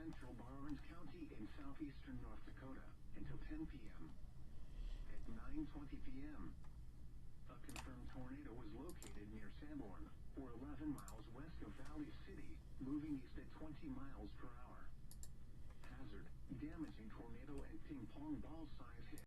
central Barnes County in southeastern North Dakota until 10 p.m. At 9:20 p.m., a confirmed tornado was located near Sanborn, or 11 miles west of Valley City, moving east at 20 miles per hour. Hazard: damaging tornado and ping-pong ball size hit.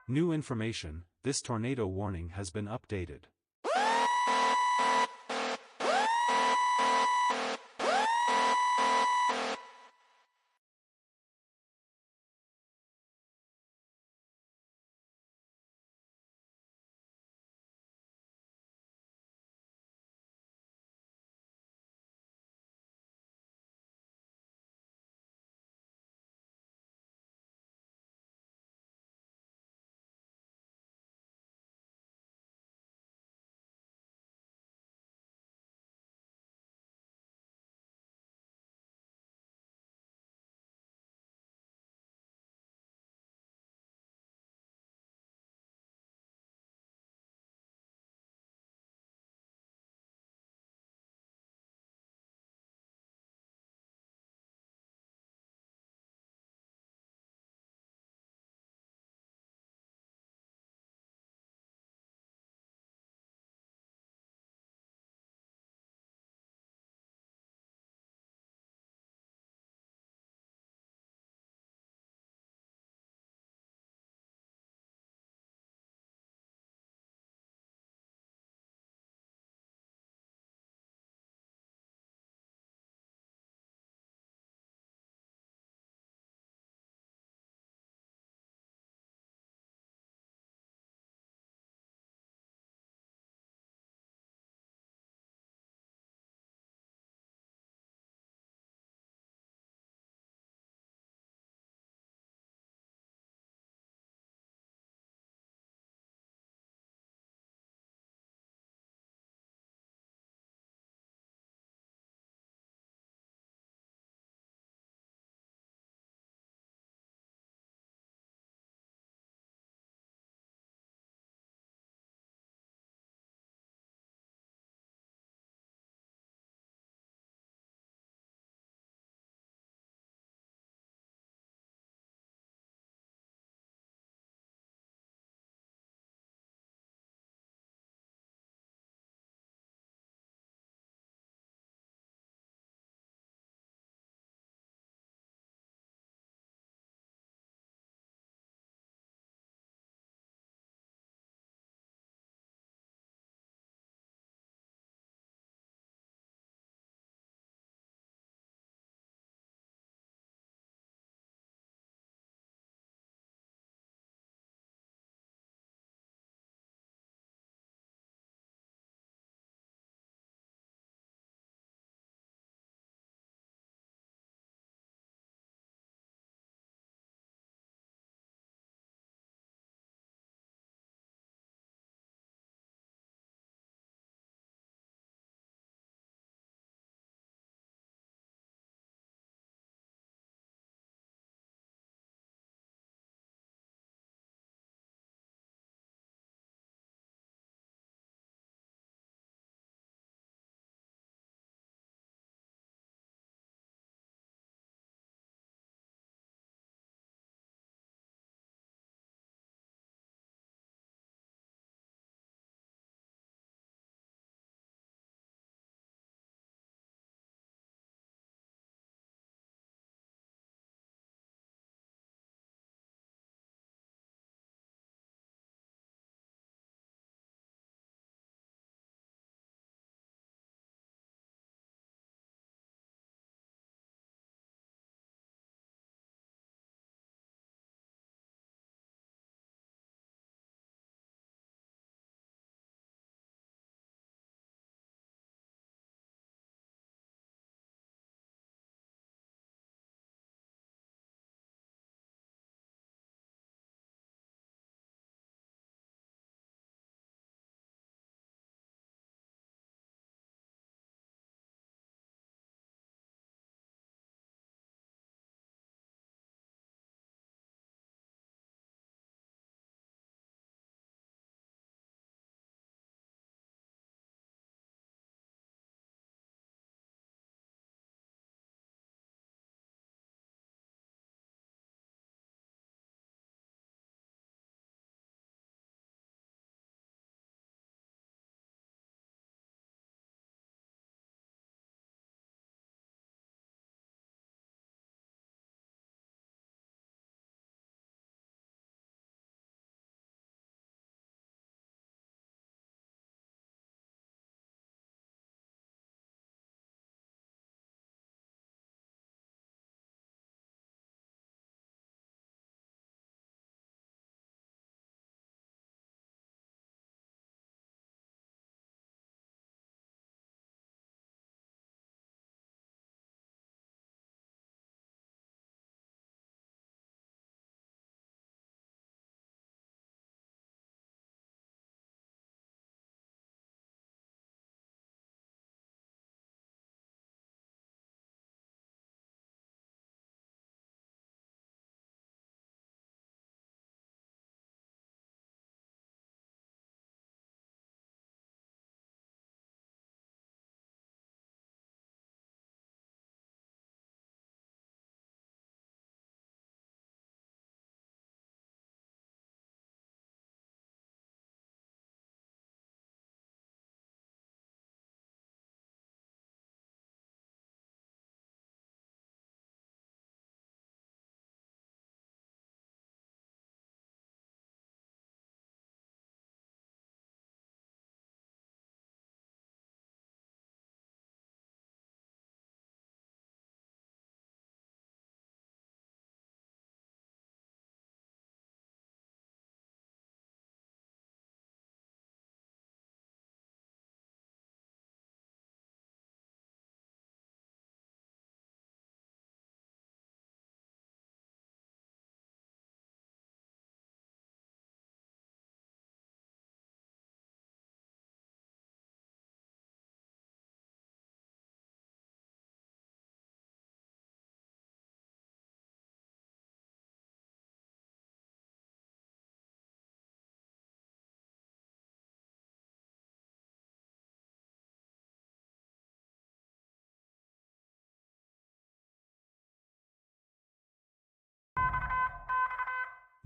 New information, this tornado warning has been updated.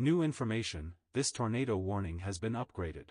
New information, this tornado warning has been upgraded.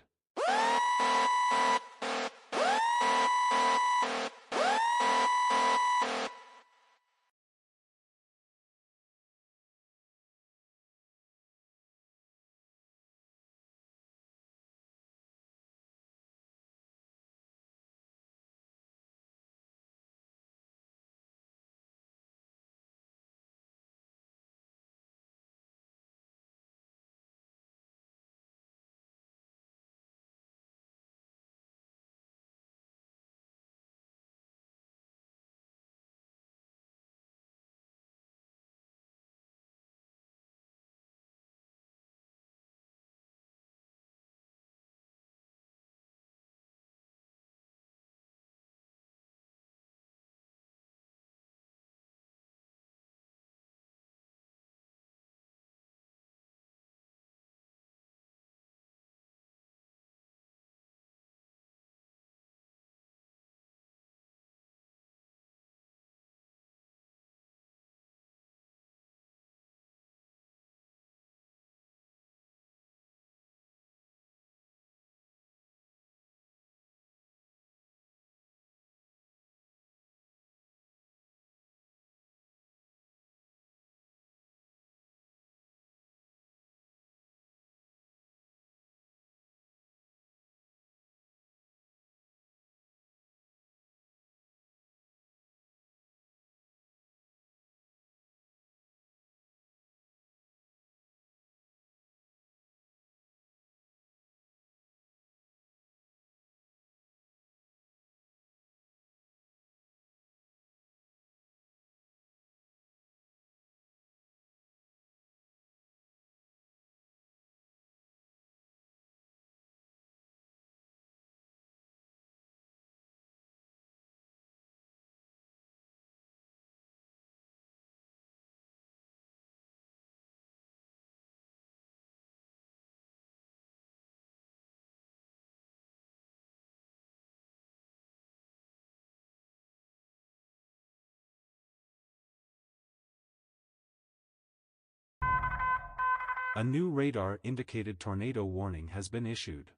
A new radar-indicated tornado warning has been issued.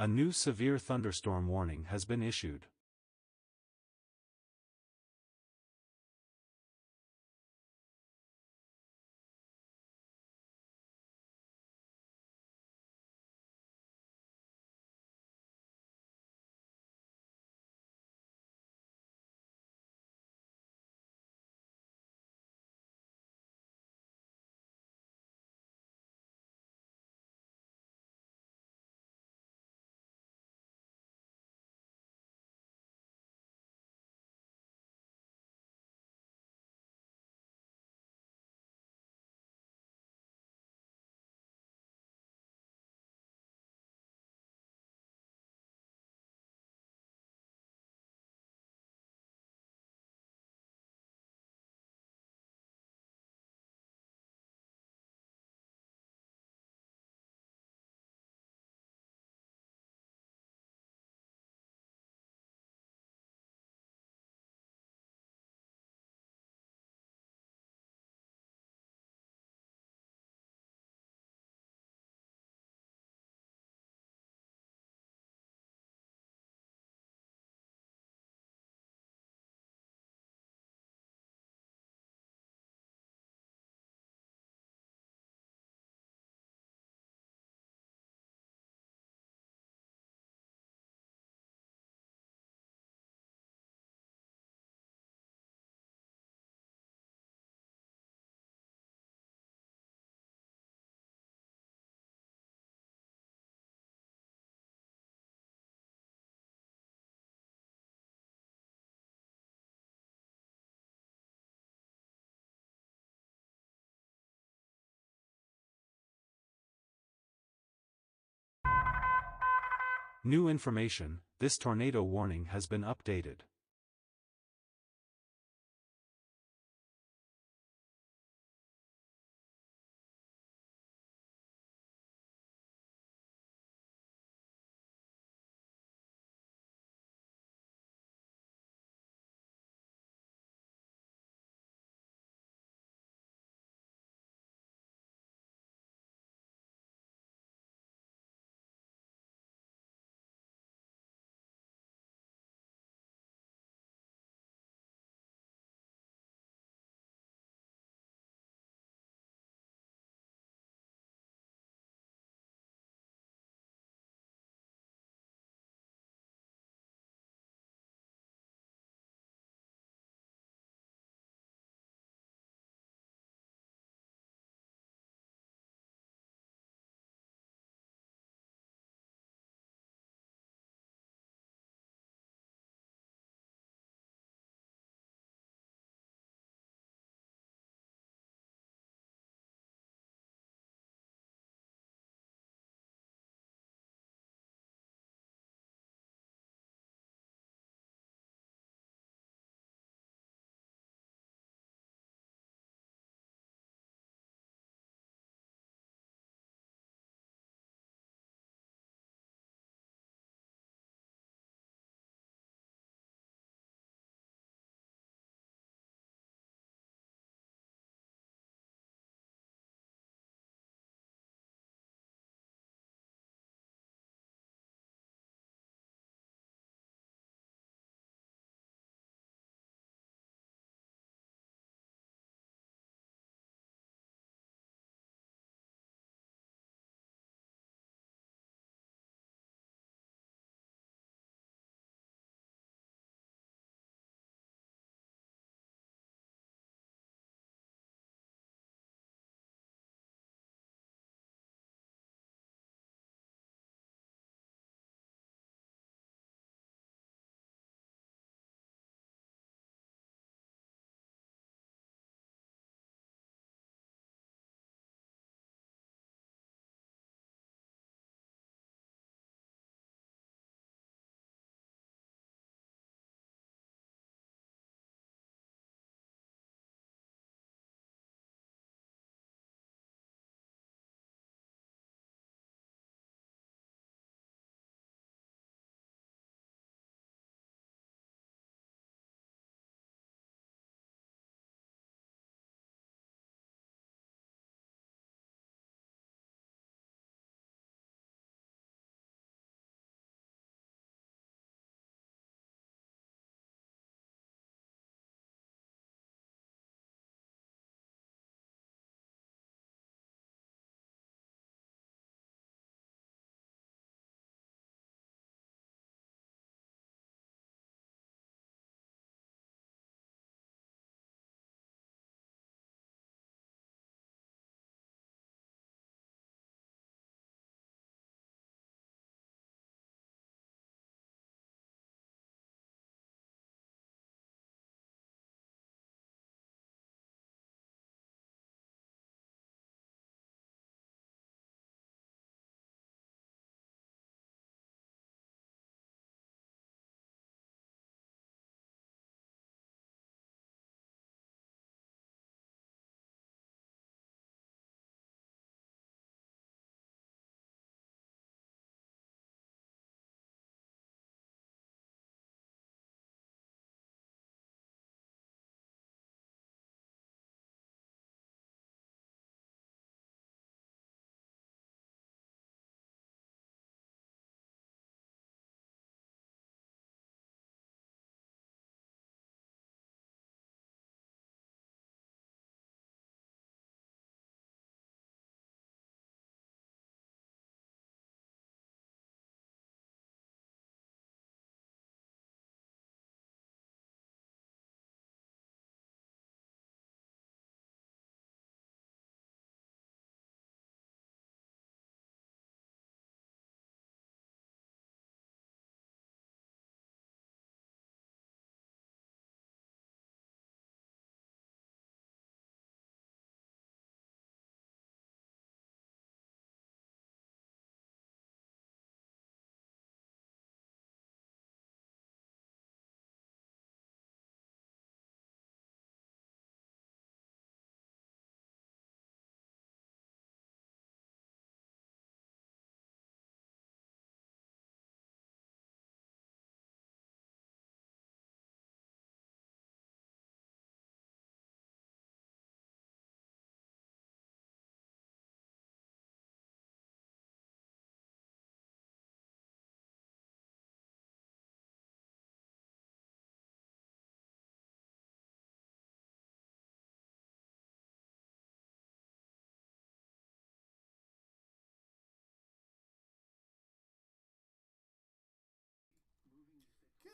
A new severe thunderstorm warning has been issued. New information, this tornado warning has been updated.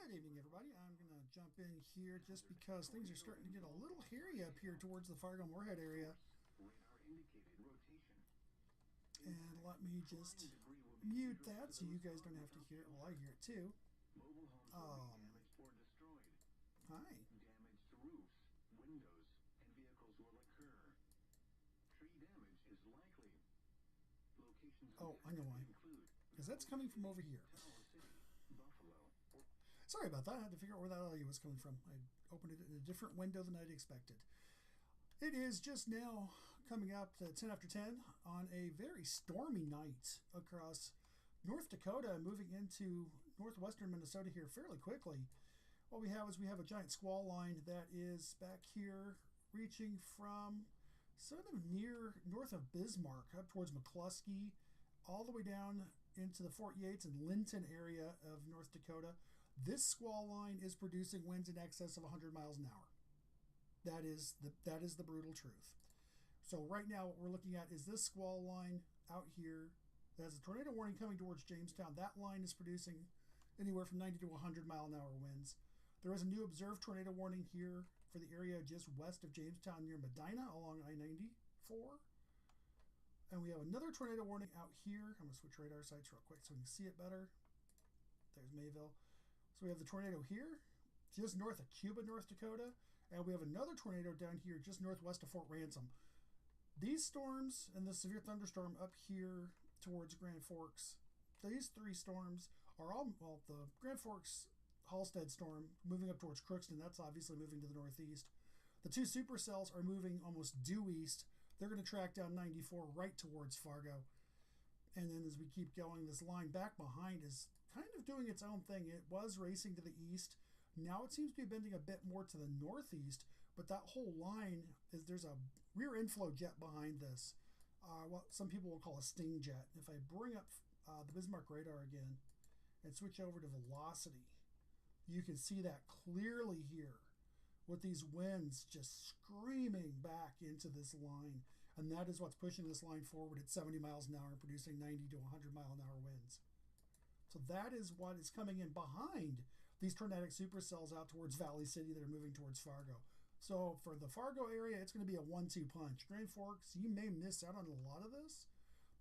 Good evening, everybody. I'm going to jump in here just because things are starting to get a little hairy up here towards the Fargo-Moorhead area. Radar indicated rotation. And let me just mute that so you guys don't have to hear it while I hear it too. Mobile homes will be damaged or destroyed. Hi. Damage to roofs, windows, and vehicles will occur. Tree damage is likely. Locations Oh, I know why. Because that's coming from over here. Sorry about that. I had to figure out where that audio was coming from. I opened it in a different window than I'd expected. It is just now coming up to 10 after 10 on a very stormy night across North Dakota, moving into northwestern Minnesota here fairly quickly. What we have is we have a giant squall line that is back here reaching from sort of near north of Bismarck up towards McCluskey, all the way down into the Fort Yates and Linton area of North Dakota. This squall line is producing winds in excess of 100 miles an hour. That is the brutal truth. So right now what we're looking at is this squall line out here. There's a tornado warning coming towards Jamestown. That line is producing anywhere from 90 to 100 mile an hour winds. There is a new observed tornado warning here for the area just west of Jamestown near Medina along I-94. And we have another tornado warning out here. I'm going to switch radar sites real quick so we can see it better. There's Mayville. So we have the tornado here, just north of Cuba, North Dakota, and we have another tornado down here just northwest of Fort Ransom. These storms and the severe thunderstorm up here towards Grand Forks, these three storms are all, well, the Grand Forks Halstead storm moving up towards Crookston, that's obviously moving to the northeast. The two supercells are moving almost due east. They're going to track down 94 right towards Fargo. And then as we keep going, this line back behind is kind of doing its own thing. It was racing to the east. Now it seems to be bending a bit more to the northeast, but that whole line there's a rear inflow jet behind this. What some people will call a sting jet. If I bring up the Bismarck radar again and switch over to velocity, you can see that clearly here with these winds just screaming back into this line. And that is what's pushing this line forward at 70 miles an hour and producing 90 to 100 mile an hour winds. So that is what is coming in behind these tornadic supercells out towards Valley City that are moving towards Fargo. So for the Fargo area, it's going to be a 1-2 punch. Grand Forks, you may miss out on a lot of this.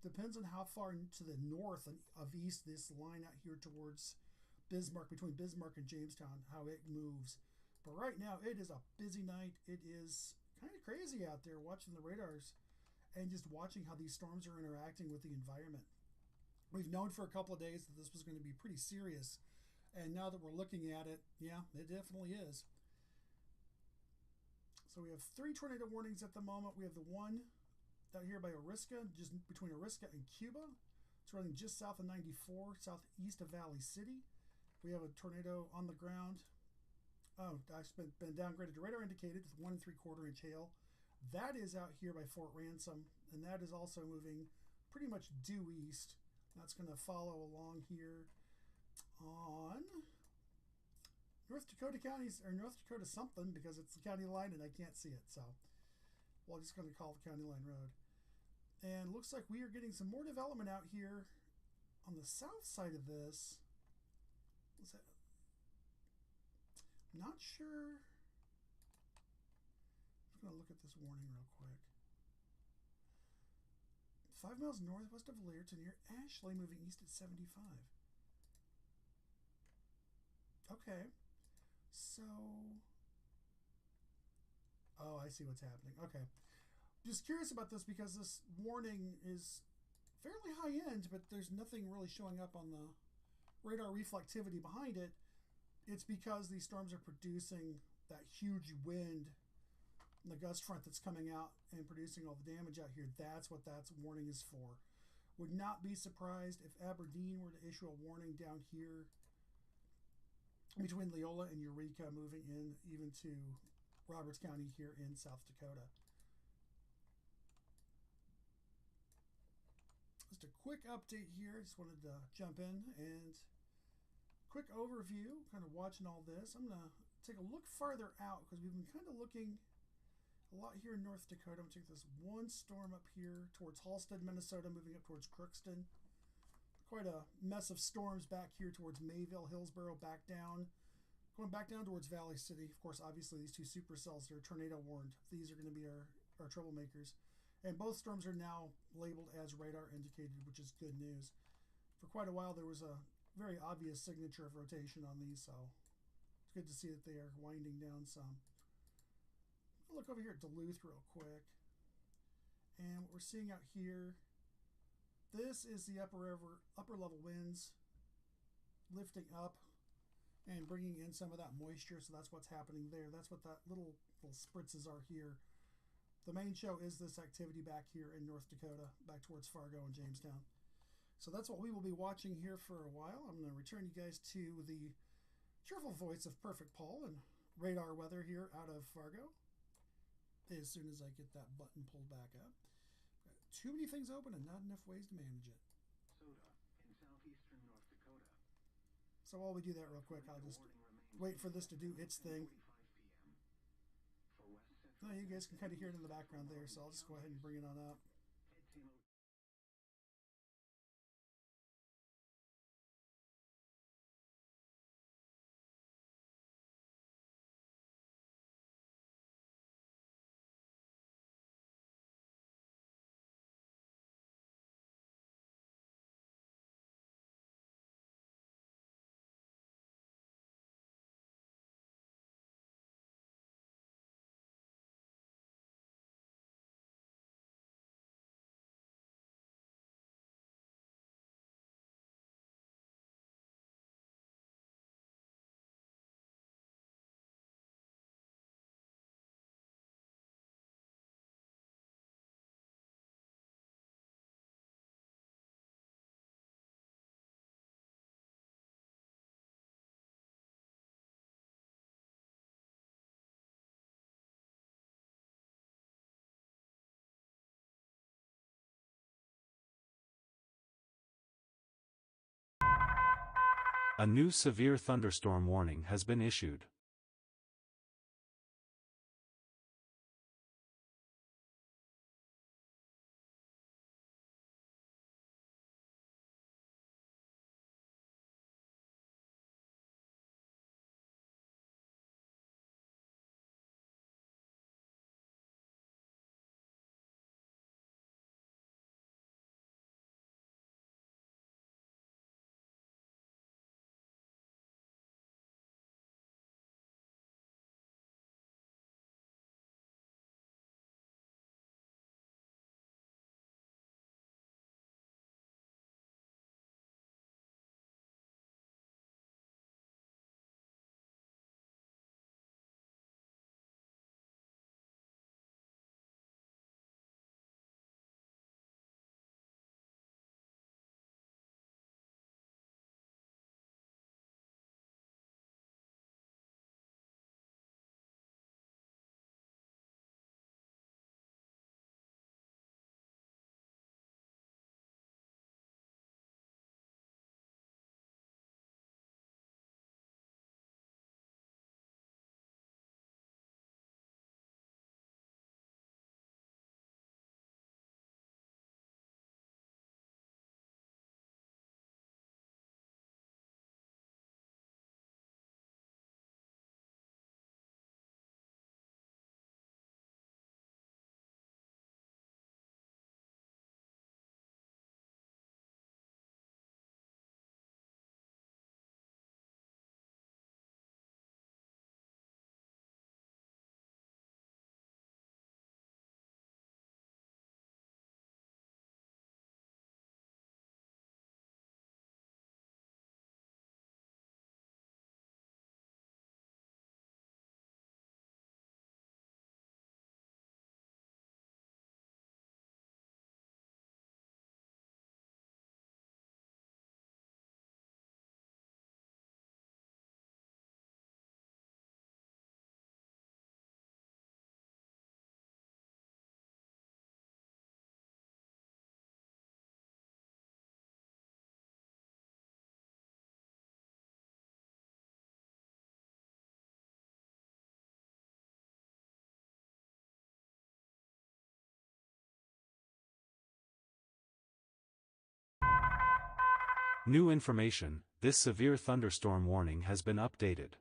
Depends on how far to the north of east this line out here towards Bismarck, between Bismarck and Jamestown, how it moves. But right now, it is a busy night. It is kind of crazy out there watching the radars and just watching how these storms are interacting with the environment. We've known for a couple of days that this was going to be pretty serious. And now that we're looking at it, yeah, it definitely is. So we have 3 tornado warnings at the moment. We have the one out here by Oriska, just between Oriska and Cuba. It's running just south of 94, southeast of Valley City. We have a tornado on the ground. Oh, I've been downgraded to radar indicated with 1 3/4 inch hail. That is out here by Fort Ransom, and that is also moving pretty much due east. That's going to follow along here on North Dakota counties, or North Dakota something, because it's the county line and I can't see it. So, well, I'm just going to call it the county line road. And looks like we are getting some more development out here on the south side of this. What's that? Not sure. I'm just going to look at this warning real quick. 5 miles northwest of Lear to near Ashley, moving east at 75. Okay. So, oh, I see what's happening. Okay. Just curious about this because this warning is fairly high end, but there's nothing really showing up on the radar reflectivity behind it. It's because these storms are producing that huge wind, the gust front that's coming out and producing all the damage out here. That's what that warning is for. Would not be surprised if Aberdeen were to issue a warning down here between Leola and Eureka, moving in even to Roberts County here in South Dakota. Just a quick update here. Just wanted to jump in and quick overview, kind of watching all this. I'm going to take a look farther out because we've been kind of looking a lot here in North Dakota. I'm going to take this one storm up here towards Halstead, Minnesota, moving up towards Crookston. Quite a mess of storms back here towards Mayville, Hillsboro, back down Going back down towards Valley City, of course, obviously these two supercells are tornado warned. These are going to be our troublemakers. And both storms are now labeled as radar indicated, which is good news. For quite a while, there was a very obvious signature of rotation on these, so it's good to see that they are winding down some. I'll look over here at Duluth real quick. And what we're seeing out here, this is the upper level winds lifting up and bringing in some of that moisture, so that's what's happening there. That's what that little spritzes are here. The main show is this activity back here in North Dakota, back towards Fargo and Jamestown. So that's what we will be watching here for a while. I'm going to return you guys to the cheerful voice of Perfect Paul and radar weather here out of Fargo as soon as I get that button pulled back up. Too many things open and not enough ways to manage it. Soda in southeastern North Dakota. So while we do that real quick, I'll just wait for this to do its thing. Oh, you guys can kind of hear it in the background there, so I'll just go ahead and bring it on up. A new severe thunderstorm warning has been issued. New information, this severe thunderstorm warning has been updated.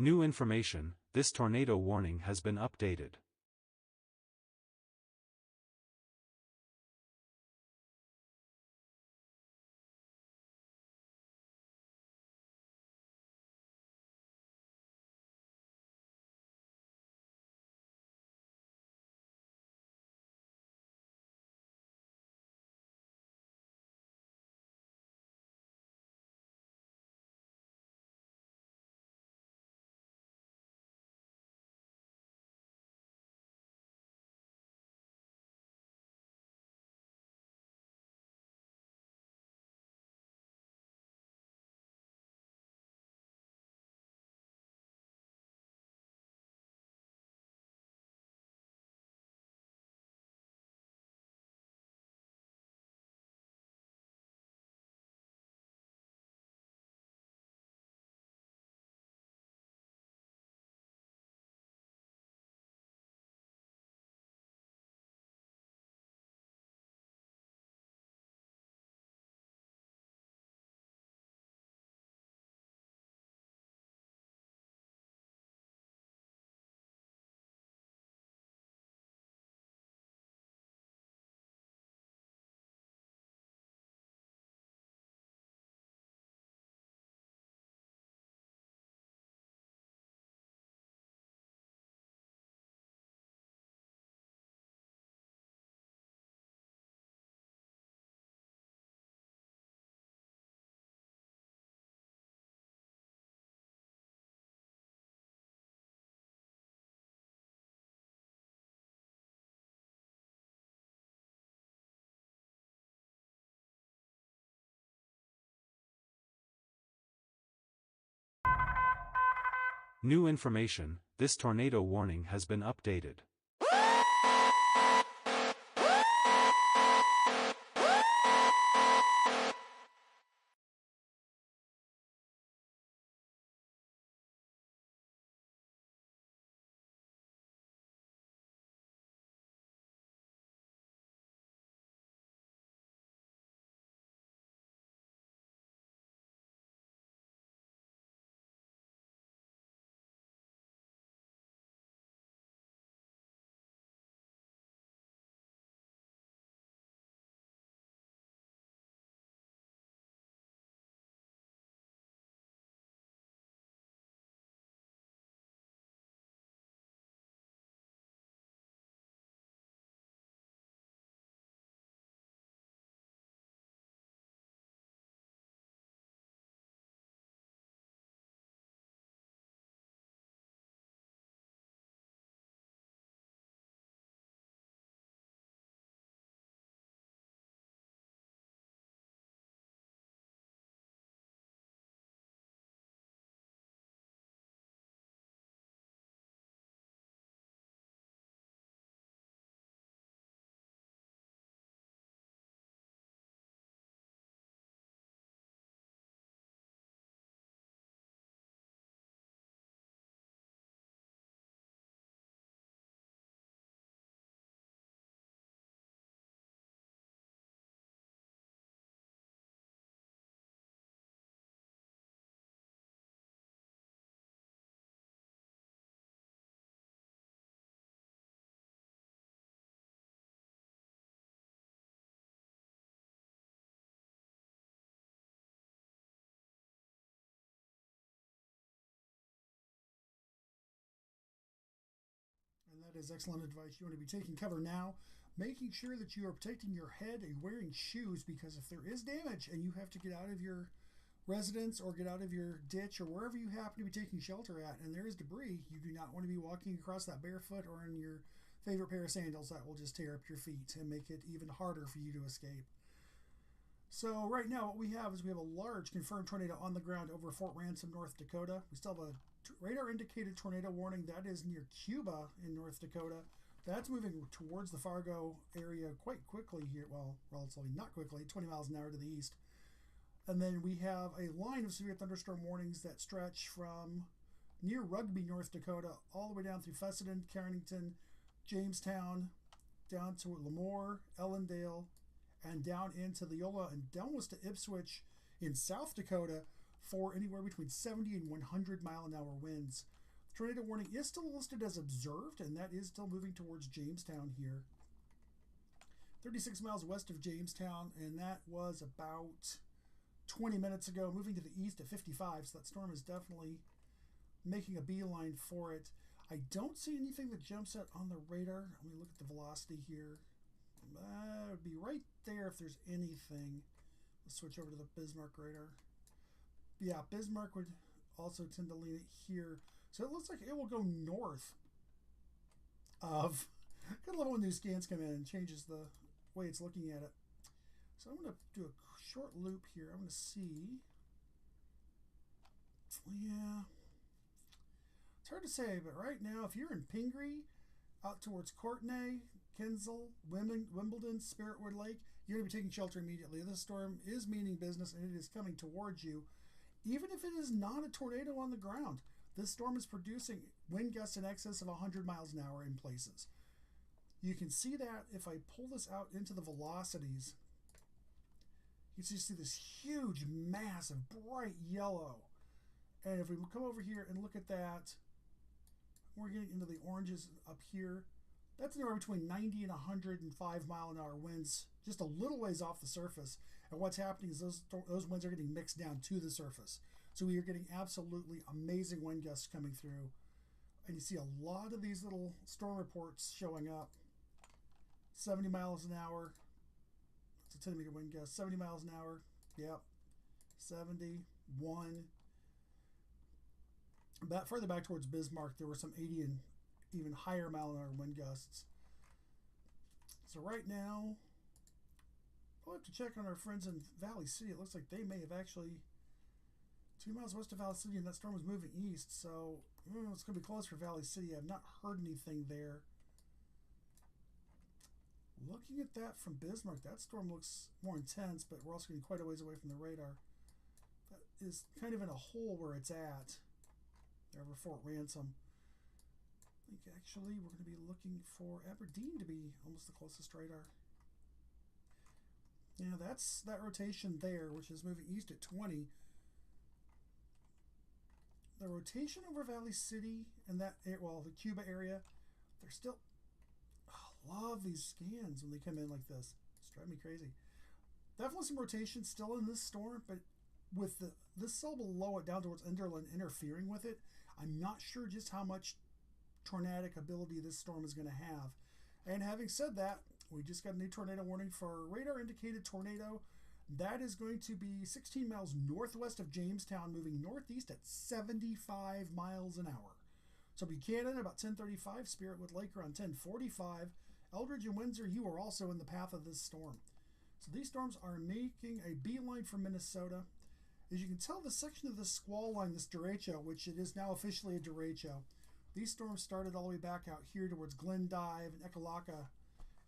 New information, this tornado warning has been updated. New information, this tornado warning has been updated. And that is excellent advice. You want to be taking cover now, making sure that you are protecting your head and wearing shoes, because if there is damage and you have to get out of your residence or get out of your ditch or wherever you happen to be taking shelter at and there is debris, you do not want to be walking across that barefoot or in your favorite pair of sandals. That will just tear up your feet and make it even harder for you to escape. So right now what we have is we have a large confirmed tornado on the ground over Fort Ransom, North Dakota. We still have a radar indicated tornado warning that is near Cuba in North Dakota. That's moving towards the Fargo area quite quickly here. Well, relatively not quickly, 20 miles an hour to the east. And then we have a line of severe thunderstorm warnings that stretch from near Rugby, North Dakota, all the way down through Fessenden, Carrington, Jamestown, down to Lemoore, Ellendale, and down into Leola and almost to Ipswich in South Dakota for anywhere between 70 and 100 mile an hour winds. Tornado warning is still listed as observed, and that is still moving towards Jamestown here. 36 miles west of Jamestown, and that was about 20 minutes ago, moving to the east at 55, so that storm is definitely making a beeline for it. I don't see anything that jumps out on the radar. Let me look at the velocity here. It would be right there if there's anything. Let's switch over to the Bismarck radar. Yeah, Bismarck would also tend to lean it here. So it looks like it will go north of... Gotta love when new scans come in and changes the way it's looking at it. So I'm going to do a short loop here. I'm going to see... Yeah... It's hard to say, but right now, if you're in Pingree, out towards Courtenay, Kensal, Wimbledon, Spiritwood Lake, you're going to be taking shelter immediately. This storm is meaning business, and it is coming towards you. Even if it is not a tornado on the ground, this storm is producing wind gusts in excess of 100 miles an hour in places. You can see that if I pull this out into the velocities, you can see this huge, massive, bright yellow. And if we come over here and look at that, we're getting into the oranges up here. That's anywhere between 90 and 105 mile an hour winds, just a little ways off the surface. And what's happening is those winds are getting mixed down to the surface. So we are getting absolutely amazing wind gusts coming through. And you see a lot of these little storm reports showing up. 70 miles an hour. It's a 10 meter wind gust. 70 miles an hour. Yep. 70. 1. But further back towards Bismarck, there were some 80 and even higher mile an hour wind gusts. So right now, we'll have to check on our friends in Valley City. It looks like they may have actually 2 miles west of Valley City, and that storm was moving east. So it's going to be close for Valley City. I've not heard anything there. Looking at that from Bismarck, that storm looks more intense, but we're also getting quite a ways away from the radar. That is kind of in a hole where it's at. There over Fort Ransom. I think actually we're going to be looking for Aberdeen to be almost the closest radar. Yeah, that's that rotation there, which is moving east at 20. The rotation over Valley City and that, well, the Cuba area, they're still... I love these scans when they come in like this. It's driving me crazy. Definitely some rotation still in this storm, but with this cell below it down towards Enderlin interfering with it, I'm not sure just how much tornadic ability this storm is going to have. And having said that, we just got a new tornado warning for radar indicated tornado. That is going to be 16 miles northwest of Jamestown, moving northeast at 75 miles an hour. So Buchanan about 10:35, Spiritwood Lake around 10:45. Eldridge and Windsor, you are also in the path of this storm. So these storms are making a beeline for Minnesota. As you can tell, the section of the squall line, this derecho, which it is now officially a derecho, these storms started all the way back out here towards Glendive and Ekalaka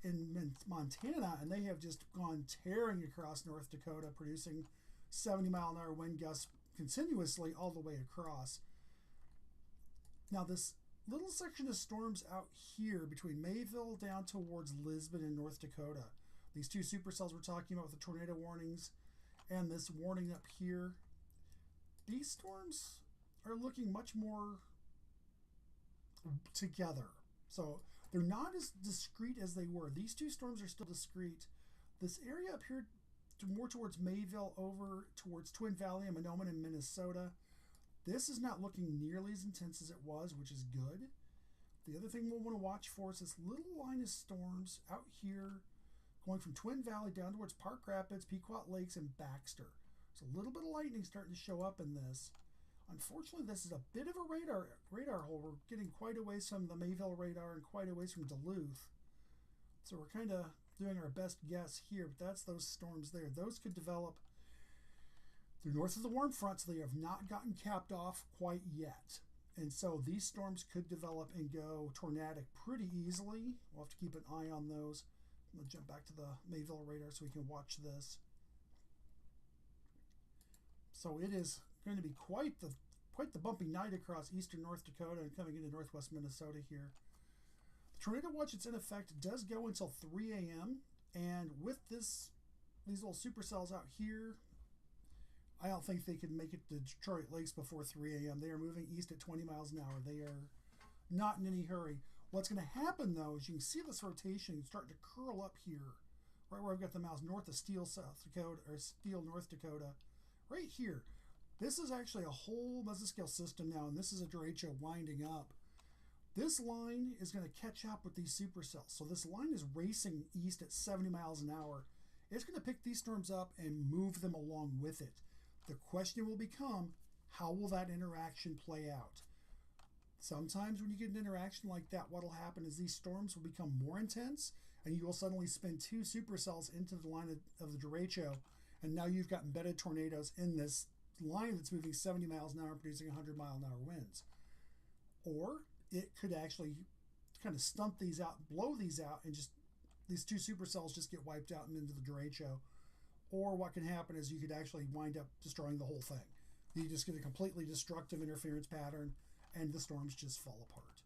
in Montana, and they have just gone tearing across North Dakota, producing 70 mile an hour wind gusts continuously all the way across. Now this little section of storms out here between Mayville down towards Lisbon in North Dakota, these two supercells we're talking about with the tornado warnings and this warning up here, these storms are looking much more together. So they're not as discrete as they were. These two storms are still discrete. This area up here more towards Mayville over towards Twin Valley and Mahnomen in Minnesota, this is not looking nearly as intense as it was, which is good. The other thing we'll want to watch for is this little line of storms out here going from Twin Valley down towards Park Rapids, Pequot Lakes, and Baxter. So a little bit of lightning starting to show up in this. Unfortunately, this is a bit of a radar hole. We're getting quite a ways from the Mayville radar and quite a ways from Duluth. So we're kind of doing our best guess here, but that's those storms there. Those could develop through north of the warm front, so they have not gotten capped off quite yet. And so these storms could develop and go tornadic pretty easily. We'll have to keep an eye on those. I'm going to jump back to the Mayville radar so we can watch this. So it is going to be quite the bumpy night across eastern North Dakota and coming into northwest Minnesota here. The tornado watch that's in effect does go until 3 a.m. And with these little supercells out here, I don't think they can make it to Detroit Lakes before 3 a.m. They are moving east at 20 miles an hour. They are not in any hurry. What's going to happen, though, is you can see this rotation start to curl up here, right where I've got the mouse, north of Steele, South Dakota, or Steele, North Dakota, right here. This is actually a whole mesoscale system now, and this is a derecho winding up. This line is going to catch up with these supercells. So this line is racing east at 70 miles an hour. It's going to pick these storms up and move them along with it. The question will become, how will that interaction play out? Sometimes when you get an interaction like that, what will happen is these storms will become more intense, and you will suddenly spin two supercells into the line of the derecho, and now you've got embedded tornadoes in this line that's moving 70 miles an hour, producing 100 mile an hour winds. Or it could actually kind of stunt these out, blow these out, and just these two supercells just get wiped out and into the derecho. Or what can happen is you could actually wind up destroying the whole thing. You just get a completely destructive interference pattern, and the storms just fall apart.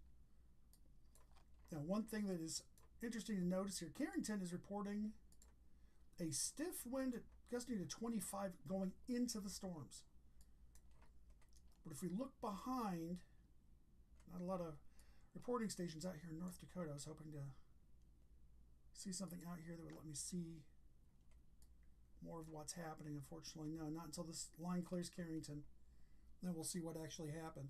Now, one thing that is interesting to notice here, Carrington is reporting a stiff wind gusting to 25 going into the storms. But if we look behind, not a lot of reporting stations out here in North Dakota. I was hoping to see something out here that would let me see more of what's happening. Unfortunately, no, not until this line clears Carrington. Then we'll see what actually happened.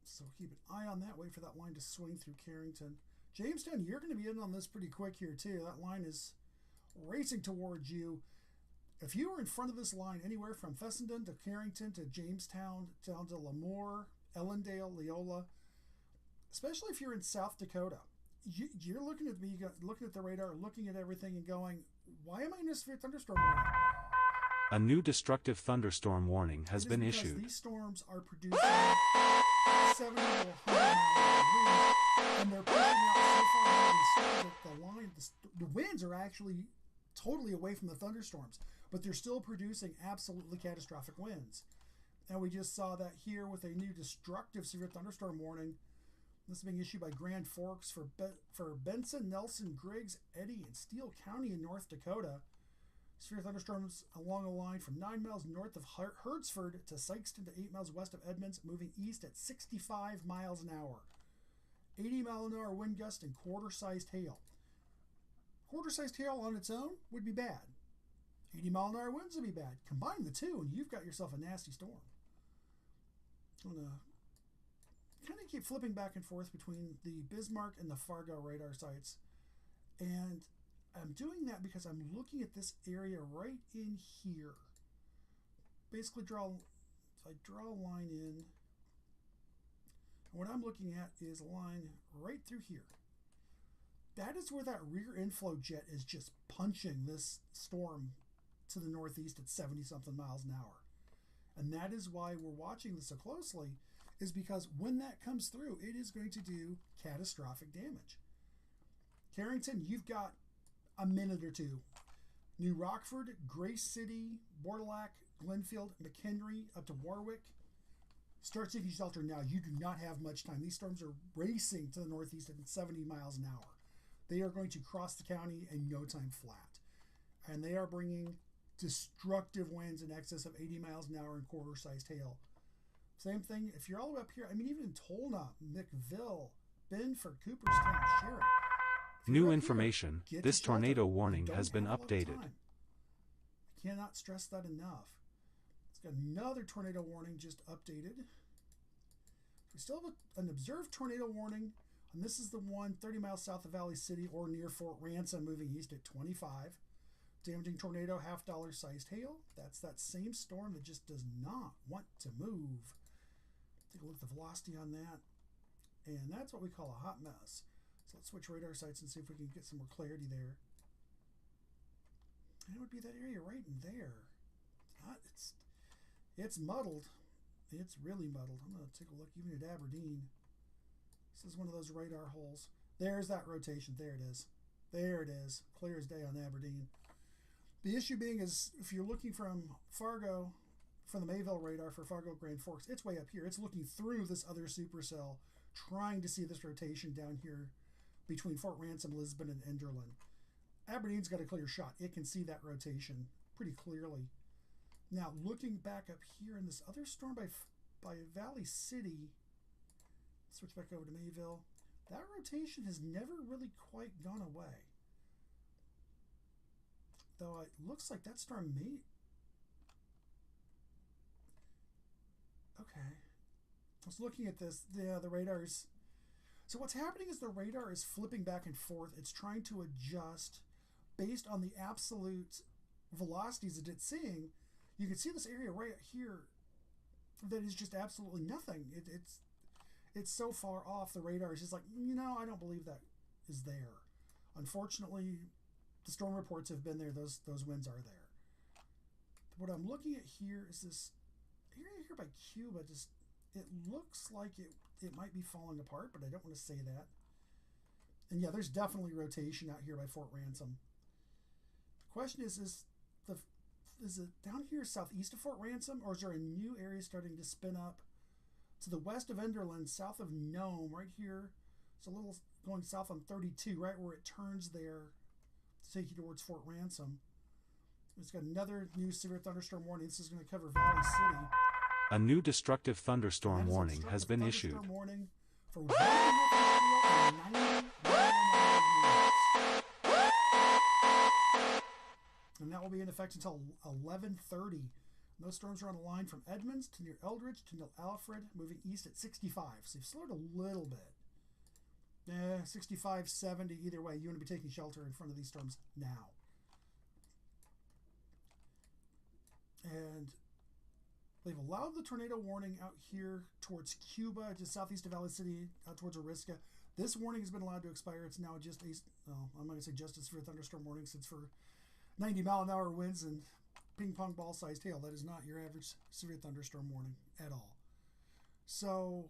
So keep an eye on that. Wait for that line to swing through Carrington. Jamestown, you're going to be in on this pretty quick here too. That line is racing towards you. If you were in front of this line anywhere from Fessenden to Carrington to Jamestown down to Lemoore, Ellendale, Leola, especially if you're in South Dakota, you're looking at me, looking at the radar, looking at everything and going, why am I in a severe thunderstorm warning? A new destructive thunderstorm warning has been issued. These storms are producing 70 to 100 mile winds, and they're pushing out so far ahead that the winds are actually totally away from the thunderstorms, but they're still producing absolutely catastrophic winds. And we just saw that here with a new destructive severe thunderstorm warning. This is being issued by Grand Forks for Benson, Nelson, Griggs, Eddy, and Steele County in North Dakota. Severe thunderstorms along a line from 9 miles north of Herdsford to Sykeston to 8 miles west of Edmonds, moving east at 65 miles an hour. 80 mile an hour wind gust and quarter-sized hail. Quarter-sized hail on its own would be bad. 80 mile an hour winds would be bad. Combine the two and you've got yourself a nasty storm. I'm going to kind of keep flipping back and forth between the Bismarck and the Fargo radar sites. And I'm doing that because I'm looking at this area right in here. Basically if I draw a line in, what I'm looking at is a line right through here. That is where that rear inflow jet is just punching this storm to the northeast at 70-something miles an hour. And that is why we're watching this so closely, is because when that comes through, it is going to do catastrophic damage. Carrington, you've got a minute or two. New Rockford, Grace City, Bordeaux, Glenfield, McHenry, up to Warwick. Start taking shelter now. You do not have much time. These storms are racing to the northeast at 70 miles an hour. They are going to cross the county in no time flat. And they are bringing destructive winds in excess of 80 miles an hour and quarter-sized hail. Same thing, if you're all the way up here, I mean, even in Tolna, McVille, Benford, Cooperstown, Sheridan. New information, this tornado warning has been updated. I cannot stress that enough. It's got another tornado warning just updated. We still have an observed tornado warning, and this is the one 30 miles south of Valley City or near Fort Ransom, moving east at 25. Damaging tornado, $half sized hail. That's that same storm that just does not want to move. Take a look at the velocity on that. And that's what we call a hot mess. So let's switch radar sites and see if we can get some more clarity there. And it would be that area right in there. It's muddled. It's really muddled. I'm going to take a look even at Aberdeen. This is one of those radar holes. There's that rotation. There it is. There it is. Clear as day on Aberdeen. The issue being is if you're looking from Fargo, from the Mayville radar for Fargo Grand Forks, it's way up here. It's looking through this other supercell, trying to see this rotation down here between Fort Ransom, Lisbon, and Enderlin. Aberdeen's got a clear shot. It can see that rotation pretty clearly. Now, looking back up here in this other storm by Valley City, switch back over to Mayville, that rotation has never really quite gone away. Though it looks like that storm may... Okay. I was looking at this, the radars. So what's happening is the radar is flipping back and forth. It's trying to adjust based on the absolute velocities that it's seeing. You can see this area right here that is just absolutely nothing. It's so far off, the radar is just like, I don't believe that is there. Unfortunately, the storm reports have been there. Those winds are there. What I'm looking at here is this area here by Cuba. Just, it looks like it might be falling apart, but I don't want to say that. And yeah, there's definitely rotation out here by Fort Ransom. The question is it down here southeast of Fort Ransom, or is there a new area starting to spin up to the west of Enderlin, south of Nome, right here? It's a little going south on 32, right where it turns there to take you towards Fort Ransom. It's got another new severe thunderstorm warning. This is going to cover Valley City. A new destructive thunderstorm warning has been issued. Warning for 90 miles. And that will be in effect until 11:30. Those storms are on the line from Edmonds to near Eldridge to near Alfred, moving east at 65. So you've slowed a little bit. 65, 70, either way, you want to be taking shelter in front of these storms now. And they've allowed the tornado warning out here towards Cuba, just southeast of Valley City, out towards Oriska. This warning has been allowed to expire. It's now just I'm not going to say just a severe thunderstorm warning, since for 90-mile-an-hour winds and ping-pong ball-sized hail, that is not your average severe thunderstorm warning at all. So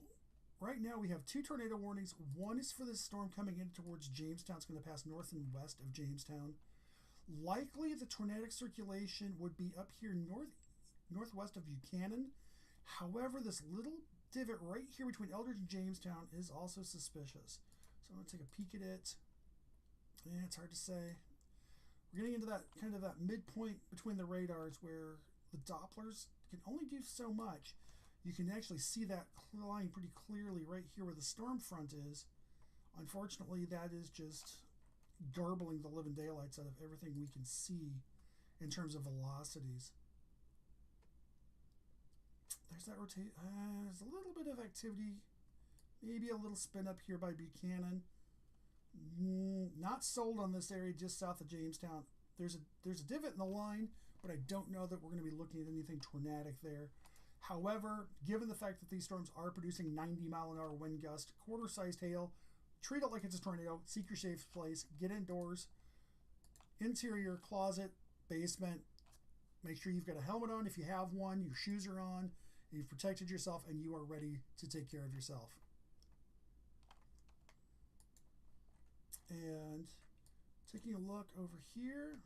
right now we have two tornado warnings. One is for this storm coming in towards Jamestown. It's going to pass north and west of Jamestown. Likely the tornadic circulation would be up here northwest of Buchanan. However, this little divot right here between Eldridge and Jamestown is also suspicious. So I'm going to take a peek at it. Yeah, it's hard to say. We're getting into that kind of that midpoint between the radars where the Dopplers can only do so much. You can actually see that line pretty clearly right here where the storm front is. Unfortunately, that is just garbling the living daylights out of everything we can see in terms of velocities. There's that rotate. There's a little bit of activity. Maybe a little spin up here by Buchanan. Not sold on this area just south of Jamestown. There's a divot in the line, but I don't know that we're going to be looking at anything tornadic there. However, given the fact that these storms are producing 90-mile-an-hour wind gust, quarter-sized hail, treat it like it's a tornado. Seek your safe place. Get indoors. Interior, closet, basement. Make sure you've got a helmet on if you have one. Your shoes are on. You've protected yourself, and you are ready to take care of yourself. And taking a look over here,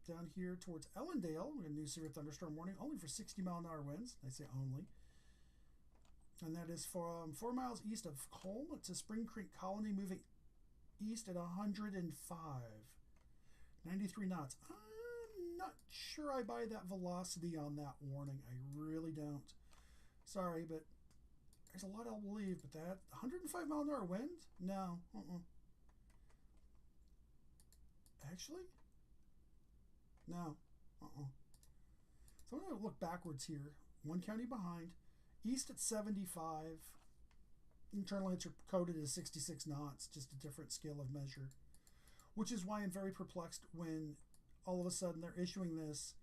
down here towards Ellendale, we have a new severe thunderstorm warning, only for 60-mile-an-hour winds. I say only. And that is from 4 miles east of Colm to Spring Creek Colony, moving east at 105. 93 knots. I'm not sure I buy that velocity on that warning. I really don't. Sorry, but there's a lot I'll believe, but that 105-mile-an-hour wind? No. Actually? No. So I'm going to look backwards here. One county behind. East at 75. Internally it's coded as 66 knots, just a different scale of measure. Which is why I'm very perplexed when all of a sudden they're issuing this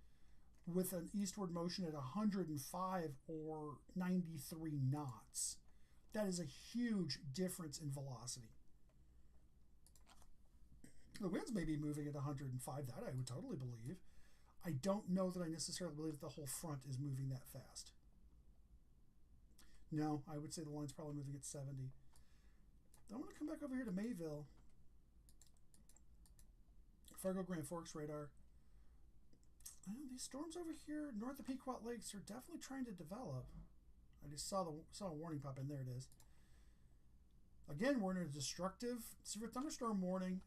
with an eastward motion at 105 or 93 knots. That is a huge difference in velocity. The winds may be moving at 105. That I would totally believe. I don't know that I necessarily believe that the whole front is moving that fast. No, I would say the line's probably moving at 70. I want to come back over here to Mayville. Fargo Grand Forks radar. These storms over here north of Pequot Lakes are definitely trying to develop. I just saw a warning pop in. There it is. Again, we're in a destructive severe thunderstorm warning.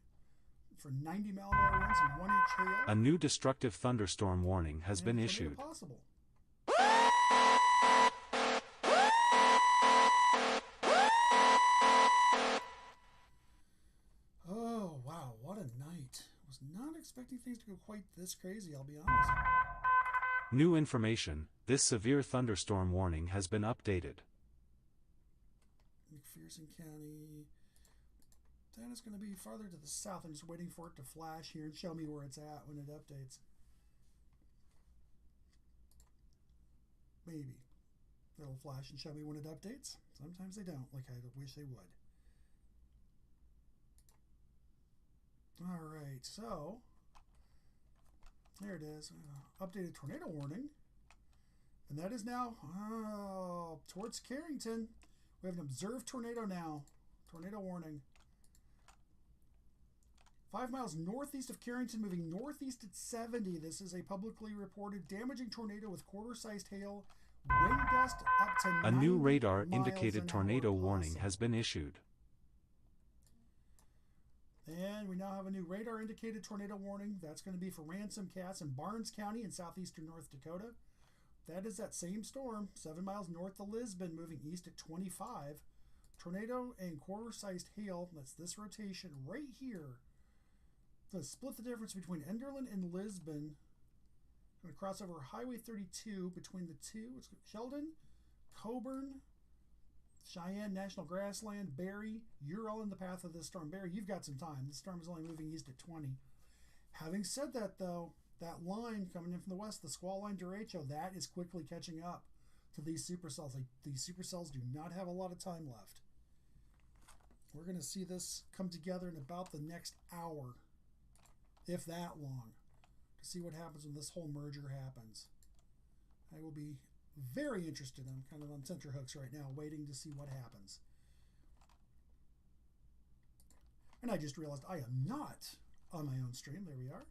for 90-mile-an-hour winds and 1-inch hail. A new destructive thunderstorm warning has been and issued. Possible. Oh, wow, what a night. Was not expecting things to go quite this crazy, I'll be honest. New information, this severe thunderstorm warning has been updated. McPherson County. That is going to be farther to the south. I'm just waiting for it to flash here and show me where it's at when it updates. Maybe. It'll flash and show me when it updates. Sometimes they don't, like I wish they would. Alright, so there it is. Updated tornado warning. And that is now towards Carrington. We have an observed tornado now. Tornado warning. 5 miles northeast of Carrington, moving northeast at 70. This is a publicly reported damaging tornado with quarter-sized hail, wind gust up to 90 A new radar miles indicated an tornado hour warning plus. has been issued. And we now have a new radar indicated tornado warning. That's going to be for Ransom, Cass, and Barnes County in southeastern North Dakota. That is that same storm, 7 miles north of Lisbon, moving east at 25. Tornado and quarter-sized hail, that's this rotation right here. To split the difference between Enderlin and Lisbon. Going to cross over Highway 32 between the two. It's Sheldon, Coburn, Cheyenne National Grassland, Barry. You're all in the path of this storm. Barry, you've got some time. This storm is only moving east at 20. Having said that, though, that line coming in from the west, the squall line derecho, that is quickly catching up to these supercells. These supercells do not have a lot of time left. We're going to see this come together in about the next hour, if that long, to see what happens when this whole merger happens. I will be very interested. I'm kind of on tenterhooks right now, waiting to see what happens. And I just realized I am not on my own stream. There we are.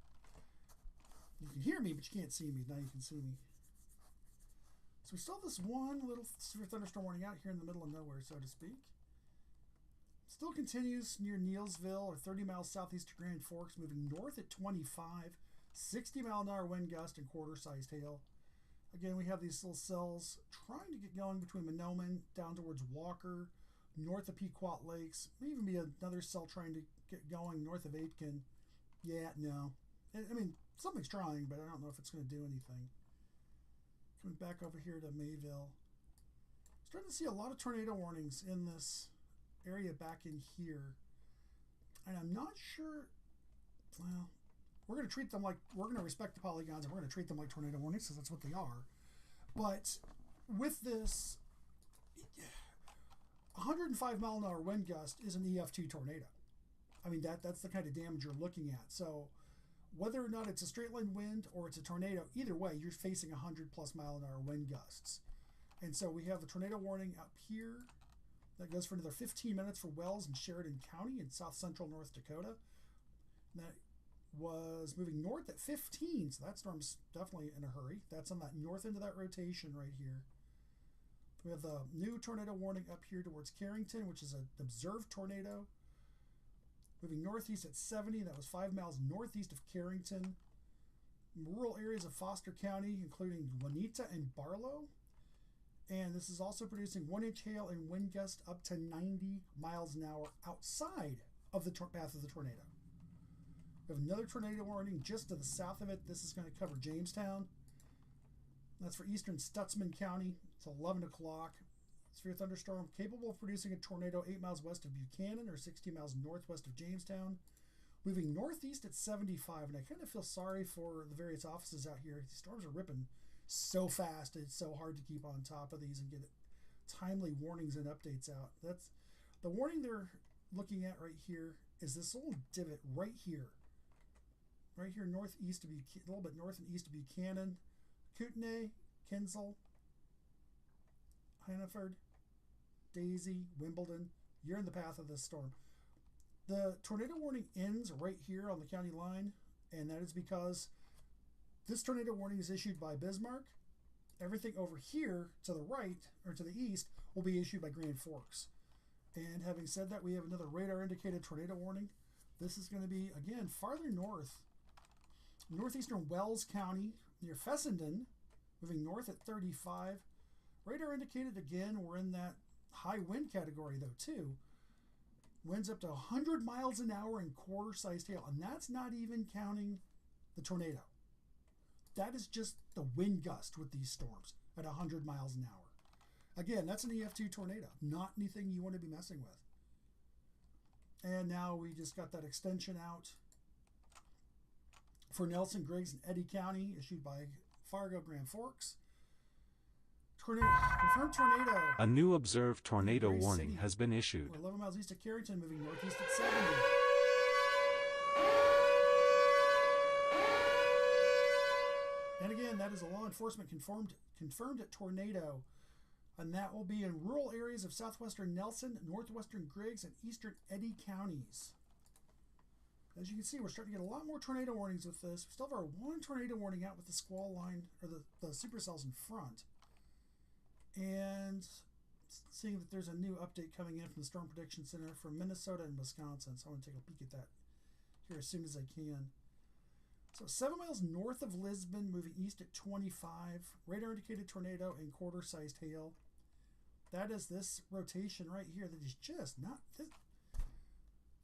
You can hear me, but you can't see me. Now you can see me. So we still have this one little severe thunderstorm warning out here in the middle of nowhere, so to speak. Still continues near Neilsville or 30 miles southeast of Grand Forks, moving north at 25, 60-mile-an-hour wind gust and quarter-sized hail. Again, we have these little cells trying to get going between Mahnomen down towards Walker, north of Pequot Lakes. May even be another cell trying to get going north of Aitken. Yeah, no. I mean, something's trying, but I don't know if it's going to do anything. Coming back over here to Mayville. Starting to see a lot of tornado warnings in this area back in here. And I'm not sure, well, we're going to treat them like, we're going to respect the polygons and we're going to treat them like tornado warnings because that's what they are. But with this, 105-mile-an-hour wind gust is an EF2 tornado. I mean, that's the kind of damage you're looking at. So whether or not it's a straight line wind or it's a tornado, either way, you're facing 100+ mile-an-hour wind gusts. And so we have a tornado warning up here that goes for another 15 minutes for Wells and Sheridan County in south central North Dakota. And that was moving north at 15, so that storm's definitely in a hurry. That's on that north end of that rotation right here. We have the new tornado warning up here towards Carrington, which is an observed tornado. Moving northeast at 70, that was 5 miles northeast of Carrington. Rural areas of Foster County, including Juanita and Barlow. And this is also producing 1-inch hail and wind gust up to 90 miles an hour outside of the path of the tornado. We have another tornado warning just to the south of it. This is going to cover Jamestown. That's for eastern Stutzman County. It's 11 o'clock. Severe thunderstorm capable of producing a tornado 8 miles west of Buchanan or 60 miles northwest of Jamestown. Moving northeast at 75. And I kind of feel sorry for the various offices out here. These storms are ripping so fast. It's so hard to keep on top of these and get timely warnings and updates out. That's the warning they're looking at right here is this little divot right here. Right here northeast of Buchanan, a little bit north and east of Buchanan, Kootenai, Kinsel, Hannaford, Daisy, Wimbledon. You're in the path of this storm. The tornado warning ends right here on the county line, and that is because this tornado warning is issued by Bismarck. Everything over here to the right, or to the east, will be issued by Grand Forks. And having said that, we have another radar indicated tornado warning. This is going to be, again, farther north. Northeastern Wells County near Fessenden, moving north at 35. Radar indicated, again, we're in that high wind category, though, too. Winds up to 100 miles an hour and quarter-sized hail. And that's not even counting the tornado. That is just the wind gust with these storms at 100 miles an hour. Again, that's an EF2 tornado, not anything you want to be messing with. And now we just got that extension out for Nelson, Griggs, and Eddy County, issued by Fargo Grand Forks. Confirmed tornado. A new observed tornado Grace warning City. has been issued. We're 11 miles east of Carrington, moving northeast at 70. And again, that is a law enforcement confirmed tornado. And that will be in rural areas of southwestern Nelson, northwestern Griggs, and eastern Eddy counties. As you can see, we're starting to get a lot more tornado warnings with this. We still have our one tornado warning out with the squall line, or the supercells in front. And seeing that there's a new update coming in from the Storm Prediction Center from Minnesota and Wisconsin. So I want to take a peek at that here as soon as I can. So 7 miles north of Lisbon, moving east at 25. Radar indicated tornado and quarter-sized hail. That is this rotation right here that is just not... I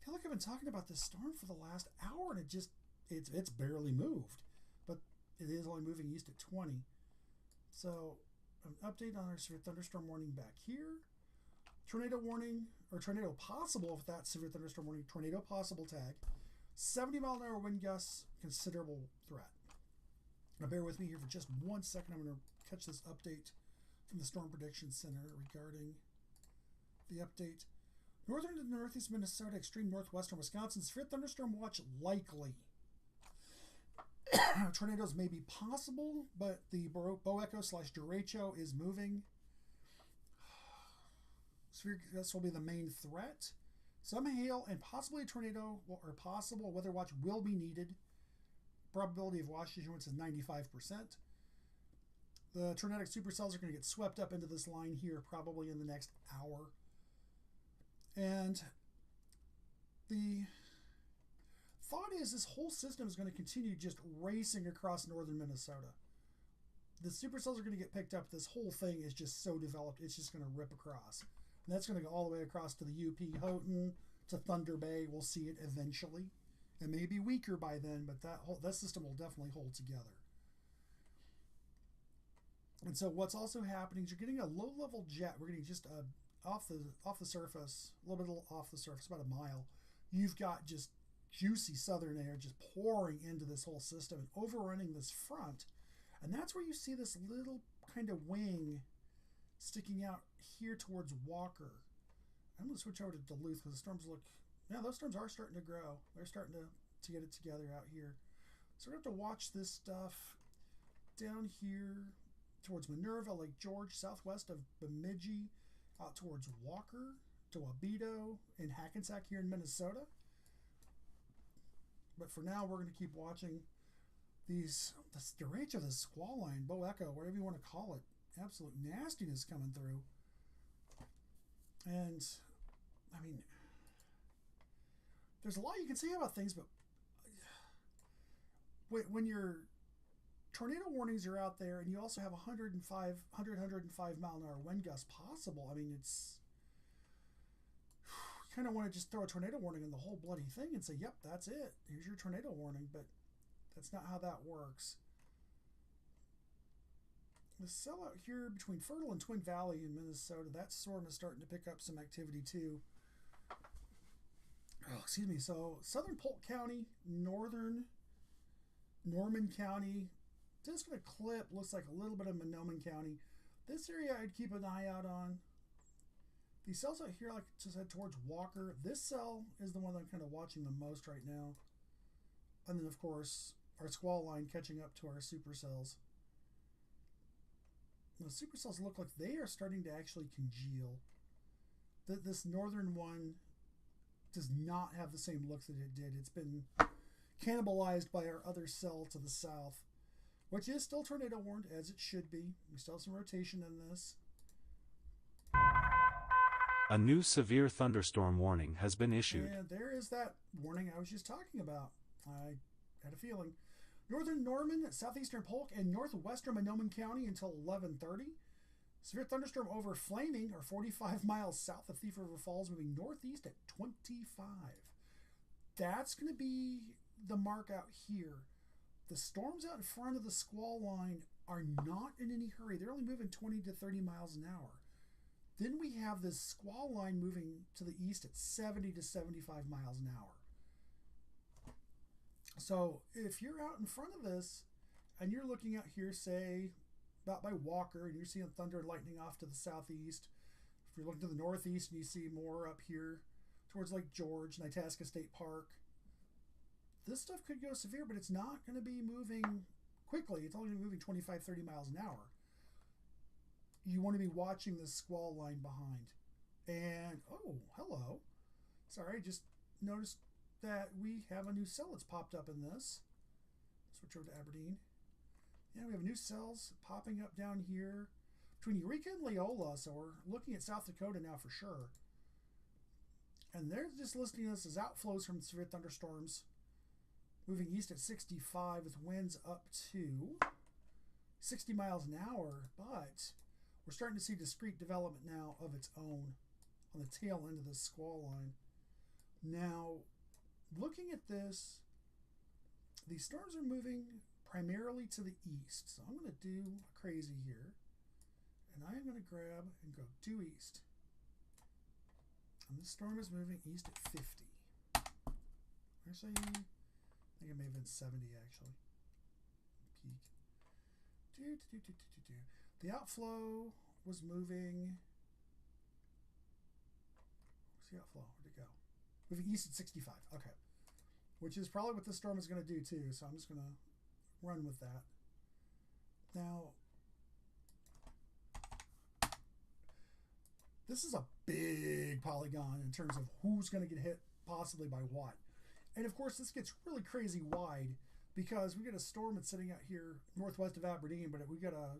feel like I've been talking about this storm for the last hour, and it's barely moved. But it is only moving east at 20. So an update on our severe thunderstorm warning back here. Tornado warning, or tornado possible with that severe thunderstorm warning. Tornado possible tag. 70 mile an hour wind gusts, considerable threat. Now bear with me here for just 1 second. I'm going to catch this update from the Storm Prediction Center regarding the update. Northern to northeast Minnesota, extreme northwestern Wisconsin, severe thunderstorm watch likely. Tornadoes may be possible, but the Boeco/derecho is moving. This will be the main threat. Some hail and possibly a tornado or possible weather watch will be needed. Probability of wash issuance is 95%. The tornadic supercells are going to get swept up into this line here probably in the next hour. And the thought is this whole system is going to continue just racing across northern Minnesota. The supercells are going to get picked up. This whole thing is just so developed, it's just going to rip across. And that's going to go all the way across to the UP, Houghton, to Thunder Bay. We'll see it eventually. It may be weaker by then, but that system will definitely hold together. And so what's also happening is you're getting a low-level jet. We're getting just off the surface, a little bit off the surface, about a mile. You've got just juicy southern air just pouring into this whole system and overrunning this front. And that's where you see this little kind of wing sticking out here towards Walker. I'm going to switch over to Duluth because the storms look... Yeah, those storms are starting to grow. They're starting to get it together out here. So we're going to have to watch this stuff down here towards Minerva, Lake George, southwest of Bemidji, out towards Walker, to Wabito, and Hackensack here in Minnesota. But for now, we're going to keep watching this derecho, this squall line, Boeco, whatever you want to call it. Absolute nastiness coming through. And, I mean, there's a lot you can say about things, but when your tornado warnings are out there and you also have 105 mile an hour wind gusts possible, I mean, it's... You kind of want to just throw a tornado warning on the whole bloody thing and say, yep, that's it. Here's your tornado warning, but that's not how that works. The sellout here between Fertile and Twin Valley in Minnesota, that storm is starting to pick up some activity too. Oh, excuse me. So southern Polk County, northern Norman County, just going to clip, looks like a little bit of Monoman County. This area I'd keep an eye out on. These cells out here, like just head towards Walker. This cell is the one that I'm kind of watching the most right now. And then, of course, our squall line catching up to our supercells. The supercells look like they are starting to actually congeal. This northern one does not have the same look that it did. It's been cannibalized by our other cell to the south, which is still tornado warned, as it should be. We still have some rotation in this. A new severe thunderstorm warning has been issued. And there is that warning I was just talking about. I had a feeling. Northern Norman, southeastern Polk, and northwestern Monoman County until 11:30. Severe thunderstorm over Flaming, or 45 miles south of Thief River Falls, moving northeast at 25. That's going to be the mark out here. The storms out in front of the squall line are not in any hurry. They're only moving 20 to 30 miles an hour. Then we have this squall line moving to the east at 70 to 75 miles an hour. So if you're out in front of this and you're looking out here, say, about by Walker, and you're seeing thunder and lightning off to the southeast, if you're looking to the northeast and you see more up here towards Lake George and Itasca State Park, this stuff could go severe, but it's not going to be moving quickly. It's only going to be moving 25, 30 miles an hour. You want to be watching the squall line behind. And, oh, hello. Sorry, I just noticed that we have a new cell that's popped up in this. Switch over to Aberdeen. Yeah, we have new cells popping up down here between Eureka and Leola, so we're looking at South Dakota now for sure. And they're just listing this as outflows from severe thunderstorms, moving east at 65 with winds up to 60 miles an hour, but we're starting to see discrete development now of its own on the tail end of this squall line. Now, looking at this, these storms are moving primarily to the east. So I'm going to do a crazy here. And I am going to grab and go due east. And this storm is moving east at 50. Actually, I think it may have been 70 actually. Peak. The outflow was moving. Where's the outflow? Where'd it go? Moving east at 65. Okay. Which is probably what this storm is going to do too. So I'm just going to run with that. Now, this is a big polygon in terms of who's going to get hit possibly by what. And of course, this gets really crazy wide because we get a storm that's sitting out here northwest of Aberdeen, but we got a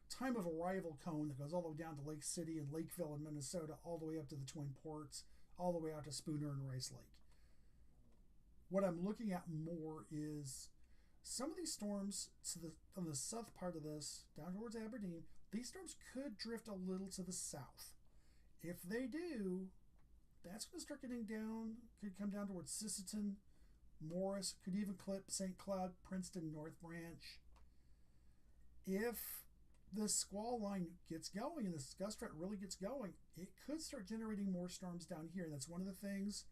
time of arrival cone that goes all the way down to Lake City and Lakeville in Minnesota, all the way up to the Twin Ports, all the way out to Spooner and Rice Lake. What I'm looking at more is some of these storms on the south part of this, down towards Aberdeen, these storms could drift a little to the south. If they do, that's going to start getting down, could come down towards Sisseton, Morris, could even clip St. Cloud, Princeton, North Branch. If this squall line gets going and this gust front really gets going, it could start generating more storms down here. And that's one of the things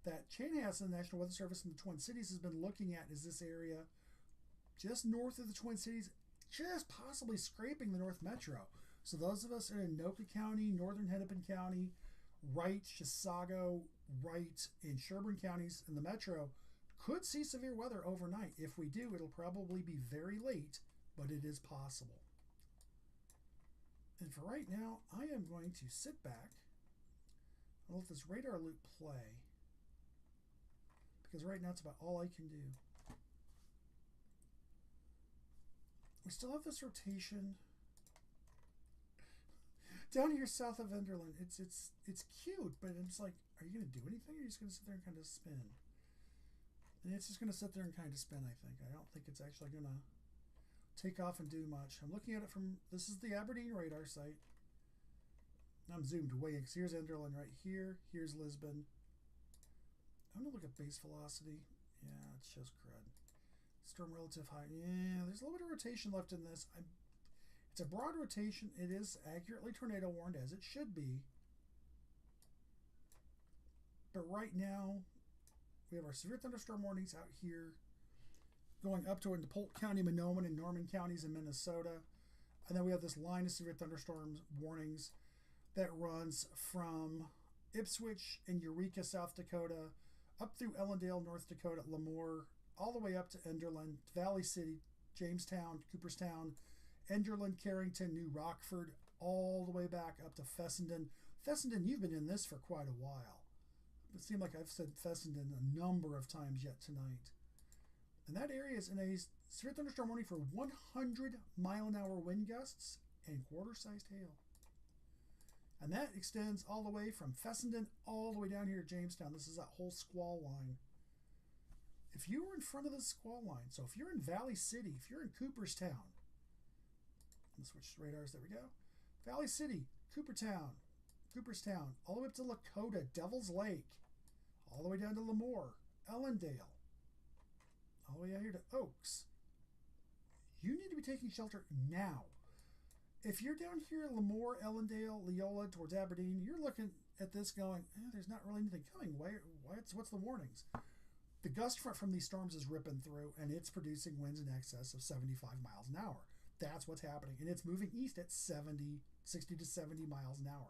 that Chanhassen, the National Weather Service in the Twin Cities, has been looking at, is this area just north of the Twin Cities, just possibly scraping the North Metro. So those of us in Anoka County, Northern Hennepin County, Wright, Chisago, Wright, and Sherburne counties in the Metro could see severe weather overnight. If we do, it'll probably be very late, but it is possible. And for right now, I am going to sit back and let this radar loop play, because right now it's about all I can do. We still have this rotation down here south of Enderlin. It's cute, but it's like, are you going to do anything, or are you just going to sit there and kind of spin? And it's just going to sit there and kind of spin, I think. I don't think it's actually going to take off and do much. I'm looking at it from, this is the Aberdeen radar site. I'm zoomed way in, because here's Enderlin right here. Here's Lisbon. I'm going to look at base velocity. Yeah, it shows crud. Storm relative high. Yeah, there's a little bit of rotation left in this. It's a broad rotation. It is accurately tornado warned, as it should be. But right now, we have our severe thunderstorm warnings out here, going up toward the Polk County, Monoman, and Norman counties in Minnesota. And then we have this line of severe thunderstorm warnings that runs from Ipswich and Eureka, South Dakota, up through Ellendale, North Dakota, Lemoore, all the way up to Enderlin, Valley City, Jamestown, Cooperstown, Enderlin, Carrington, New Rockford, all the way back up to Fessenden. Fessenden, you've been in this for quite a while. It seemed like I've said Fessenden a number of times yet tonight. And that area is in a severe thunderstorm warning for 100-mile-an-hour wind gusts and quarter-sized hail. And that extends all the way from Fessenden all the way down here to Jamestown. This is that whole squall line. If you were in front of the squall line, so if you're in Valley City, if you're in Cooperstown, let's switch radars, there we go. Valley City, Cooperstown, all the way up to Lakota, Devil's Lake, all the way down to Lemoore, Ellendale, all the way out here to Oaks. You need to be taking shelter now. If you're down here at Lemoore, Ellendale, Leola, towards Aberdeen, you're looking at this going, there's not really anything coming. What's the warnings? The gust front from these storms is ripping through, and it's producing winds in excess of 75 miles an hour. That's what's happening. And it's moving east at 60 to 70 miles an hour.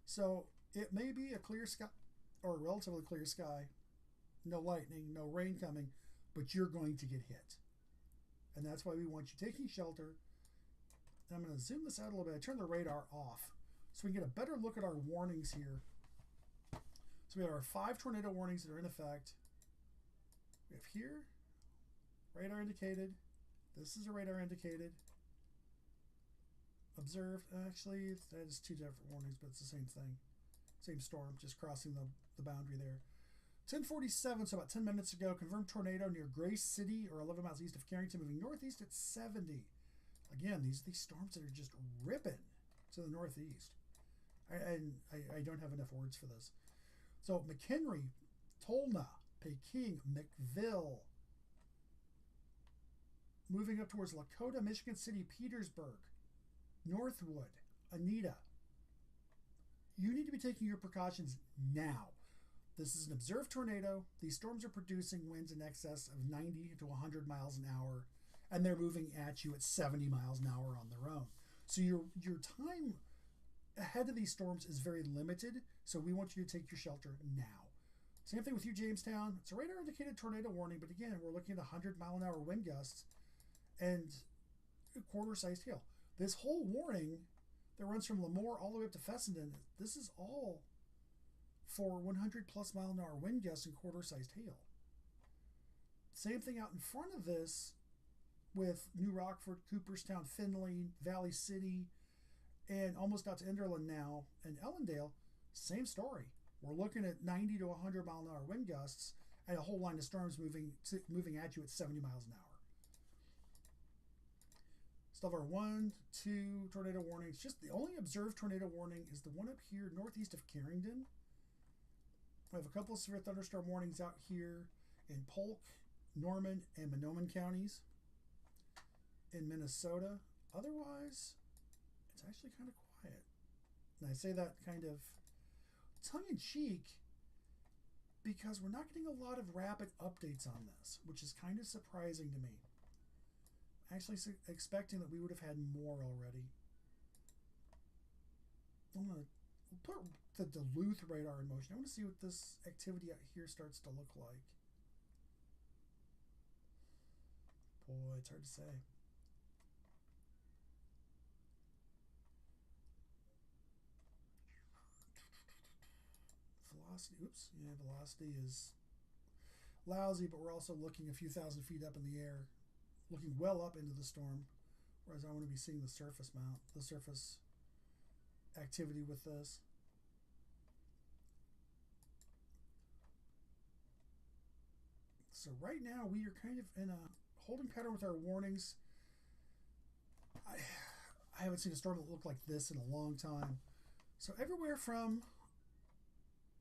So it may be a clear sky, or a relatively clear sky, no lightning, no rain coming, but you're going to get hit. And that's why we want you taking shelter. And I'm going to zoom this out a little bit. I turn the radar off so we can get a better look at our warnings here. So we have our 5 tornado warnings that are in effect. We have here, radar indicated. This is a radar indicated. Observed. Actually, that is 2 different warnings, but it's the same thing. Same storm, just crossing the boundary there. 10:47, so about 10 minutes ago, confirmed tornado near Grace City, or 11 miles east of Carrington, moving northeast at 70. Again, these storms that are just ripping to the northeast. I don't have enough words for this. So McHenry, Tolna, Peking, McVille, moving up towards Lakota, Michigan City, Petersburg, Northwood, Anita. You need to be taking your precautions now. This is an observed tornado. These storms are producing winds in excess of 90 to 100 miles an hour, and they're moving at you at 70 miles an hour on their own. So your time ahead of these storms is very limited, so we want you to take your shelter now. Same thing with you, Jamestown. It's a radar indicated tornado warning, but again, we're looking at 100 mile an hour wind gusts and a quarter-sized hail. This whole warning that runs from Lemoore all the way up to Fessenden, this is all for 100 plus mile an hour wind gusts and quarter-sized hail. Same thing out in front of this with New Rockford, Cooperstown, Findlay, Valley City, and almost out to Enderlin now, and Ellendale, same story. We're looking at 90 to 100 mile an hour wind gusts and a whole line of storms moving at you at 70 miles an hour. Still have our 1, 2 tornado warnings. Just the only observed tornado warning is the one up here northeast of Carrington. We have a couple of severe thunderstorm warnings out here in Polk, Norman, and Mahnomen counties in Minnesota. Otherwise, it's actually kind of quiet. And I say that kind of tongue-in-cheek because we're not getting a lot of rapid updates on this, which is kind of surprising to me. Actually expecting that we would have had more already. I'm going to put the Duluth radar in motion. I want to see what this activity out here starts to look like. Boy, it's hard to say. Velocity, velocity is lousy, but we're also looking a few thousand feet up in the air, looking well up into the storm, whereas I want to be seeing the surface activity with this. So right now we are kind of in a holding pattern with our warnings. I haven't seen a storm that looked like this in a long time. So everywhere from,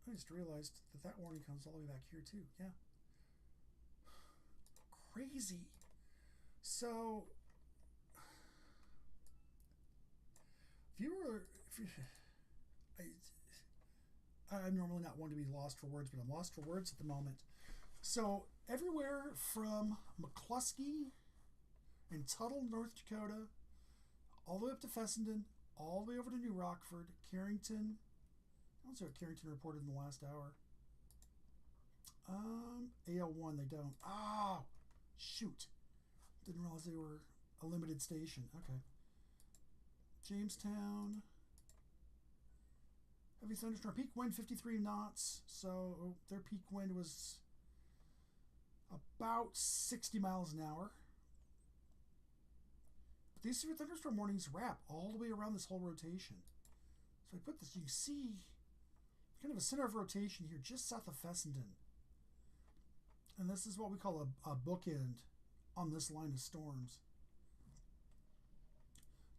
I just realized that warning comes all the way back here too. Yeah. Crazy. So I'm normally not one to be lost for words, but I'm lost for words at the moment. So everywhere from McCluskey and Tuttle, North Dakota, all the way up to Fessenden, all the way over to New Rockford, Carrington. I don't see what Carrington reported in the last hour. AL1, they don't. Oh, shoot. Didn't realize they were a limited station. Okay. Jamestown. Heavy thunderstorm. Peak wind 53 knots. So their peak wind was about 60 miles an hour. But these severe thunderstorm warnings wrap all the way around this whole rotation. So I put this, you can see kind of a center of rotation here just south of Fessenden. And this is what we call a bookend on this line of storms.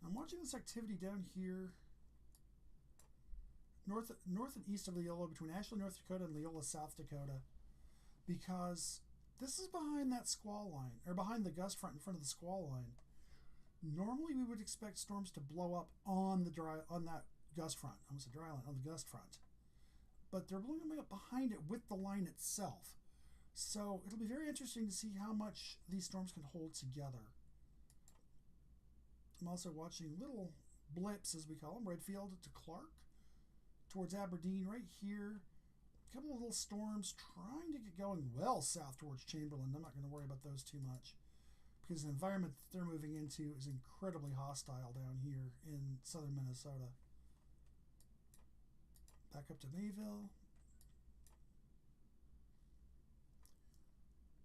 I'm watching this activity down here north and east of Leola, between Ashley, North Dakota and Leola, South Dakota, because this is behind that squall line, or behind the gust front in front of the squall line. Normally we would expect storms to blow up on that gust front. I almost said dry line, on the gust front. But they're blowing up behind it with the line itself. So it'll be very interesting to see how much these storms can hold together. I'm also watching little blips, as we call them, Redfield to Clark, towards Aberdeen right here. A couple of little storms trying to get going well south towards Chamberlain. I'm not going to worry about those too much, because the environment that they're moving into is incredibly hostile down here in southern Minnesota. Back up to Mayville.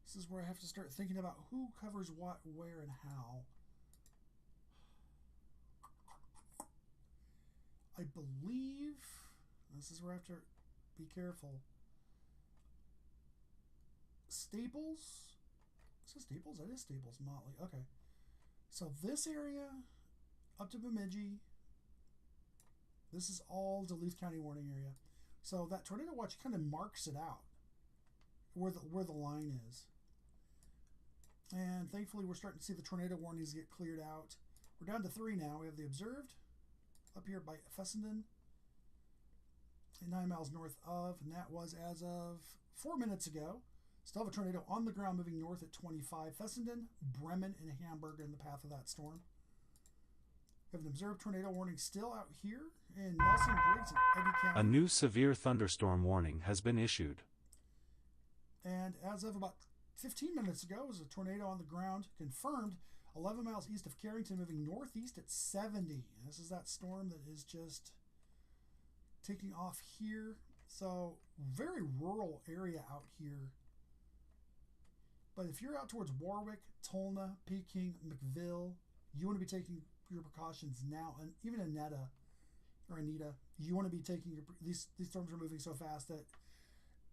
This is where I have to start thinking about who covers what, where, and how. I believe, this is where I have to be careful. Staples? Is it Staples? That is Staples. Motley. Okay. So this area up to Bemidji, this is all Duluth County warning area. So that tornado watch kind of marks it out where the line is. And thankfully we're starting to see the tornado warnings get cleared out. We're down to 3 now. We have the observed up here by Fessenden, 9 miles north of, and that was as of 4 minutes ago. Still have a tornado on the ground moving north at 25. Fessenden, Bremen, and Hamburg in the path of that storm. We have an observed tornado warning still out here in Nelson, Briggs, and Eddy County. A new severe thunderstorm warning has been issued. And as of about 15 minutes ago, was a tornado on the ground, confirmed, 11 miles east of Carrington, moving northeast at 70. This is that storm that is just taking off here. So very rural area out here. But if you're out towards Warwick, Tolna, Peking, McVille, you want to be taking your precautions now. And even Anita, you want to be taking these storms are moving so fast that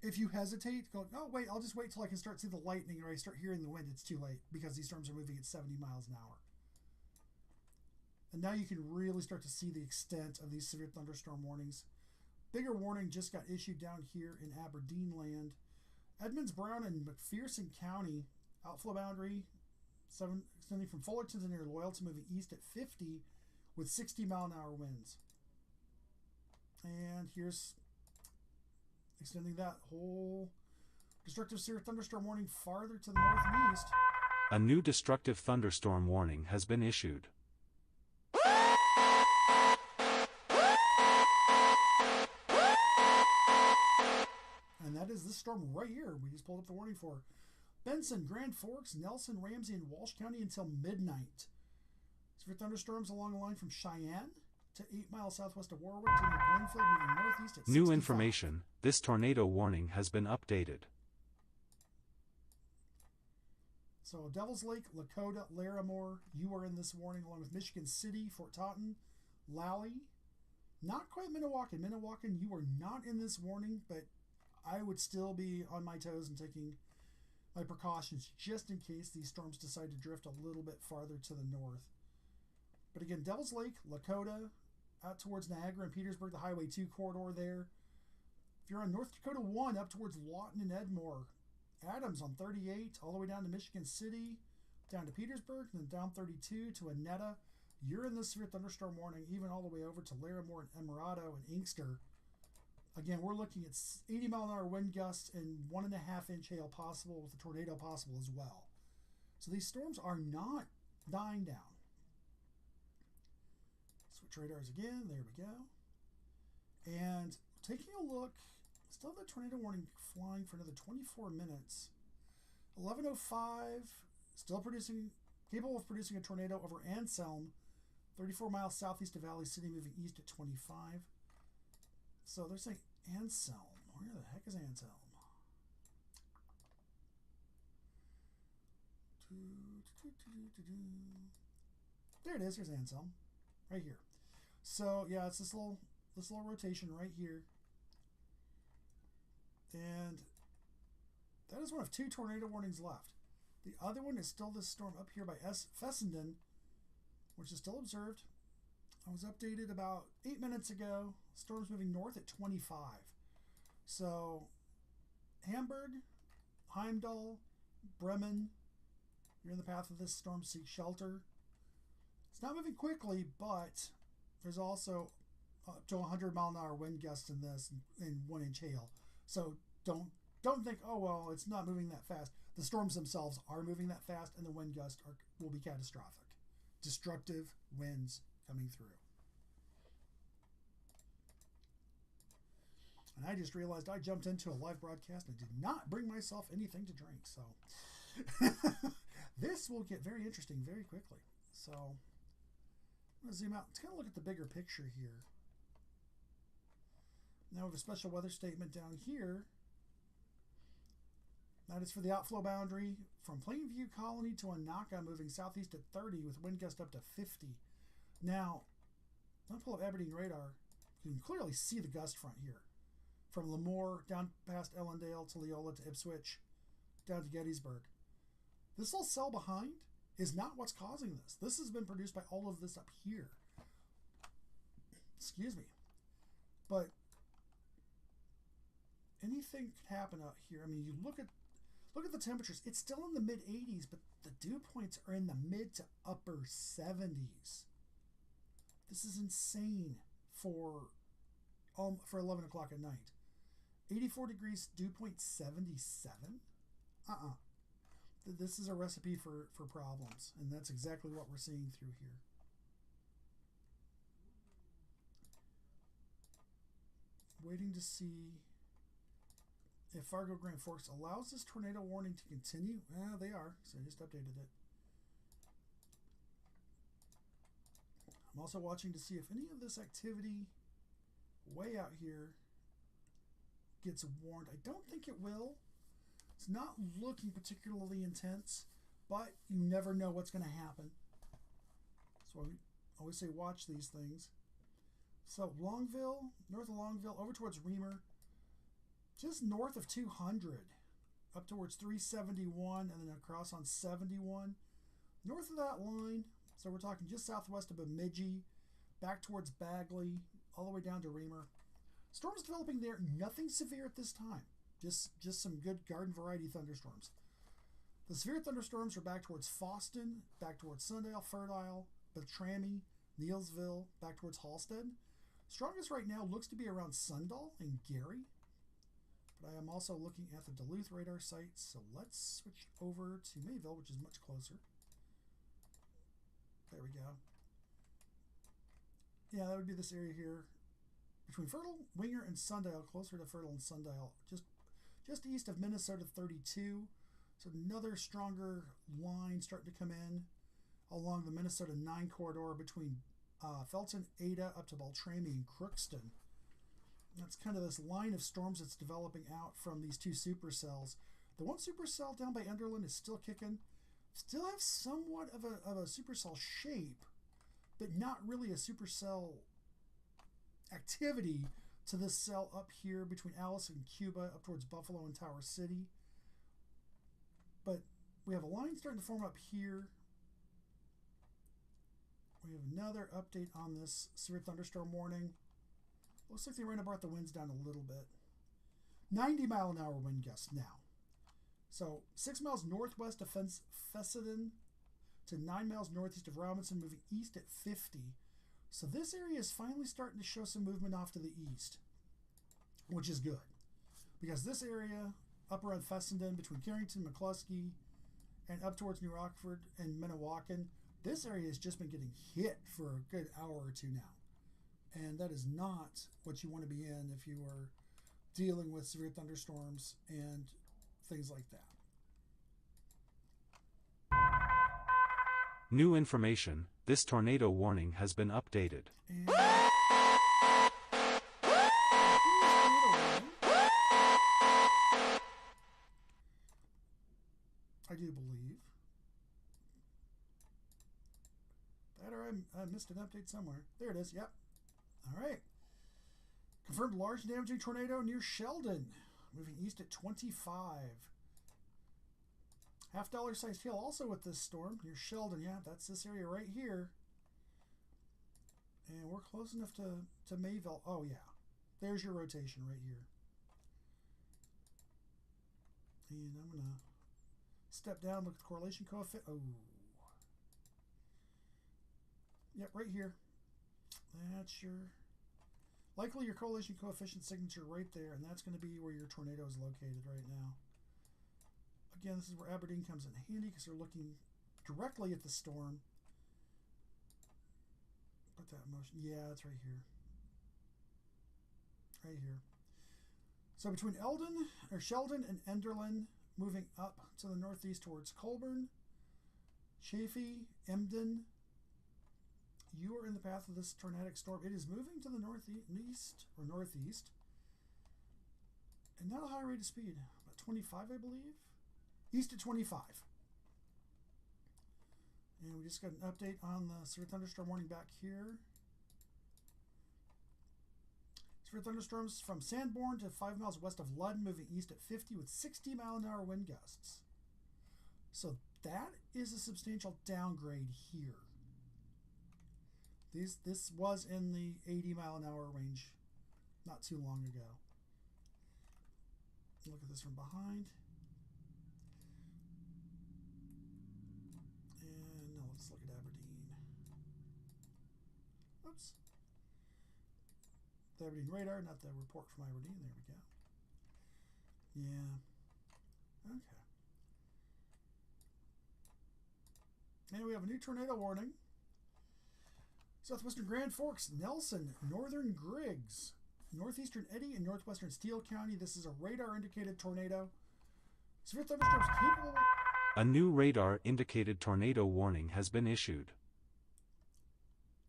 if you hesitate, go, oh, wait, I'll just wait till I can start seeing the lightning or I start hearing the wind. It's too late, because these storms are moving at 70 miles an hour. And now you can really start to see the extent of these severe thunderstorm warnings. Bigger warning just got issued down here in Aberdeen land. Edmonds, Brown, and McPherson County, outflow boundary, extending from Fullerton to near Loyalton, moving east at 50 with 60-mile-an-hour winds. And here's extending that whole destructive severe thunderstorm warning farther to the north and east. A new destructive thunderstorm warning has been issued. And that is this storm right here we just pulled up the warning for. Benson, Grand Forks, Nelson, Ramsey, and Walsh County until midnight. Severe thunderstorms along the line from Cheyenne to 8 miles southwest of Warwick to near Glenfield, moving northeast at 65. New information, this tornado warning has been updated. So Devils Lake, Lakota, Larimore, you are in this warning, along with Michigan City, Fort Totten, Lally. Not quite Minnewacan. Minnewacan, you are not in this warning, but I would still be on my toes and taking my precautions just in case these storms decide to drift a little bit farther to the north. But again, Devils Lake, Lakota, out towards Niagara and Petersburg, the Highway 2 corridor there. If you're on North Dakota 1, up towards Lawton and Edmore, Adams on 38, all the way down to Michigan City, down to Petersburg, and then down 32 to Annetta. You're in this severe thunderstorm warning, even all the way over to Larimore and Emerado and Inkster. Again, we're looking at 80-mile-an-hour wind gusts and 1.5-inch hail possible, with a tornado possible as well. So these storms are not dying down. Switch radars again. There we go. And taking a look, still have the tornado warning flying for another 24 minutes. 11:05, still capable of producing a tornado over Anselm, 34 miles southeast of Valley City, moving east at 25. So they're saying Anselm. Where the heck is Anselm? There it is. Here's Anselm. Right here. So, yeah, it's this little this little rotation right here. And that is one of 2 tornado warnings left. The other one is still this storm up here by Fessenden, which is still observed. I was updated about 8 minutes ago. Storm's moving north at 25. So Hamburg, Heimdall, Bremen, you're in the path of this storm. Seek shelter. It's not moving quickly, but there's also up to 100-mile-an-hour wind gusts in this and 1-inch hail. So don't think, oh well, it's not moving that fast. The storms themselves are moving that fast, and the wind gusts will be catastrophic. Destructive winds coming through. And I just realized I jumped into a live broadcast and did not bring myself anything to drink. So this will get very interesting very quickly. So I'm going to zoom out. Let's kind of look at the bigger picture here. Now we have a special weather statement down here. That is for the outflow boundary from Plainview Colony to Anaka, moving southeast at 30 with wind gust up to 50. Now, when I pull up Aberdeen radar, you can clearly see the gust front here. From Lemoore down past Ellendale to Leola to Ipswich, down to Gettysburg. This little cell behind is not what's causing this. This has been produced by all of this up here. Excuse me. But anything could happen out here. I mean, you look at the temperatures. It's still in the mid-80s, but the dew points are in the mid to upper 70s. This is insane for 11 o'clock at night. 84 degrees, dew point 77? This is a recipe for problems, and that's exactly what we're seeing through here. Waiting to see if Fargo Grand Forks allows this tornado warning to continue. Well, they are, so I just updated it. I'm also watching to see if any of this activity way out here gets warned. I don't think it will. It's not looking particularly intense, but you never know what's going to happen. So I always say watch these things. So Longville, north of Longville, over towards Reamer, just north of 200, up towards 371, and then across on 71. North of that line, so we're talking just southwest of Bemidji, back towards Bagley, all the way down to Reamer. Storms developing there, nothing severe at this time. Just some good garden variety thunderstorms. The severe thunderstorms are back towards Fawston, back towards Sundale, Fertile, Beltrami, Neilsville, back towards Halstead. Strongest right now looks to be around Sundal and Gary. But I am also looking at the Duluth radar site, so let's switch over to Mayville, which is much closer. There we go. Yeah, that would be this area here. Between Fertile, Winger, and Sundale, closer to Fertile and Sundale, just east of Minnesota 32. So another stronger line starting to come in along the Minnesota 9 corridor between Felton, Ada, up to Beltrami and Crookston. That's kind of this line of storms that's developing out from these 2 supercells. The one supercell down by Enderlin is still kicking. Still have somewhat of a supercell shape, but not really a supercell activity to this cell up here between Alice and Cuba, up towards Buffalo and Tower City. But we have a line starting to form up here. We have another update on this severe thunderstorm warning. Looks like they ran about the winds down a little bit. 90-mile-an-hour wind gusts now. So 6 miles northwest of Fessenden to 9 miles northeast of Robinson, moving east at 50. So this area is finally starting to show some movement off to the east, which is good. Because this area, up around Fessenden, between Carrington, McCluskey, and up towards New Rockford and Minnewacan, this area has just been getting hit for a good hour or two now. And that is not what you want to be in if you are dealing with severe thunderstorms and things like that. New information, this tornado warning has been updated. And I do believe that, or I missed an update somewhere. There it is. Yep. All right. Confirmed large damaging tornado near Sheldon, moving east at 25. $half sized hail also with this storm near Sheldon. Yeah, that's this area right here. And we're close enough to Mayville. Oh, yeah. There's your rotation right here. And I'm going to step down, look at the correlation coefficient. Oh. Yep, right here. That's likely your correlation coefficient signature right there, and that's going to be where your tornado is located right now. Again, this is where Aberdeen comes in handy because they're looking directly at the storm. Put that in motion. Yeah, it's right here. Right here. So between Sheldon and Enderlin, moving up to the northeast towards Colburn, Chaffee, Emden, you are in the path of this tornadic storm. It is moving to the northeast, and not a high rate of speed. About 25, I believe. East at 25. And we just got an update on the severe thunderstorm warning back here. Severe thunderstorms from Sanborn to 5 miles west of Ludden, moving east at 50 with 60-mile-an-hour wind gusts. So that is a substantial downgrade here. This was in the 80-mile-an-hour range not too long ago. Look at this from behind. And now let's look at Aberdeen. Oops. The Aberdeen radar, not the report from Aberdeen. There we go. Yeah. Okay. And we have a new tornado warning. Southwestern Grand Forks, Nelson, Northern Griggs, Northeastern Eddy, and Northwestern Steele County. This is a radar-indicated tornado. Severe thunderstorms capable... A new radar-indicated tornado warning has been issued.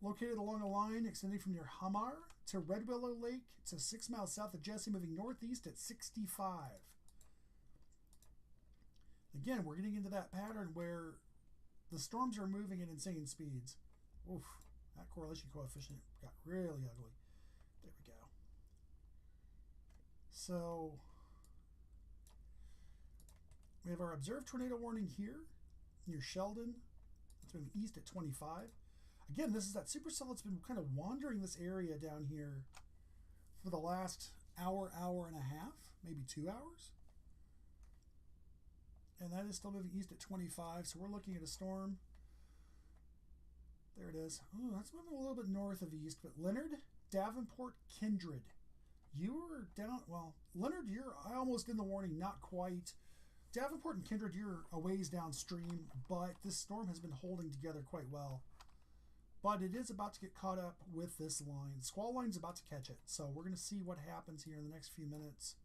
Located along a line extending from near Hamar to Red Willow Lake to 6 miles south of Jesse, moving northeast at 65. Again, we're getting into that pattern where the storms are moving at insane speeds. Oof. That correlation coefficient got really ugly. There we go. So we have our observed tornado warning here near Sheldon. It's moving east at 25. Again, this is that supercell that's been kind of wandering this area down here for the last hour and a half, maybe 2 hours. And that is still moving east at 25. So we're looking at a storm. There it is. Oh, that's moving a little bit north of east, but Leonard, Davenport, Kindred. You were down, well, Leonard, you're almost in the warning, not quite. Davenport and Kindred, you're a ways downstream, but this storm has been holding together quite well. But it is about to get caught up with this line. Squall line's about to catch it, so we're going to see what happens here in the next few minutes.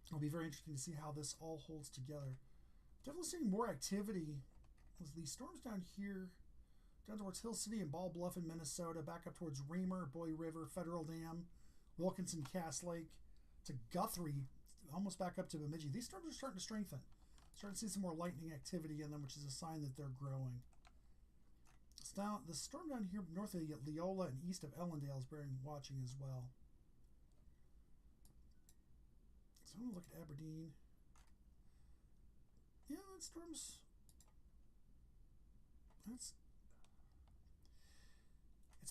It'll be very interesting to see how this all holds together. Definitely seeing more activity with these storms down here, down towards Hill City and Ball Bluff in Minnesota, back up towards Reamer, Boy River, Federal Dam, Wilkinson, Cass Lake, to Guthrie, almost back up to Bemidji. These storms are starting to strengthen. Starting to see some more lightning activity in them, which is a sign that they're growing. Now, the storm down here north of Leola and east of Ellendale is bearing watching as well. So I'm going to look at Aberdeen. Yeah, that storm's... It's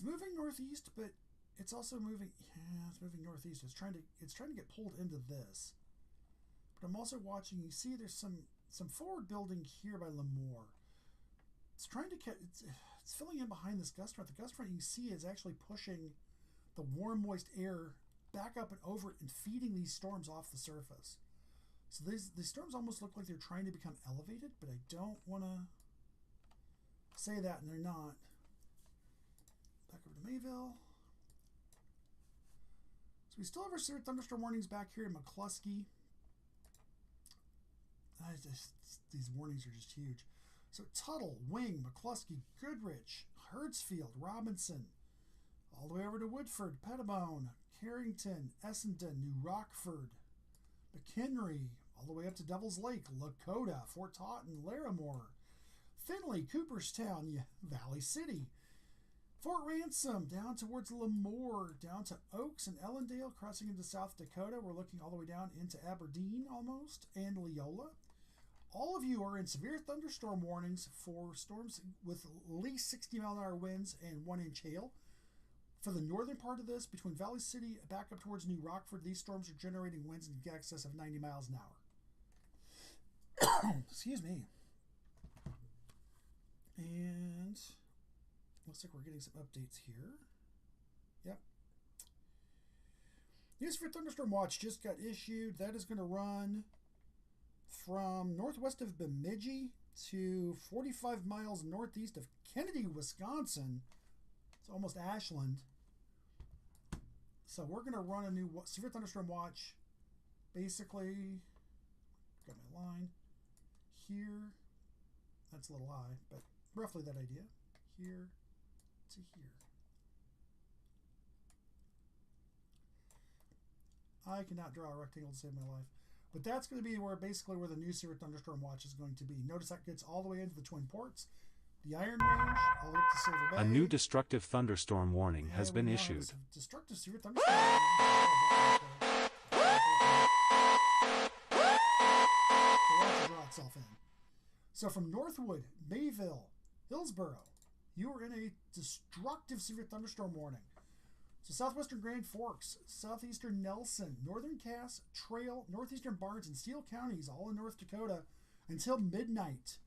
moving northeast, but it's also moving... Yeah, it's moving northeast. It's trying to get pulled into this. But I'm also watching... You see there's some forward building here by Lemoore. It's trying to catch... It's filling in behind this gust front. The gust front you see is actually pushing the warm, moist air back up and over it and feeding these storms off the surface. So these storms almost look like they're trying to become elevated, but I don't want to say that, and they're not. Back over to Mayville. So we still have our severe thunderstorm warnings back here in McCluskey. These warnings are just huge. So Tuttle, Wing, McCluskey, Goodrich, Hertzfield, Robinson, all the way over to Woodford, Pettibone, Carrington, Essendon, New Rockford, McHenry, all the way up to Devil's Lake, Lakota, Fort Totten, Larimore, Findlay, Cooperstown, Valley City, Fort Ransom, down towards Lemoore, down to Oaks and Ellendale, crossing into South Dakota. We're looking all the way down into Aberdeen almost, and Leola. All of you are in severe thunderstorm warnings for storms with at least 60-mile-an-hour winds and 1-inch hail. For the northern part of this, between Valley City back up towards New Rockford, these storms are generating winds in excess of 90 miles an hour. Excuse me. And looks like we're getting some updates here. Yep. News for Thunderstorm Watch just got issued. That is going to run from northwest of Bemidji to 45 miles northeast of Kennedy, Wisconsin. It's almost Ashland. So we're going to run a new severe thunderstorm watch. Basically, got my line here. That's a little high, but roughly that idea. Here to here. I cannot draw a rectangle to save my life. But that's going to be where basically where the new severe thunderstorm watch is going to be. Notice that gets all the way into the Twin Ports, the Iron Range, all the way up to Silver Bay. A new destructive thunderstorm warning has been issued. Destructive severe thunderstorm. Draw itself in. So from Northwood, Mayville, Hillsboro, you are in a destructive severe thunderstorm warning. So southwestern Grand Forks, southeastern Nelson, northern Cass, Trail, northeastern Barnes, and Steele counties, all in North Dakota, until midnight,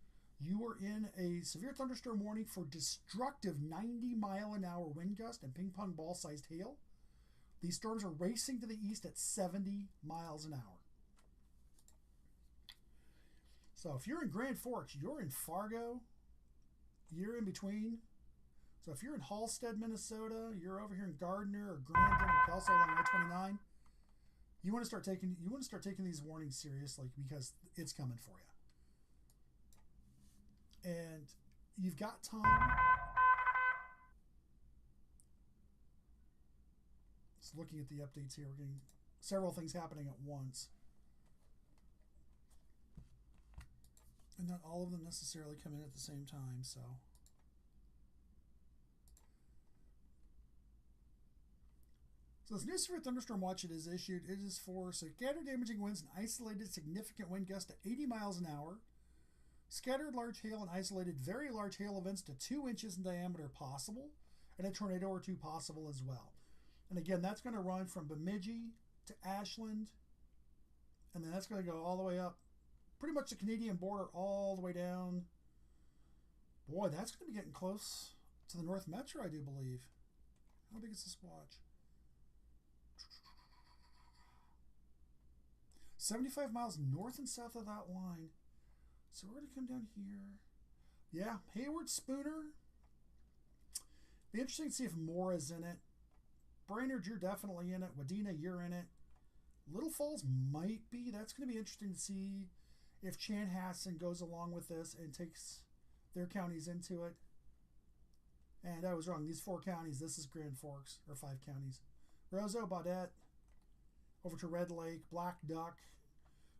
you are in a severe thunderstorm warning for destructive 90-mile-an-hour wind gust and ping-pong ball-sized hail. These storms are racing to the east at 70 miles an hour. So if you're in Grand Forks, you're in Fargo, you're in between. So if you're in Halstead, Minnesota, you're over here in Gardner or Grandin or Kelso along I-29, you want to start taking these warnings seriously because it's coming for you. And you've got time. Just looking at the updates here, we're getting several things happening at once. And not all of them necessarily come in at the same time, so. So this new severe thunderstorm watch it is issued. It is for scattered damaging winds and isolated significant wind gusts to 80 miles an hour. Scattered large hail and isolated very large hail events to 2 inches in diameter possible. And a tornado or two possible as well. And again, that's going to run from Bemidji to Ashland. And then that's going to go all the way up. Pretty much the Canadian border all the way down. Boy, that's going to be getting close to the North Metro, I do believe. How big is this watch? 75 miles north and south of that line. So we're going to come down here. Yeah, Hayward, Spooner. Be interesting to see if Mora's in it. Brainerd, you're definitely in it. Wadena, you're in it. Little Falls might be. That's going to be interesting to see if Chanhassen goes along with this and takes their counties into it. And I was wrong. These 4 counties, this is Grand Forks, or 5 counties. Roseau, Baudette, over to Red Lake, Black Duck,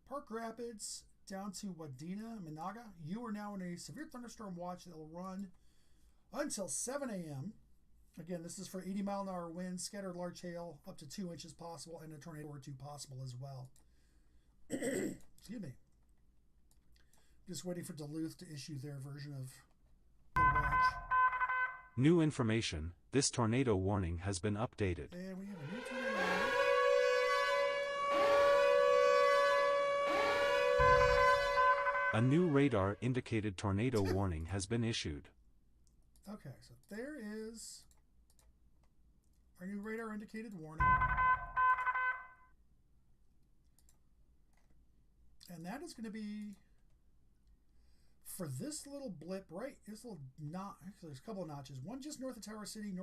Park Rapids, down to Wadena, Minaga. You are now in a severe thunderstorm watch that will run until 7 a.m. Again, this is for 80-mile-an-hour winds, scattered large hail, up to 2 inches possible, and a tornado or two possible as well. Excuse me. Just waiting for Duluth to issue their version of the watch. New information, this tornado warning has been updated. And we have a new tornado. A new radar indicated tornado warning has been issued. Okay, so there is our new radar indicated warning. And that is going to be for this little blip, right? This little notch, actually there's a couple of notches. One just north of Tower City,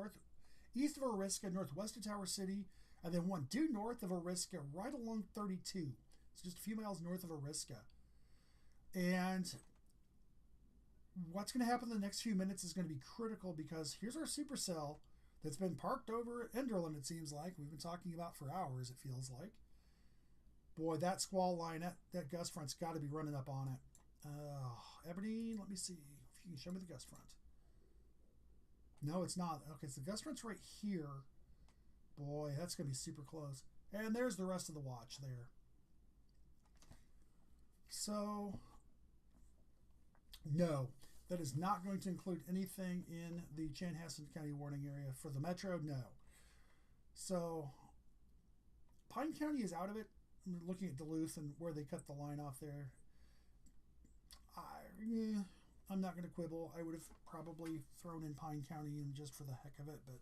east of Oriska, northwest of Tower City, and then one due north of Oriska, right along 32. It's just a few miles north of Oriska. And what's going to happen in the next few minutes is going to be critical because here's our supercell that's been parked over at Enderlin, it seems like. We've been talking about for hours, it feels like. Boy, that squall line, that gust front's got to be running up on it. Aberdeen, let me see if you can show me the gust front. No, it's not. Okay, so the gust front's right here. Boy, that's going to be super close. And there's the rest of the watch there. So, no, that is not going to include anything in the Chanhassen County warning area. For the metro, no. So, Pine County is out of it. I'm looking at Duluth and where they cut the line off there. I'm not going to quibble. I would have probably thrown in Pine County in just for the heck of it, but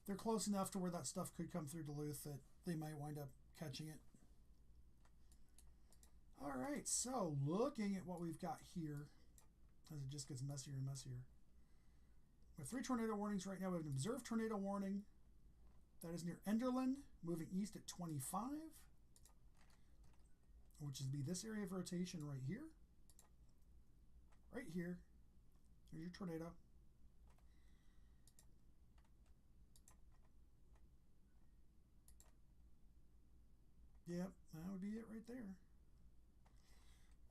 they're close enough to where that stuff could come through Duluth that they might wind up catching it. All right, so looking at what we've got here, as it just gets messier and messier. We have 3 tornado warnings right now. We have an observed tornado warning. That is near Enderlin, moving east at 25, which is be this area of rotation right here. Right here. There's your tornado. Yep, that would be it right there.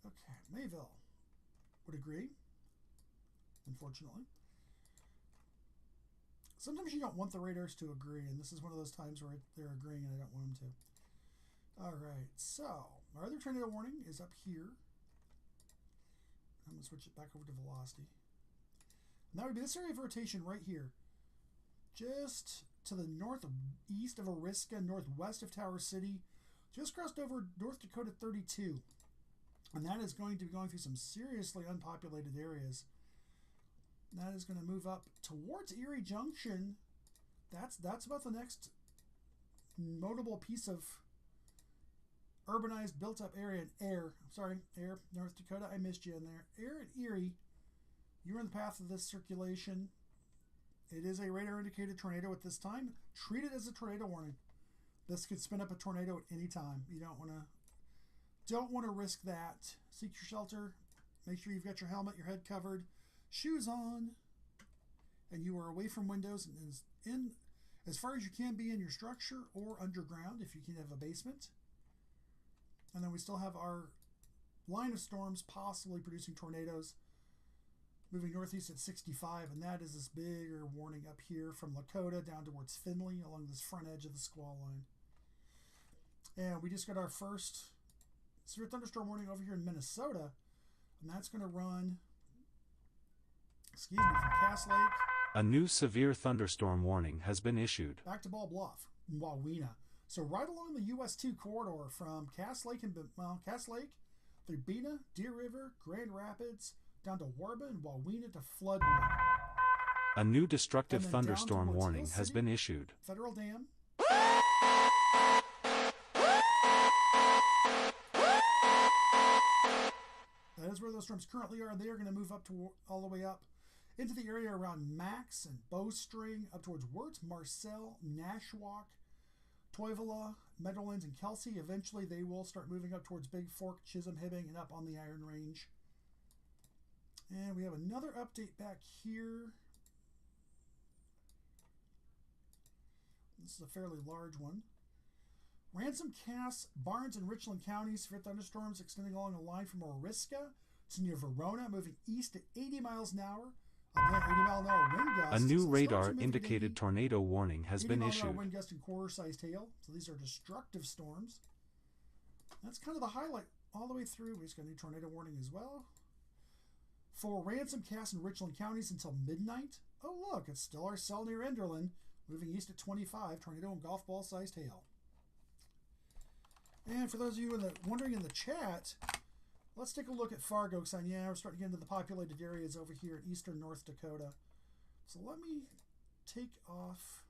Okay, Mayville would agree, unfortunately. Sometimes you don't want the radars to agree, and this is one of those times where they're agreeing and I don't want them to. All right, so our other tornado warning is up here. I'm going to switch it back over to velocity. And that would be this area of rotation right here. Just to the northeast of Oriska, northwest of Tower City. Just crossed over North Dakota 32. And that is going to be going through some seriously unpopulated areas. That is going to move up towards Erie Junction. That's about the next notable piece of urbanized, built-up area in Air, North Dakota. I missed you in there. Air and Erie, you're in the path of this circulation. It is a radar-indicated tornado at this time. Treat it as a tornado warning. This could spin up a tornado at any time. You don't want to risk that. Seek your shelter. Make sure you've got your helmet, your head covered, shoes on, and you are away from windows and in as far as you can be in your structure or underground if you can have a basement. And then we still have our line of storms possibly producing tornadoes moving northeast at 65, and that is this bigger warning up here from Lakota down towards Findlay along this front edge of the squall line. And we just got our first severe thunderstorm warning over here in Minnesota, and that's going to run, from Cass Lake. A new severe thunderstorm warning has been issued. Back to Ball Bluff, Wawena. So right along the US 2 corridor from Cass Lake through Bena, Deer River, Grand Rapids, down to Warba and Wawena to Floodwood. A new destructive thunderstorm warning has been issued. Federal Dam. That is where those storms currently are. They are going to move up to all the way up into the area around Max and Bowstring, up towards Wirt, Marcel, Nashwauk, Toivola, Meadowlands, and Kelsey. Eventually, they will start moving up towards Big Fork, Chisholm, Hibbing, and up on the Iron Range. And we have another update back here. This is a fairly large one. Ransom, Cass, Barnes, and Richland counties for thunderstorms extending along a line from Oriska to near Verona, moving east at 80 miles an hour. Again, 80-mile-an-hour wind gusts. A new radar-indicated tornado warning has been issued. 80-mile-an-hour wind gust and quarter-sized hail. So these are destructive storms. That's kind of the highlight all the way through. We just got a new tornado warning as well. For Ransom, Cass, and Richland counties until midnight. Oh, look, it's still our cell near Enderlin, moving east at 25, tornado and golf ball-sized hail. And for those of you wondering in the chat, let's take a look at Fargo. Because we're starting to get into the populated areas over here in eastern North Dakota. So let me take off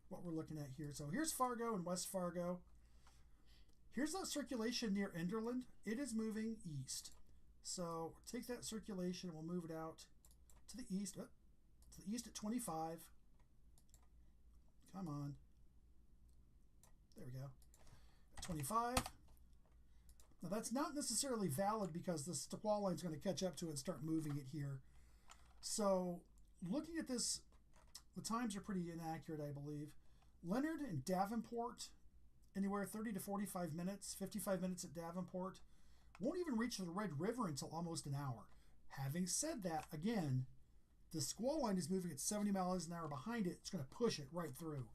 what we're looking at here. So here's Fargo and West Fargo. Here's that circulation near Enderlin. It is moving east. So take that circulation and we'll move it out to the east. To the east at 25. Come on. There we go. 25. Now that's not necessarily valid because the squall line is going to catch up to it and start moving it here. So looking at this, the times are pretty inaccurate, I believe. Leonard and Davenport, anywhere 30 to 45 minutes, 55 minutes at Davenport. Won't even reach the Red River until almost an hour. Having said that, again, The squall line is moving at 70 miles an hour behind it. It's going to push it right through.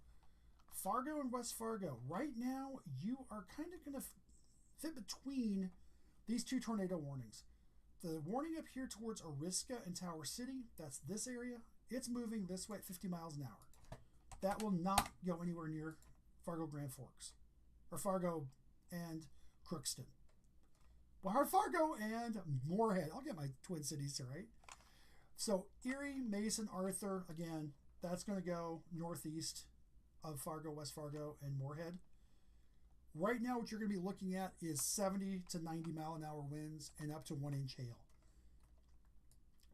Fargo and West Fargo. Right now, you are kind of going to fit between these two tornado warnings. The warning up here towards Oriska and Tower City, that's this area. It's moving this way at 50 miles an hour. That will not go anywhere near Fargo Grand Forks. Or Fargo and Crookston. Well, Fargo and Moorhead. I'll get my twin cities here, right? So Erie, Mason, Arthur, again, that's going to go northeast of Fargo, West Fargo, and Moorhead. Right now, what you're going to be looking at is 70 to 90 mile an hour winds and up to 1 inch hail.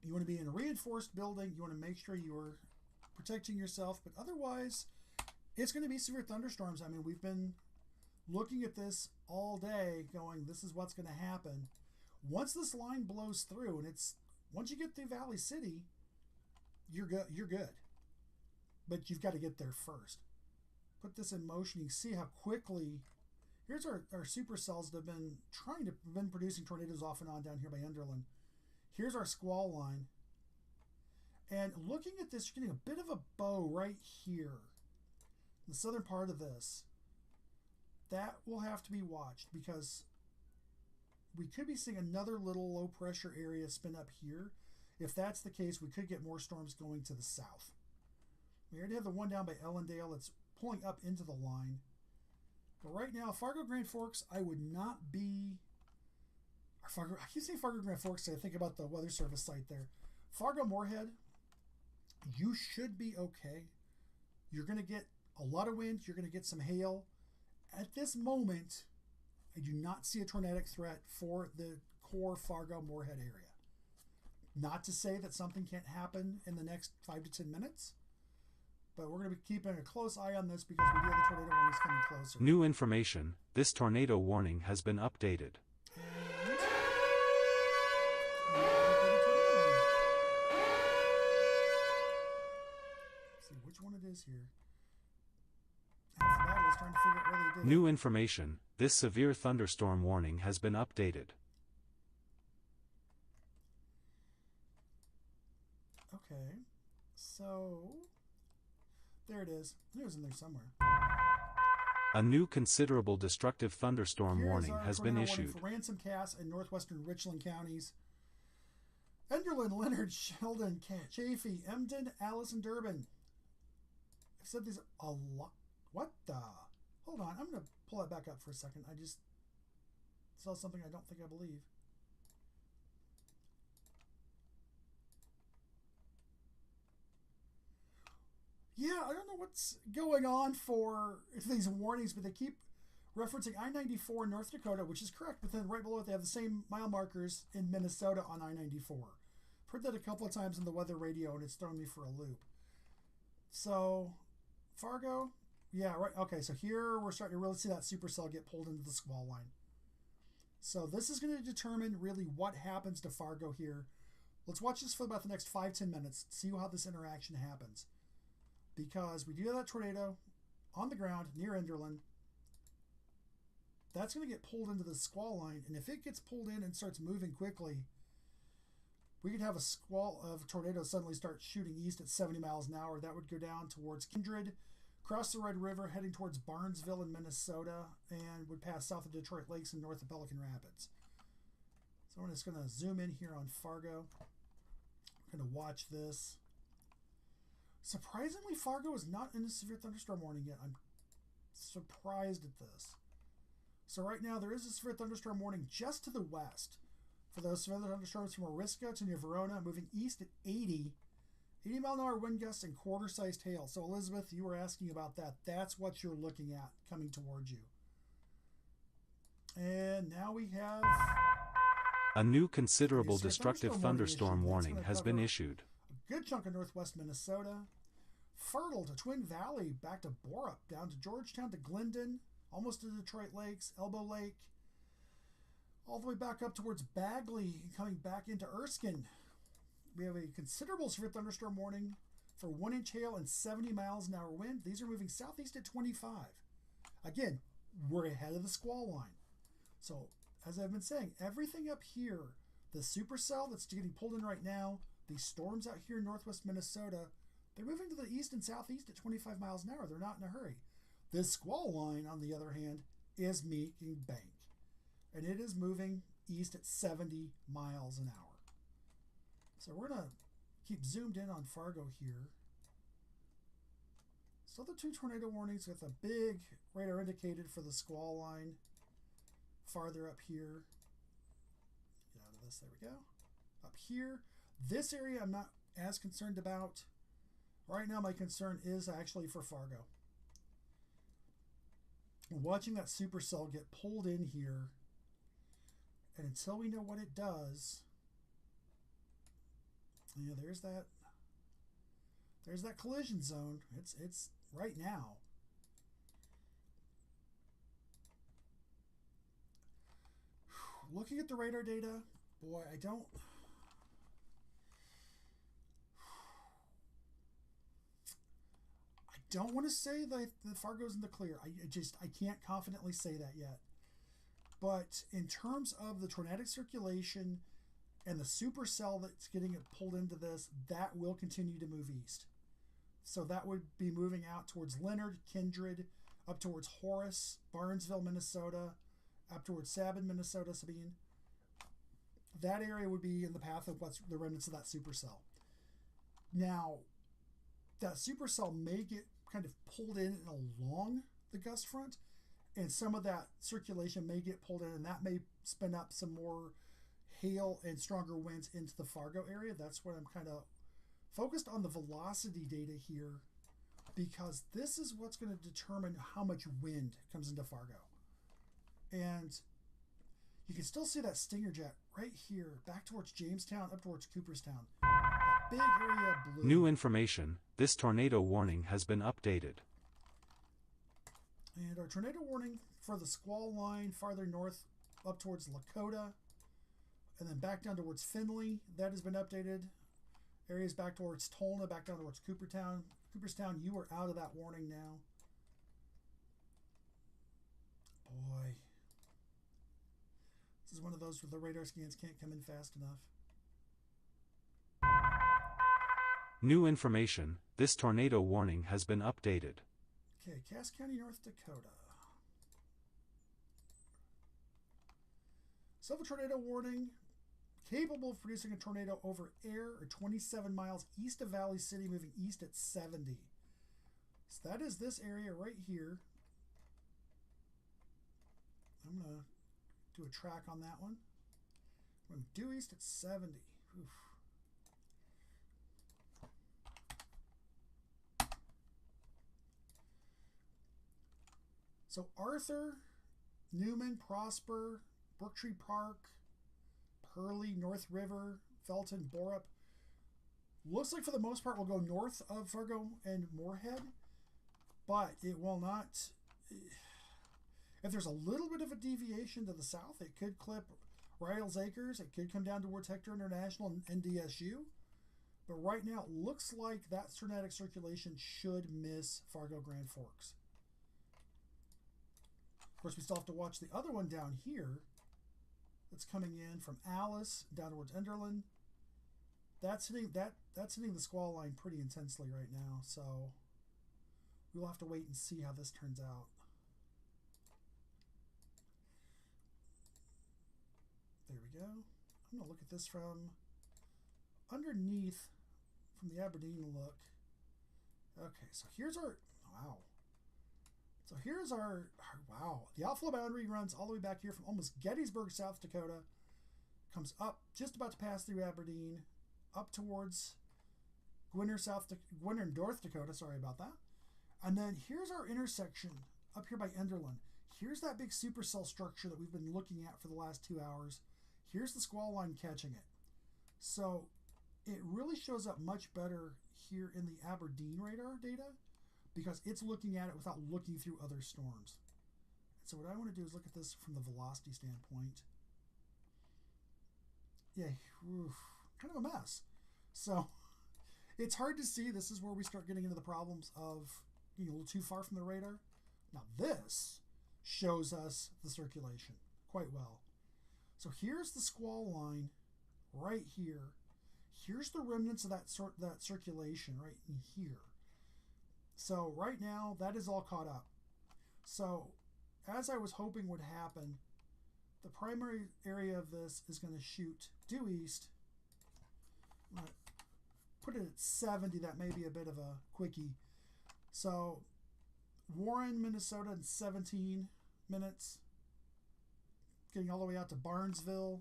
You want to be in a reinforced building. You want to make sure you're protecting yourself. But otherwise, it's going to be severe thunderstorms. I mean, we've been looking at this all day going, this is what's going to happen. Once this line blows through, and once you get through Valley City, you're good. But you've got to get there first. Put this in motion. You can see how quickly. Here's our supercells that have been producing tornadoes off and on down here by Enderlin. Here's our squall line. And looking at this, you're getting a bit of a bow right here. The southern part of this. That will have to be watched because we could be seeing another little low pressure area spin up here. If that's the case, we could get more storms going to the south. We already have the one down by Ellendale that's pulling up into the line. But right now, Fargo Grand Forks, I would not be... I keep saying Fargo Grand Forks, so I think about the Weather Service site there. Fargo Moorhead, you should be okay. You're going to get a lot of wind. You're going to get some hail. At this moment, I do not see a tornadic threat for the core Fargo Moorhead area. Not to say that something can't happen in the next 5 to 10 minutes. But we're going to be keeping a close eye on this because we do have the tornado warnings coming closer. New information. This tornado warning has been updated. Let's see which one it is here. After that, I was trying to figure out where they did New information. This severe thunderstorm warning has been updated. Okay. So... there it is. It was in there somewhere. A new considerable destructive thunderstorm warning has been issued. For Ransom, Cass, and northwestern Richland counties. Enderlin, Leonard, Sheldon, Chaffee, Emden, Alice, and Durbin. I've said these a lot. What the? Hold on. I'm going to pull that back up for a second. I just saw something I don't think I believe. Yeah, I don't know what's going on for these warnings, but they keep referencing I-94 in North Dakota, which is correct, but then right below it they have the same mile markers in Minnesota on I-94. I've heard that a couple of times in the weather radio, and it's thrown me for a loop. So, Fargo, yeah, right, okay, so here we're starting to really see that supercell get pulled into the squall line. So this is going to determine really what happens to Fargo here. Let's watch this for about the next 5-10 minutes, see how this interaction happens. Because we do have that tornado on the ground near Enderlin. That's going to get pulled into the squall line. And if it gets pulled in and starts moving quickly, we could have a squall of tornadoes suddenly start shooting east at 70 miles an hour. That would go down towards Kindred, cross the Red River, heading towards Barnesville in Minnesota, and would pass south of Detroit Lakes and north of Pelican Rapids. So I'm just going to zoom in here on Fargo. I'm going to watch this. Surprisingly, Fargo is not in a severe thunderstorm warning yet. I'm surprised at this. So right now, there is a severe thunderstorm warning just to the west. For those severe thunderstorms from Oriska to near Verona, moving east at 80 mile an hour wind gusts and quarter-sized hail. So Elizabeth, you were asking about that. That's what you're looking at coming towards you. And now we have... a new considerable destructive thunderstorm warning has been issued. Good chunk of northwest Minnesota, Fertile to Twin Valley, back to Borup, down to Georgetown to Glendon, almost to Detroit Lakes, Elbow Lake, all the way back up towards Bagley, and coming back into Erskine. We have a considerable severe thunderstorm warning for 1 inch hail and 70 miles an hour wind. These are moving southeast at 25. Again, we're ahead of the squall line. So, as I've been saying, everything up here, the supercell that's getting pulled in right now, these storms out here in northwest Minnesota, they're moving to the east and southeast at 25 miles an hour. They're not in a hurry. This squall line, on the other hand, is making bank. And it is moving east at 70 miles an hour. So we're going to keep zoomed in on Fargo here. So the 2 tornado warnings with a big radar indicated for the squall line farther up here. Get out of this, there we go. Up here, this area I'm not as concerned about. Right now my concern is actually for Fargo. Watching that supercell get pulled in here, and until we know what it does, yeah, there's that collision zone. It's right now. Looking at the radar data, boy, I don't want to say that Fargo's in the clear. I can't confidently say that yet. But in terms of the tornadic circulation and the supercell that's getting it pulled into this, that will continue to move east. So that would be moving out towards Leonard, Kindred, up towards Horace, Barnesville, Minnesota, up towards Sabin, Minnesota, Sabine. That area would be in the path of what's the remnants of that supercell. Now, that supercell may get kind of pulled in and along the gust front, and some of that circulation may get pulled in, and that may spin up some more hail and stronger winds into the Fargo area. That's what I'm kind of focused on, the velocity data here, because this is what's going to determine how much wind comes into Fargo. And you can still see that Stinger jet right here, back towards Jamestown, up towards Cooperstown. That big area of blue. New information, this tornado warning has been updated. And our tornado warning for the squall line farther north up towards Lakota, and then back down towards Findlay, that has been updated. Areas back towards Tolna, back down towards Cooperstown. Cooperstown, you are out of that warning now. Boy. This is one of those where the radar scans can't come in fast enough. New information, this tornado warning has been updated. Okay, Cass County, North Dakota. Silver tornado warning, capable of producing a tornado over air or 27 miles east of Valley City, moving east at 70. So that is this area right here. I'm going to do a track on that one. We're going to due east at 70. Oof. So Arthur, Newman, Prosper, Brooktree Park, Pearlie, North River, Felton, Borup. Looks like for the most part we'll go north of Fargo and Moorhead, but it will not. If there's a little bit of a deviation to the south, it could clip Ryals Acres. It could come down towards Hector International and NDSU. But right now it looks like that tornadic circulation should miss Fargo Grand Forks. Of course, we still have to watch the other one down here that's coming in from Alice down towards Enderlin. That's hitting the squall line pretty intensely right now, so we'll have to wait and see how this turns out. There we go. I'm going to look at this from underneath, from the Aberdeen look. Okay, so here's our, wow. So here's our, wow, the outflow boundary runs all the way back here from almost Gettysburg, South Dakota, comes up just about to pass through Aberdeen, up towards Gwinner, North Dakota, sorry about that. And then here's our intersection up here by Enderlin. Here's that big supercell structure that we've been looking at for the last 2 hours. Here's the squall line catching it. So it really shows up much better here in the Aberdeen radar data, because it's looking at it without looking through other storms. So what I want to do is look at this from the velocity standpoint. Yeah, oof, kind of a mess. So it's hard to see. This is where we start getting into the problems of being a little too far from the radar. Now this shows us the circulation quite well. So here's the squall line right here. Here's the remnants of that circulation right in here. So right now, that is all caught up. So as I was hoping would happen, the primary area of this is going to shoot due east. I'm going to put it at 70. That may be a bit of a quickie. So Warren, Minnesota in 17 minutes. Getting all the way out to Barnesville.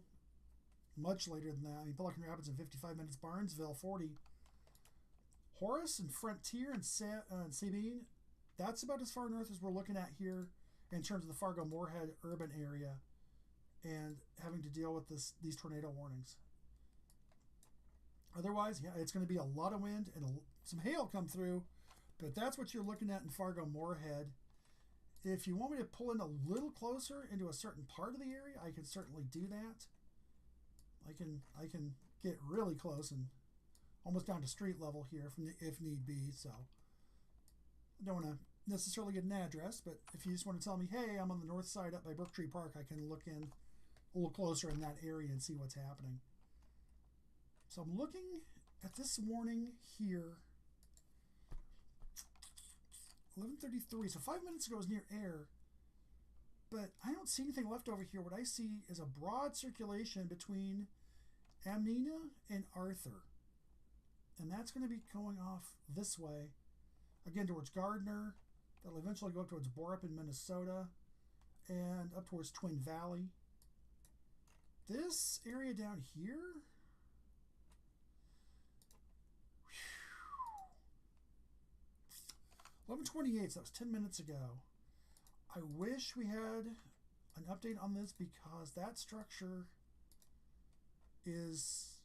Much later than that. I mean, Pelican Rapids in 55 minutes. Barnesville, 40. Horace and Frontier and Sabine, that's about as far north as we're looking at here in terms of the Fargo-Moorhead urban area and having to deal with these tornado warnings. Otherwise, yeah, it's going to be a lot of wind and some hail come through, but that's what you're looking at in Fargo-Moorhead. If you want me to pull in a little closer into a certain part of the area, I can certainly do that. I can get really close and almost down to street level here if need be. So I don't want to necessarily get an address, but if you just want to tell me, hey, I'm on the north side up by Brooktree Park, I can look in a little closer in that area and see what's happening. So I'm looking at this warning here. 11:33. So 5 minutes ago it was near air, but I don't see anything left over here. What I see is a broad circulation between Amnena and Arthur. And that's going to be going off this way, again towards Gardner. That'll eventually go up towards Borup in Minnesota and up towards Twin Valley. This area down here, 11:28, so that was 10 minutes ago. I wish we had an update on this because that structure is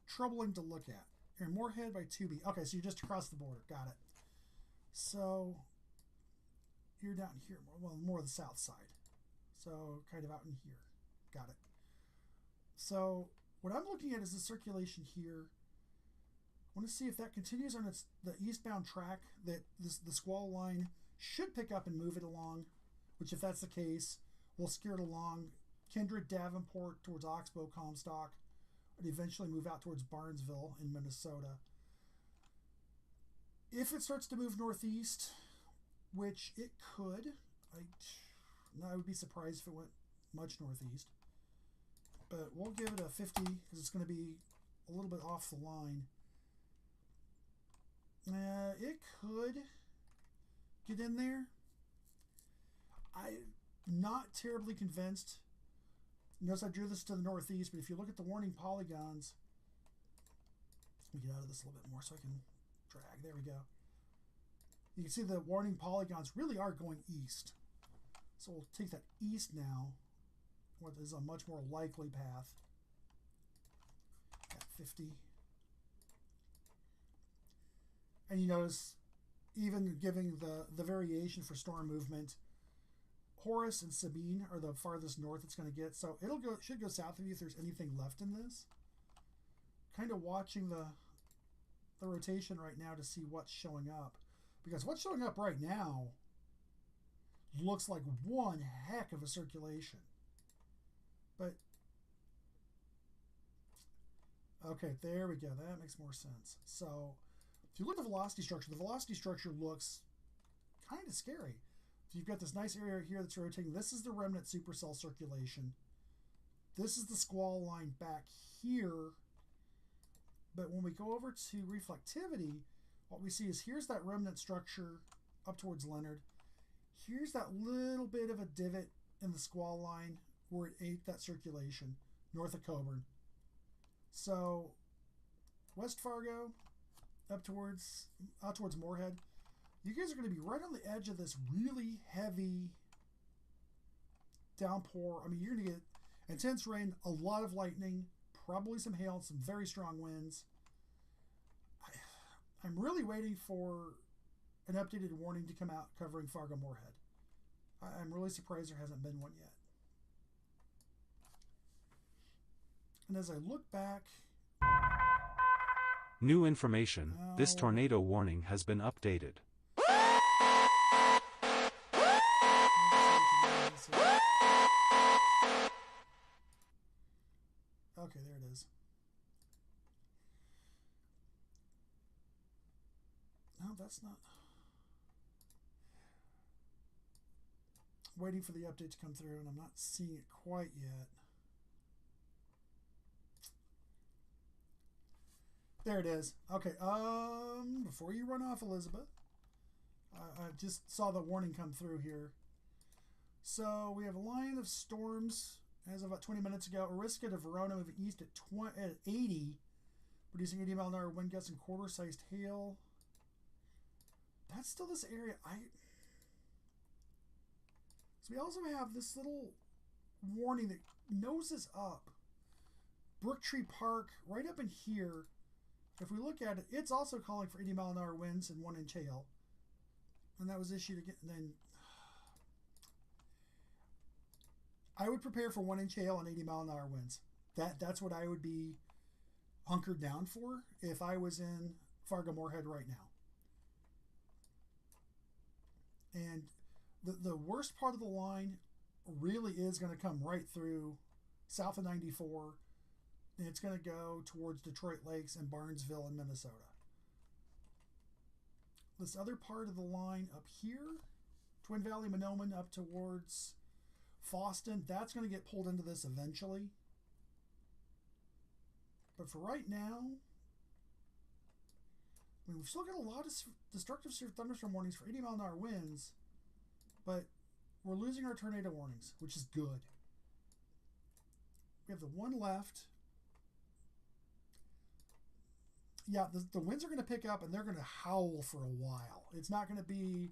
troubling to look at. You're in Moorhead by 2B. Okay, so you're just across the border. Got it. So you're down here, well, more the south side. So kind of out in here. Got it. So what I'm looking at is the circulation here. I want to see if that continues on the eastbound track that the squall line should pick up and move it along, which if that's the case, we'll steer it along Kindred, Davenport towards Oxbow, Comstock, and eventually move out towards Barnesville in Minnesota. If it starts to move northeast, which it could, I would be surprised if it went much northeast, but we'll give it a 50 because it's going to be a little bit off the line. It could get in there. I'm not terribly convinced. Notice I drew this to the northeast, but if you look at the warning polygons, let me get out of this a little bit more so I can drag. There we go. You can see the warning polygons really are going east. So we'll take that east now, what is a much more likely path. At 50. And you notice, even giving the variation for storm movement, Horace and Sabine are the farthest north it's going to get. So should go south of you if there's anything left in this. Kind of watching the rotation right now to see what's showing up. Because what's showing up right now looks like one heck of a circulation. But, okay, there we go. That makes more sense. So, if you look at the velocity structure looks kind of scary. So you've got this nice area here that's rotating. This is the remnant supercell circulation. This is the squall line back here. But when we go over to reflectivity, what we see is here's that remnant structure up towards Leonard. Here's that little bit of a divot in the squall line where it ate that circulation north of Coburn. So West Fargo out towards Moorhead. You guys are going to be right on the edge of this really heavy downpour. I mean, you're going to get intense rain, a lot of lightning, probably some hail, some very strong winds. I'm really waiting for an updated warning to come out covering Fargo-Moorhead. I'm really surprised there hasn't been one yet. And as I look back... New information, this tornado warning has been updated. Okay, there it is. that's not... Waiting for the update to come through, and I'm not seeing it quite yet. There it is. Okay, before you run off, Elizabeth, I just saw the warning come through here. So we have a line of storms as of about 20 minutes ago. Oriska to Verona moving east at 80, producing 80-mile-an-hour wind gusts and quarter-sized hail. That's still this area. So we also have this little warning that noses up. Brooktree Park, right up in here. If we look at it, it's also calling for 80-mile-an-hour winds and 1-inch hail. And that was issued again. And then I would prepare for 1-inch hail and 80-mile-an-hour winds. That's what I would be hunkered down for if I was in Fargo-Moorhead right now. And the worst part of the line really is going to come right through south of 94. And it's going to go towards Detroit Lakes and Barnesville in Minnesota. This other part of the line up here, Twin Valley, Mahnomen, up towards Foston, that's going to get pulled into this eventually. But for right now, I mean, we've still got a lot of destructive thunderstorm warnings for 80-mile-an-hour winds, but we're losing our tornado warnings, which is good. We have the one left. Yeah, the winds are going to pick up and they're going to howl for a while. It's not going to be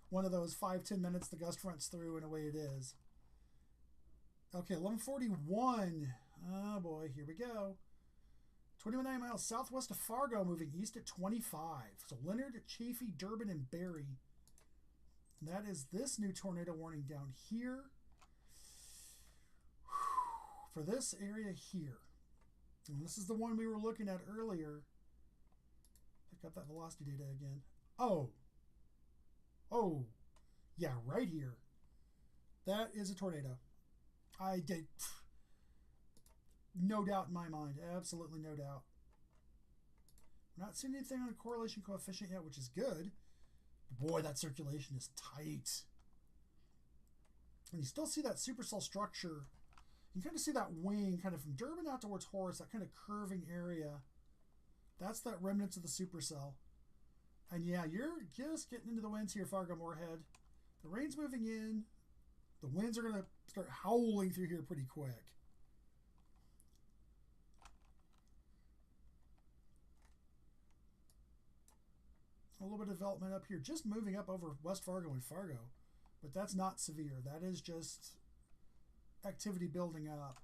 one of those 5-10 minutes the gust front's through and away it is. Okay, 1141. Oh boy, here we go. 29 miles southwest of Fargo, moving east at 25. So Leonard, Chaffee, Durbin, and Barry. And that is this new tornado warning down here. For this area here. And this is the one we were looking at earlier. Pick up that velocity data again. Oh, yeah, right here. That is a tornado. I did. No doubt in my mind. Absolutely no doubt. I'm not seeing anything on a correlation coefficient yet, which is good. Boy, that circulation is tight. And you still see that supercell structure. You can kind of see that wing kind of from Durbin out towards Horace, that kind of curving area. That's that remnants of the supercell. And yeah, you're just getting into the winds here, Fargo-Moorhead. The rain's moving in. The winds are going to start howling through here pretty quick. A little bit of development up here, just moving up over West Fargo and Fargo. But that's not severe. That is just activity building up.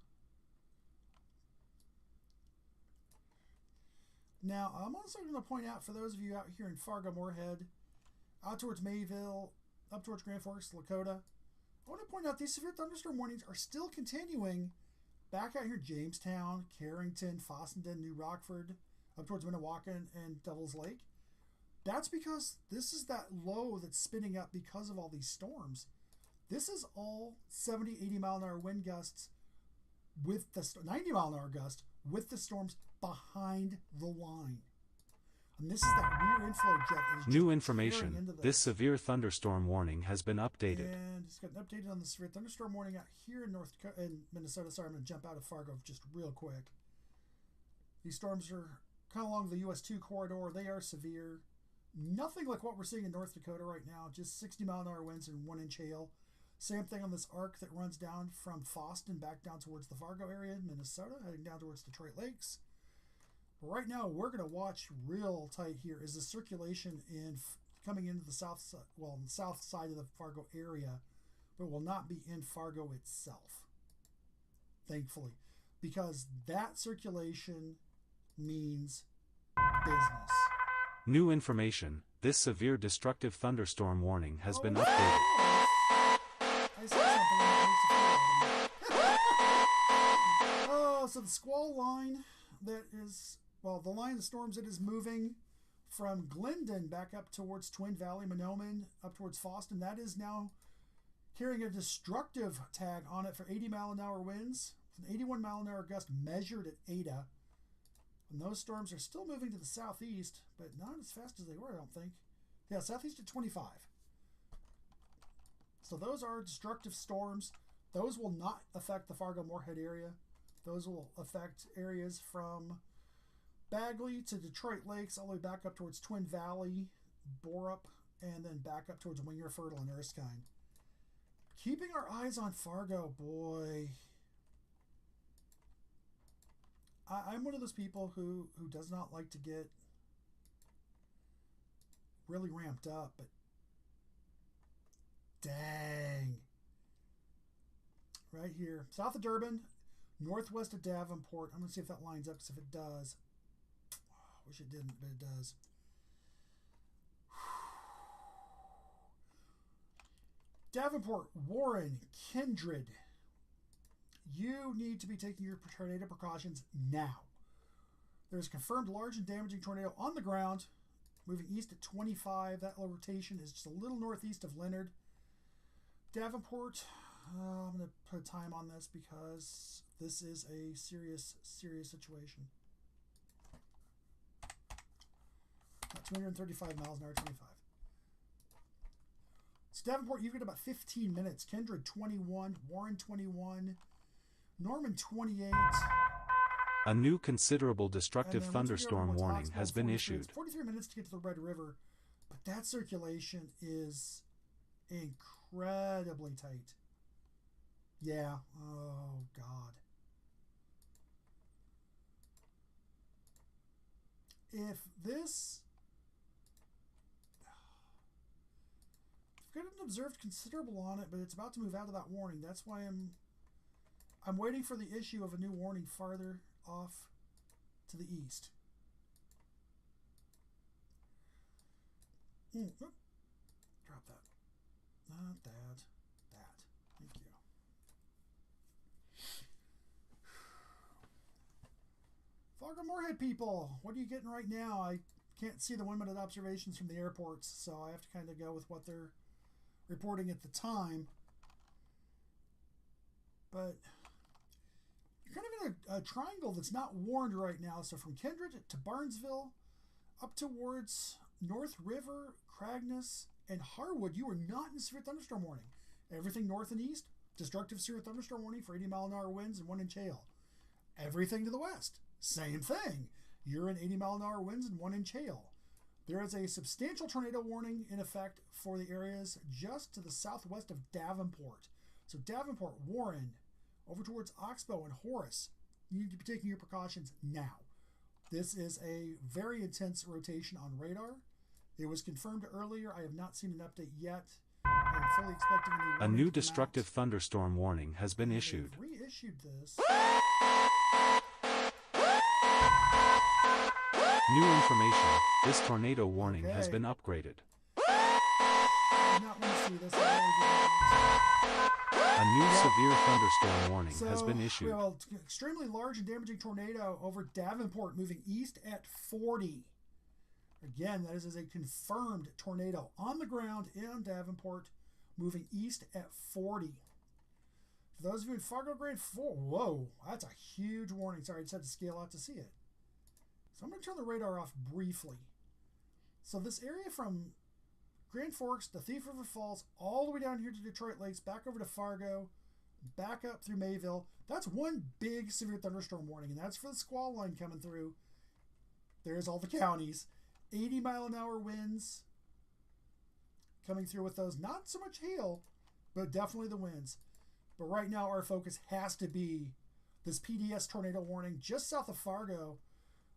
Now, I'm also going to point out for those of you out here in Fargo-Moorhead, out towards Mayville, up towards Grand Forks, Lakota, I want to point out these severe thunderstorm warnings are still continuing back out here in Jamestown, Carrington, Fossenton, New Rockford, up towards Minnewaca and Devil's Lake. That's because this is that low that's spinning up because of all these storms. This is all 70, 80 mile an hour wind gusts with the 90 mile an hour gust with the storms behind the line. And this is that rear inflow jet. That is New information. This severe thunderstorm warning has been updated. And it's got an update on the severe thunderstorm warning out here in Minnesota. Sorry, I'm going to jump out of Fargo just real quick. These storms are kind of along the US 2 corridor. They are severe. Nothing like what we're seeing in North Dakota right now. Just 60 mile an hour winds and 1-inch hail. Same thing on this arc that runs down from Foston back down towards the Fargo area in Minnesota, heading down towards Detroit Lakes. But right now, we're going to watch real tight here is the circulation coming into the south side, well, the south side of the Fargo area, but will not be in Fargo itself, thankfully, because that circulation means business. New information. This severe destructive thunderstorm warning has been updated. I said something that makes you feel bad. Oh, so the squall line that is, well, the line of storms that is moving from Glendon back up towards Twin Valley, Mahnomen, up towards Foston, that is now carrying a destructive tag on it for 80 mile an hour winds. An 81 mile an hour gust measured at Ada. And those storms are still moving to the southeast, but not as fast as they were, I don't think. Yeah, southeast at 25. So those are destructive storms. Those will not affect the Fargo-Moorhead area. Those will affect areas from Bagley to Detroit Lakes, all the way back up towards Twin Valley, Borup, and then back up towards Wingerfurt and Erskine. Keeping our eyes on Fargo, boy. I'm one of those people who does not like to get really ramped up, but dang. Right here, south of Durban, northwest of Davenport. I'm going to see if that lines up, because if it does, I wish it didn't, but it does. Davenport, Warren, Kindred. You need to be taking your tornado precautions now. There's a confirmed large and damaging tornado on the ground, moving east at 25. That rotation is just a little northeast of Leonard. Davenport, I'm going to put a time on this because this is a serious, serious situation. 235 miles an hour, 25. So Davenport, you've got about 15 minutes. Kindred, 21. Warren, 21. Norman, 28. A new considerable destructive thunderstorm warning has been issued. 43 minutes to get to the Red River, but that circulation is incredibly tight. Yeah. Oh, God. If this... I've got an observed considerable on it, but it's about to move out of that warning. That's why I'm waiting for the issue of a new warning farther off to the east. Drop that. Not that. That. Thank you. Fargo-Moorhead people, what are you getting right now? I can't see the 1-minute observations from the airports, so I have to kind of go with what they're reporting at the time. But you're kind of in a triangle that's not warned right now. So from Kindred to Barnesville, up towards North River, Cragness, and Harwood, you are not in severe thunderstorm warning. Everything north and east, destructive severe thunderstorm warning for 80-mile-an-hour winds and 1 inch hail. Everything to the west, same thing. You're in 80-mile-an-hour winds and 1 inch hail. There is a substantial tornado warning in effect for the areas just to the southwest of Davenport. So Davenport, Warren, over towards Oxbow and Horace, you need to be taking your precautions now. This is a very intense rotation on radar. It was confirmed earlier. I have not seen an update yet. I'm fully expecting a new destructive thunderstorm warning has been issued. They've reissued this. New information. This tornado warning has been upgraded. I do not want to see this. A new severe thunderstorm warning has been issued. We have an extremely large and damaging tornado over Davenport, moving east at 40. Again, that is a confirmed tornado on the ground in Davenport, moving east at 40. For those of you in Fargo Grade 4, whoa, that's a huge warning. Sorry, I just had to scale out to see it. So I'm going to turn the radar off briefly. So this area from Grand Forks to Thief River Falls, all the way down here to Detroit Lakes, back over to Fargo, back up through Mayville, that's one big severe thunderstorm warning, and that's for the squall line coming through. There's all the counties. 80-mile-an-hour winds coming through with those. Not so much hail, but definitely the winds. But right now our focus has to be this PDS tornado warning just south of Fargo,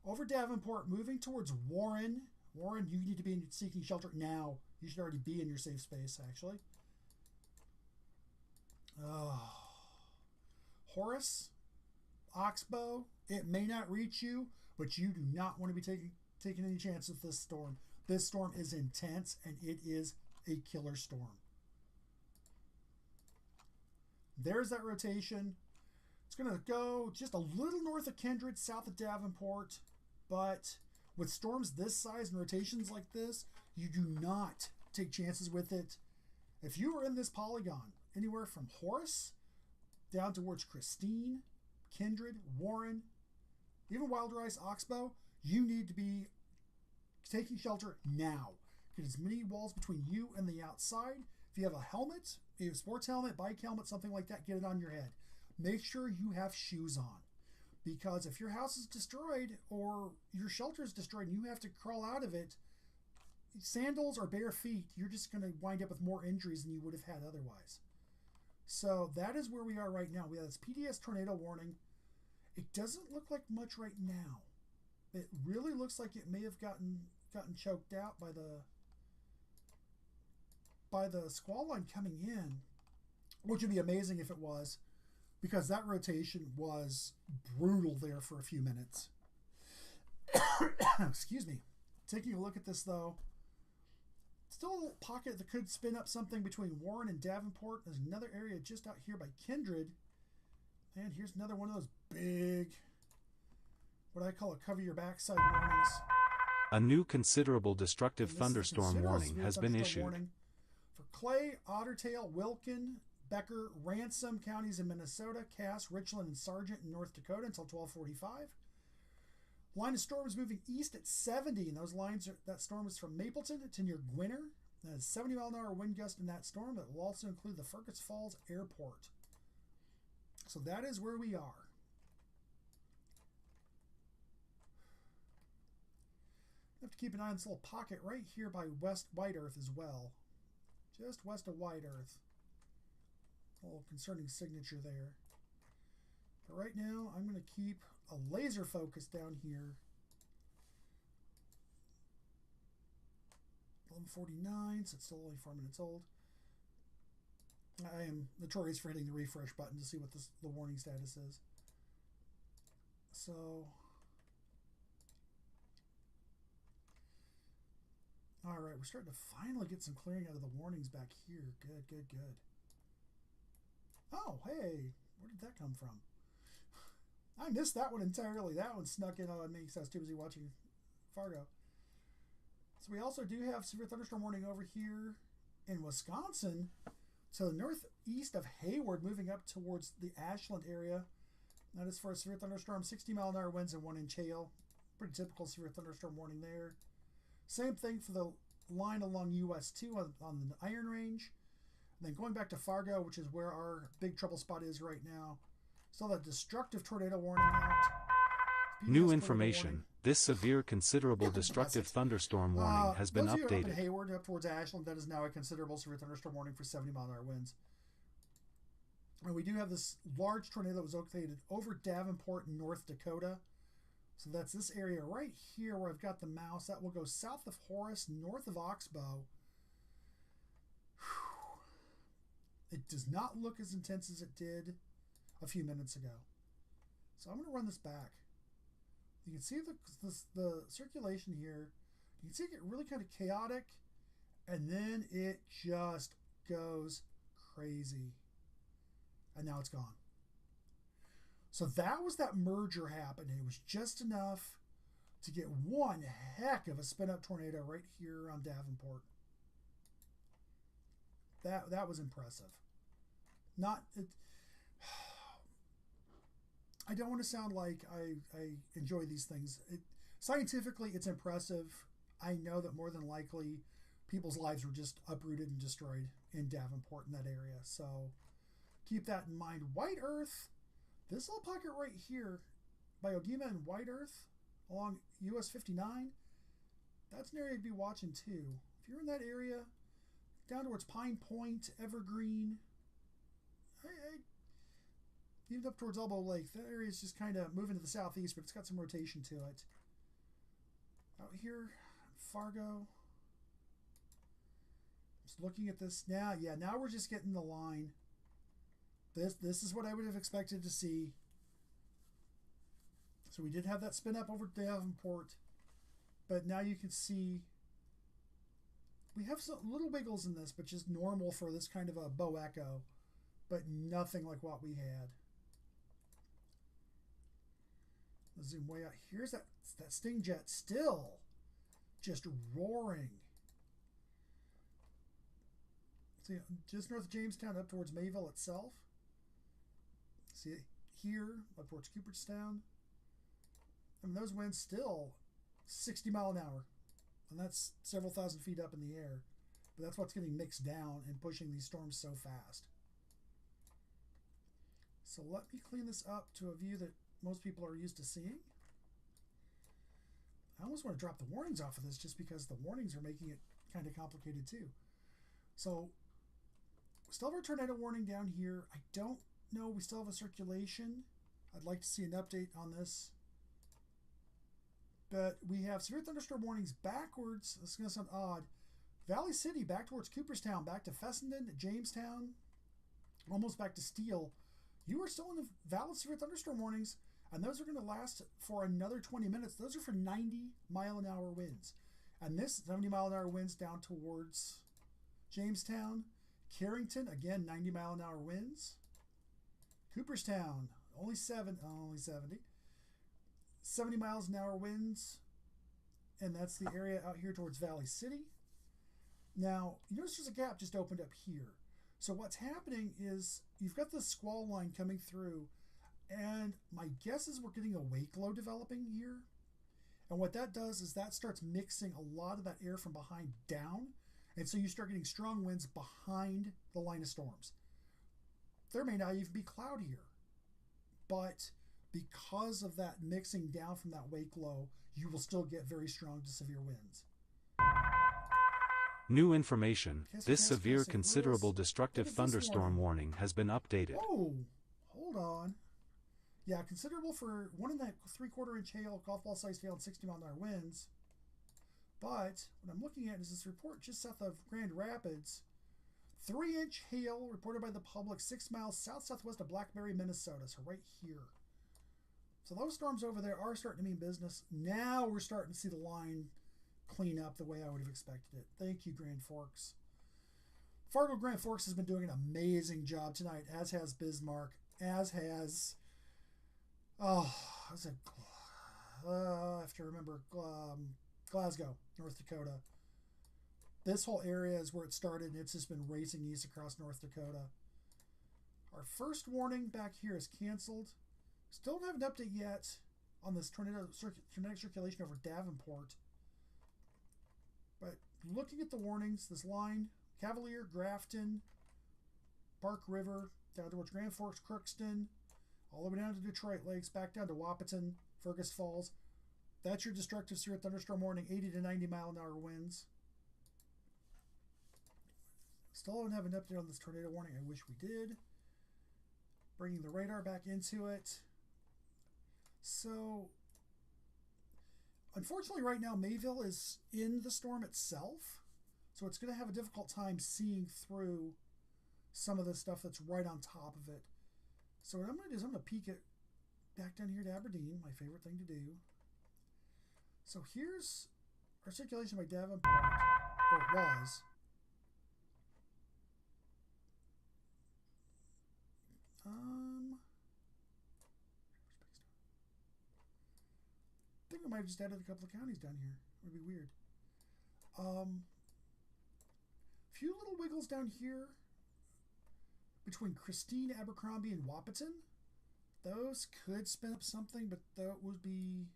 over Davenport, moving towards Warren. Warren, you need to be seeking shelter now. You should already be in your safe space, actually. Horace, Oxbow, it may not reach you, but you do not want to be taking any chances with this storm. This storm is intense, and it is a killer storm. There's that rotation. It's going to go just a little north of Kindred, south of Davenport, but with storms this size and rotations like this, you do not take chances with it. If you are in this polygon, anywhere from Horace down towards Christine, Kindred, Warren, even Wild Rice, Oxbow, you need to be taking shelter now. Get as many walls between you and the outside. If you have a helmet, a sports helmet, bike helmet, something like that, get it on your head. Make sure you have shoes on. Because if your house is destroyed or your shelter is destroyed and you have to crawl out of it, sandals or bare feet, you're just going to wind up with more injuries than you would have had otherwise. So that is where we are right now. We have this PDS tornado warning. It doesn't look like much right now. It really looks like it may have gotten choked out by the squall line coming in, which would be amazing if it was, because that rotation was brutal there for a few minutes. Excuse me. Taking a look at this though, still a little pocket that could spin up something between Warren and Davenport. There's another area just out here by Kindred. And here's another one of those big, what I call a cover your backside warnings. A new considerable destructive thunderstorm warning has been issued. For Clay, Ottertail, Wilkin, Becker, Ransom counties in Minnesota, Cass, Richland, and Sargent in North Dakota until 12:45. Line of storm is moving east at 70, and that storm is from Mapleton to near Gwinner. That is 70 mile an hour wind gust in that storm. That will also include the Fergus Falls Airport. So that is where we are. You have to keep an eye on this little pocket right here by West White Earth as well. Just west of White Earth. A little concerning signature there. But right now, I'm going to keep a laser focus down here. 11:49, so it's still only 4 minutes old. I am notorious for hitting the refresh button to see what the warning status is. So, all right, we're starting to finally get some clearing out of the warnings back here. Good, good, good. Oh, hey, where did that come from? I missed that one entirely. That one snuck in on me because I was too busy watching Fargo. So we also do have severe thunderstorm warning over here in Wisconsin. So northeast of Hayward, moving up towards the Ashland area. That is for a severe thunderstorm, 60 mile an hour winds and 1 inch hail. Pretty typical severe thunderstorm warning there. Same thing for the line along US 2 on the Iron Range. And then going back to Fargo, which is where our big trouble spot is right now. Still that destructive tornado warning out. New information. This severe considerable destructive thunderstorm warning has been those of you up in updated. Hayward, up towards Ashland, that is now a considerable severe thunderstorm warning for 70 mile an hour winds. And we do have this large tornado that was located over Davenport, North Dakota. So that's this area right here where I've got the mouse. That will go south of Horace, north of Oxbow. It does not look as intense as it did a few minutes ago. So I'm going to run this back. You can see the circulation here. You can see it get really kind of chaotic, and then it just goes crazy. And now it's gone. So that was that merger happening. It was just enough to get one heck of a spin-up tornado right here on Davenport. That was impressive. I don't want to sound like I enjoy these things. Scientifically, it's impressive. I know that more than likely people's lives were just uprooted and destroyed in Davenport in that area. So keep that in mind. White Earth, this little pocket right here by Ogema and White Earth along US 59, that's an area to be watching too. If you're in that area, down towards Pine Point, Evergreen, even up towards Elbow Lake, that area is just kind of moving to the southeast, but it's got some rotation to it. Out here, Fargo. Just looking at this now. Yeah, now we're just getting the line. This is what I would have expected to see. So we did have that spin up over Davenport, but now you can see we have some little wiggles in this, but just normal for this kind of a bow echo, but nothing like what we had. Let's zoom way out. Here's that Sting jet still just roaring. See, just north of Jamestown up towards Mayville itself. See it here up towards Cooperstown. I mean, those winds still 60 mile an hour. And that's several thousand feet up in the air. But that's what's getting mixed down and pushing these storms so fast. So let me clean this up to a view that most people are used to seeing. I almost want to drop the warnings off of this just because the warnings are making it kind of complicated too. So we still have our tornado warning down here. I don't know. We still have a circulation. I'd like to see an update on this. But we have severe thunderstorm warnings backwards. This is going to sound odd. Valley City back towards Cooperstown, back to Fessenden, Jamestown, almost back to Steele. You are still in the valid severe thunderstorm warnings, and those are going to last for another 20 minutes. Those are for 90-mile-an-hour winds. And this 70-mile-an-hour winds down towards Jamestown. Carrington, again, 90-mile-an-hour winds. Cooperstown, only 70. 70 miles an hour winds, and that's the area out here towards Valley City. Now, you notice there's a gap just opened up here. So what's happening is you've got this squall line coming through, and my guess is we're getting a wake low developing here. And what that does is that starts mixing a lot of that air from behind down, and so you start getting strong winds behind the line of storms. There may not even be cloud here, but because of that mixing down from that wake low, you will still get very strong to severe winds. New information. This severe considerable destructive thunderstorm warning has been updated. Oh, hold on. Yeah, considerable for 1 3/4 inch hail, golf ball sized hail, and 60-mile-an-hour winds. But what I'm looking at is this report just south of Grand Rapids. 3-inch hail reported by the public 6 miles south-southwest of Blackberry, Minnesota. So right here. So those storms over there are starting to mean business. Now we're starting to see the line clean up the way I would have expected it. Thank you, Grand Forks. Fargo Grand Forks has been doing an amazing job tonight, as has Bismarck, as has, I have to remember, Glasgow, North Dakota. This whole area is where it started, and it's just been racing east across North Dakota. Our first warning back here is canceled. Still don't have an update yet on this tornadic circulation over Davenport. But looking at the warnings, this line, Cavalier, Grafton, Park River, down towards Grand Forks, Crookston, all the way down to Detroit Lakes, back down to Wahpeton, Fergus Falls. That's your destructive severe thunderstorm warning, 80 to 90-mile-an-hour winds. Still don't have an update on this tornado warning. I wish we did. Bringing the radar back into it. So, unfortunately right now Mayville is in the storm itself, so it's going to have a difficult time seeing through some of the stuff that's right on top of it. So what I'm going to do is I'm going to peek it back down here to Aberdeen, my favorite thing to do. So here's our circulation by Davenport, or it was. I think I might have just added a couple of counties down here. It would be weird. Few little wiggles down here between Christine, Abercrombie, and Wahpeton. Those could spin up something, but that would be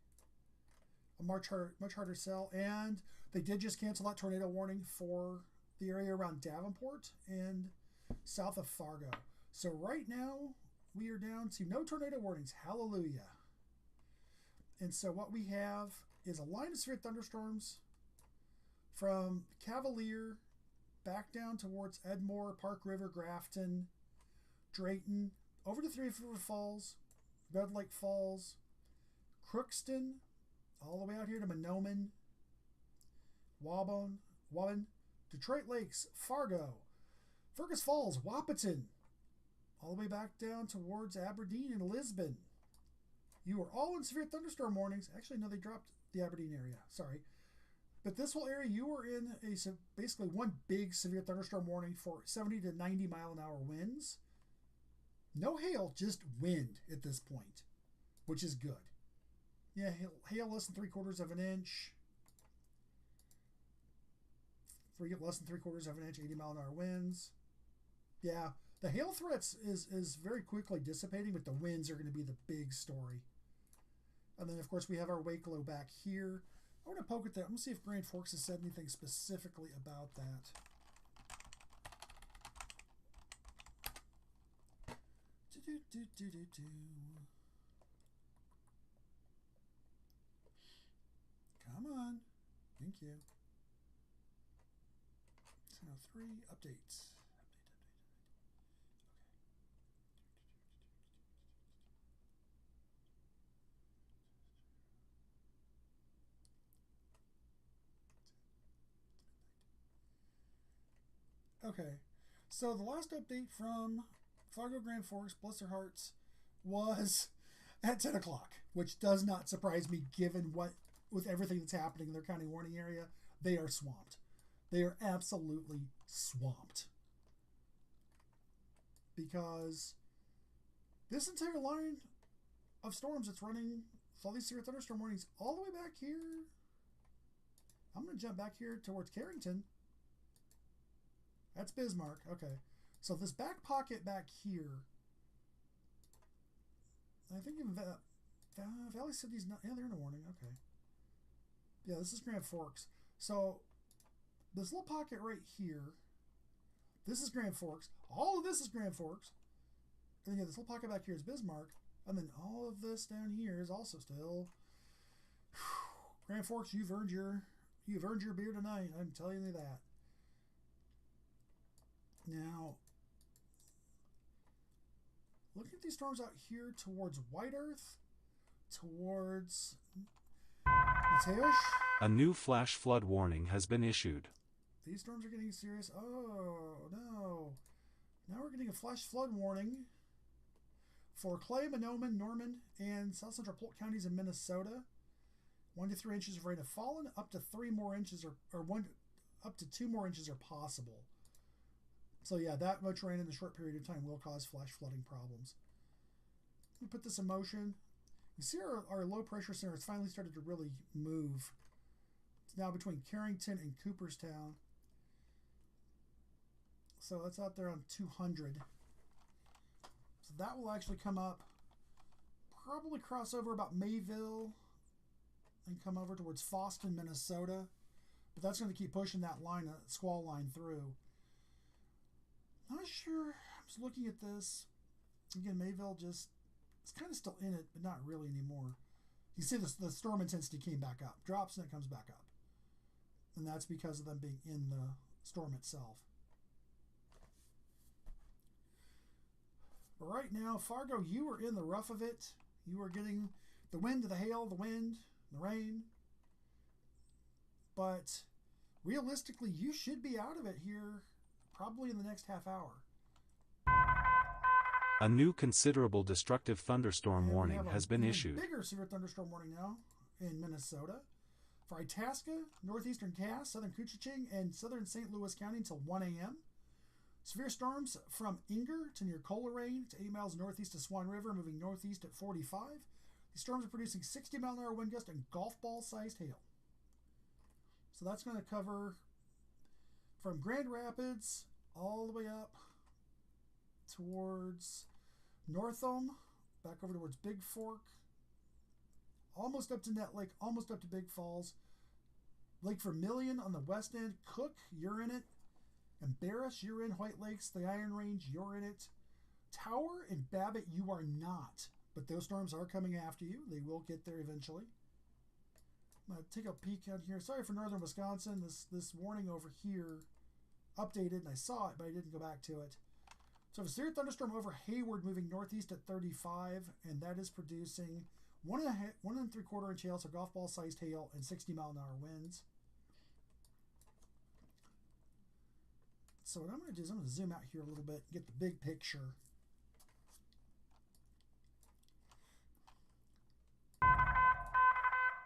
a much harder sell. And they did just cancel that tornado warning for the area around Davenport and south of Fargo. So right now, we are down to no tornado warnings. Hallelujah. And so what we have is a line of severe thunderstorms from Cavalier back down towards Edmore, Park River, Grafton, Drayton, over to Three River Falls, Red Lake Falls, Crookston, all the way out here to Mahnomen, Wabon, Detroit Lakes, Fargo, Fergus Falls, Wahpeton, all the way back down towards Aberdeen and Lisbon. You are all in severe thunderstorm warnings. Actually, no, they dropped the Aberdeen area. Sorry. But this whole area, you are in basically one big severe thunderstorm warning for 70 to 90-mile-an-hour winds. No hail, just wind at this point, which is good. Yeah, hail less than 3/4 of an inch. Less than 3/4 of an inch, 80-mile-an-hour winds. Yeah, the hail threats is very quickly dissipating, but the winds are going to be the big story. And then, of course, we have our wake low back here. I want to poke at that. I'm going to see if Grand Forks has said anything specifically about that. Come on. Thank you. 10:03 updates. Okay, so the last update from Fargo Grand Forks, bless their hearts, was at 10 o'clock, which does not surprise me given what, with everything that's happening in their county warning area, they are swamped. They are absolutely swamped. Because this entire line of storms that's running, all these severe thunderstorm warnings, all the way back here. I'm going to jump back here towards Carrington. That's Bismarck. Okay. So this back pocket back here, I think in Valley City's not, yeah, they're in a warning. Okay. Yeah, this is Grand Forks. So this little pocket right here, this is Grand Forks. All of this is Grand Forks. And then yeah, this little pocket back here is Bismarck. And then all of this down here is also still Grand Forks. You've earned your beer tonight. I'm telling you that. Now, looking at these storms out here towards White Earth, towards Mateusz. A new flash flood warning has been issued. These storms are getting serious. Oh, no. Now we're getting a flash flood warning for Clay, Mahnomen, Norman, and South Central Polk counties in Minnesota. 1 to 3 inches of rain have fallen. Up to 3 more inches up to 2 more inches are possible. So yeah, that much rain in a short period of time will cause flash flooding problems. Let me put this in motion. You see our low pressure center has finally started to really move. It's now between Carrington and Cooperstown. So that's out there on 200. So that will actually come up, probably cross over about Mayville and come over towards Fosston, Minnesota. But that's going to keep pushing that line, squall line through. Not sure. I was looking at this. Again, Mayville just, it's kind of still in it, but not really anymore. You see the storm intensity came back up. Drops and it comes back up. And that's because of them being in the storm itself. But right now, Fargo, you are in the rough of it. You are getting the wind, the hail, the wind, the rain. But realistically, you should be out of it here probably in the next half hour. A new considerable destructive thunderstorm warning has been issued. Bigger severe thunderstorm warning now in Minnesota for Itasca, northeastern Cass, southern Koochiching, and southern St. Louis County until 1 a.m. Severe storms from Inger to near Coleraine to 8 miles northeast of Swan River, moving northeast at 45. These storms are producing 60-mile-an-hour wind gusts and golf ball-sized hail. So that's going to cover from Grand Rapids all the way up towards Northam, back over towards Big Fork, almost up to Net Lake, almost up to Big Falls. Lake Vermilion on the west end. Cook, you're in it. And Barris, you're in. White Lakes, the Iron Range, you're in it. Tower and Babbitt, you are not. But those storms are coming after you. They will get there eventually. I'm going to take a peek out here. Sorry for northern Wisconsin. This warning over here updated, and I saw it, but I didn't go back to it. So a severe thunderstorm over Hayward moving northeast at 35, and that is producing 1 3/4 inch hail, so golf ball sized hail, and 60-mile-an-hour winds. So what I'm going to do is I'm going to zoom out here a little bit and get the big picture.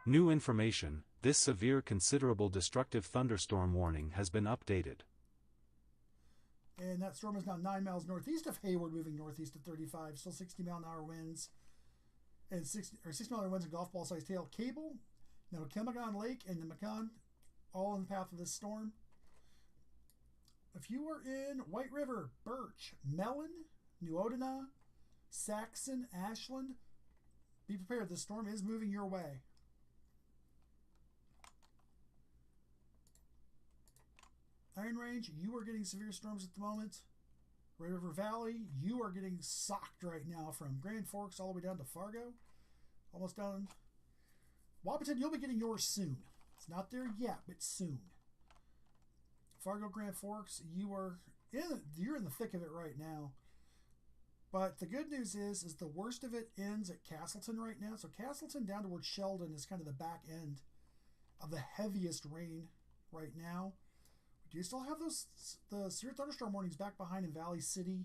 New information. This severe considerable destructive thunderstorm warning has been updated. And that storm is now 9 miles northeast of Hayward, moving northeast at 35. Still 60-mile-an-hour winds. And 60-mile-an-hour winds and golf ball-sized hail. Cable, now Chemagon Lake and the Macon, all in the path of this storm. If you are in White River, Birch, Mellon, New Odina, Saxon, Ashland, be prepared. The storm is moving your way. Iron Range, you are getting severe storms at the moment. Red River Valley, you are getting socked right now from Grand Forks all the way down to Fargo. Almost done. Wahpeton, you'll be getting yours soon. It's not there yet, but soon. Fargo, Grand Forks, you're in the thick of it right now. But the good news is the worst of it ends at Castleton right now. So Castleton down towards Sheldon is kind of the back end of the heaviest rain right now. Do you still have the severe thunderstorm warnings back behind in Valley City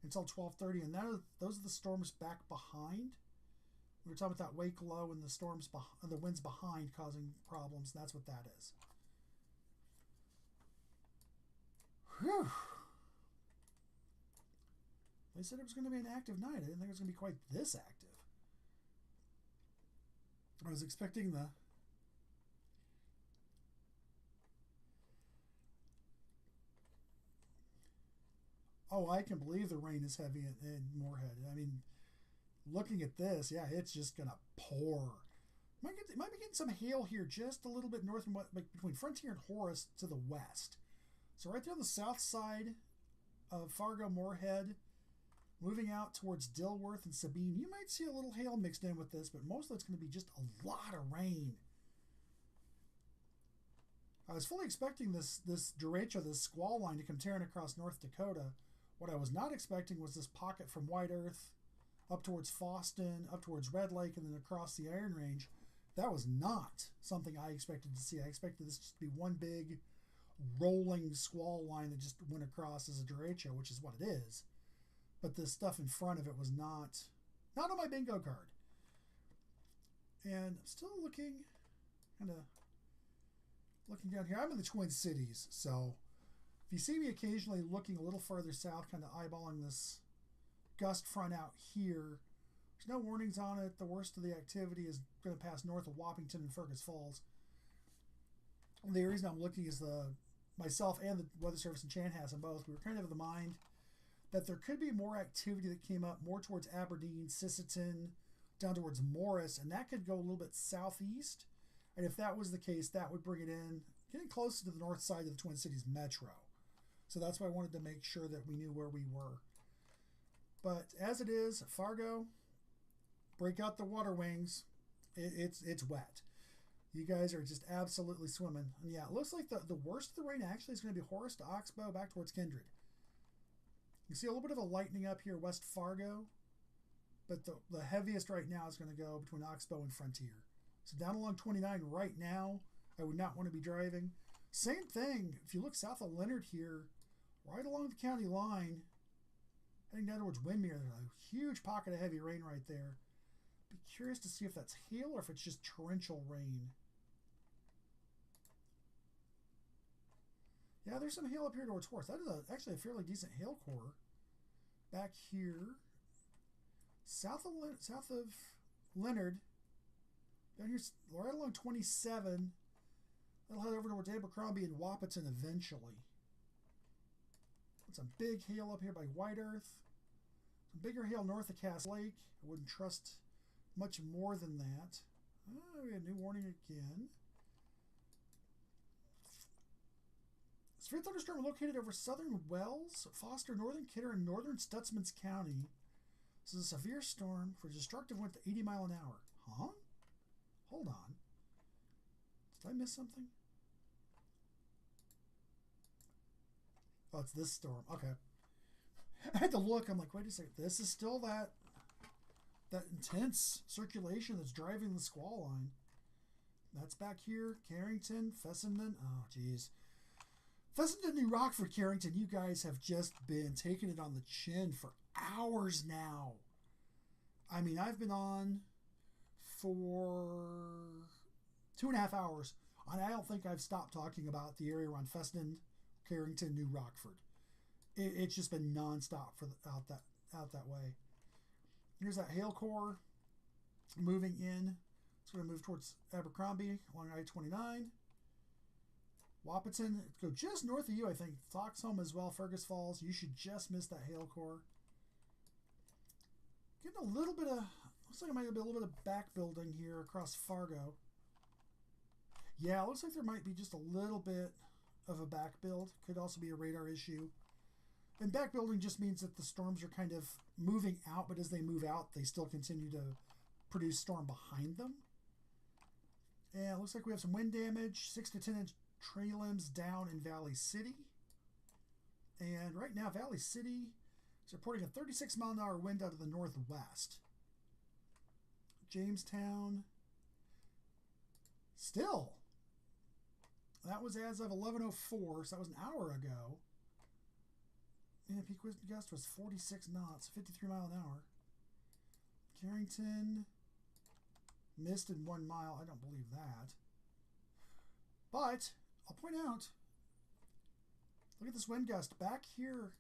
until 12:30? And those are the storms back behind. We were talking about that wake low and the winds behind causing problems. That's what that is. Whew. They said it was going to be an active night. I didn't think it was going to be quite this active. I was expecting the... Oh, I can believe the rain is heavy in Moorhead. I mean, looking at this, yeah, it's just going to pour. Might be getting some hail here just a little bit north and between Frontier and Horace to the west. So right there on the south side of Fargo, Moorhead, moving out towards Dilworth and Sabine, you might see a little hail mixed in with this, but most of it's going to be just a lot of rain. I was fully expecting this derecho, this squall line, to come tearing across North Dakota. What I was not expecting was this pocket from White Earth up towards Fosston, up towards Red Lake, and then across the Iron Range. That was not something I expected to see. I expected this just to be one big rolling squall line that just went across as a derecho, which is what it is. But the stuff in front of it was not on my bingo card. And I'm still looking down here. I'm in the Twin Cities, so if you see me occasionally looking a little farther south, kind of eyeballing this gust front out here, there's no warnings on it. The worst of the activity is going to pass north of Wahpeton and Fergus Falls. The reason I'm looking is myself and the Weather Service and Chanhassen both, we were kind of the mind that there could be more activity that came up more towards Aberdeen, Sisseton, down towards Morris, and that could go a little bit southeast. And if that was the case, that would bring it in, getting closer to the north side of the Twin Cities Metro. So that's why I wanted to make sure that we knew where we were. But as it is, Fargo, break out the water wings. It's wet. You guys are just absolutely swimming. And yeah, it looks like the worst of the rain actually is going to be Horace to Oxbow back towards Kindred. You see a little bit of a lightening up here west Fargo, but the heaviest right now is going to go between Oxbow and Frontier. So down along 29 right now, I would not want to be driving. Same thing, if you look south of Leonard here, right along the county line, heading down towards Windmere, there's a huge pocket of heavy rain right there. Be curious to see if that's hail or if it's just torrential rain. Yeah, there's some hail up here towards Horace. That is actually a fairly decent hail core. Back here, south of Leonard, down here, right along 27, that'll head over towards Abercrombie and Wahpeton eventually. Some big hail up here by White Earth. Some bigger hail north of Cass Lake. I wouldn't trust much more than that. Oh, we have a new warning again. Severe thunderstorm located over southern Wells, Foster, northern Kidder, and northern Stutzman's County. This is a severe storm for destructive wind to 80 miles an hour. Huh? Hold on. Did I miss something? Oh, it's this storm. Okay. I had to look. I'm like, wait a second. This is still that intense circulation that's driving the squall line. That's back here. Carrington, Fessenden. Oh, geez. Fessenden, New Rockford, Carrington, you guys have just been taking it on the chin for hours now. I mean, I've been on for 2.5 hours, and I don't think I've stopped talking about the area around Fessenden, Carrington, New Rockford. It's just been nonstop out that way. Here's that hail core moving in. It's going to move towards Abercrombie along I-29. Wahpeton, go just north of you, I think. Foxholm as well, Fergus Falls. You should just miss that hail core. Getting a little bit of, looks like it might be a little bit of back building here across Fargo. Yeah, it looks like there might be just a little bit of a back build. Could also be a radar issue. And back building just means that the storms are kind of moving out, but as they move out, they still continue to produce storm behind them. And it looks like we have some wind damage, 6 to 10 inch tree limbs down in Valley City. And right now, Valley City is reporting a 36 mile an hour wind out of the northwest. Jamestown, still. That was as of 11:04, so that was an hour ago. And peak wind gust was 46 knots, 53 mile an hour. Carrington missed in 1 mile. I don't believe that. But I'll point out, look at this wind gust back here.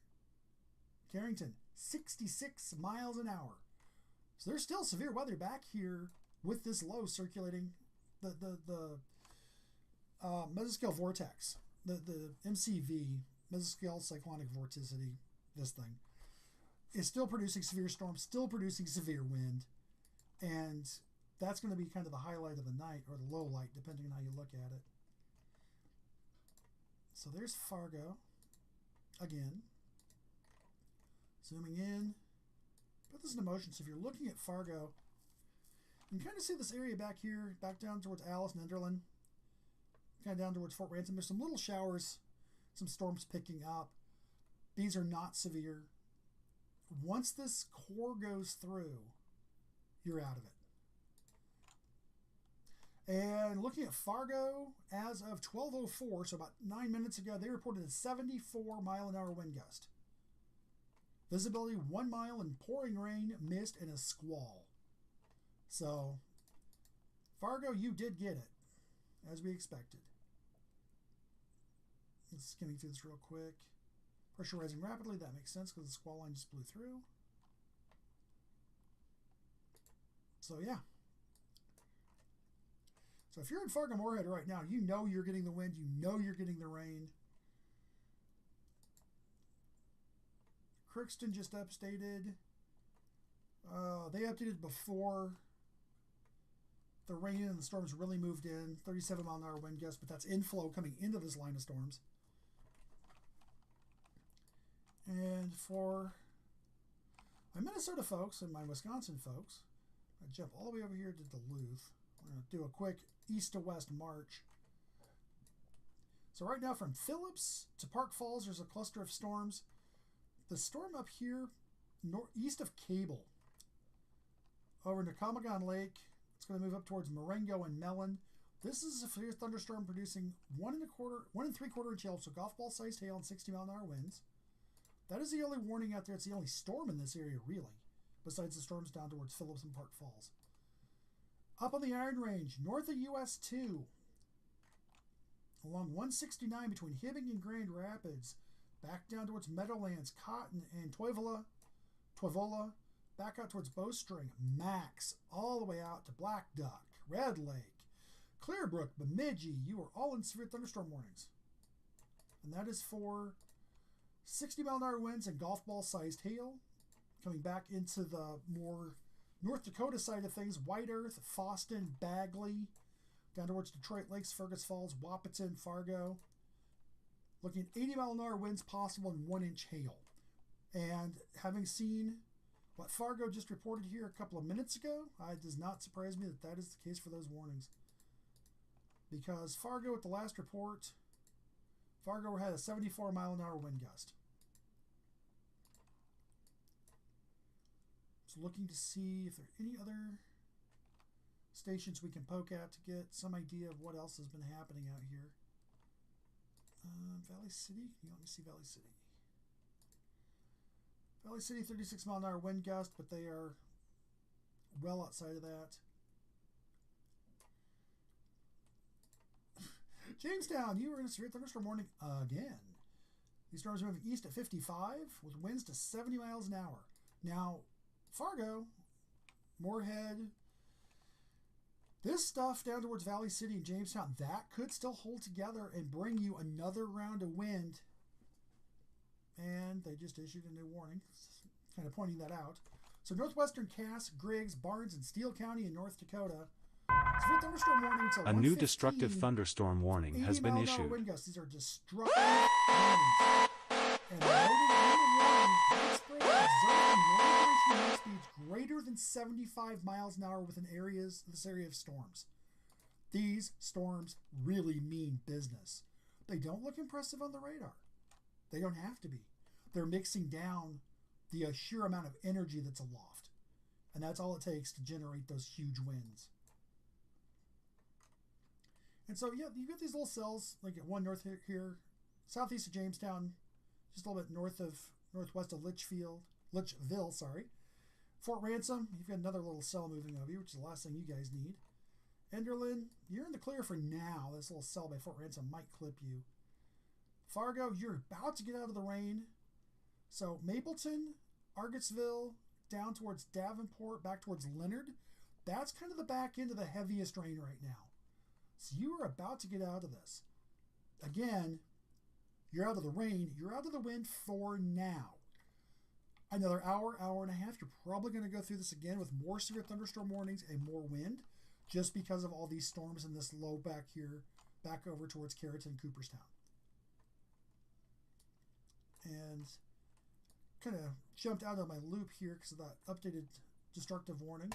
Carrington, 66 miles an hour. So there's still severe weather back here with this low circulating. The mesoscale vortex, the MCV, mesoscale cyclonic vorticity, this thing, is still producing severe storms, still producing severe wind. And that's going to be kind of the highlight of the night, or the low light, depending on how you look at it. So there's Fargo again. Zooming in. Put this into motion. So if you're looking at Fargo, you can kind of see this area back here, back down towards Alice and Enderlin, kind of down towards Fort Ransom. There's some little showers, some storms picking up. These are not severe. Once this core goes through, you're out of it. And looking at Fargo, as of 12:04, so about 9 minutes ago, they reported a 74 mile an hour wind gust. Visibility 1 mile and pouring rain, mist, and a squall. So, Fargo, you did get it, as we expected. Let's skimming through this real quick. Pressure rising rapidly, that makes sense because the squall line just blew through. So, yeah. So if you're in Fargo-Moorhead right now, you know you're getting the wind, you know you're getting the rain. Crookston just updated. They updated before the rain and the storms really moved in. 37 mile an hour wind gust, but that's inflow coming into this line of storms. And for my Minnesota folks and my Wisconsin folks, I jump all the way over here to Duluth. We're going to do a quick east to west march. So right now from Phillips to Park Falls, there's a cluster of storms. The storm up here, east of Cable, over Necromagon Lake, it's going to move up towards Marengo and Mellon. This is a severe thunderstorm producing 1 3/4 inch hail, so golf ball sized hail and 60 mile an hour winds. That is the only warning out there. It's the only storm in this area, really, besides the storms down towards Phillips and Park Falls. Up on the Iron Range, north of US 2, along 169 between Hibbing and Grand Rapids, back down towards Meadowlands, Cotton, and Toivola, back out towards Bowstring, Max, all the way out to Black Duck, Red Lake, Clearbrook, Bemidji. You are all in severe thunderstorm warnings. And that is for 60 mile an hour winds and golf ball sized hail. Coming back into the more North Dakota side of things, White Earth, Foston, Bagley, down towards Detroit Lakes, Fergus Falls, Wahpeton, Fargo. Looking at 80 mile an hour winds possible and 1 inch hail. And having seen what Fargo just reported here a couple of minutes ago, it does not surprise me that that is the case for those warnings. Because Fargo, at the last report, Fargo had a 74 mile an hour wind gust. So looking to see if there are any other stations we can poke at to get some idea of what else has been happening out here. Valley City? You let me see Valley City. Valley City, 36 mile an hour wind gust, but they are well outside of that. Jamestown, you were in a severe thunderstorm warning again. These storms are moving east at 55 with winds to 70 miles an hour. Now, Fargo, Moorhead, this stuff down towards Valley City and Jamestown, that could still hold together and bring you another round of wind. And they just issued a new warning, kind of pointing that out. So northwestern Cass, Griggs, Barnes, and Steele County in North Dakota Severe thunderstorm warning till A new 1:15. destructive thunderstorm warning has 80 been mile an hour issued. wind gusts. These are destructive winds. And noted in the warning, widespread observed northern wind speeds greater than 75 miles an hour within this area of storms. These storms really mean business. They don't look impressive on the radar. They don't have to be. They're mixing down the sheer amount of energy that's aloft. And that's all it takes to generate those huge winds. And so, yeah, you get these little cells, like at one north here, southeast of Jamestown, just a little bit northwest of Litchville, sorry. Fort Ransom, you've got another little cell moving over you, which is the last thing you guys need. Enderlin, you're in the clear for now. This little cell by Fort Ransom might clip you. Fargo, you're about to get out of the rain. So Mapleton, Argottsville, down towards Davenport, back towards Leonard, that's kind of the back end of the heaviest rain right now. So you are about to get out of this. Again, you're out of the rain. You're out of the wind for now. Another hour and a half, you're probably going to go through this again with more severe thunderstorm warnings and more wind, just because of all these storms in this low back here, back over towards Carrollton and Cooperstown. And kind of jumped out of my loop here because of that updated destructive warning.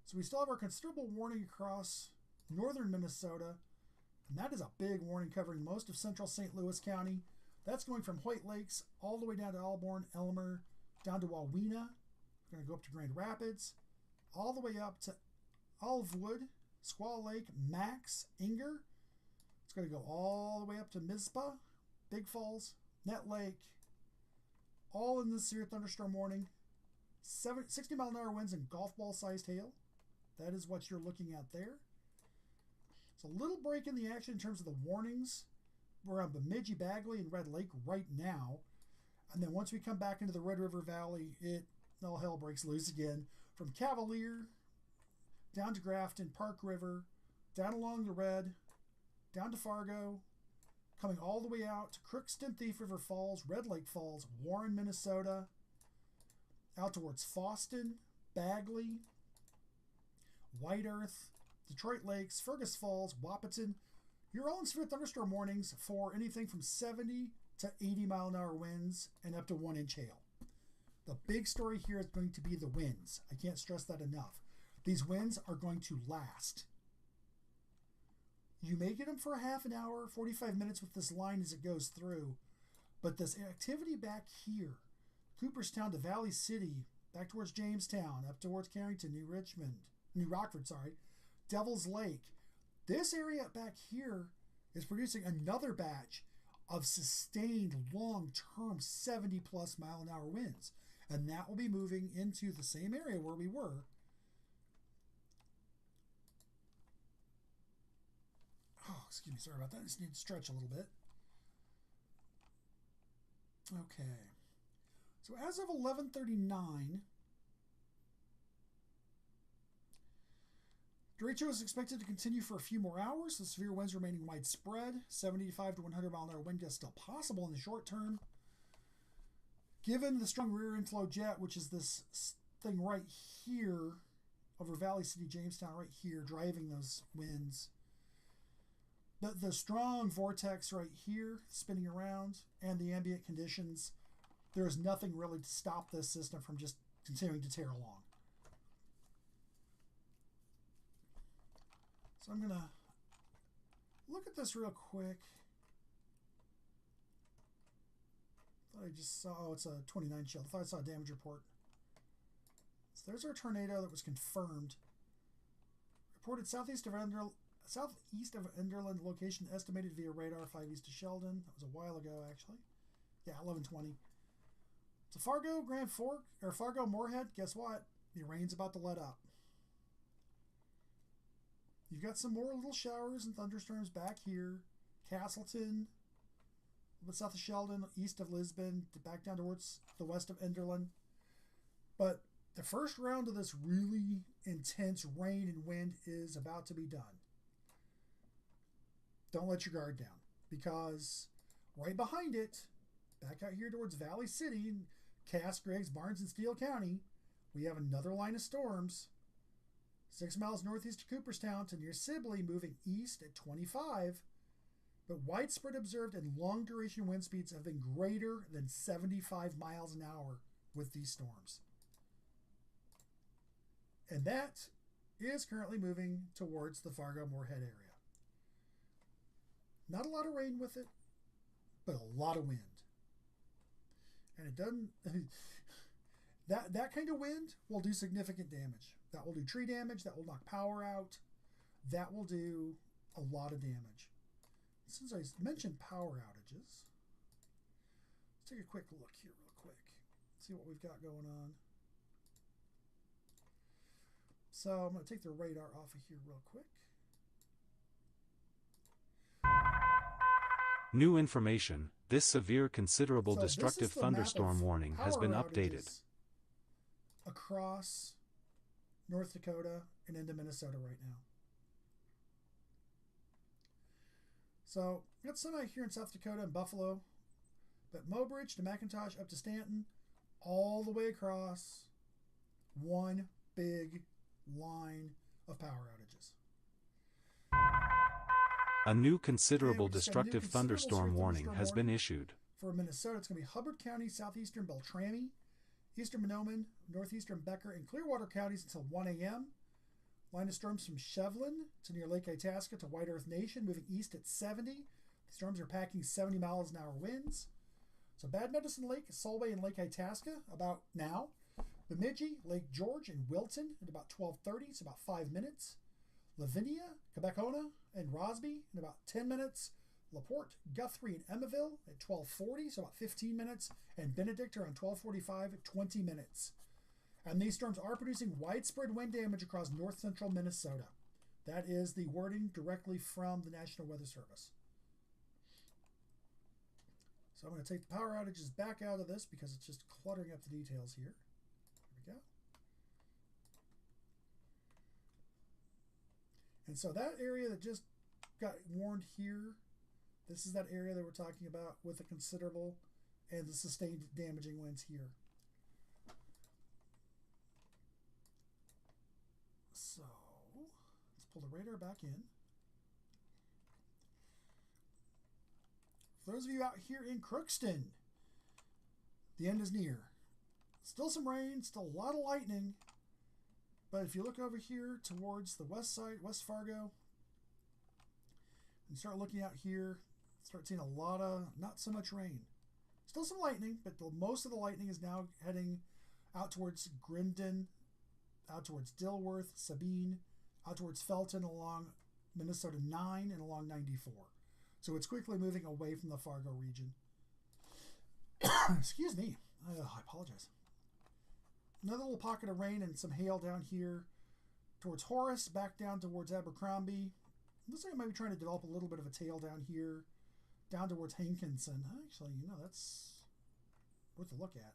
So we still have our considerable warning across northern Minnesota, and that is a big warning covering most of central St. Louis County. That's going from White Lakes all the way down to Alborn, Elmer, down to Wawena. We're going to go up to Grand Rapids, all the way up to Olivewood, Squaw Lake, Max, Inger. It's going to go all the way up to Mizpah, Big Falls, Net Lake, all in this severe thunderstorm warning. 60 mile an hour winds and golf ball sized hail. That is what you're looking at there. It's a little break in the action in terms of the warnings. We're on Bemidji, Bagley, and Red Lake right now. And then once we come back into the Red River Valley, all hell breaks loose again. From Cavalier, down to Grafton, Park River, down along the Red, down to Fargo, coming all the way out to Crookston, Thief River Falls, Red Lake Falls, Warren, Minnesota, out towards Fosston, Bagley, White Earth, Detroit Lakes, Fergus Falls, Wahpeton. You're all in severe thunderstorm warnings for anything from 70 to 80 mile an hour winds and up to 1 inch hail. The big story here is going to be the winds. I can't stress that enough. These winds are going to last. You may get them for a half an hour, 45 minutes with this line as it goes through, but this activity back here, Cooperstown to Valley City, back towards Jamestown, up towards Carrington, New Rockford, Devil's Lake. This area back here is producing another batch of sustained long-term 70-plus mile an hour winds. And that will be moving into the same area where we were. Oh, excuse me, sorry about that. I just need to stretch a little bit. Okay. So as of 11:39, derecho is expected to continue for a few more hours. The severe winds remaining widespread. 75 to 100 mile an hour wind gusts still possible in the short term. Given the strong rear inflow jet, which is this thing right here over Valley City, Jamestown, right here, driving those winds. The strong vortex right here spinning around and the ambient conditions, there is nothing really to stop this system from just continuing to tear along. So I'm going to look at this real quick. I just saw, oh, it's a 29 shield. I thought I saw a damage report. So there's our tornado that was confirmed. Reported southeast of Enderlin, location estimated via radar 5 east of Sheldon. That was a while ago, actually. Yeah, 11:20. So Fargo, Grand Fork, or Fargo, Moorhead, guess what? The rain's about to let up. You've got some more little showers and thunderstorms back here. Castleton, a bit south of Sheldon, east of Lisbon, back down towards the west of Enderlin. But the first round of this really intense rain and wind is about to be done. Don't let your guard down, because right behind it, back out here towards Valley City, Cass, Griggs, Barnes, and Steele County, we have another line of storms. 6 miles northeast of Cooperstown to near Sibley, moving east at 25. But widespread observed and long duration wind speeds have been greater than 75 miles an hour with these storms. And that is currently moving towards the Fargo-Moorhead area. Not a lot of rain with it, but a lot of wind. And it doesn't... that kind of wind will do significant damage. That will do tree damage. That will knock power out. That will do a lot of damage. Since I mentioned power outages, let's take a quick look here real quick. See what we've got going on. So I'm going to take the radar off of here real quick. New information. This severe considerable destructive thunderstorm warning has been updated. Across North Dakota and into Minnesota right now. So we got some out here in South Dakota and Buffalo, but Mobridge to McIntosh up to Stanton, all the way across, one big line of power outages. A new considerable destructive thunderstorm warning has been issued. For Minnesota, it's going to be Hubbard County, southeastern Beltrami, eastern Mahnomen, northeastern Becker, and Clearwater counties until 1 a.m. Line of storms from Shevlin to near Lake Itasca to White Earth Nation, moving east at 70. The storms are packing 70 miles an hour winds. So Bad Medicine Lake, Solway, and Lake Itasca about now. Bemidji, Lake George, and Wilton at about 12:30, so about 5 minutes. Lavinia, Quebecona, and Rosby in about 10 minutes. LaPorte, Guthrie, and Emmaville at 12:40, so about 15 minutes. And Benedict around 12:45 at 20 minutes. And these storms are producing widespread wind damage across north central Minnesota. That is the wording directly from the National Weather Service. So I'm going to take the power outages back out of this because it's just cluttering up the details here. Here we go. And so that area that just got warned here, this is that area that we're talking about with the considerable and the sustained damaging winds here. So let's pull the radar back in. For those of you out here in Crookston, the end is near. Still some rain, still a lot of lightning. But if you look over here towards the west side, West Fargo, and start looking out here, start seeing a lot of, not so much rain. Still some lightning, but most of the lightning is now heading out towards Grindon, out towards Dilworth, Sabine, out towards Felton along Minnesota 9 and along 94. So it's quickly moving away from the Fargo region. Excuse me. I apologize. Another little pocket of rain and some hail down here towards Horace, back down towards Abercrombie. Looks like I might be trying to develop a little bit of a tail down here, down towards Hankinson. Actually, you know, that's worth a look at.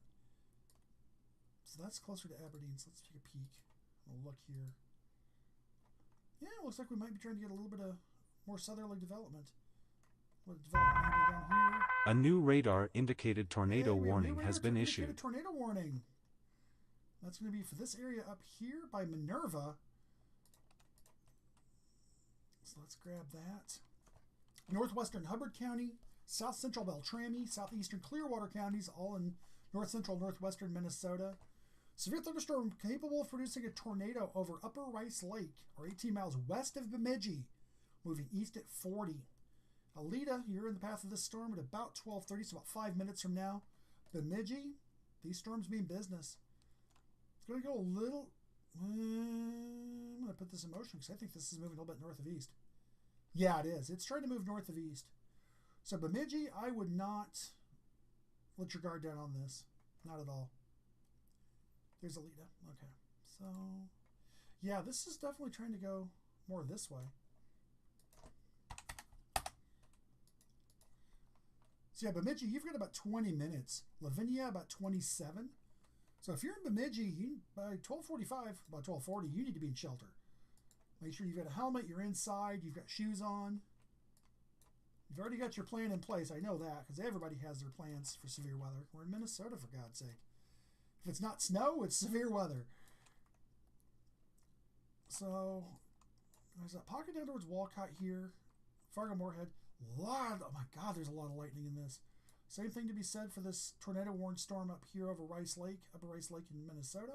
So that's closer to Aberdeen, so let's take a peek. We'll look here. Yeah, it looks like we might be trying to get a little bit of more southerly development. Down here. A new radar indicated tornado warning has been issued. Tornado warning. That's going to be for this area up here by Minerva. So let's grab that. Northwestern Hubbard County, south central Beltrami, southeastern Clearwater counties, all in north central northwestern Minnesota. Severe thunderstorm capable of producing a tornado over Upper Rice Lake, or 18 miles west of Bemidji, moving east at 40. Alita, you're in the path of this storm at about 12:30, so about 5 minutes from now. Bemidji, these storms mean business. It's going to go a little... I'm going to put this in motion because I think this is moving a little bit north of east. Yeah, it is. It's trying to move north of east. So Bemidji, I would not let your guard down on this. Not at all. There's Alita. Okay. So, yeah, this is definitely trying to go more this way. So yeah, Bemidji, you've got about 20 minutes. Lavinia, about 27. So if you're in Bemidji, by 12:45, by 12:40, you need to be in shelter. Make sure you've got a helmet, you're inside, you've got shoes on. You've already got your plan in place. I know that because everybody has their plans for severe weather. We're in Minnesota, for God's sake. If it's not snow, it's severe weather. So there's a pocket down towards Walcott here. Fargo-Moorhead. Oh my God, there's a lot of lightning in this. Same thing to be said for this tornado-warned storm up here over Rice Lake, Upper Rice Lake in Minnesota.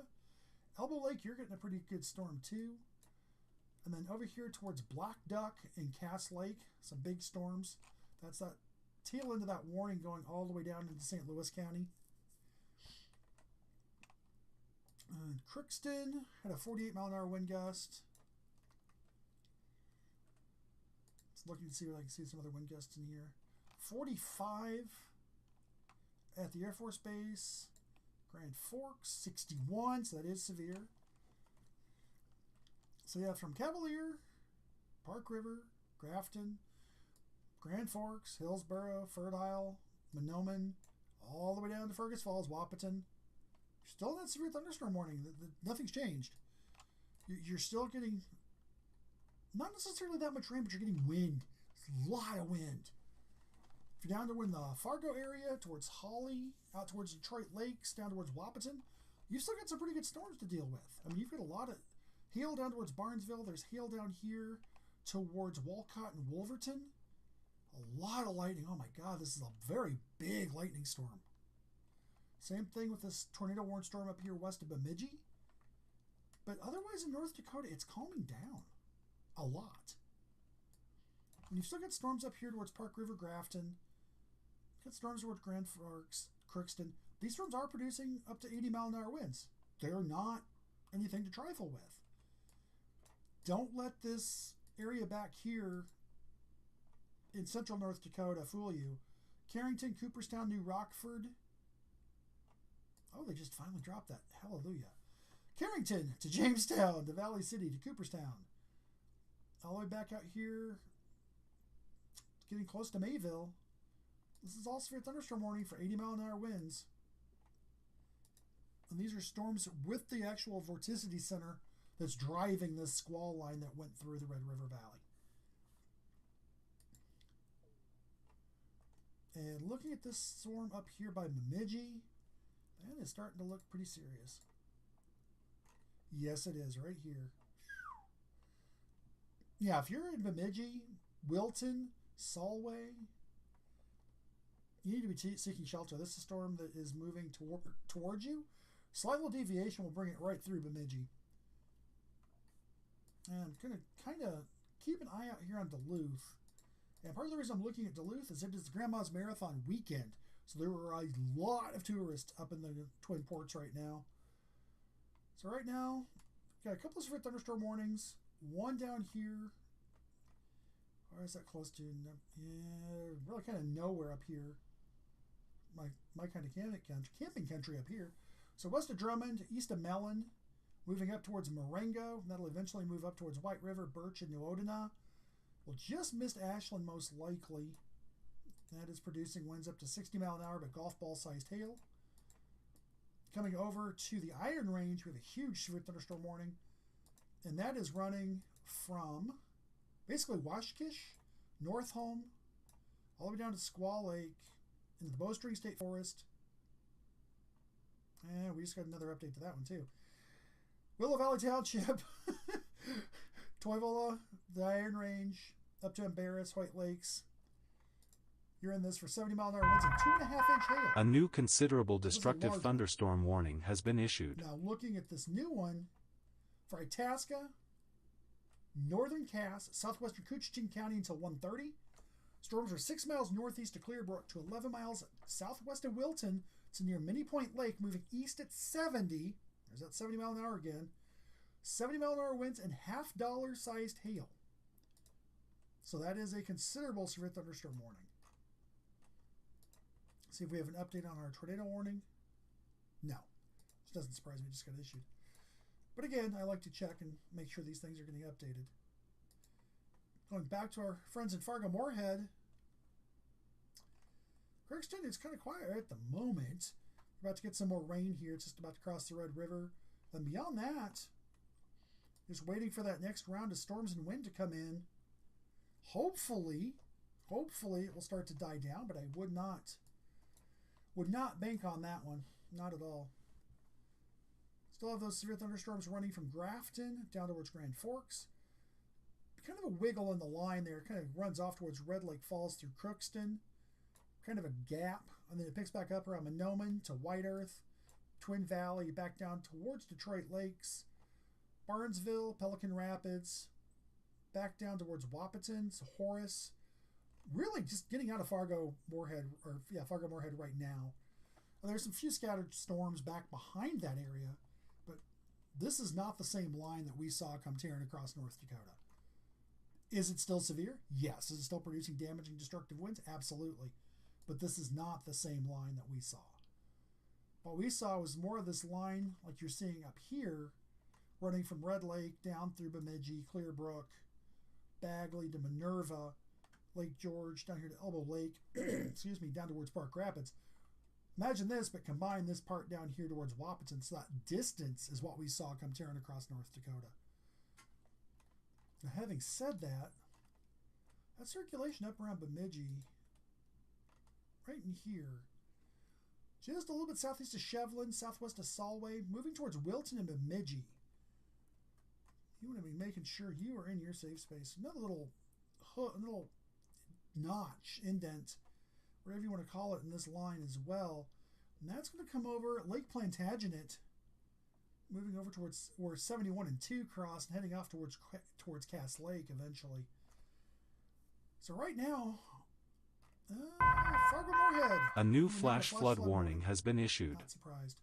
Elbow Lake, you're getting a pretty good storm too. And then over here towards Black Duck and Cass Lake, some big storms. That's that tail end of that warning going all the way down into St. Louis County. And Crookston had a 48-mile-an-hour wind gust. Just looking to see if I can see some other wind gusts in here. 45 at the Air Force Base. Grand Forks, 61, so that is severe. So yeah, from Cavalier, Park River, Grafton, Grand Forks, Hillsboro, Fertile, Mahnomen, all the way down to Fergus Falls, Wahpeton. Still in that severe thunderstorm warning. Nothing's changed. You're still getting, not necessarily that much rain, but you're getting wind. It's a lot of wind. If you're down to in the Fargo area, towards Holly, out towards Detroit Lakes, down towards Wahpeton, you've still got some pretty good storms to deal with. I mean, you've got a lot of hail down towards Barnesville. There's hail down here towards Walcott and Wolverton. A lot of lightning. Oh my God, this is a very big lightning storm. Same thing with this tornado-warned storm up here west of Bemidji. But otherwise in North Dakota, it's calming down a lot. And you've still got storms up here towards Park River, Grafton. Got storms towards Grand Forks, Crookston. These storms are producing up to 80-mile-an-hour winds. They're not anything to trifle with. Don't let this area back here in central North Dakota fool you. Carrington, Cooperstown, New Rockford. Oh, they just finally dropped that. Hallelujah. Carrington to Jamestown to Valley City to Cooperstown. All the way back out here, getting close to Mayville. This is all severe thunderstorm warning for 80-mile-an-hour winds. And these are storms with the actual vorticity center that's driving this squall line that went through the Red River Valley. And looking at this storm up here by Bemidji, that is starting to look pretty serious. Yes, it is, right here. Yeah, if you're in Bemidji, Wilton, Solway, you need to be seeking shelter. This is a storm that is moving towards you. Slight little deviation will bring it right through Bemidji. And I'm going to kind of keep an eye out here on Duluth. And part of the reason I'm looking at Duluth is it is Grandma's Marathon weekend. So there are a lot of tourists up in the Twin Ports right now. So right now, got a couple of severe thunderstorm warnings. One down here. Or is that close to? Yeah, really kind of nowhere up here. My kind of camping country up here. So west of Drummond, east of Mellon, moving up towards Marengo. That'll eventually move up towards White River, Birch, and New Odina. We'll just miss Ashland most likely. That is producing winds up to 60 mile an hour, but golf ball sized hail. Coming over to the Iron Range, we have a huge severe thunderstorm warning. And that is running from basically Washakish, North Home, all the way down to Squaw Lake, into the Bowstring State Forest. And we just got another update to that one too. Willow Valley Township, Toivola, the Iron Range, up to Embarrass, White Lakes. You're in this for 70 mile an hour winds and 2.5-inch hail. A new considerable destructive thunderstorm warning has been issued. Now looking at this new one, for Itasca, northern Cass, southwestern Coochin County until 1:30. Storms are 6 miles northeast of Clearbrook to 11 miles southwest of Wilton to near Minnie Point Lake, moving east at 70. There's that 70 mile an hour again. 70 mile an hour winds and $half sized hail. So that is a considerable severe thunderstorm warning. See if we have an update on our tornado warning. No. Which doesn't surprise me, it just got issued. But again, I like to check and make sure these things are getting updated. Going back to our friends in Fargo-Moorhead. Crookston is kind of quiet at the moment. We're about to get some more rain here. It's just about to cross the Red River. And beyond that, just waiting for that next round of storms and wind to come in. Hopefully it will start to die down, but I would not bank on that one. Not at all. Still have those severe thunderstorms running from Grafton down towards Grand Forks. Kind of a wiggle in the line there. It kind of runs off towards Red Lake Falls through Crookston. Kind of a gap. And then it picks back up around Mahnomen to White Earth, Twin Valley, back down towards Detroit Lakes, Barnesville, Pelican Rapids, back down towards Wahpeton, so Horace. Really just getting out of Fargo-Moorhead right now. And there's some few scattered storms back behind that area, but this is not the same line that we saw come tearing across North Dakota. Is it still severe? Yes. Is it still producing damaging, destructive winds? Absolutely. But this is not the same line that we saw. What we saw was more of this line, like you're seeing up here, running from Red Lake down through Bemidji, Clearbrook, Bagley to Minerva, Lake George, down here to Elbow Lake, excuse me, down towards Park Rapids. Imagine this, but combine this part down here towards Wahpeton. So that distance is what we saw come tearing across North Dakota. Now, having said that, that circulation up around Bemidji, right in here, just a little bit southeast of Shevlin, southwest of Solway, moving towards Wilton and Bemidji. You want to be making sure you are in your safe space. Another little notch, indent, whatever you want to call it, in this line as well. And that's going to come over at Lake Plantagenet, moving over towards where 71 and 2 cross and heading off towards Cass Lake eventually. So right now, Fargo-Moorhead. A new flash flood warning has been issued. Not surprised.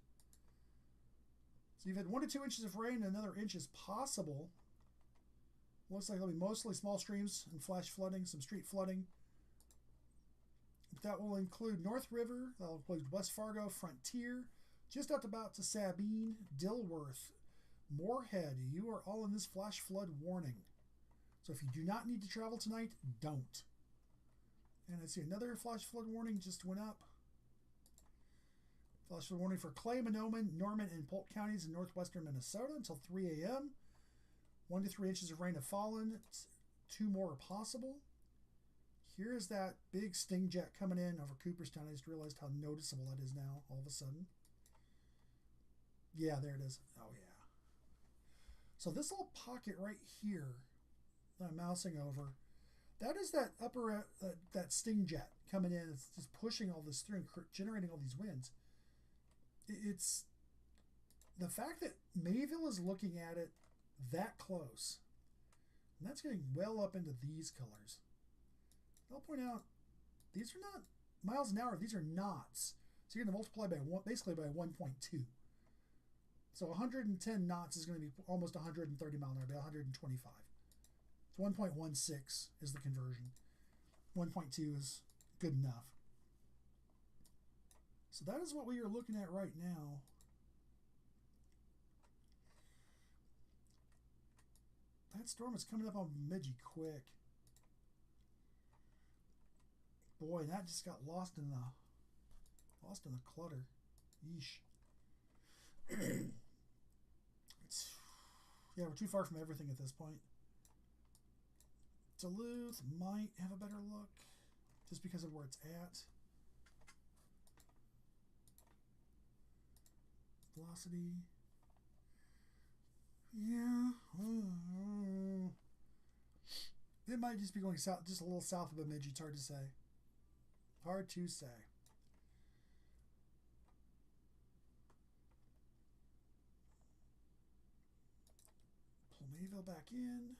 So you've had 1 to 2 inches of rain, and another inch is possible. Looks like it'll be mostly small streams and flash flooding, some street flooding. That will include North River, that will include West Fargo, Frontier, just up about to Sabine, Dilworth, Moorhead. You are all in this flash flood warning. So if you do not need to travel tonight, don't. And I see another flash flood warning just went up. Flash flood warning for Clay, Mahnomen, Norman, and Polk counties in northwestern Minnesota until 3 a.m. 1 to 3 inches of rain have fallen. 2 more are possible. Here's that big sting jet coming in over Cooperstown. I just realized how noticeable that is now, all of a sudden. Yeah, there it is. Oh, yeah. So this little pocket right here that I'm mousing over, that is that upper, that sting jet coming in. It's just pushing all this through and generating all these winds. It's the fact that Mayville is looking at it that close, and that's getting well up into these colors. I'll point out, these are not miles an hour, these are knots. So you're going to multiply by one, basically by 1.2. So 110 knots is going to be almost 130 mile an hour, by 125. So 1.16 is the conversion. 1.2 is good enough. So that is what we are looking at right now. That storm is coming up on Bemidji quick. Boy, that just got lost in the clutter. Yeesh. Yeah, we're too far from everything at this point. Duluth might have a better look just because of where it's at. Velocity. Yeah. It might just be going south, just a little south of Bemidji. It's hard to say. Hard to say. Pull Mayville back in.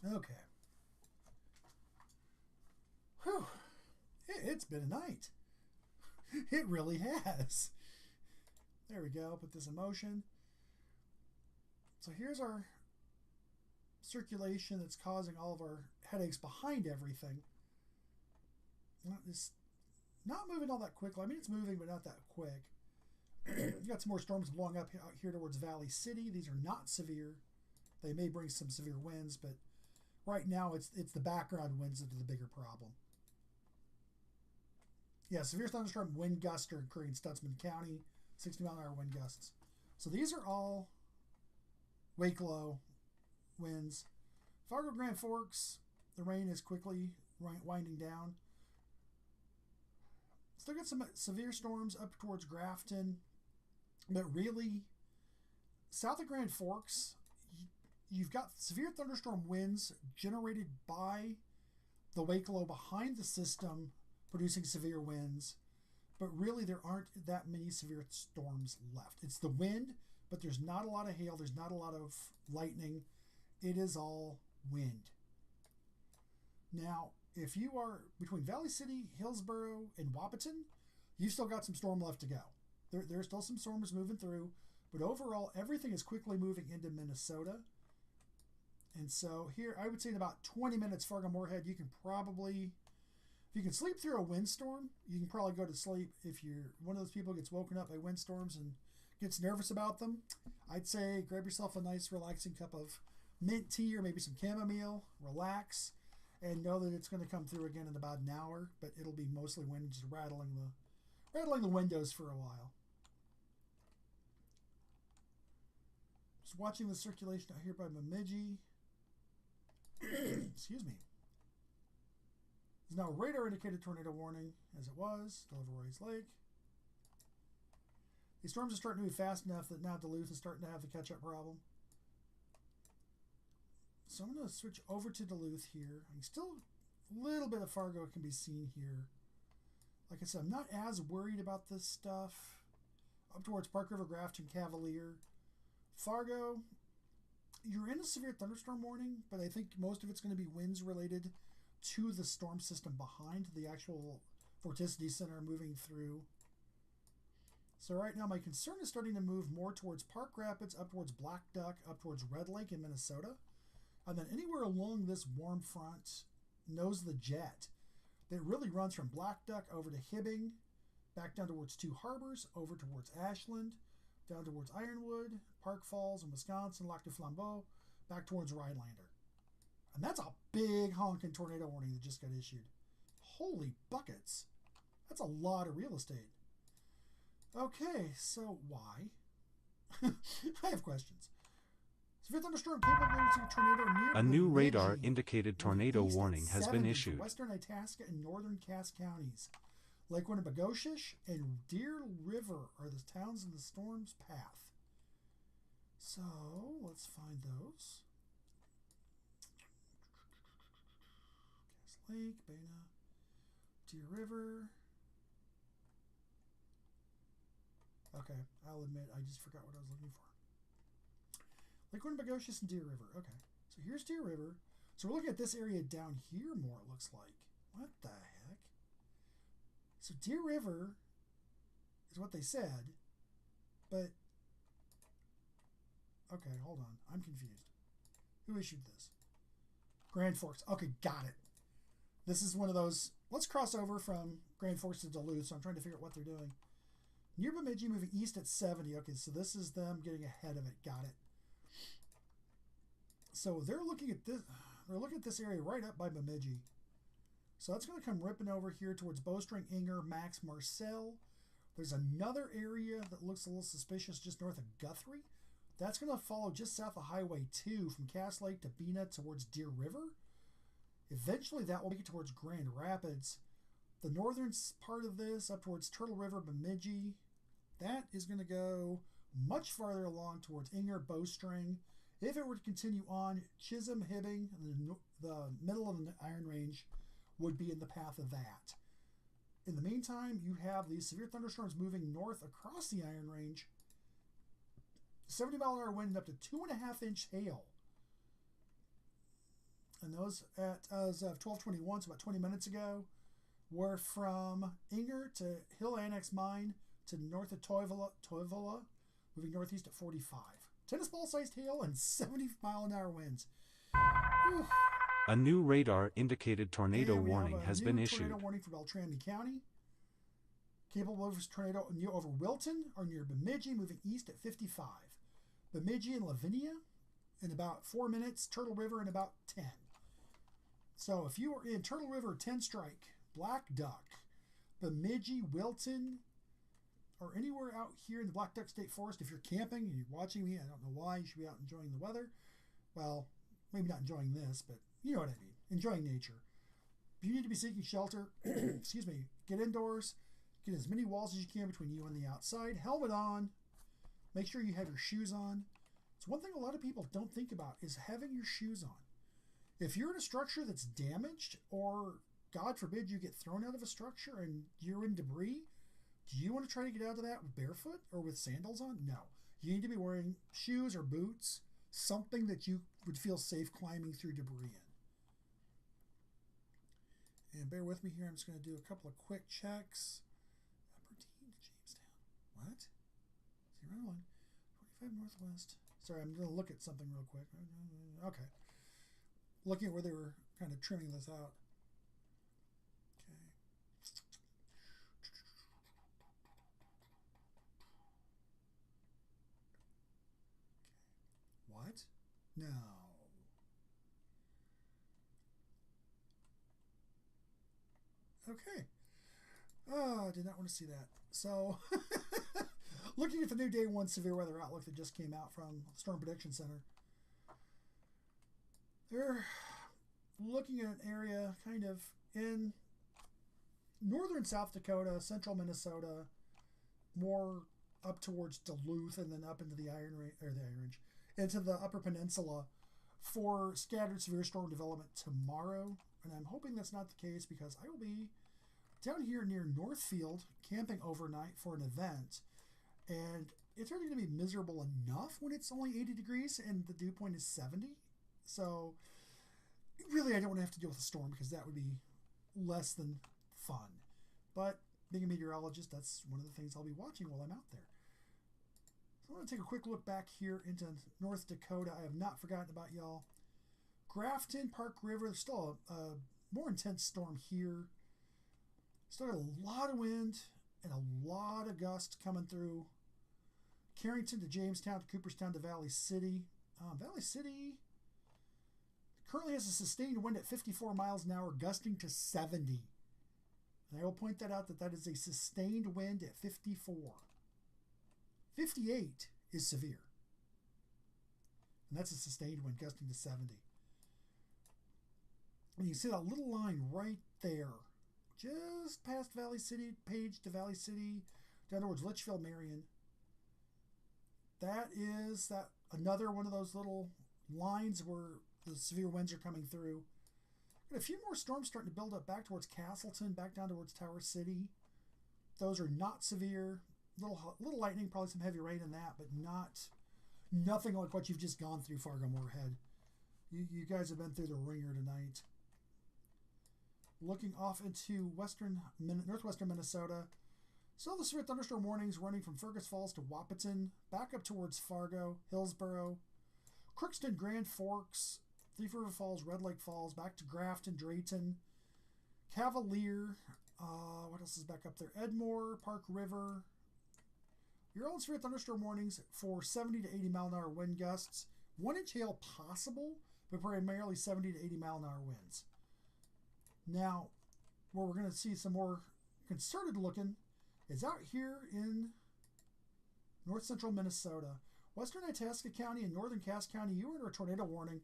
Okay. Whew. It's been a night. It really has. There we go. Put this in motion. So here's our circulation that's causing all of our headaches behind everything. It's not moving all that quickly. I mean, it's moving, but not that quick. We've got some more storms blowing up out here towards Valley City. These are not severe. They may bring some severe winds, but right now it's the background winds that are the bigger problem. Yeah, severe thunderstorm wind gusts are occurring in Stutsman County, 60 mile an hour wind gusts. So these are all wake low winds. Fargo Grand Forks, the rain is quickly winding down. Still got some severe storms up towards Grafton, but really, south of Grand Forks, you've got severe thunderstorm winds generated by the wake low behind the system producing severe winds, but really there aren't that many severe storms left. It's the wind, but there's not a lot of hail, there's not a lot of lightning. It is all wind. Now, if you are between Valley City, Hillsborough, and Wahpeton, you've still got some storm left to go. There's still some storms moving through, but overall, everything is quickly moving into Minnesota. And so here, I would say in about 20 minutes, Fargo-Moorhead, you can probably, if you can sleep through a windstorm, you can probably go to sleep. If you're one of those people who gets woken up by windstorms and gets nervous about them, I'd say grab yourself a nice relaxing cup of mint tea or maybe some chamomile, relax, and know that it's going to come through again in about an hour, but it'll be mostly wind, just rattling the windows for a while. Just watching the circulation out here by Bemidji. Excuse me. There's now a radar indicated tornado warning, as it was, Delaware Lake. These storms are starting to move fast enough that now Duluth is starting to have the catch-up problem. So I'm going to switch over to Duluth here. I mean, still a little bit of Fargo can be seen here. Like I said, I'm not as worried about this stuff. Up towards Park River, Grafton, Cavalier. Fargo, you're in a severe thunderstorm warning, but I think most of it's going to be winds related to the storm system behind the actual vorticity center moving through. So right now my concern is starting to move more towards Park Rapids, up towards Black Duck, up towards Red Lake in Minnesota. And then anywhere along this warm front knows the jet that really runs from Black Duck over to Hibbing, back down towards Two Harbors, over towards Ashland, down towards Ironwood, Park Falls in Wisconsin, Lac du Flambeau, back towards Rhinelander. And that's a big honking tornado warning that just got issued. Holy buckets. That's a lot of real estate. Okay, so why? I have questions. Severe thunderstorm capable of tornado near A new Bemidji, radar indicated tornado east at warning has 70 been for issued. Western Itasca and northern Cass counties. Lake Winnebagoshus and Deer River are the towns in the storm's path. So, let's find those. Cass Lake, Bena, Deer River. Okay, I'll admit I just forgot what I was looking for. Lake Winnebagoshus and Deer River. Okay, so here's Deer River. So we're looking at this area down here more, it looks like. What the heck? So Deer River is what they said, but... Okay, hold on. I'm confused. Who issued this? Grand Forks. Okay, got it. This is one of those... Let's cross over from Grand Forks to Duluth, so I'm trying to figure out what they're doing. Near Bemidji, moving east at 70. Okay, so this is them getting ahead of it. Got it. So they're looking at this. They're looking at this area right up by Bemidji. So that's going to come ripping over here towards Bowstring, Inger, Max, Marcel. There's another area that looks a little suspicious just north of Guthrie. That's going to follow just south of Highway 2 from Cass Lake to Bena towards Deer River. Eventually that will make it towards Grand Rapids. The northern part of this up towards Turtle River, Bemidji. That is going to go much farther along towards Inger, Bowstring. If it were to continue on, Chisholm, Hibbing, the middle of the Iron Range would be in the path of that. In the meantime, you have these severe thunderstorms moving north across the Iron Range. 70-mile-an-hour wind and up to 2.5-inch hail. And those as of 12:21, so about 20 minutes ago, were from Inger to Hill Annex Mine to north of Toivola, moving northeast at 45. Tennis ball-sized hail and 70-mile-an-hour winds. Whew. A new radar indicated tornado And we have warning a has new been issued. Tornado warning for Beltrami County. Capable of tornado near over Wilton or near Bemidji, moving east at 55. Bemidji and Lavinia in about 4 minutes. Turtle River in about 10. So if you are in Turtle River, 10 strike, Black Duck, Bemidji, Wilton, or anywhere out here in the Black Duck State Forest, if you're camping and you're watching me, I don't know why, you should be out enjoying the weather. Well, maybe not enjoying this, but you know what I mean. Enjoying nature. If you need to be seeking shelter, excuse me, get indoors, Get as many walls as you can between you and the outside. Helmet on. Make sure you have your shoes on. It's one thing a lot of people don't think about is having your shoes on. If you're in a structure that's damaged, or God forbid you get thrown out of a structure and you're in debris, do you want to try to get out of that barefoot or with sandals on? No. You need to be wearing shoes or boots, something that you would feel safe climbing through debris in. And bear with me here, I'm just going to do a couple of quick checks. Aberdeen to Jamestown. What? 01. 45 Northwest. Sorry, I'm going to look at something real quick. Okay. Looking at where they were kind of trimming this out. Okay. What? No. Okay. Oh, I did not want to see that. So, looking at the new Day 1 severe weather outlook that just came out from Storm Prediction Center, they're looking at an area kind of in northern South Dakota, central Minnesota, more up towards Duluth, and then up into the Iron Range, into the Upper Peninsula for scattered severe storm development tomorrow. And I'm hoping that's not the case because I will be down here near Northfield camping overnight for an event. And it's already going to be miserable enough when it's only 80 degrees and the dew point is 70. So really, I don't want to have to deal with a storm because that would be less than fun. But being a meteorologist, that's one of the things I'll be watching while I'm out there. So I'm going to take a quick look back here into North Dakota. I have not forgotten about y'all. Grafton, Park River, there's still a more intense storm here. Still got a lot of wind and a lot of gust coming through. Carrington to Jamestown to Cooperstown to Valley City. Valley City currently has a sustained wind at 54 miles an hour, gusting to 70. And I will point that out that is a sustained wind at 54. 58 is severe. And that's a sustained wind, gusting to 70. And you can see that little line right there, just past Valley City, Page to Valley City, down towards Litchfield, Marion. That is another one of those little lines where the severe winds are coming through. Got a few more storms starting to build up back towards Castleton, back down towards Tower City. Those are not severe. Little lightning, probably some heavy rain in that, but nothing like what you've just gone through, Fargo-Moorhead. You guys have been through the ringer tonight. Looking off into northwestern Minnesota. Still the severe thunderstorm warnings running from Fergus Falls to Wahpeton, back up towards Fargo, Hillsboro, Crookston, Grand Forks, Thief River Falls, Red Lake Falls, back to Grafton, Drayton, Cavalier, what else is back up there? Edmore, Park River. Your own severe thunderstorm warnings for 70 to 80 mile an hour wind gusts. 1-inch hail possible, but primarily 70 to 80 mile an hour winds. Now, where we're going to see some more concerted looking is out here in north central Minnesota. Western Itasca County and northern Cass County, you are under a tornado warning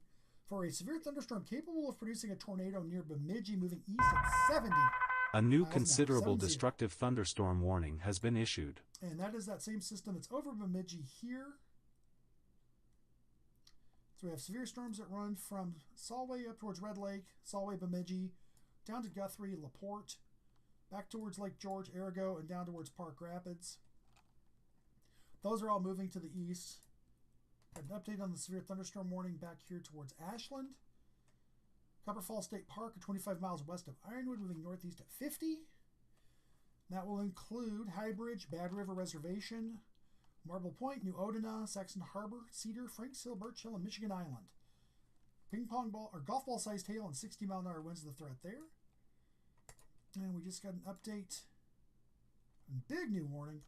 for a severe thunderstorm capable of producing a tornado near Bemidji, moving east at 70. A new considerable destructive thunderstorm warning has been issued. And that is that same system that's over Bemidji here. So we have severe storms that run from Solway up towards Red Lake, Solway, Bemidji, down to Guthrie, LaPorte, back towards Lake George, Arago, and down towards Park Rapids. Those are all moving to the east. An update on the severe thunderstorm warning back here towards Ashland. Copper Falls State Park, 25 miles west of Ironwood, moving northeast at 50. That will include High Bridge, Bad River Reservation, Marble Point, New Odina, Saxon Harbor, Cedar, Franks Hill, Birch Hill, and Michigan Island. Ping pong ball or golf ball sized hail and 60 mile an hour winds of the threat there. And we just got an update. A big new warning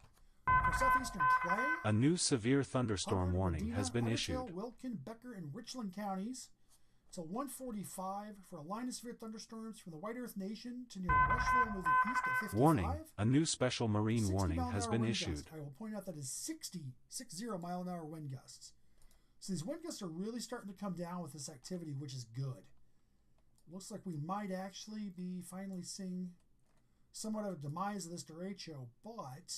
for southeastern Clay. A new severe thunderstorm Hubbard, warning Medina, has been Otter issued. Tail, Wilkin, Becker, and Richland counties. Till 1:45 for a line of severe thunderstorms from the White Earth Nation to near Rushville, moving east at 55. Warning, a new special marine 60 warning mile an has hour been wind issued. gust. I will point out that is 60 mile an hour wind gusts. So these wind gusts are really starting to come down with this activity, which is good. Looks like we might actually be finally seeing somewhat of a demise of this derecho, but at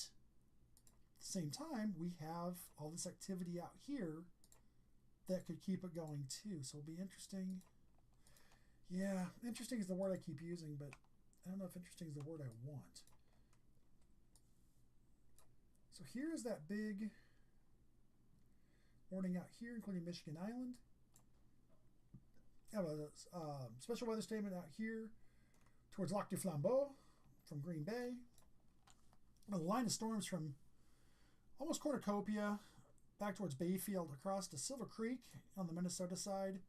the same time, we have all this activity out here that could keep it going too. So it'll be interesting. Yeah, interesting is the word I keep using, but I don't know if interesting is the word I want. So here's that big warning out here, including Michigan Island. I have a special weather statement out here towards Lac du Flambeau from Green Bay. A line of storms from almost Cornucopia back towards Bayfield, across to Silver Creek on the Minnesota side,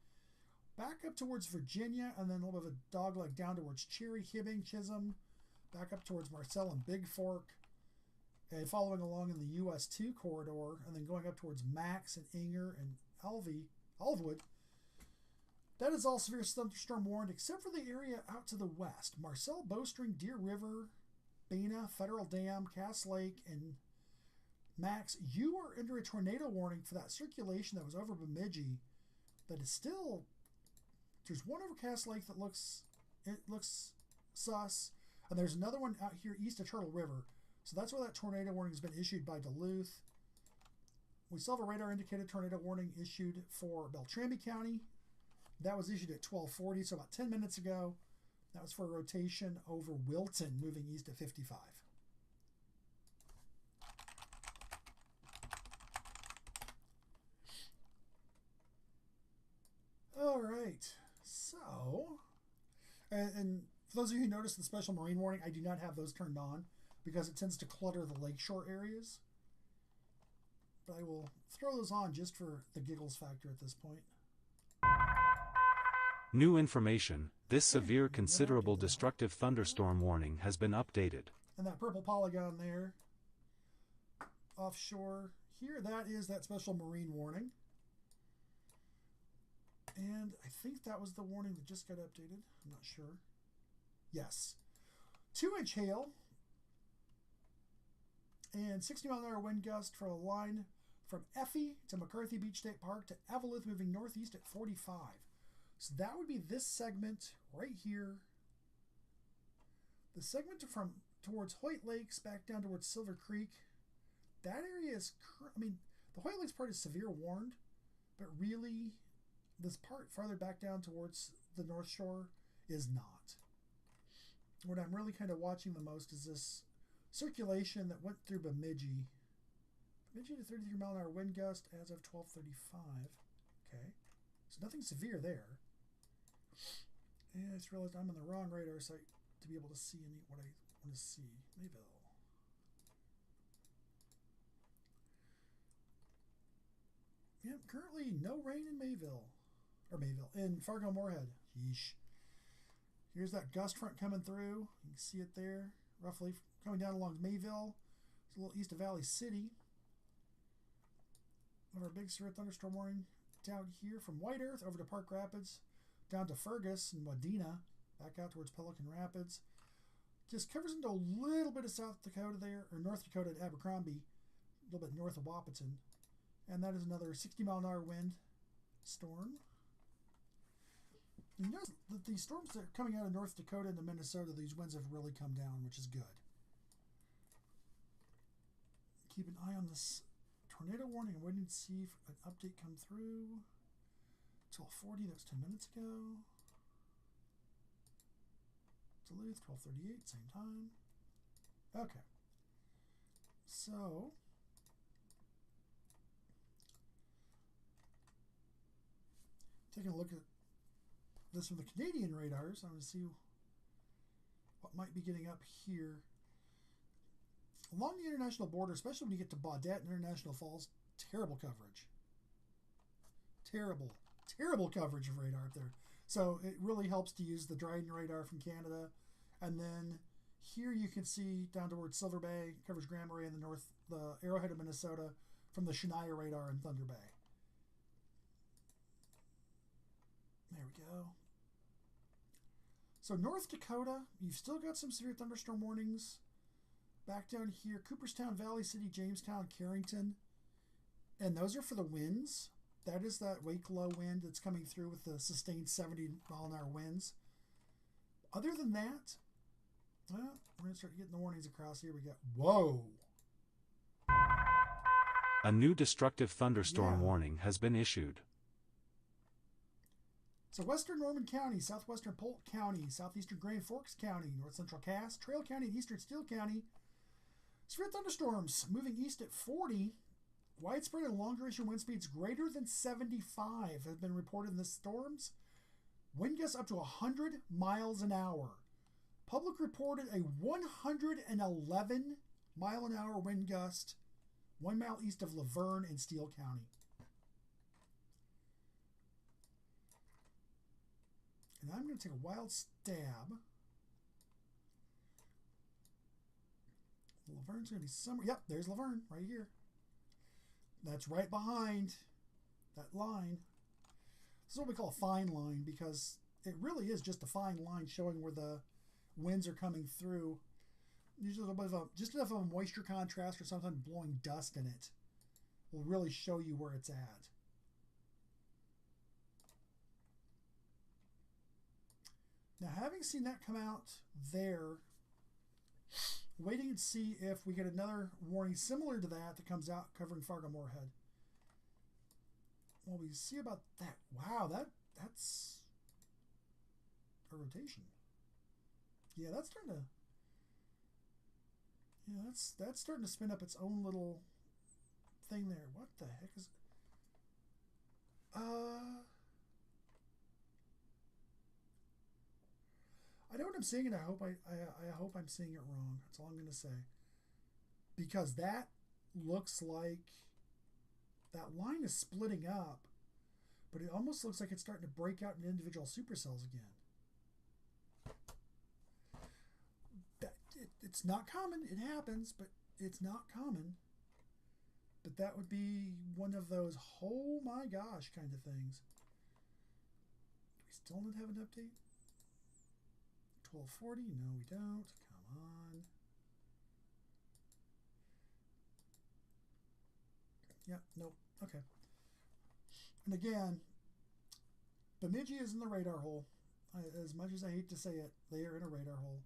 back up towards Virginia, and then a little bit of a dogleg down towards Cherry, Hibbing, Chisholm, back up towards Marcel and Big Fork, and following along in the US 2 corridor, and then going up towards Max and Inger and Olivewood. That is all severe thunderstorm warned, except for the area out to the west. Marcel, Bowstring, Deer River, Bena, Federal Dam, Cass Lake, and Max, you are under a tornado warning for that circulation that was over Bemidji. That is still, there's one over Cass Lake that looks sus, and there's another one out here east of Turtle River. So that's where that tornado warning has been issued by Duluth. We still have a radar indicated tornado warning issued for Beltrami County. That was issued at 12:40, so about 10 minutes ago. That was for a rotation over Wilton, moving east at 55. All right, so, and for those of you who noticed the special marine warning, I do not have those turned on because it tends to clutter the lakeshore areas. But I will throw those on just for the giggles factor at this point. New information, this severe considerable destructive thunderstorm warning has been updated. And that purple polygon there, offshore here, that is that special marine warning. And I think that was the warning that just got updated. I'm not sure. Yes. 2-inch hail and 60-mile-an-hour wind gust for a line from Effie to McCarthy Beach State Park to Evelyn, moving northeast at 45. So that would be this segment right here. The segment from towards Hoyt Lakes back down towards Silver Creek. That area is, I mean, the Hoyt Lakes part is severe warned, but really this part farther back down towards the North Shore is not. What I'm really kind of watching the most is this circulation that went through Bemidji. Bemidji to 33-mile-an-hour wind gust as of 12:35. Okay, so nothing severe there. And I just realized I'm on the wrong radar site to be able to see what I want to see. Mayville. Yeah, currently no rain in Mayville. Or Mayville. In Fargo-Moorhead. Yeesh. Here's that gust front coming through. You can see it there. Roughly coming down along Mayville. It's a little east of Valley City. Of our big severe thunderstorm warning down here from White Earth over to Park Rapids, down to Fergus and Wadena, back out towards Pelican Rapids. Just covers into a little bit of South Dakota there, or North Dakota at Abercrombie, a little bit north of Wahpeton. And that is another 60-mile-an-hour wind storm. And you notice that these storms that are coming out of North Dakota into Minnesota, these winds have really come down, which is good. Keep an eye on this tornado warning. I'm waiting to see if an update come through. 12:40, that was 10 minutes ago. Duluth, 12:38, same time. Okay. So, taking a look at this from the Canadian radars, I'm going to see what might be getting up here. Along the international border, especially when you get to Baudette and International Falls, terrible coverage. Terrible coverage of radar up there. So it really helps to use the Dryden radar from Canada. And then here you can see down towards Silver Bay, covers Grand Marais in the north, the Arrowhead of Minnesota from the Shania radar in Thunder Bay. There we go. So North Dakota, you've still got some severe thunderstorm warnings. Back down here, Cooperstown, Valley City, Jamestown, Carrington. And those are for the winds. That is that wake low wind that's coming through with the sustained 70-mile-an-hour winds. Other than that, Well, we're going to start getting the warnings across here. We got, whoa. A new destructive thunderstorm Yeah. warning has been issued. So western Norman County, southwestern Polk County, southeastern Grand Forks County, north central Cass, Trail County, and eastern Steele County. Severe thunderstorms moving east at 40. Widespread and long duration wind speeds greater than 75 have been reported in the storms. Wind gusts up to 100 miles an hour. Public reported a 111 mile an hour wind gust 1 mile east of Laverne in Steele County. And I'm going to take a wild stab. Laverne's going to be somewhere. Yep, there's Laverne right here. That's right behind that line. This is what we call a fine line because it really is just a fine line showing where the winds are coming through. Usually a little bit of just enough of a moisture contrast or something blowing dust in it will really show you where it's at. Now, having seen that come out there, waiting to see if we get another warning similar to that that comes out covering Fargo-Moorhead. Well, we see about that. Wow, that's a rotation. Yeah, that's starting to. Yeah, that's starting to spin up its own little thing there. What the heck is? I know what I'm seeing, and I hope I'm seeing it wrong. That's all I'm going to say. Because that looks like that line is splitting up, but it almost looks like it's starting to break out into individual supercells again. It's not common. It happens, but it's not common. But that would be one of those, oh my gosh, kind of things. Do we still not have an update? 1240? No, we don't. Come on. Yep, nope. Okay. And again, Bemidji is in the radar hole. As much as I hate to say it, they are in a radar hole.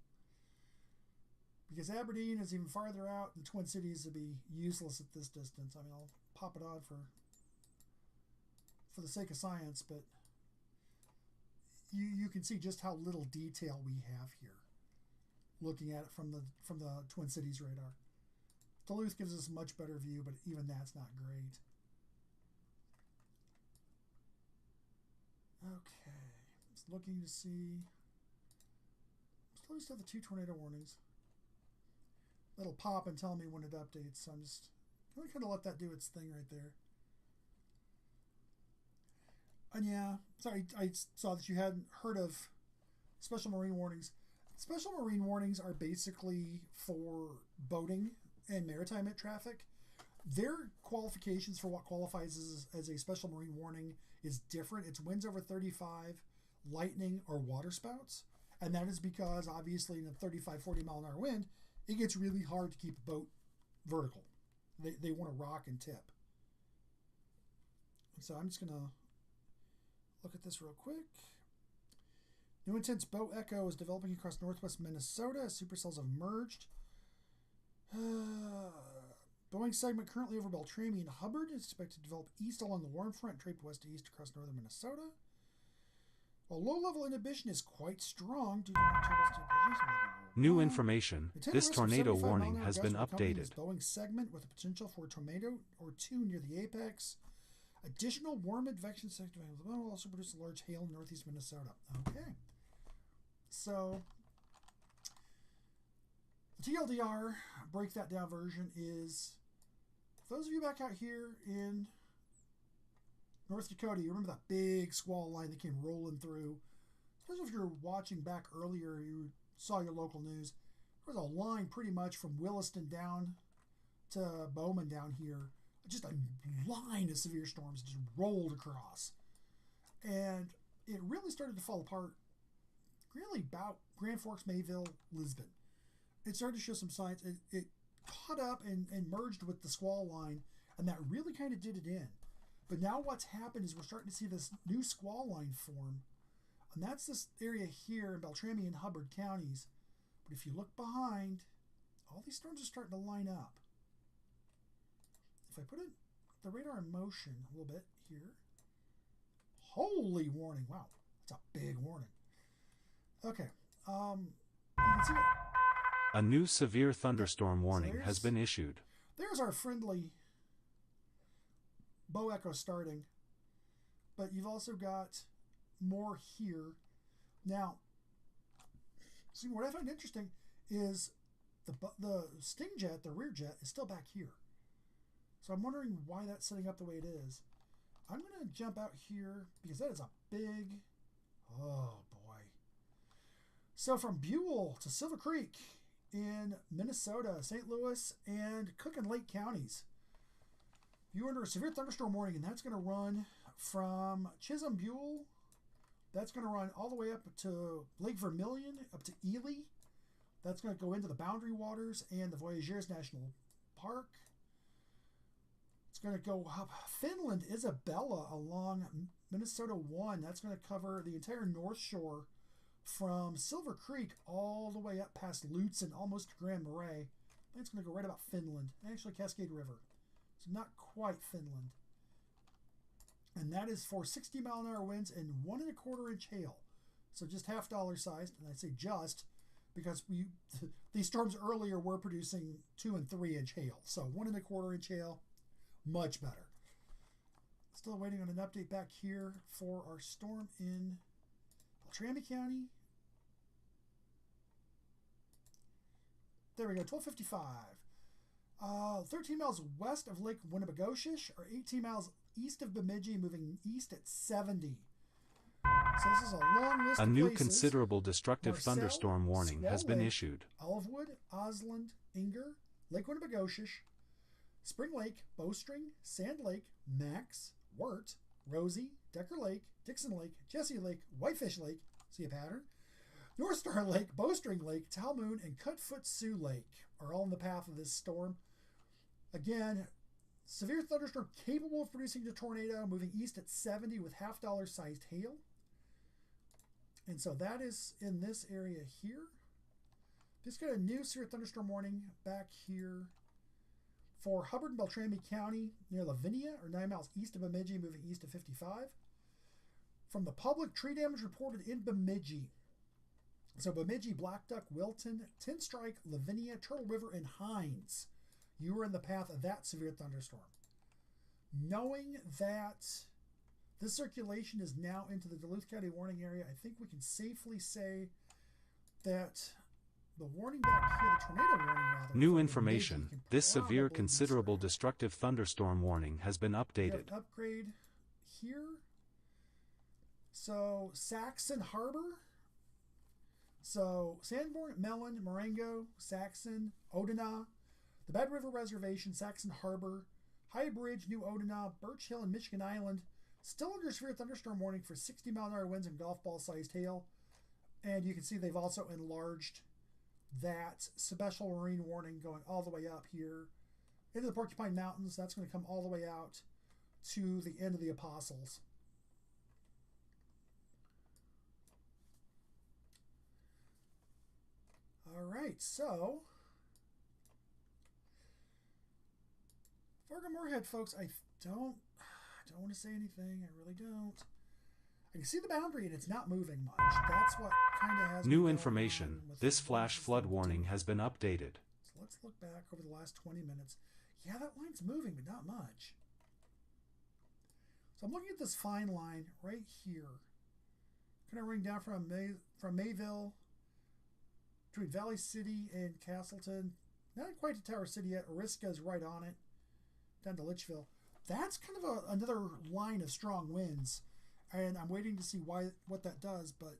Because Aberdeen is even farther out, and the Twin Cities would be useless at this distance. I mean, I'll pop it on for the sake of science, but you can see just how little detail we have here, looking at it from the Twin Cities radar. Duluth gives us a much better view, but even that's not great. Okay, just looking to see. Still just have the 2 tornado warnings. That'll pop and tell me when it updates. So I'm just going to kind of let that do its thing right there. And yeah, sorry, I saw that you hadn't heard of special marine warnings. Special marine warnings are basically for boating and maritime traffic. Their qualifications for what qualifies as a special marine warning is different. It's winds over 35, lightning, or water spouts. And that is because, obviously, in a 35, 40 mile an hour wind, it gets really hard to keep a boat vertical. They want to rock and tip. So I'm just going to look at this real quick. New intense boat echo is developing across northwest Minnesota as supercells have merged. Boeing segment currently over Beltrami and Hubbard is expected to develop east along the warm front and drape west to east across northern Minnesota. While low-level inhibition is quite strong due to New information. This tornado warning has been updated. Boeing segment with a potential for a tornado or 2 near the apex. Additional warm advection sector will also produce a large hail in northeast Minnesota. Okay. So, the TLDR, break that down version is, for those of you back out here in North Dakota, you remember that big squall line that came rolling through. Especially if you're watching back earlier, you saw your local news. There was a line pretty much from Williston down to Bowman down here. Just a line of severe storms just rolled across. And it really started to fall apart really about Grand Forks, Mayville, Lisbon. It started to show some signs. It caught up and merged with the squall line, and that really kind of did it in. But now what's happened is we're starting to see this new squall line form, and that's this area here in Beltrami and Hubbard counties But if you look behind, all these storms are starting to line up. If I put the radar in motion a little bit here. Holy warning. Wow. That's a big warning. Okay. You can see it. A new severe thunderstorm warning has been issued. There's our friendly Bow Echo starting. But you've also got more here. Now, see, what I find interesting is the Sting jet, the rear jet, is still back here. So I'm wondering why that's setting up the way it is. I'm going to jump out here because that is a big, oh boy. So from Buell to Silver Creek in Minnesota, St. Louis, and Cook and Lake counties, you're under a severe thunderstorm warning, and that's going to run from Chisholm, Buell. That's going to run all the way up to Lake Vermilion, up to Ely. That's going to go into the Boundary Waters and the Voyageurs National Park. It's going to go up Finland, Isabella, along Minnesota 1. That's going to cover the entire North Shore from Silver Creek all the way up past Lutz and almost to Grand Marais. It's going to go right about Finland, actually Cascade River. So not quite Finland. And that is for 60-mile-an-hour winds and 1 1/4 inch hail. So just $half sized, and I say just because these storms earlier were producing 2 and 3 inch hail. So 1 1/4 inch hail, much better. Still waiting on an update back here for our storm in Beltrami County. There we go, 12:55. 13 miles west of Lake Winnibigoshish, or 18 miles east of Bemidji, moving east at 70. So this is a long list A of new places. considerable destructive Marcel, thunderstorm warning Swell has been Lake, issued. Olivewood, Osland, Inger, Lake Winnibigoshish, Spring Lake, Bowstring, Sand Lake, Max, Wirt, Rosie, Decker Lake, Dixon Lake, Jesse Lake, Whitefish Lake, see a pattern? North Star Lake, Bowstring Lake, Talmoon, and Cutfoot Sioux Lake are all in the path of this storm. Again, severe thunderstorm capable of producing a tornado, moving east at 70 with $half sized hail. And so that is in this area here. Just got a new severe thunderstorm warning back here for Hubbard and Beltrami County near Lavinia, or 9 miles east of Bemidji, moving east to 55. From the public, tree damage reported in Bemidji. So Bemidji, Black Duck, Wilton, Tin Strike, Lavinia, Turtle River, and Hines. You are in the path of that severe thunderstorm. Knowing that this circulation is now into the Duluth County warning area, I think we can safely say that the warning back here, the tornado warning rather. New for information. Bemidji can This severe probably be considerable spread. destructive thunderstorm warning has been We have updated. an upgrade here. So Saxon Harbor. So Sanborn, Mellon, Marengo, Saxon, Odenah, the Bad River Reservation, Saxon Harbor, High Bridge, New Odenah, Birch Hill, and Michigan Island, still under severe thunderstorm warning for 60-mile-an-hour winds and golf ball-sized hail. And you can see they've also enlarged that special marine warning going all the way up here into the Porcupine Mountains. That's going to come all the way out to the end of the Apostles. All right, so Fargo Moorhead, folks, I don't want to say anything. I really don't. I can see the boundary, and it's not moving much. That's what kind of has me New going information. on with This the flash voices flood that warning do. has been updated. So let's look back over the last 20 minutes. Yeah, that line's moving, but not much. So I'm looking at this fine line right here. Kind of running down from Mayville between Valley City and Castleton. Not quite to Tower City yet. Oriska's right on it. Down to Litchfield. That's kind of another line of strong winds. And I'm waiting to see what that does, but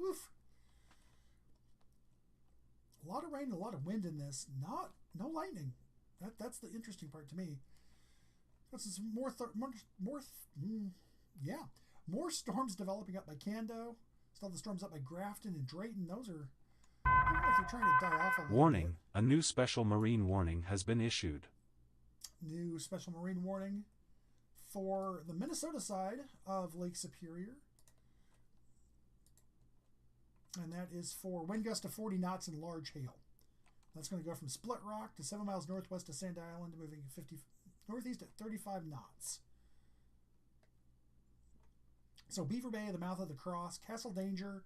oof. A lot of rain, a lot of wind in this. No lightning. That's the interesting part to me. This is more storms developing up by Cando. Still the storms up by Grafton and Drayton. Those are, I don't know if they're trying to die off a little Warning. bit. A new special marine warning has been issued. New special marine warning for the Minnesota side of Lake Superior. And that is for wind gust of 40 knots and large hail. That's going to go from Split Rock to 7 miles northwest of Sand Island, moving 50 northeast at 35 knots. So Beaver Bay, the mouth of the Cross, Castle Danger,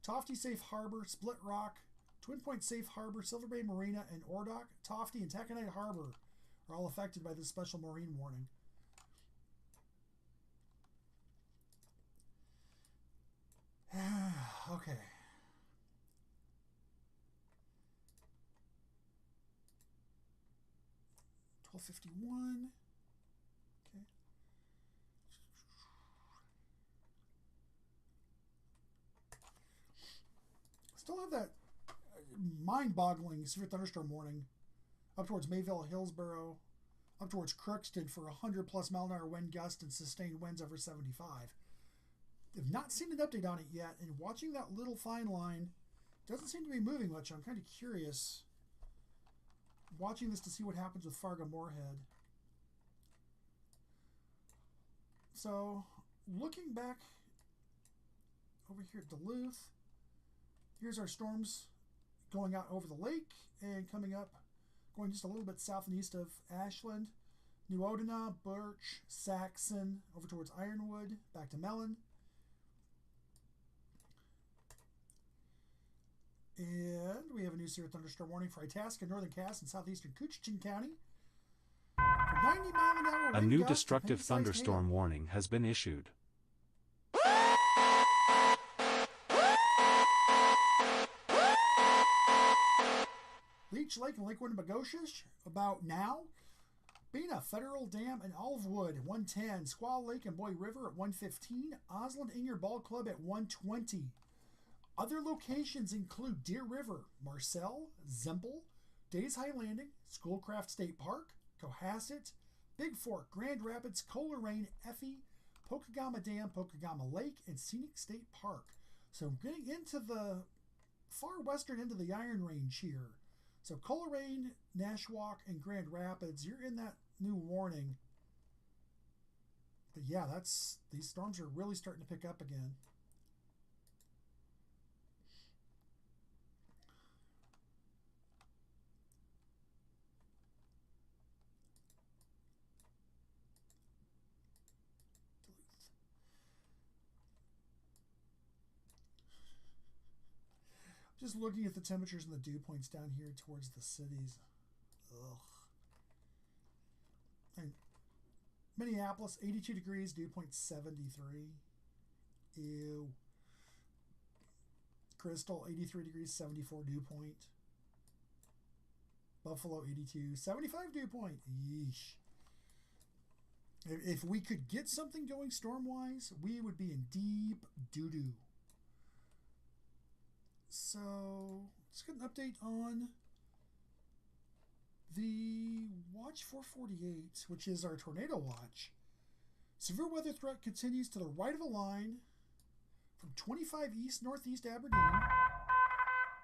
Tofty Safe Harbor, Split Rock, Twin Point Safe Harbor, Silver Bay Marina, and Ordock, Tofty, and Taconite Harbor are all affected by this special marine warning. Okay. $12.51. Okay. Still have that mind-boggling severe thunderstorm warning up towards Mayville, Hillsboro, up towards Crookston for 100+ mile-an-hour wind gust and sustained winds over 75. I've not seen an update on it yet, and watching that little fine line doesn't seem to be moving much. I'm kind of curious watching this to see what happens with Fargo-Moorhead. So, looking back over here at Duluth, here's our storms going out over the lake and coming up, going just a little bit south and east of Ashland, New Odina, Birch, Saxon, over towards Ironwood, back to Mellon. And we have a new severe thunderstorm warning for Itasca, Northern Cass, and southeastern Coochin County. For 90 mile an hour A wind new gusts destructive with penny-sized thunderstorm hail. warning has been issued. Leech Lake and Lake Winnebagoshus about now. Bena, Federal Dam, and Olivewood at 110. Squaw Lake and Boy River at 115. Osland Inger Ball Club at 120. Other locations include Deer River, Marcel, Zemple, Days High Landing, Schoolcraft State Park, Cohasset, Big Fork, Grand Rapids, Coleraine, Effie, Pokegama Dam, Pokegama Lake, and Scenic State Park. So getting into the far western end of the Iron Range here. So Coleraine, Nashwauk, and Grand Rapids, you're in that new warning. But yeah, these storms are really starting to pick up again. Just looking at the temperatures and the dew points down here towards the cities. Ugh. And Minneapolis, 82 degrees, dew point 73. Ew. Crystal, 83 degrees, 74 dew point. Buffalo, 82, 75 dew point. Yeesh. If we could get something going storm-wise, we would be in deep doo-doo. So, let's get an update on the Watch 448, which is our tornado watch. Severe weather threat continues to the right of a line from 25 east northeast Aberdeen.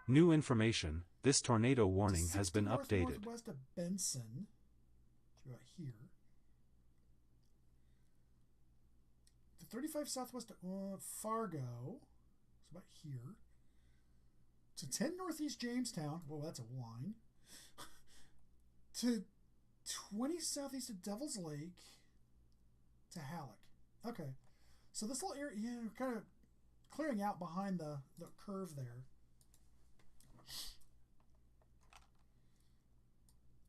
New information, this tornado warning has been updated. Northwest of Benson, about here. To 35 southwest of Fargo, it's about here. To 10 northeast Jamestown, whoa, that's a line. To 20 southeast of Devil's Lake, to Halleck. Okay, so this little area, yeah, kind of clearing out behind the curve there.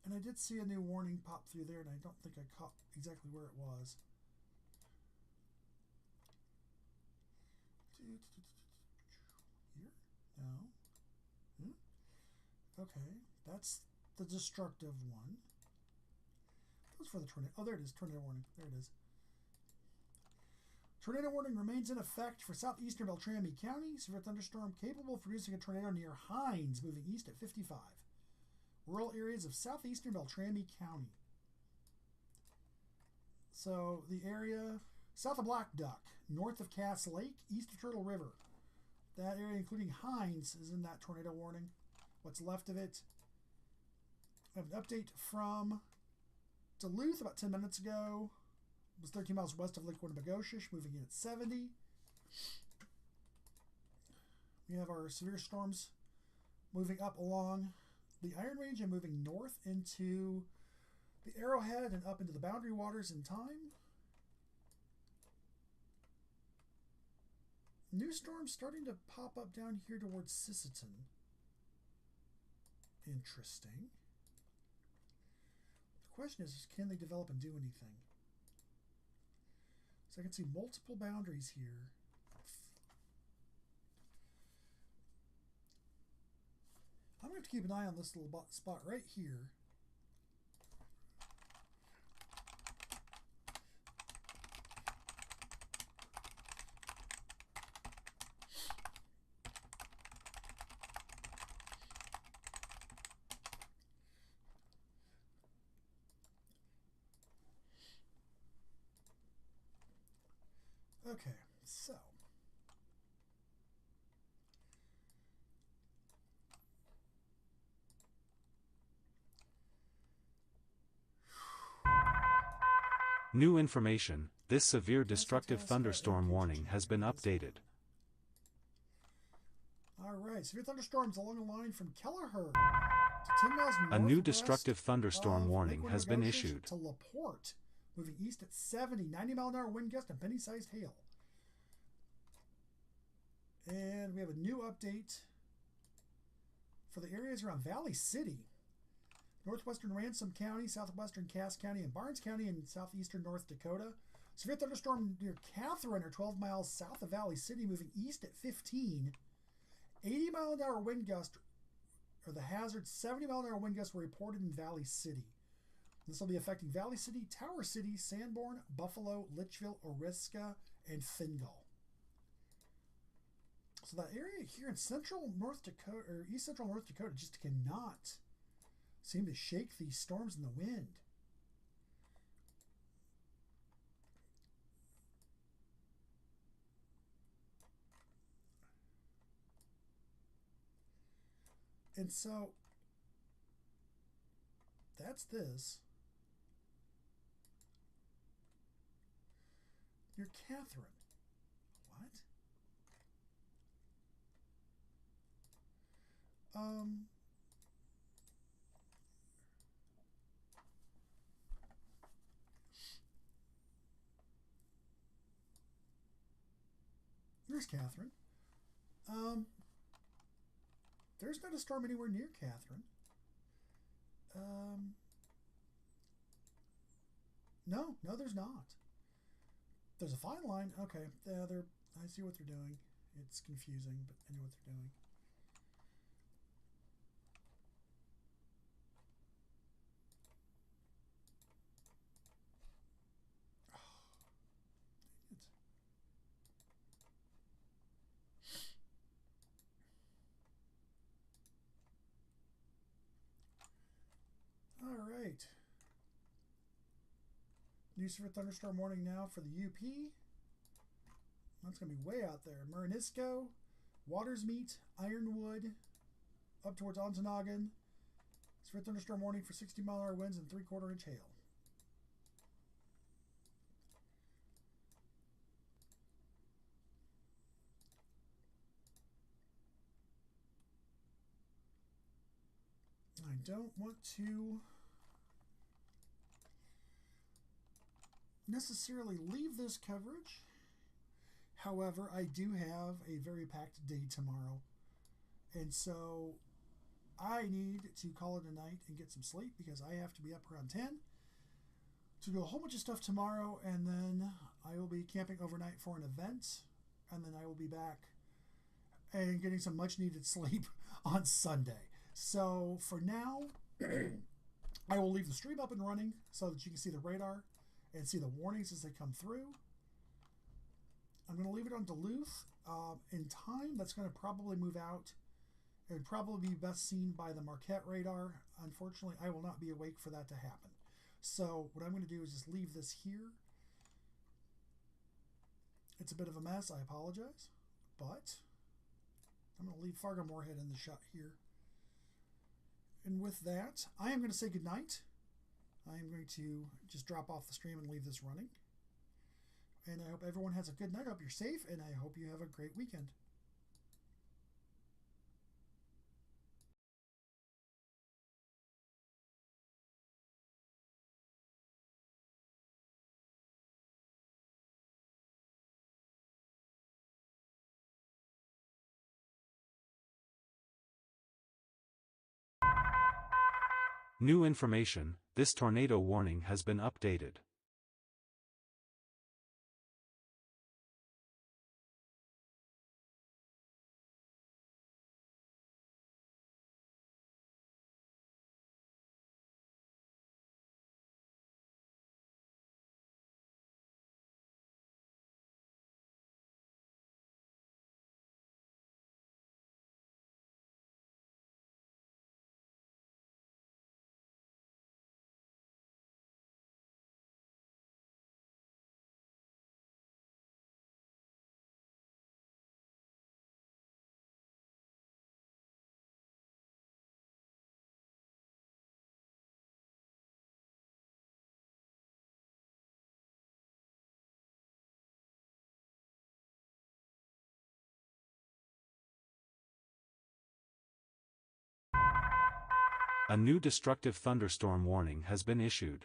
And I did see a new warning pop through there, and I don't think I caught exactly where it was. Here? No. Okay, that's the destructive one. That's for the tornado. Oh, there it is. Tornado warning. There it is. Tornado warning remains in effect for southeastern Beltrami County. Severe thunderstorm capable of producing a tornado near Hines, moving east at 55. Rural areas of southeastern Beltrami County. So the area south of Black Duck, north of Cass Lake, east of Turtle River. That area, including Hines, is in that tornado warning. What's left of it. I have an update from Duluth about 10 minutes ago. It was 13 miles west of Lake Winnebagoshus, moving in at 70. We have our severe storms moving up along the Iron Range and moving north into the Arrowhead and up into the Boundary Waters in time. New storms starting to pop up down here towards Sisseton. Interesting. The question is, can they develop and do anything? So I can see multiple boundaries here. I'm going to have to keep an eye on this little spot right here. Okay, so New information, this severe destructive thunderstorm warning has been updated. Alright, severe thunderstorms along the line from Kelleher to 10 miles A new northwest destructive thunderstorm of warning Lakewood, has been Negotiation issued. to LaPorte, moving east at 70, 90-mile-an-hour wind gust and penny-sized hail. And we have a new update for the areas around Valley City. Northwestern Ransom County, southwestern Cass County, and Barnes County in southeastern North Dakota. Severe thunderstorm near Catherine, or 12 miles south of Valley City, moving east at 15. 80-mile-an-hour wind gust, or the hazard 70-mile-an-hour wind gusts were reported in Valley City. This will be affecting Valley City, Tower City, Sanborn, Buffalo, Litchfield, Oriska, and Fingal. So that area here in central North Dakota, or east central North Dakota, just cannot seem to shake these storms in the wind. And so that's this. You're Catherine. What? Here's Catherine. There's not a storm anywhere near Catherine. No, there's not. There's a fine line. Okay, yeah, I see what they're doing. It's confusing, but I know what they're doing. All right. News for thunderstorm warning now for the UP. That's going to be way out there. Murnisco, Watersmeet, Ironwood, up towards Ontonagon. Severe thunderstorm warning for 60-mile-an-hour winds and 3/4-inch hail. I don't want to necessarily leave this coverage. However, I do have a very packed day tomorrow. And so I need to call it a night and get some sleep because I have to be up around 10 to do a whole bunch of stuff tomorrow. And then I will be camping overnight for an event. And then I will be back and getting some much needed sleep on Sunday. So for now, I will leave the stream up and running so that you can see the radar and see the warnings as they come through. I'm going to leave it on Duluth. In time, that's going to probably move out. It would probably be best seen by the Marquette radar. Unfortunately, I will not be awake for that to happen. So what I'm going to do is just leave this here. It's a bit of a mess. I apologize. But I'm going to leave Fargo-Moorhead in the shot here. And with that, I am going to say goodnight. I am going to just drop off the stream and leave this running. And I hope everyone has a good night. I hope you're safe, and I hope you have a great weekend. New information, this tornado warning has been updated. A new destructive thunderstorm warning has been issued.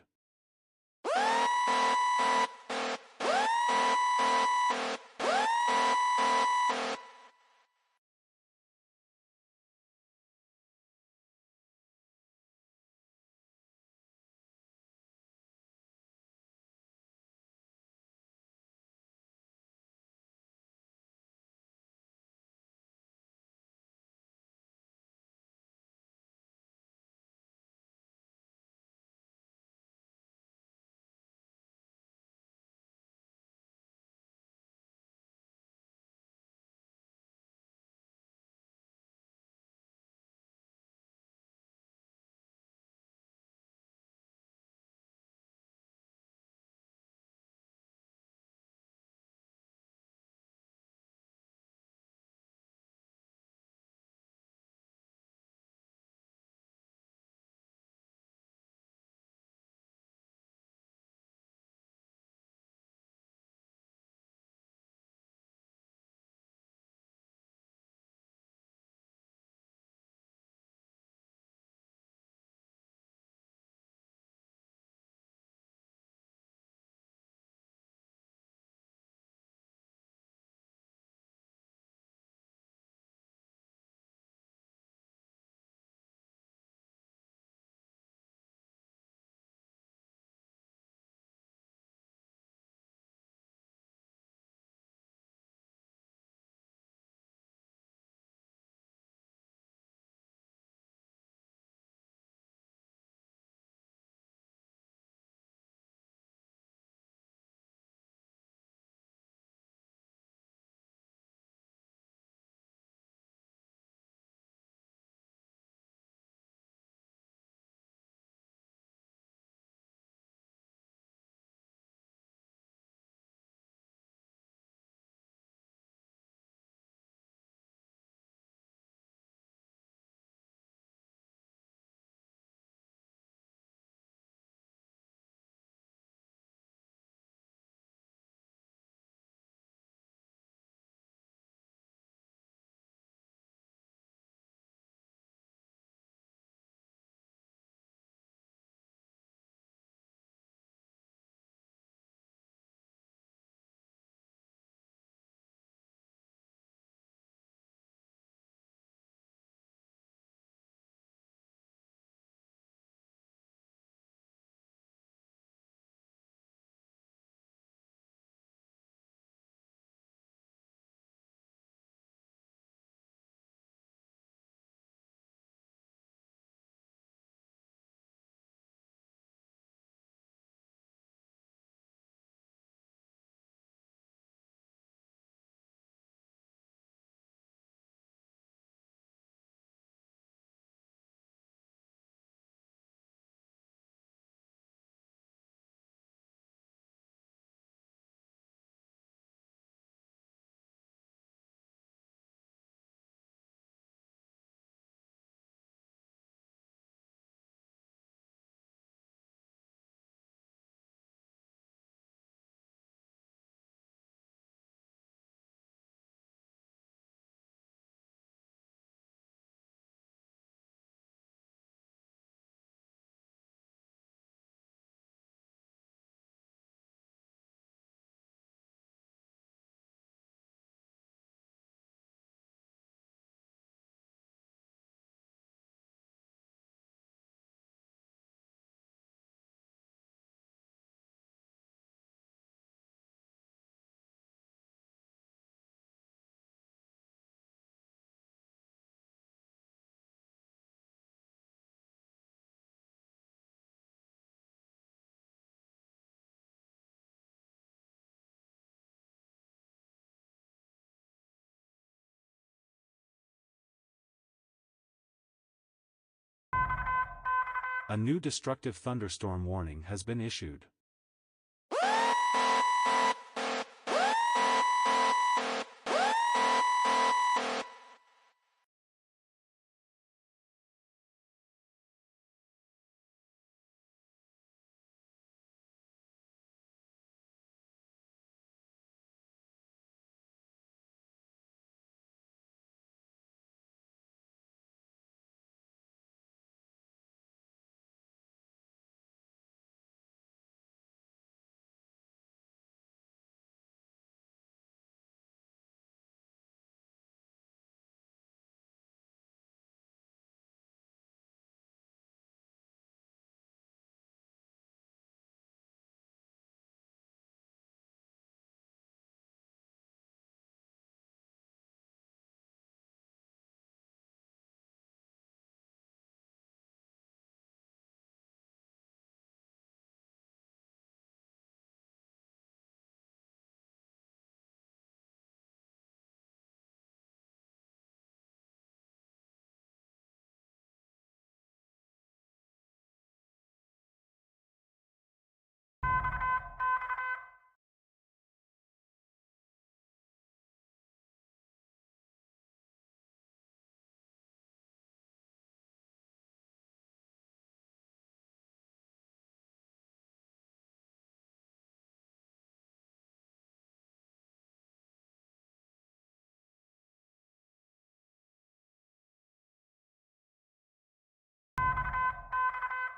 A new destructive thunderstorm warning has been issued.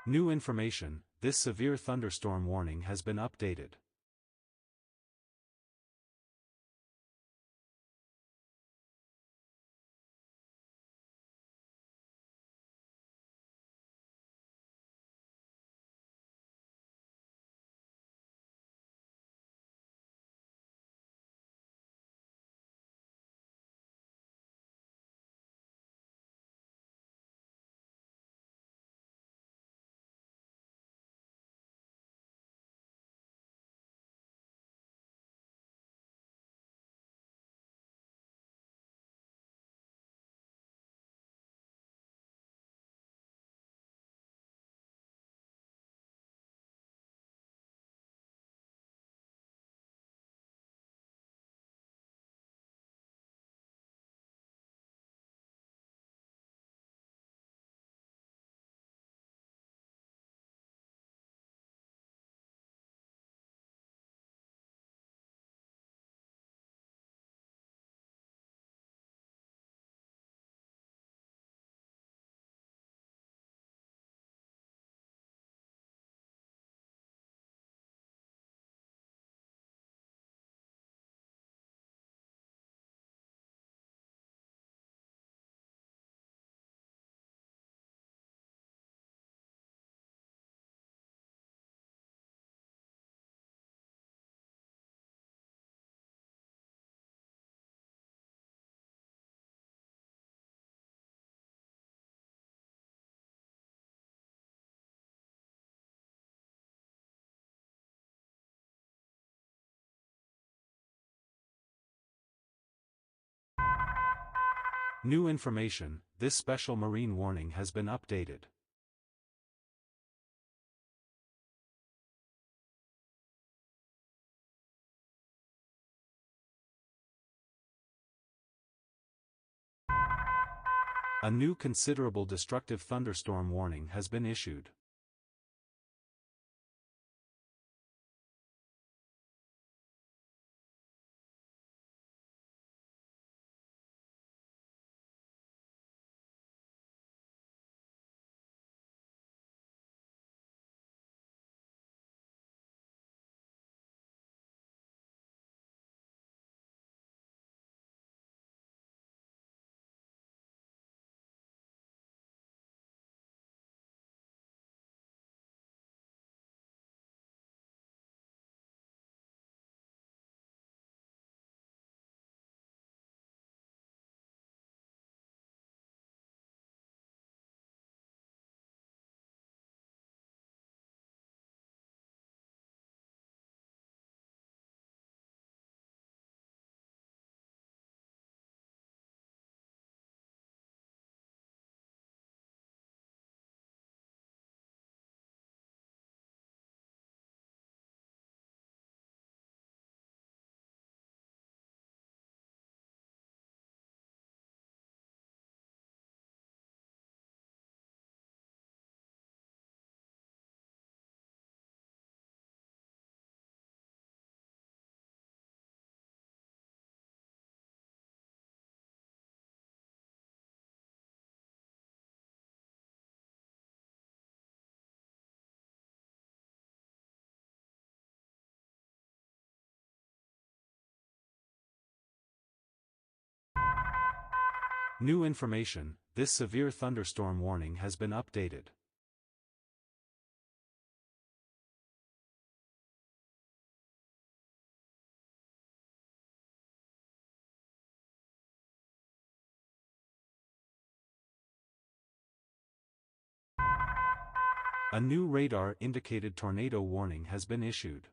New information, this severe thunderstorm warning has been updated. New information, this special marine warning has been updated. A new considerable destructive thunderstorm warning has been issued. New information, this severe thunderstorm warning has been updated. A new radar-indicated tornado warning has been issued.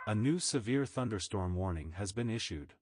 A new severe thunderstorm warning has been issued.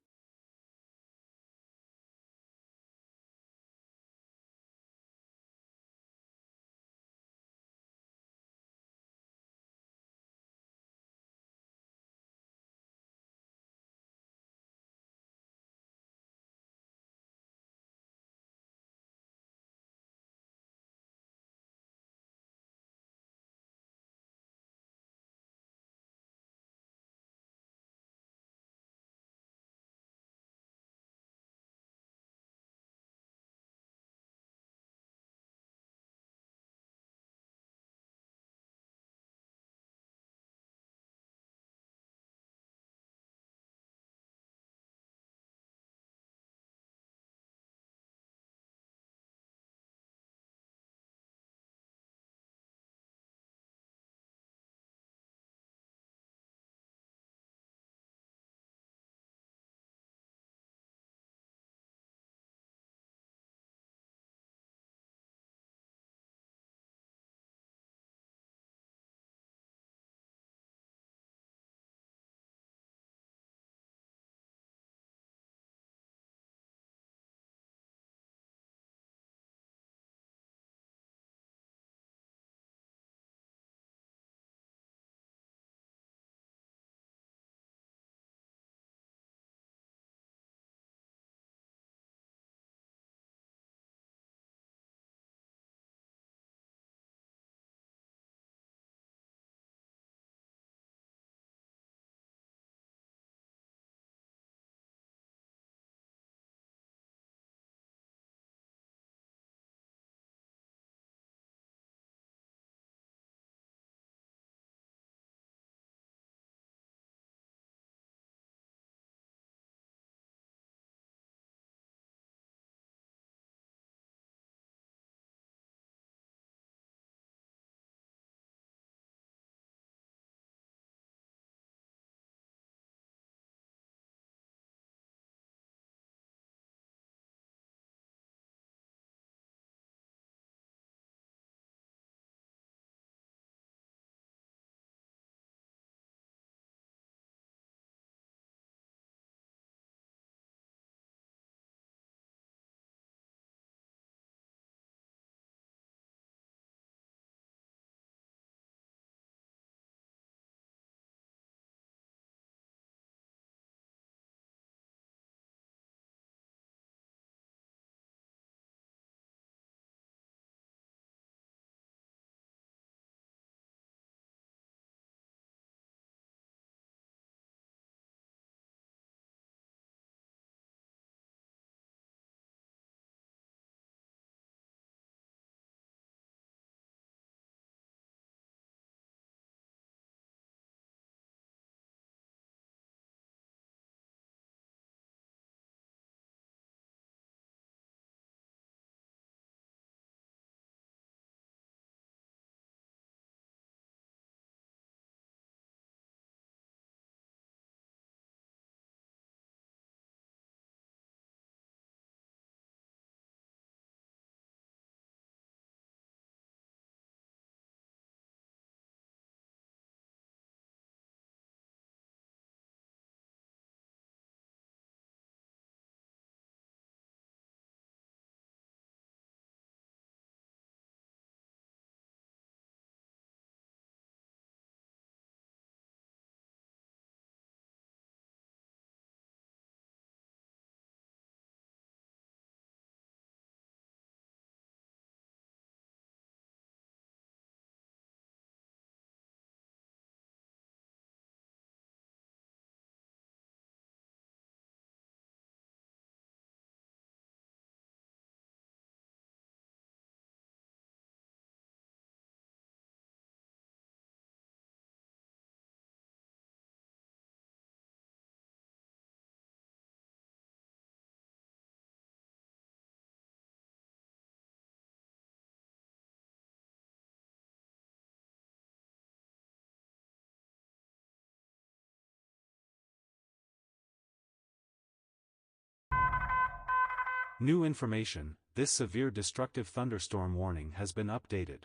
New information: this severe destructive thunderstorm warning has been updated.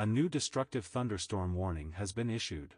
A new destructive thunderstorm warning has been issued.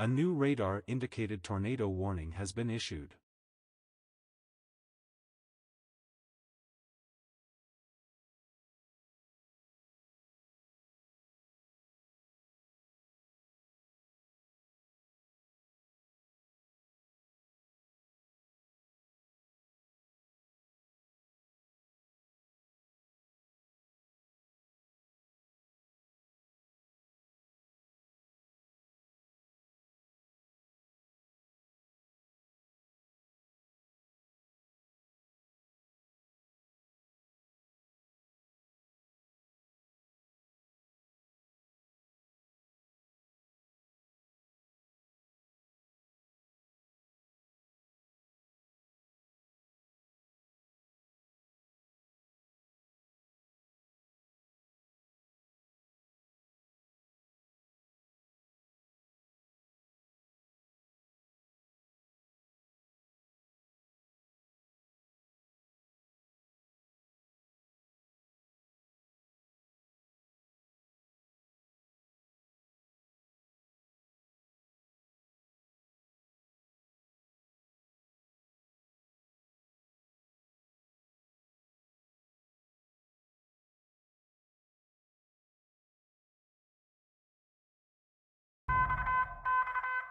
A new radar-indicated tornado warning has been issued.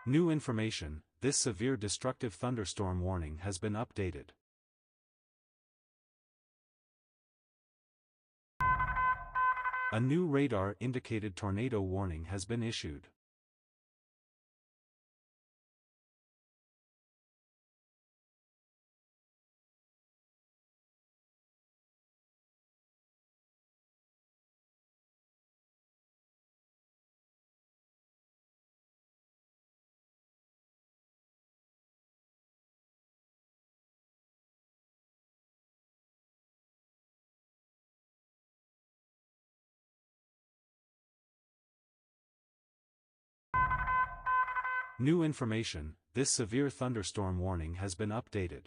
New information: this severe destructive thunderstorm warning has been updated. A new radar-indicated tornado warning has been issued. New information: this severe thunderstorm warning has been updated.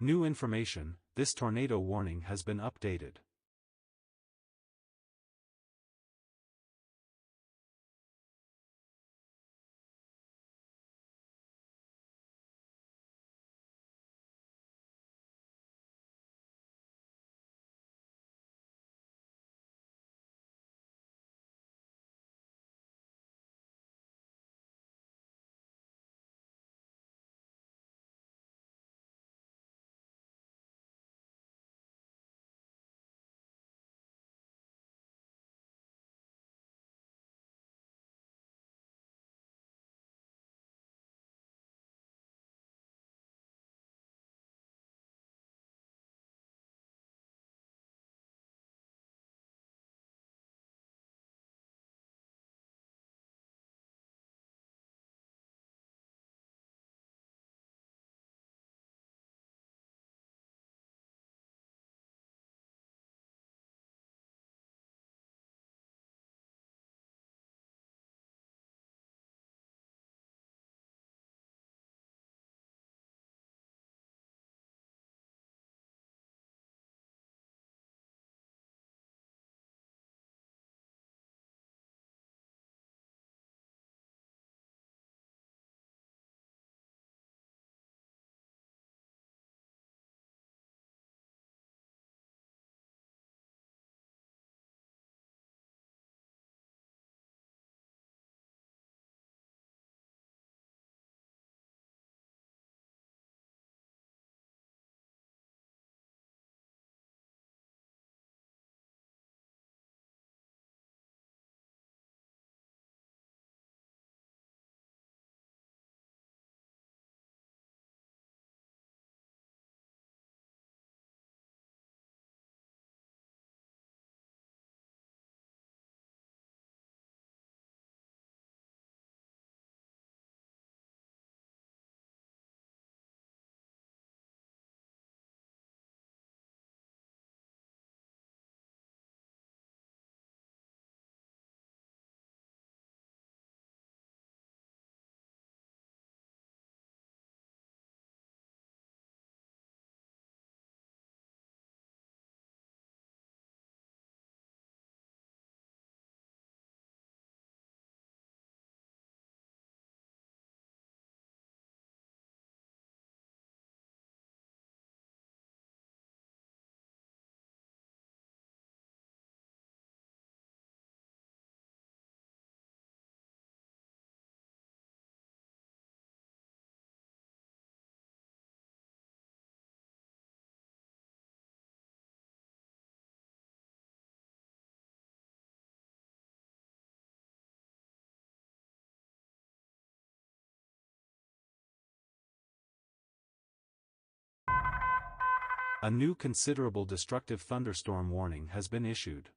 New information, this tornado warning has been updated. A new considerable destructive thunderstorm warning has been issued.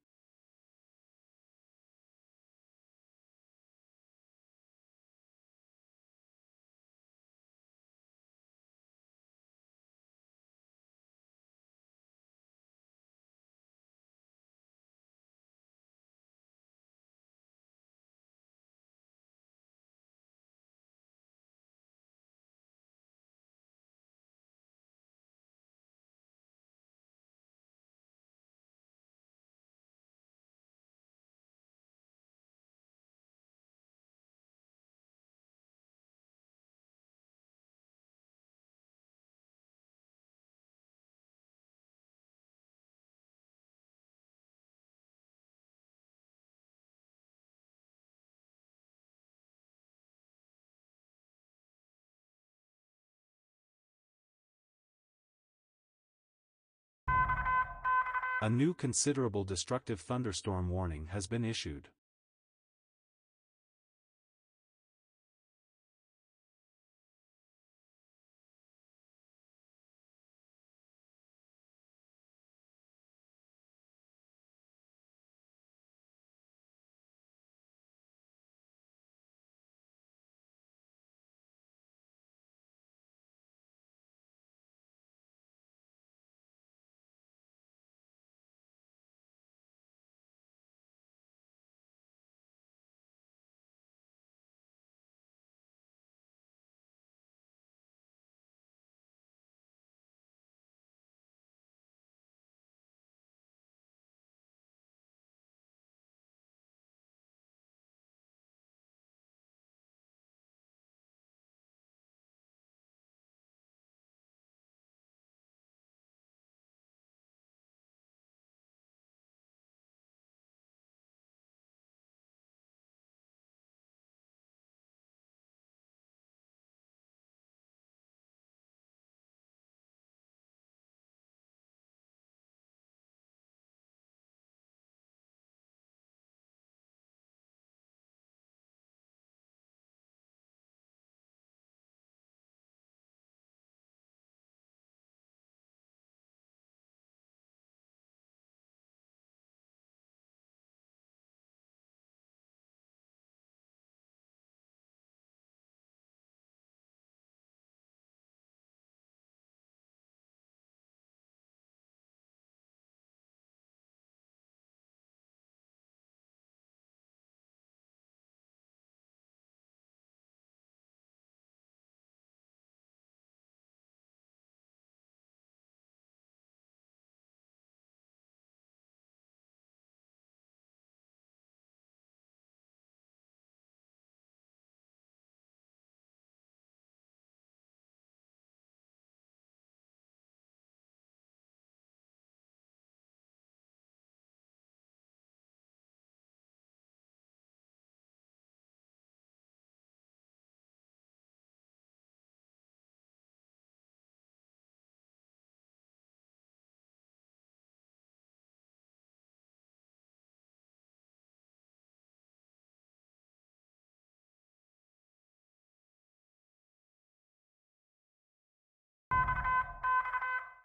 A new considerable destructive thunderstorm warning has been issued.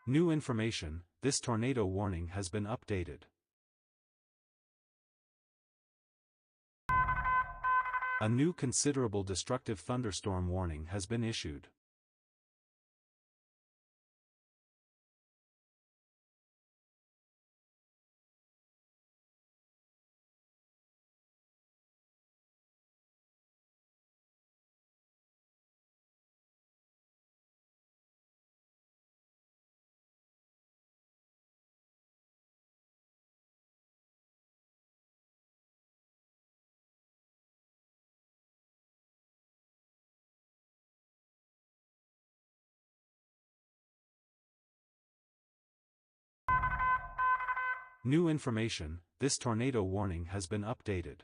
New information, this tornado warning has been updated. A new considerable destructive thunderstorm warning has been issued. New information, this tornado warning has been updated.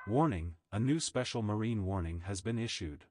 Warning, a new special marine warning has been issued.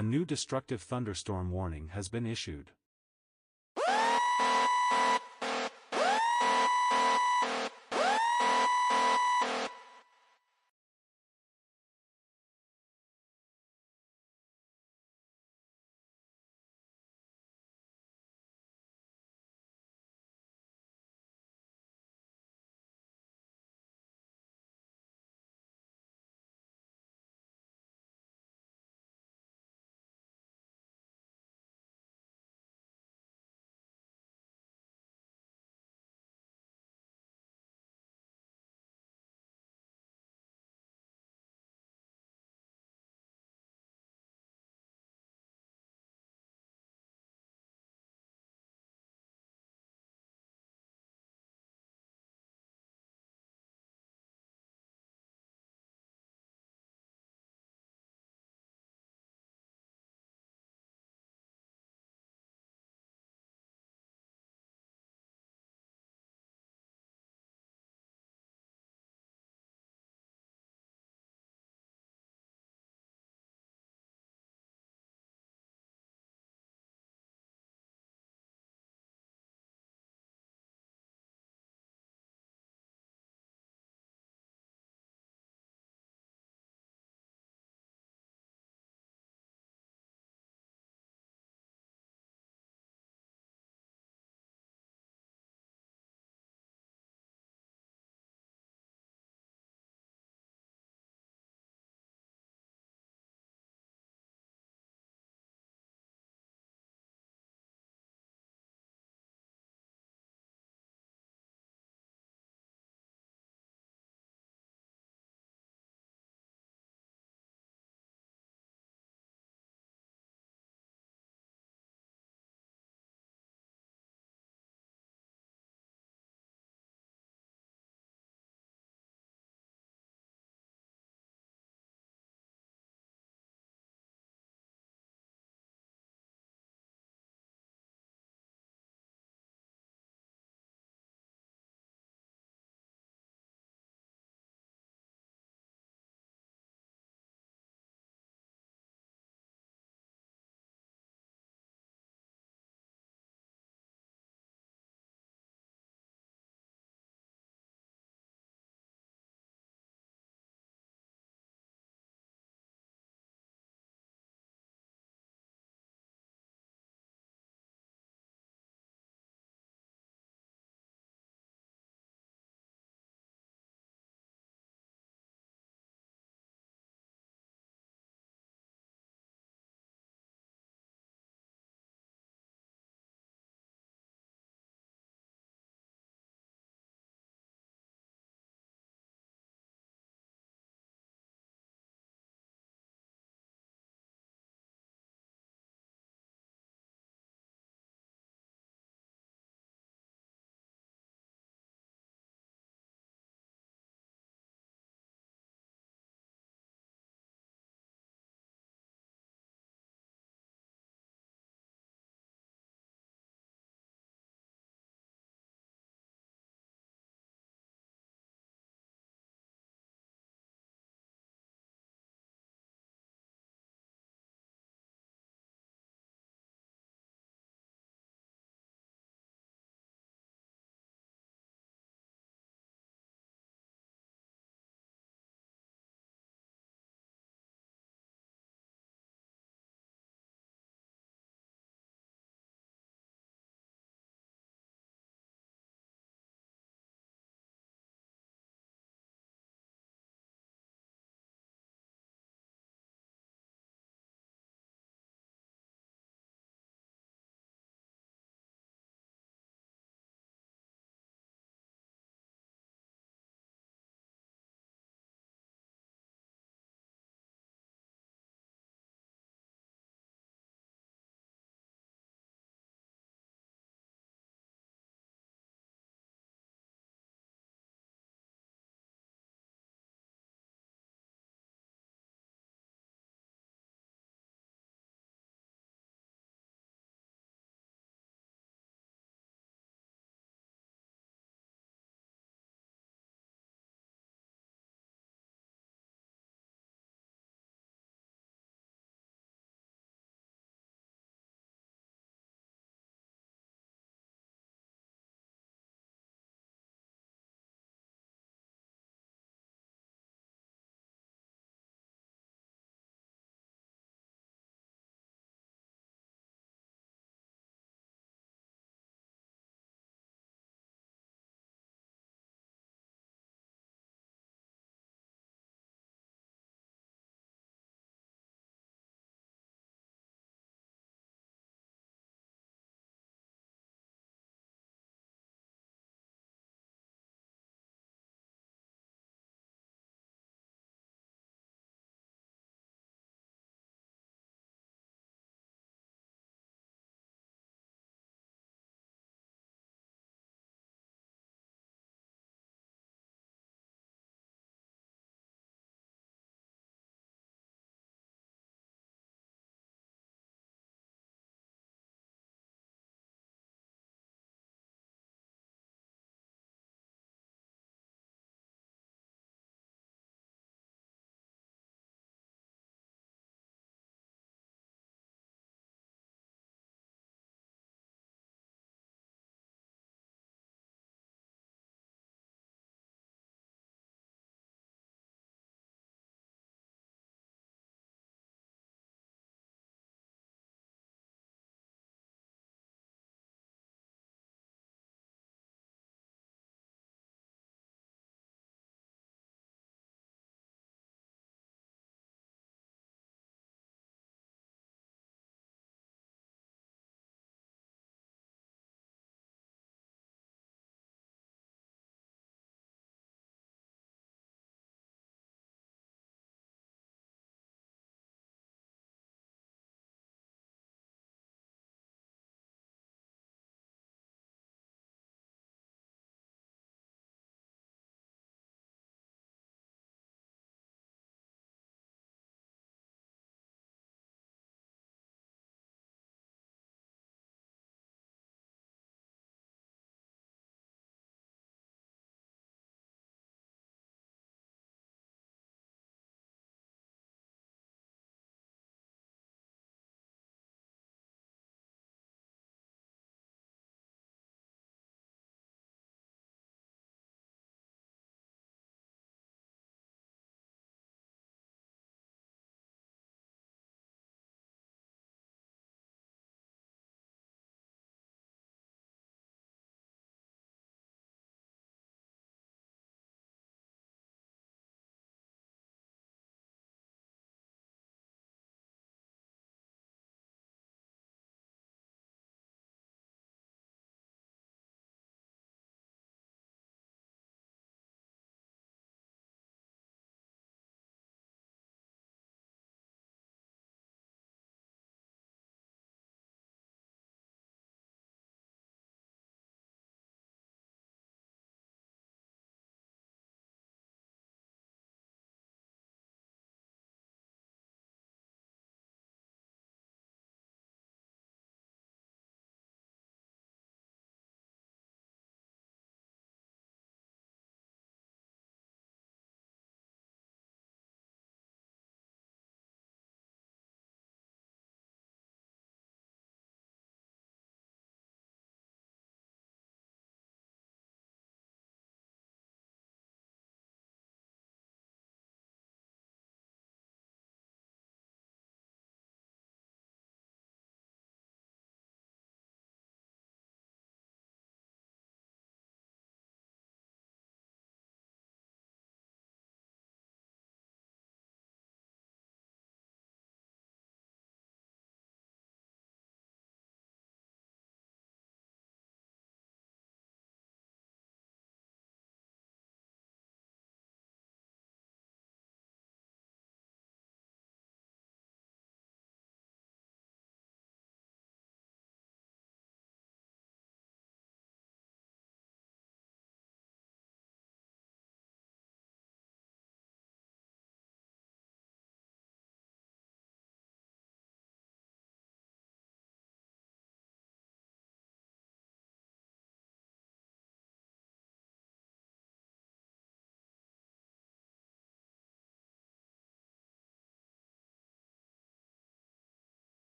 A new destructive thunderstorm warning has been issued.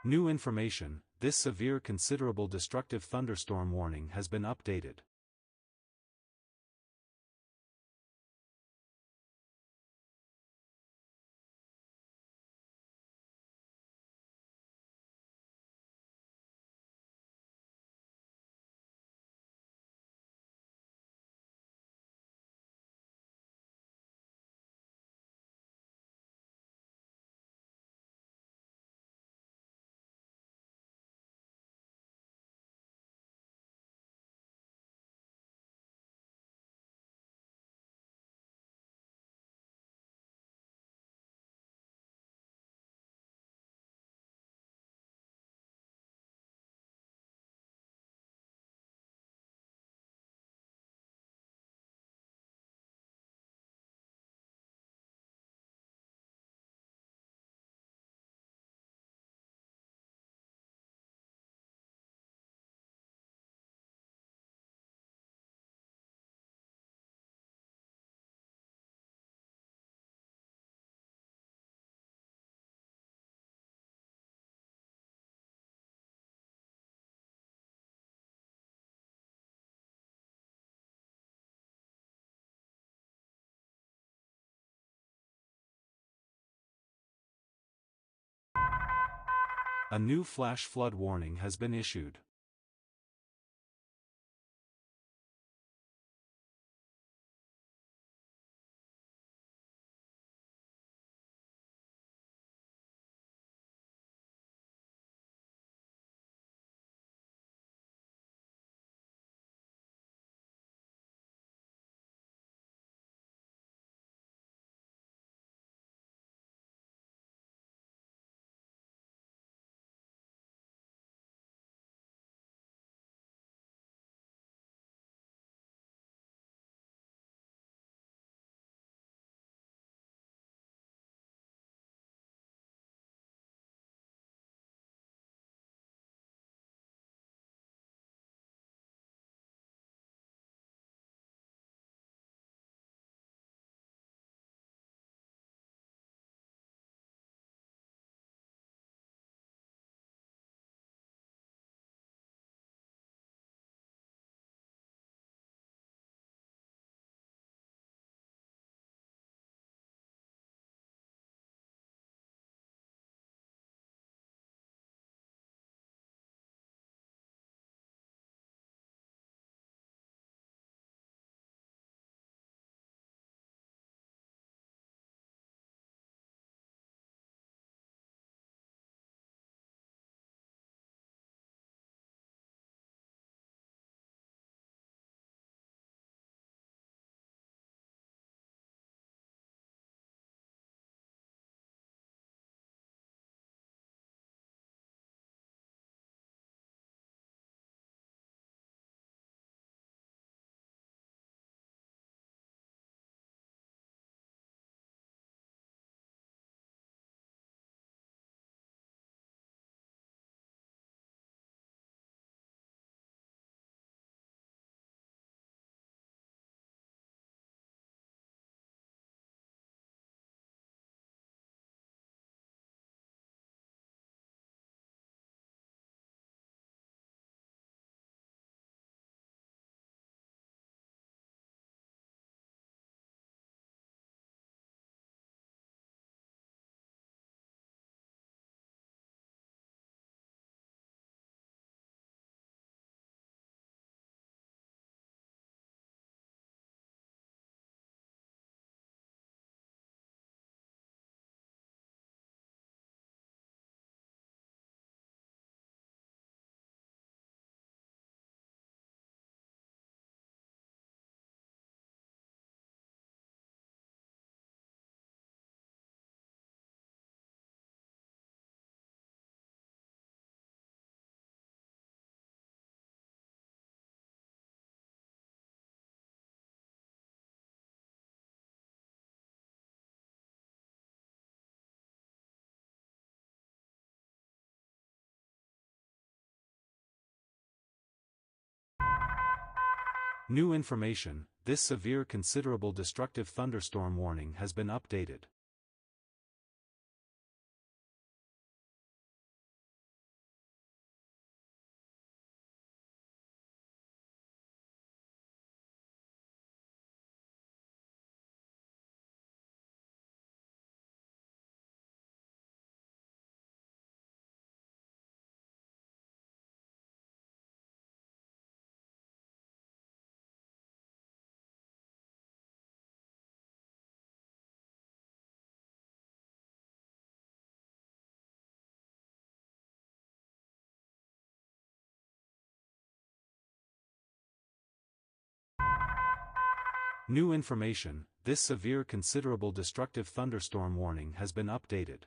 New information, this severe considerable destructive thunderstorm warning has been updated. A new flash flood warning has been issued. New information, this severe considerable destructive thunderstorm warning has been updated. New information, this severe considerable destructive thunderstorm warning has been updated.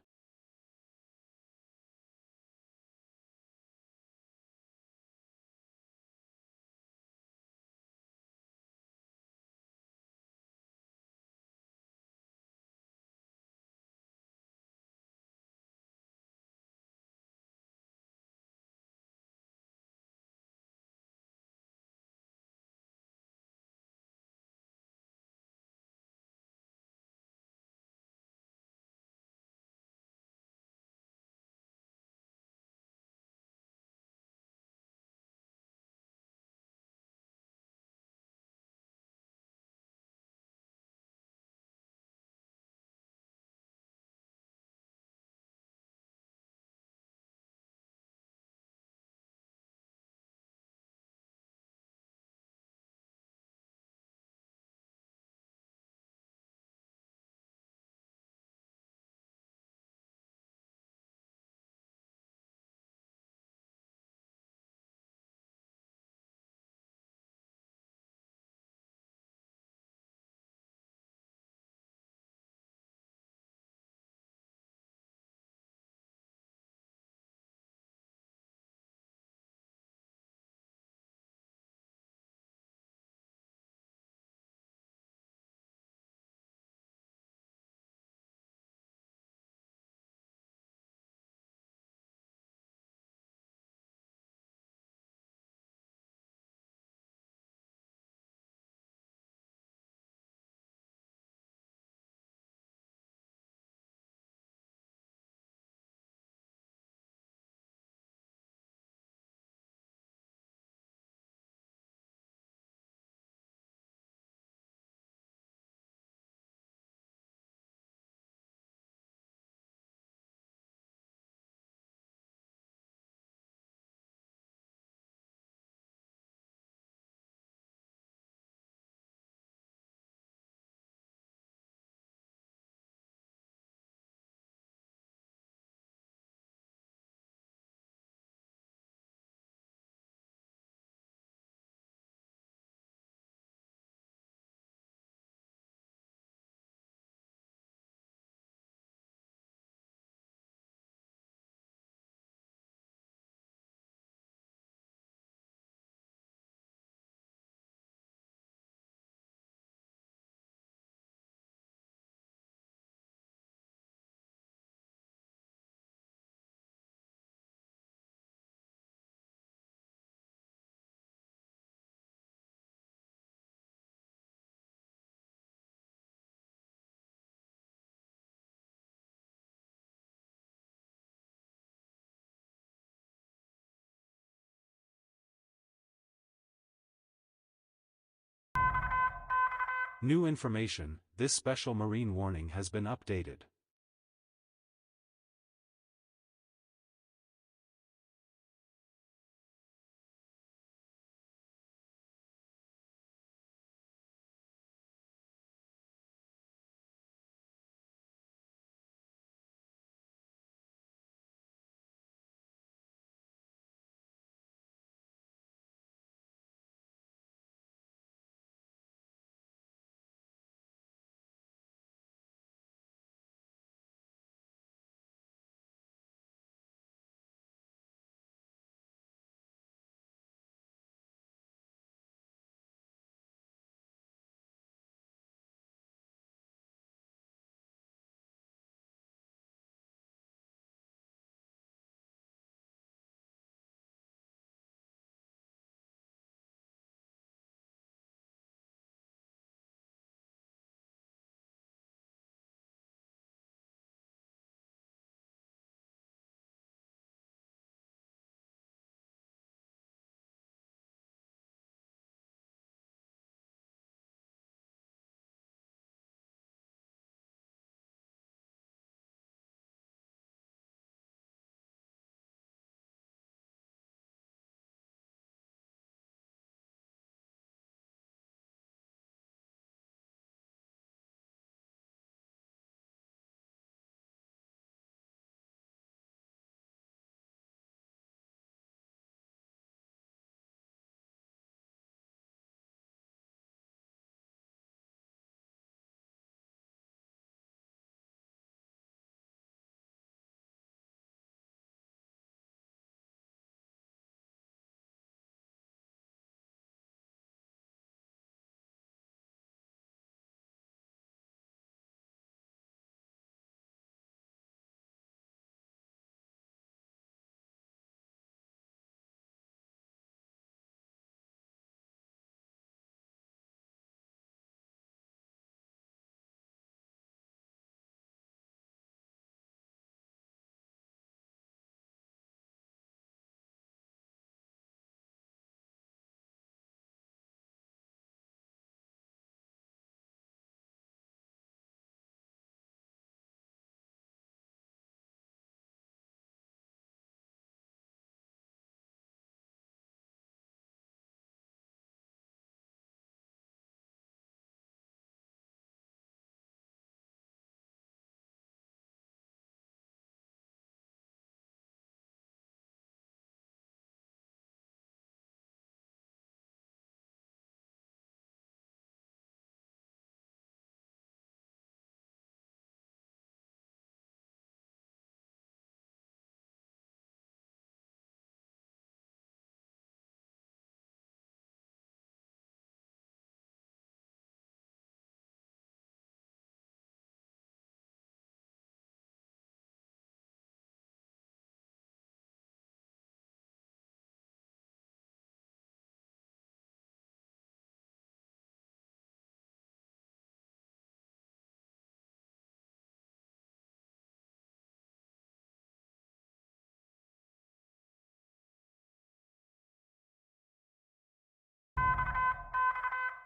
New information, this special marine warning has been updated.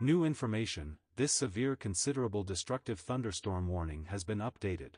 New information: this severe considerable destructive thunderstorm warning has been updated.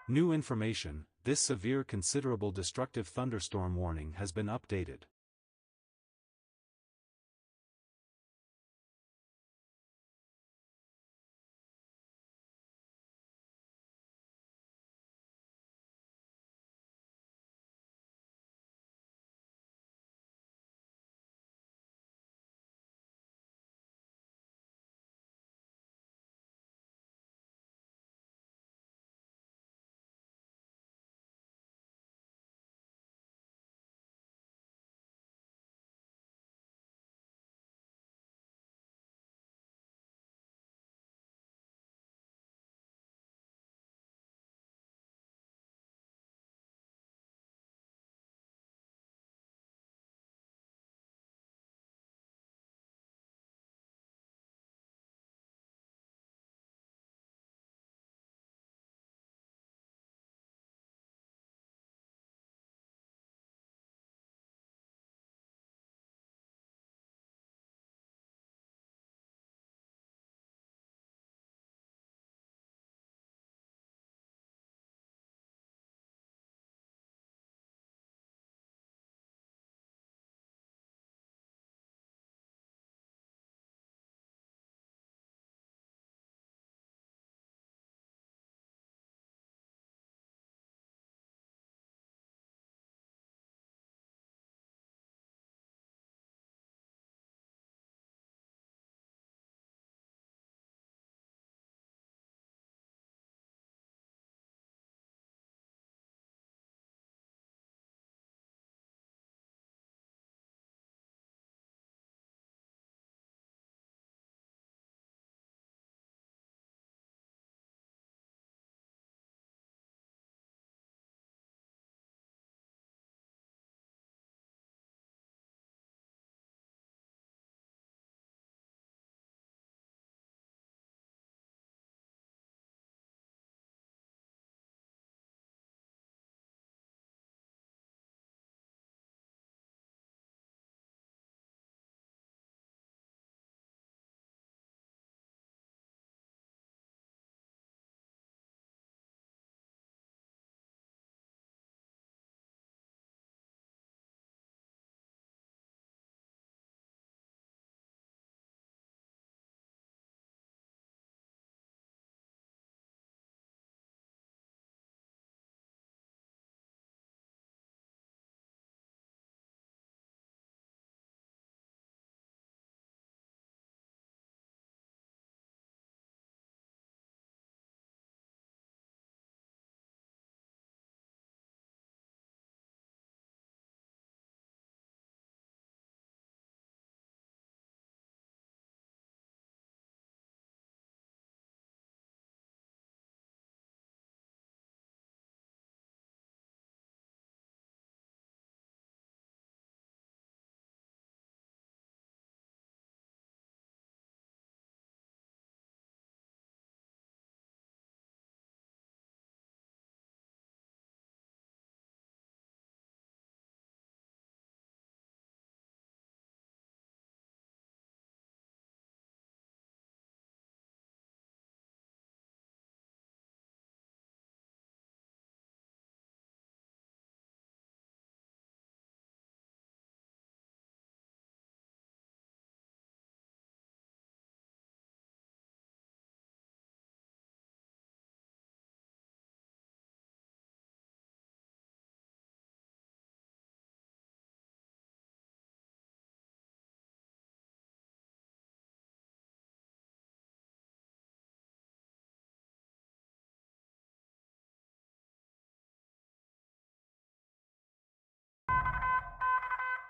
New information, this severe considerable destructive thunderstorm warning has been updated.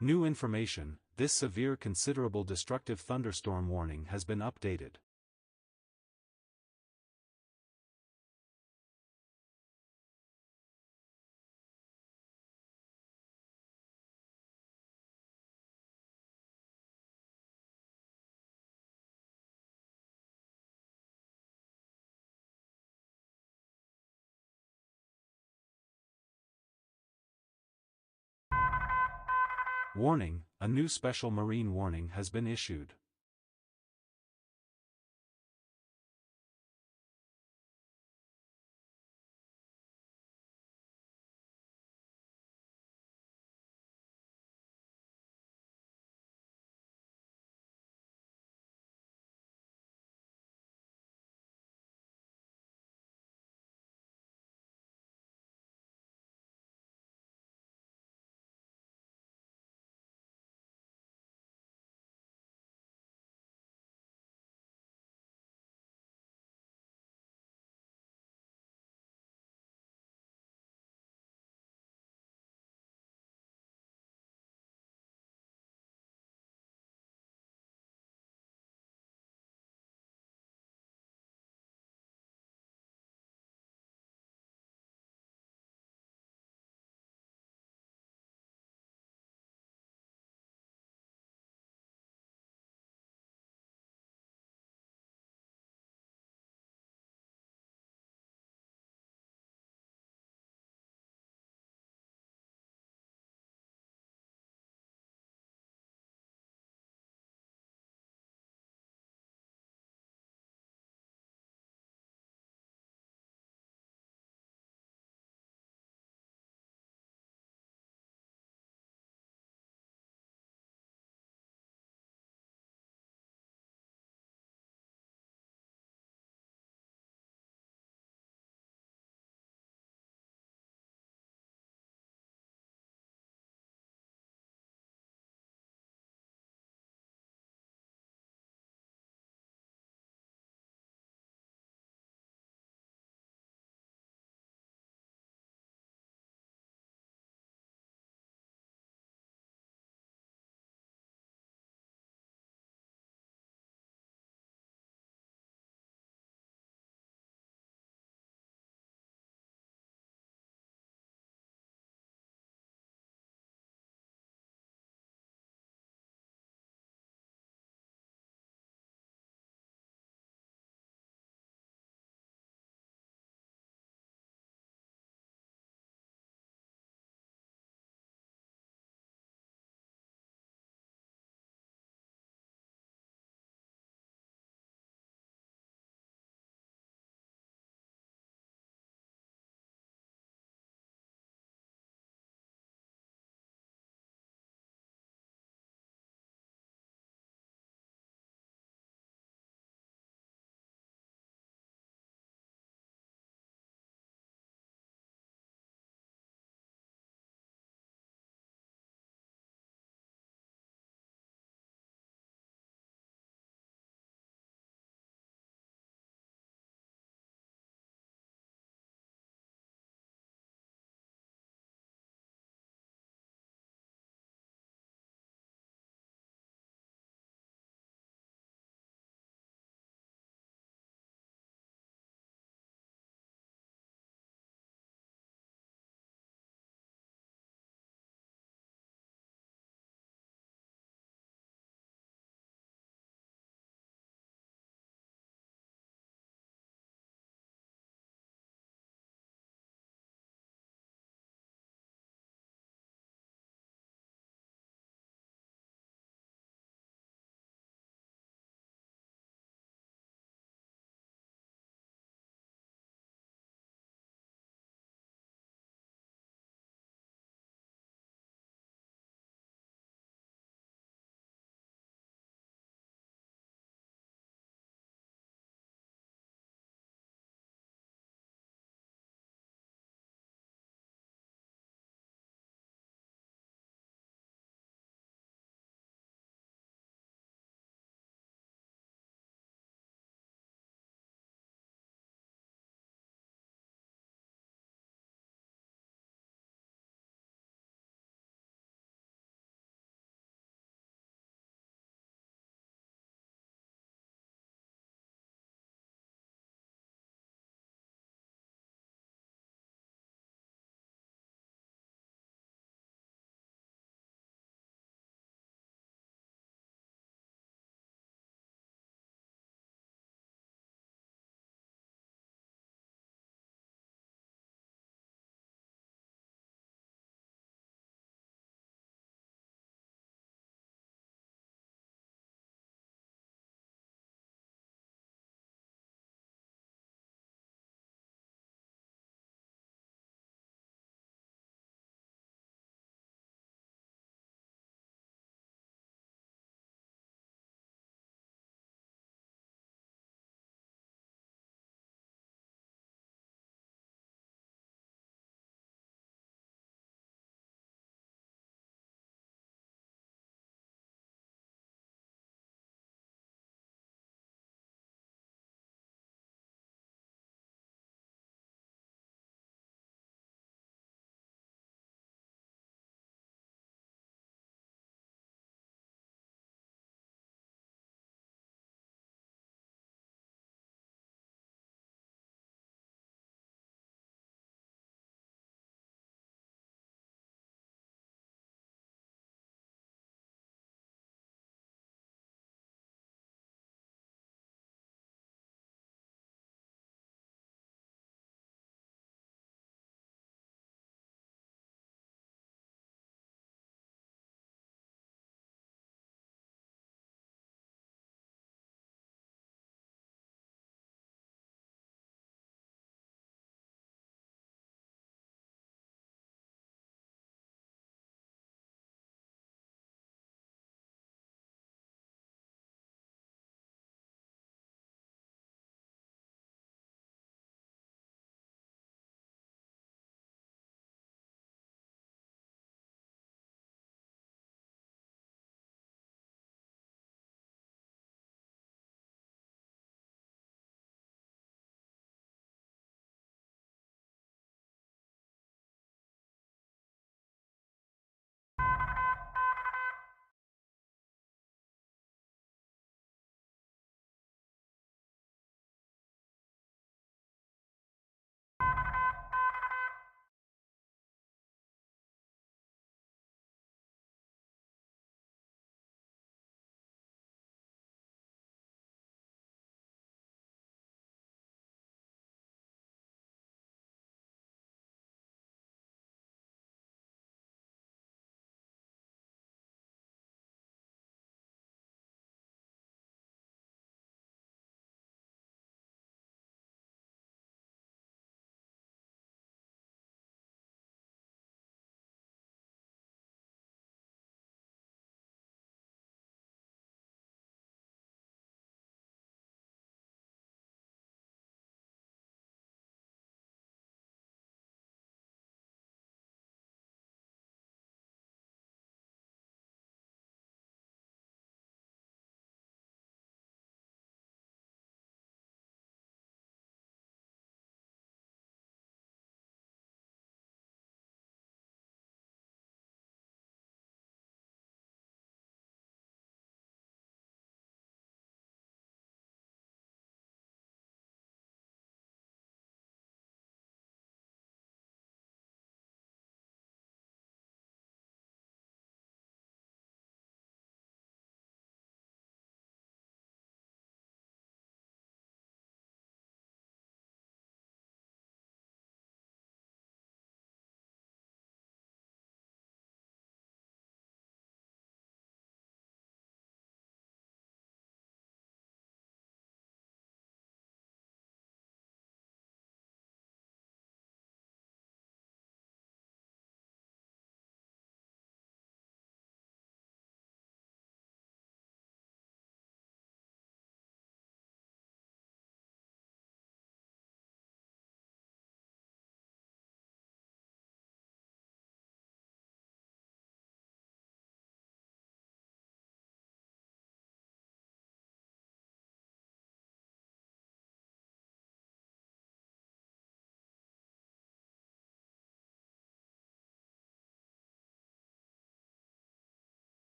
New information, this severe considerable destructive thunderstorm warning has been updated. Warning, a new special marine warning has been issued.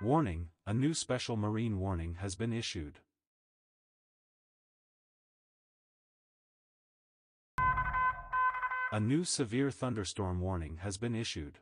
Warning, a new special marine warning has been issued. A new severe thunderstorm warning has been issued.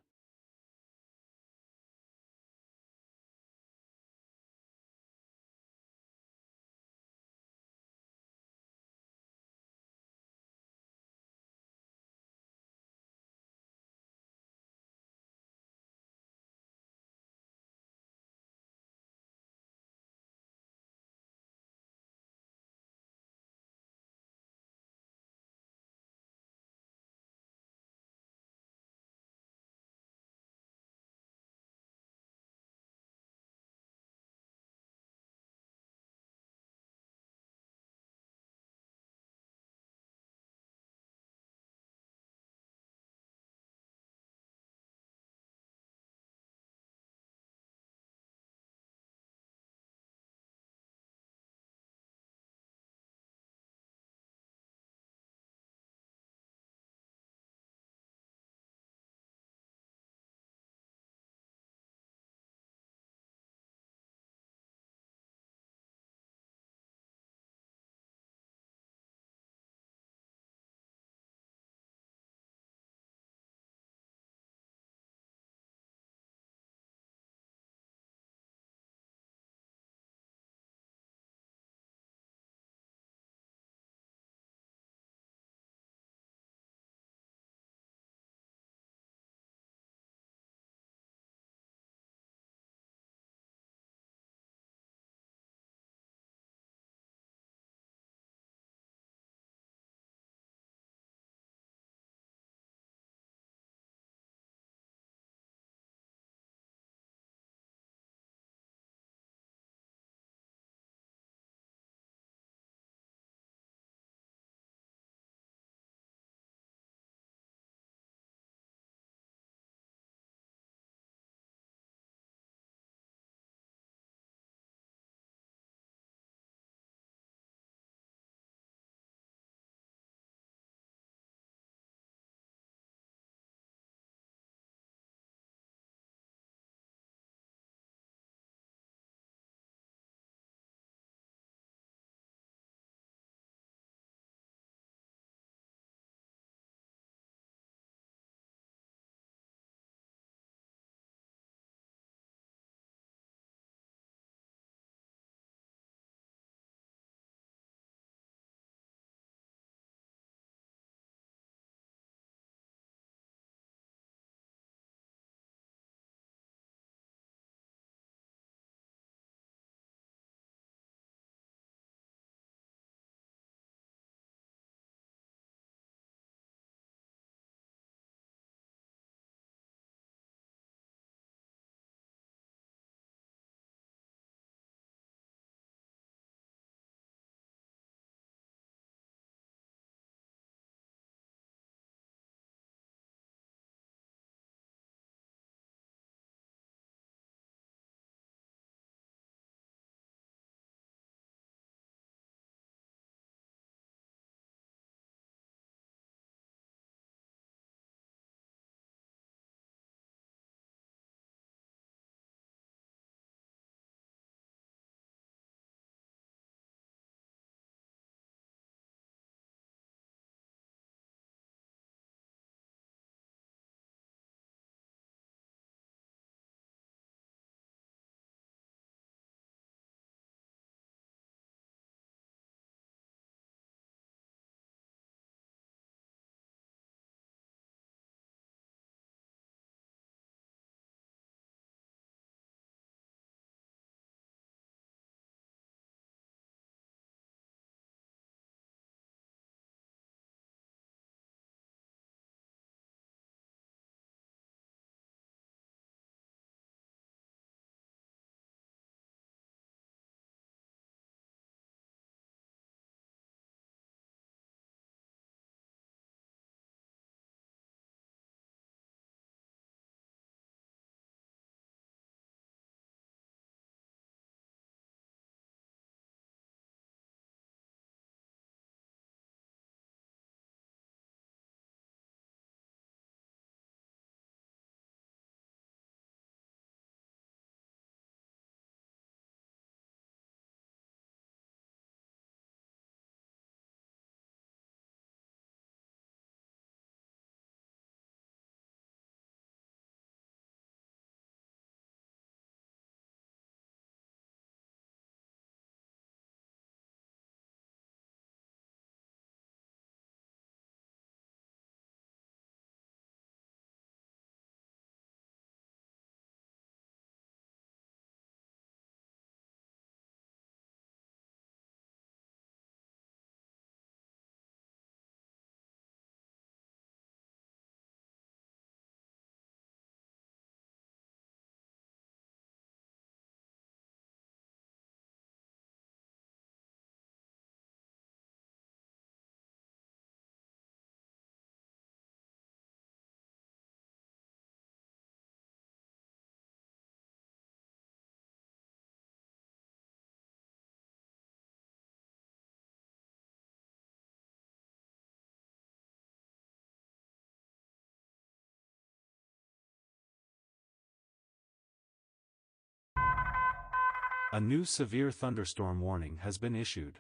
A new severe thunderstorm warning has been issued.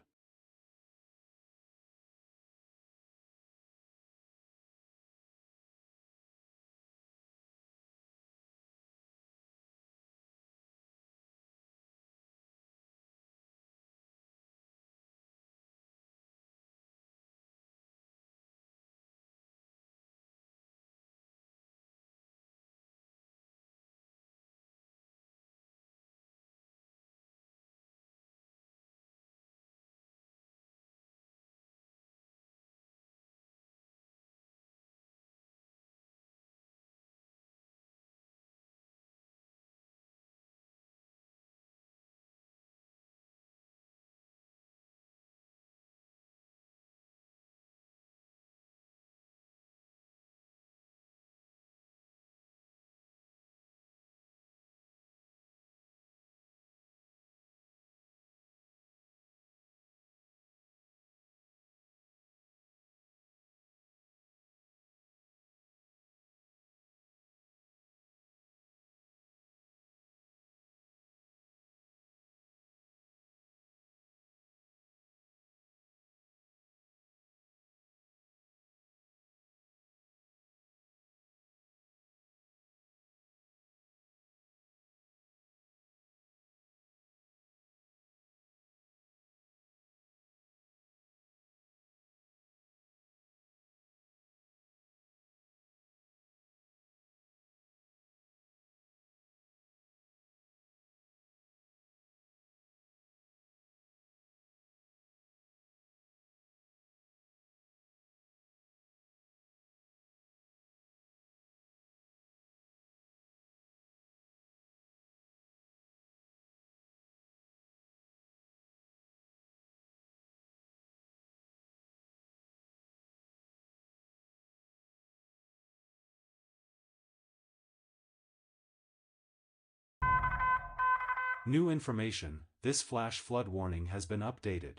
New information, this flash flood warning has been updated.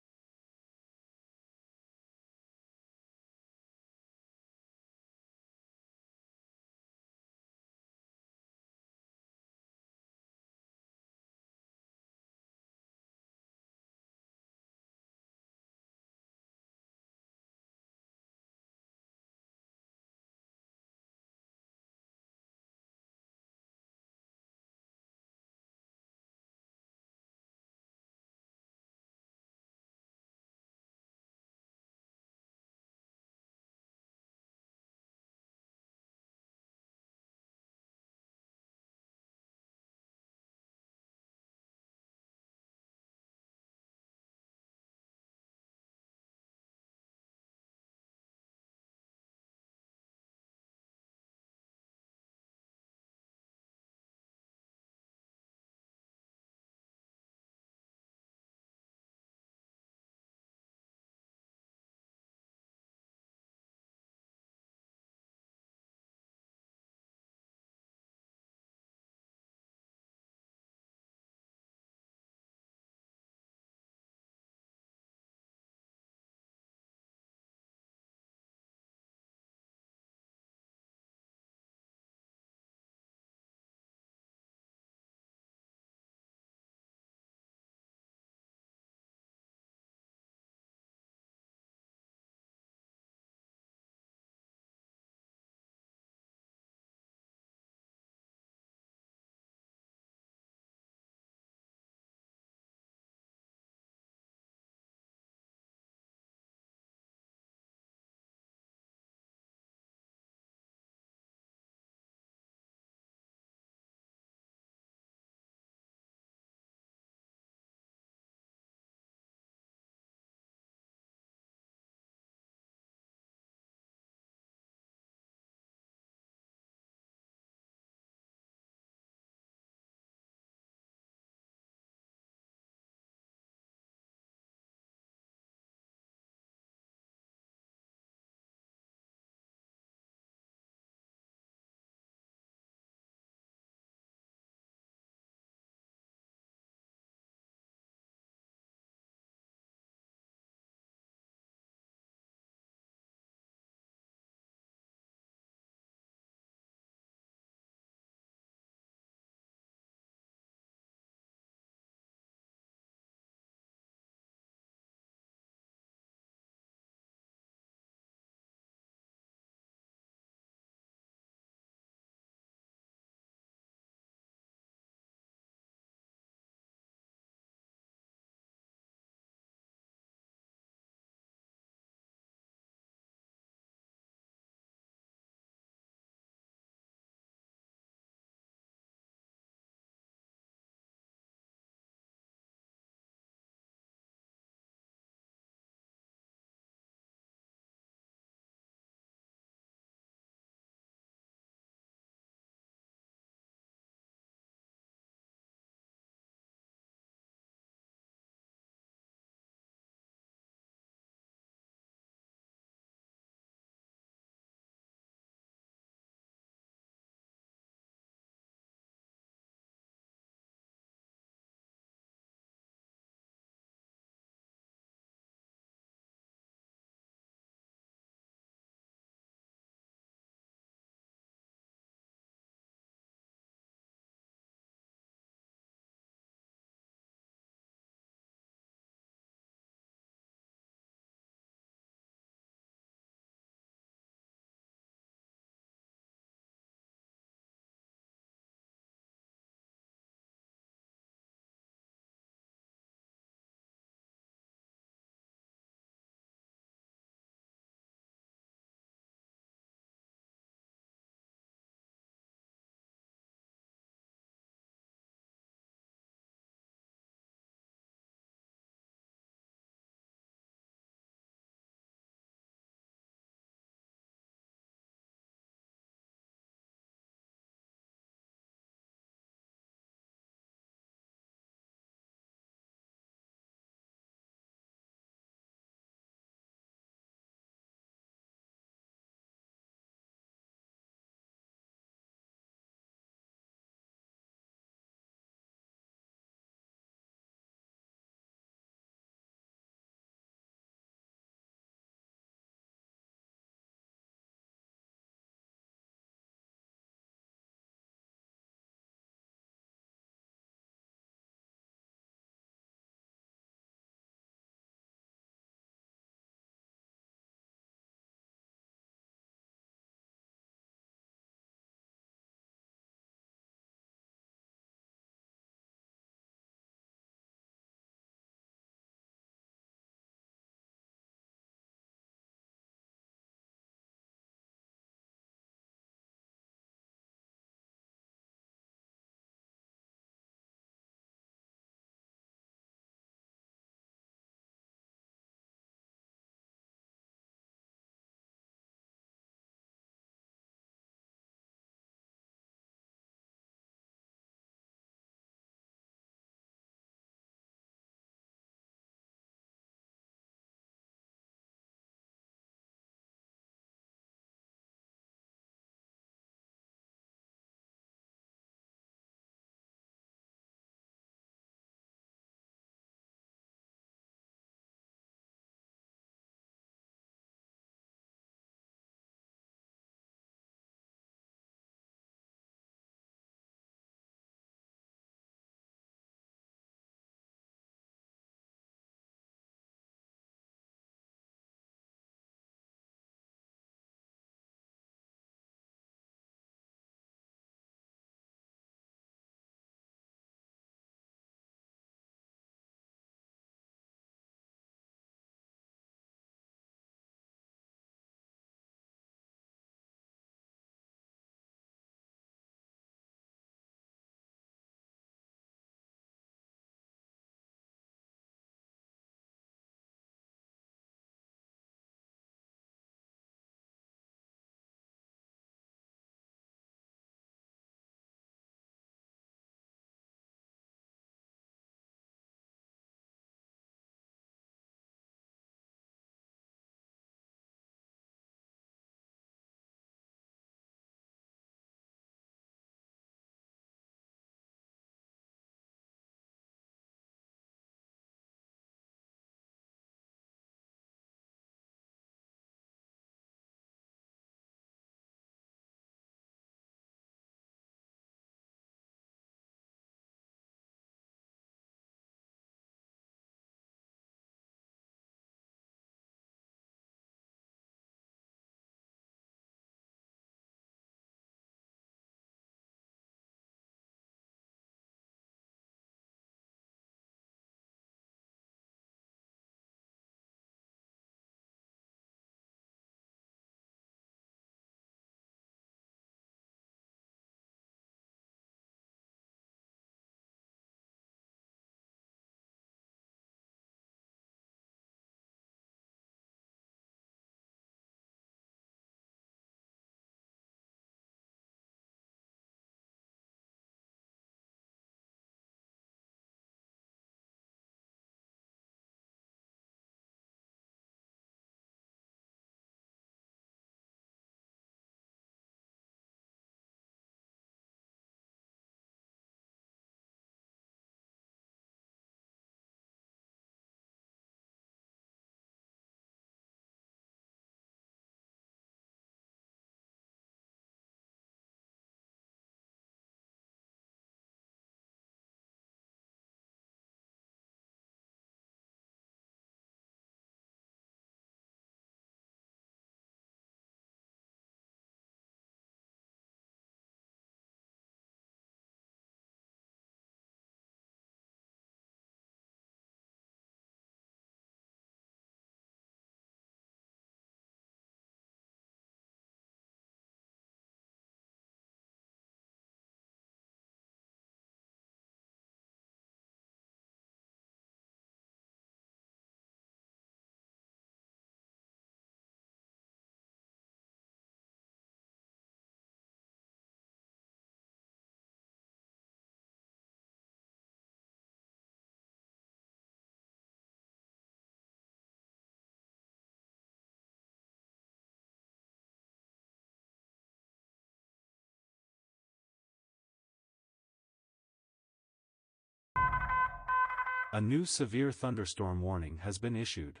A new severe thunderstorm warning has been issued.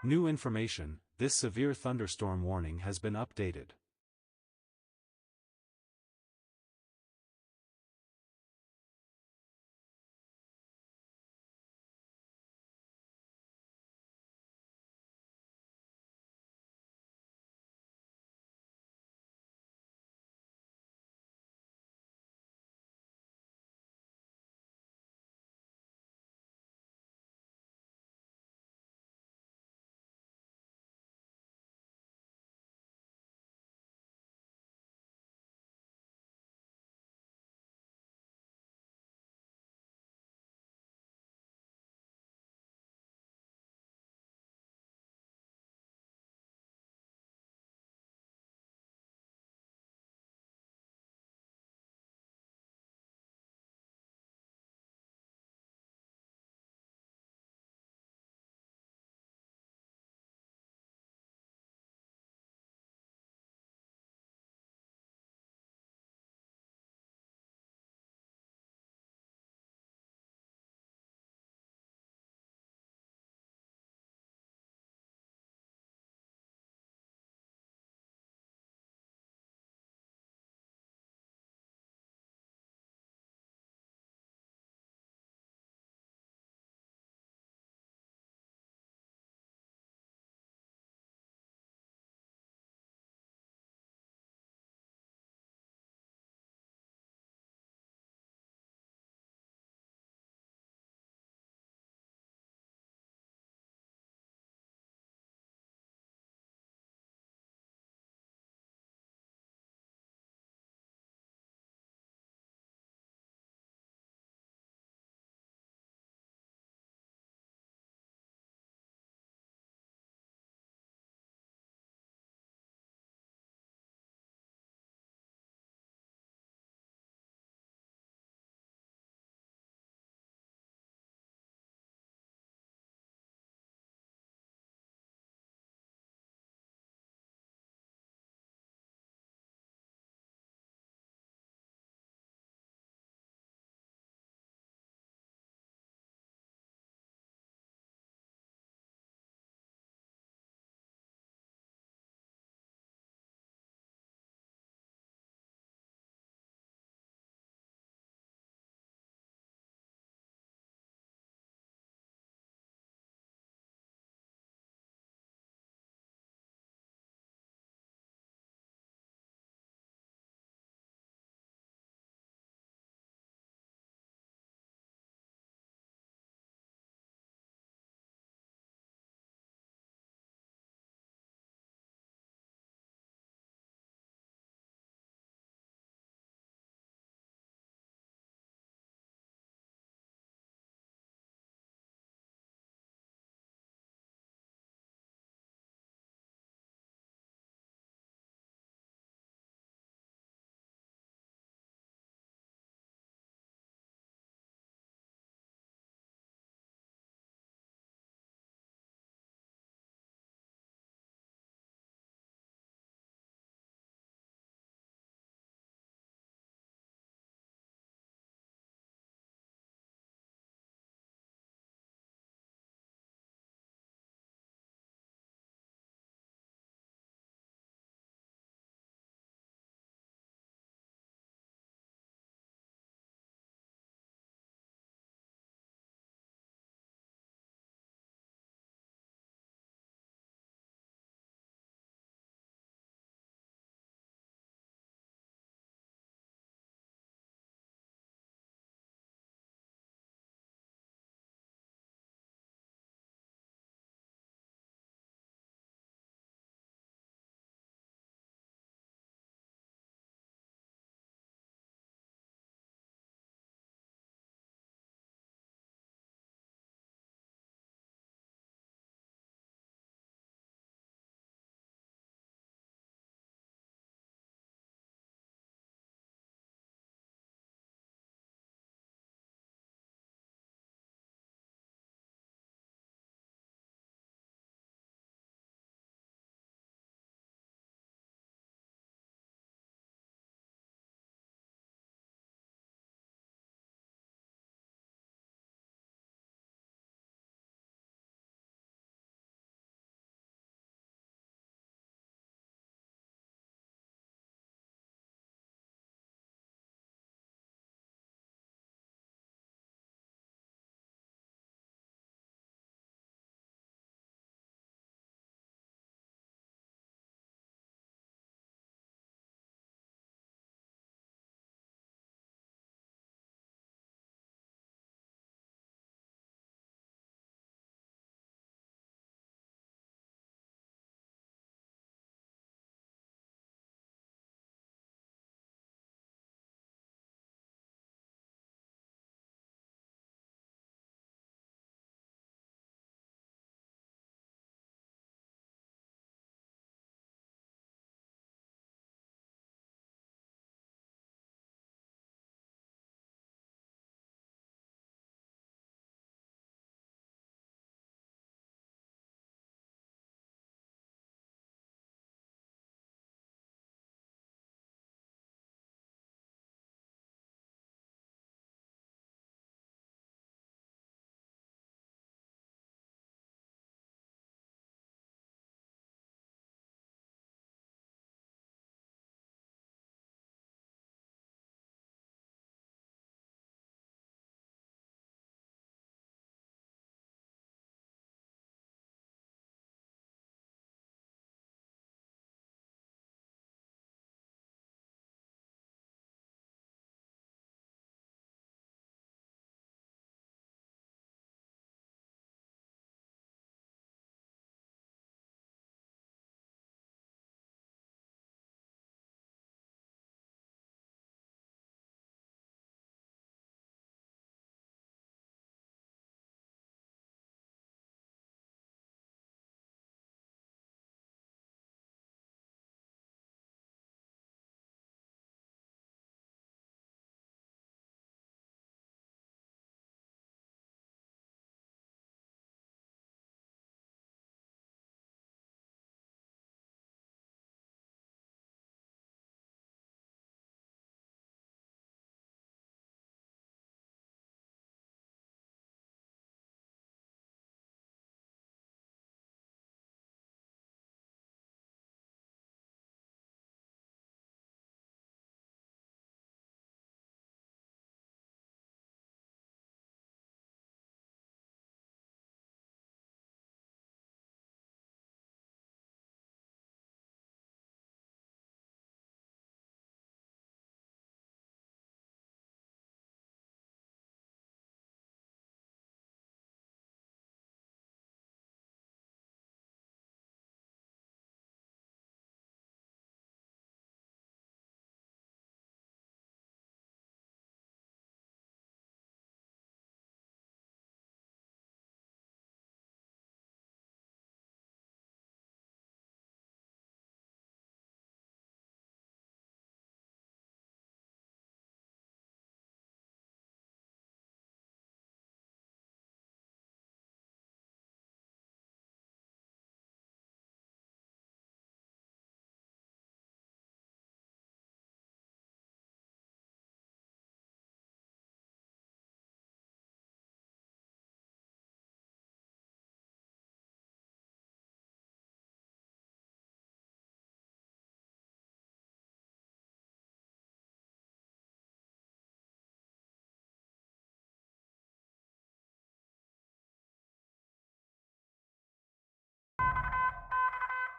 New information: this severe thunderstorm warning has been updated.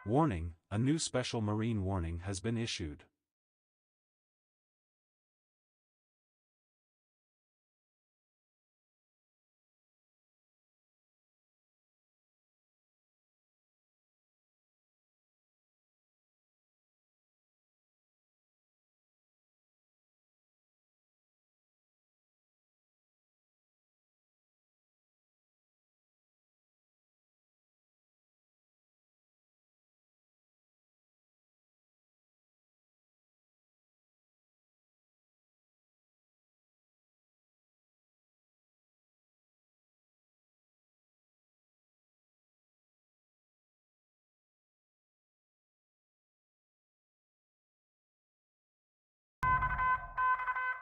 Warning, a new special marine warning has been issued.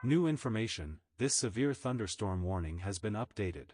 New information, this severe thunderstorm warning has been updated.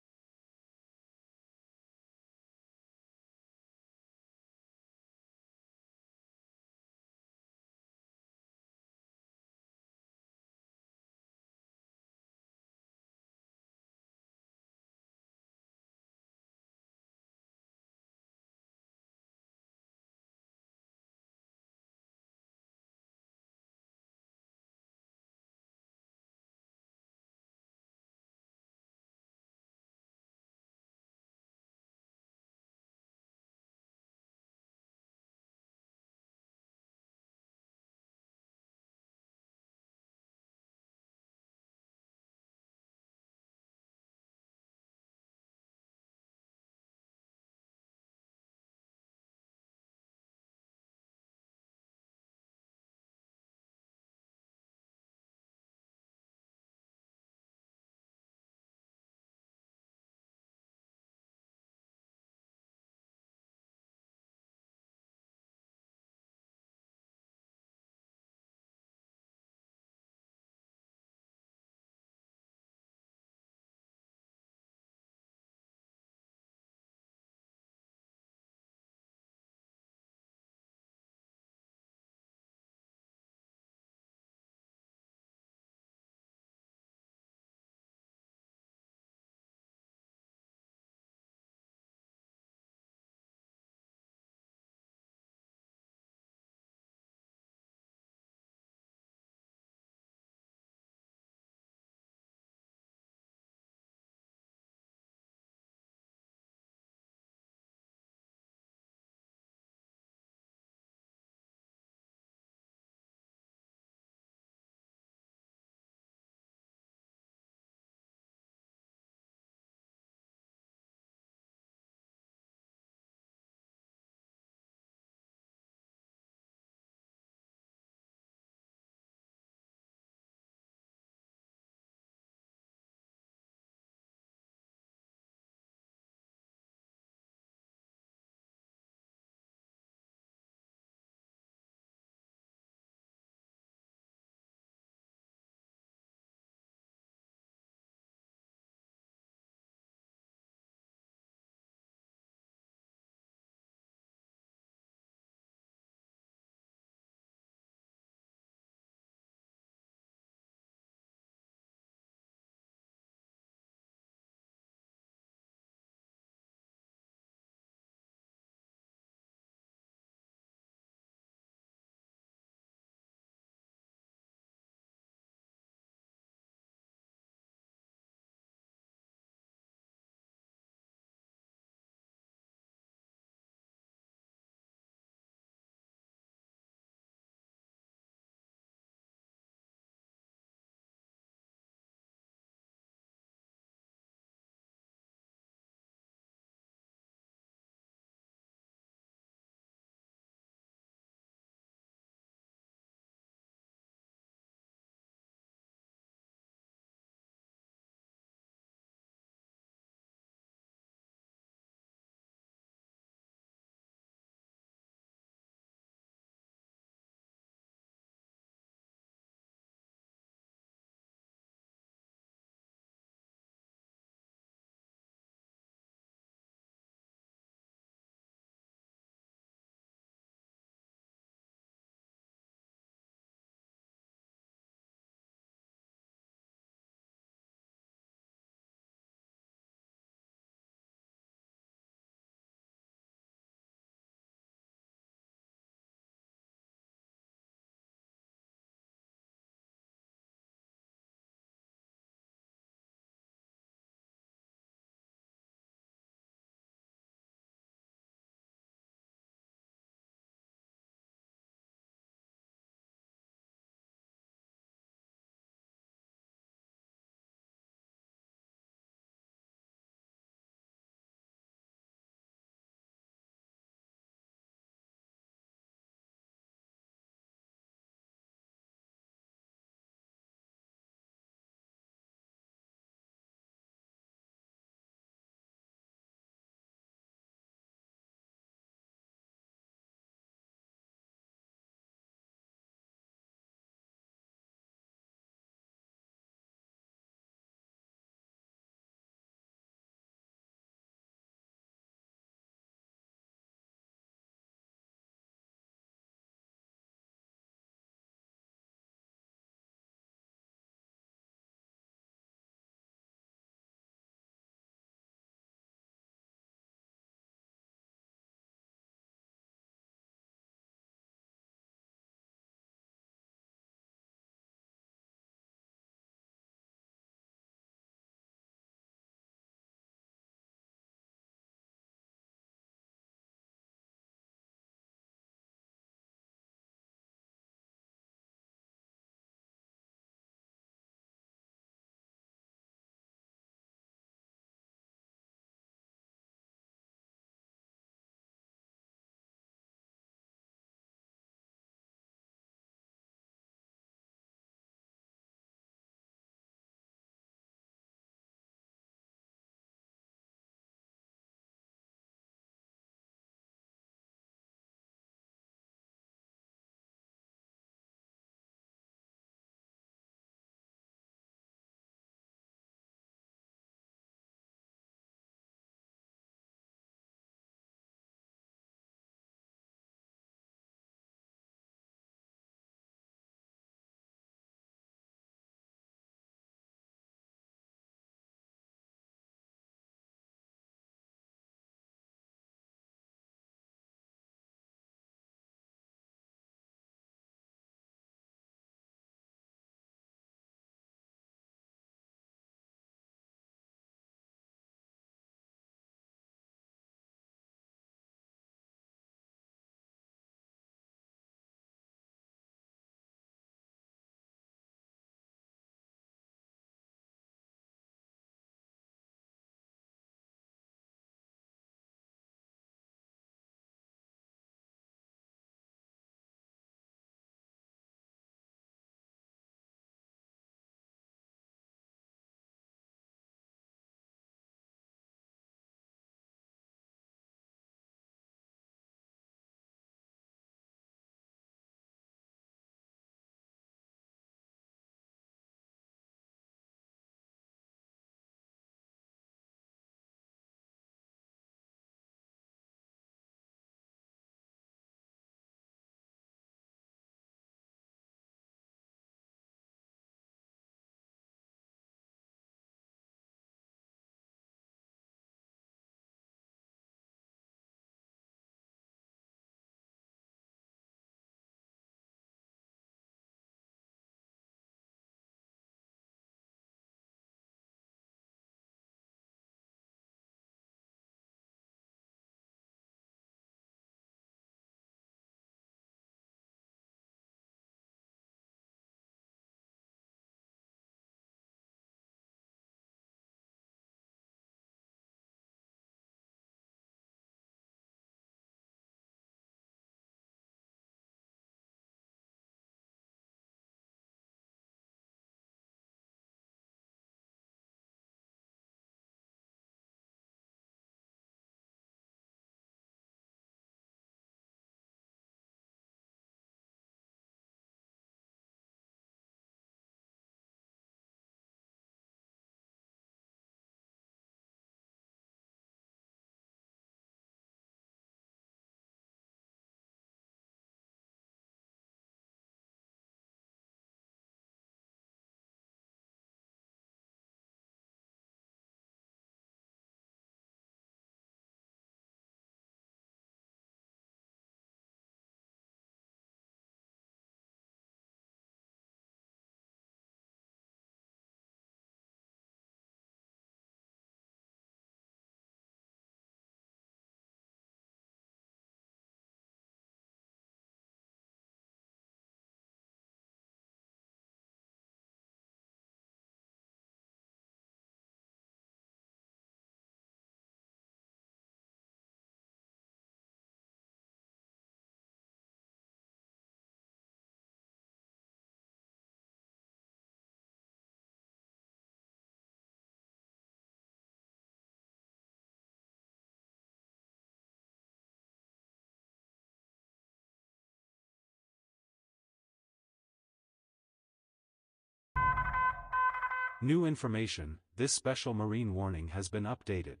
New information, this special marine warning has been updated.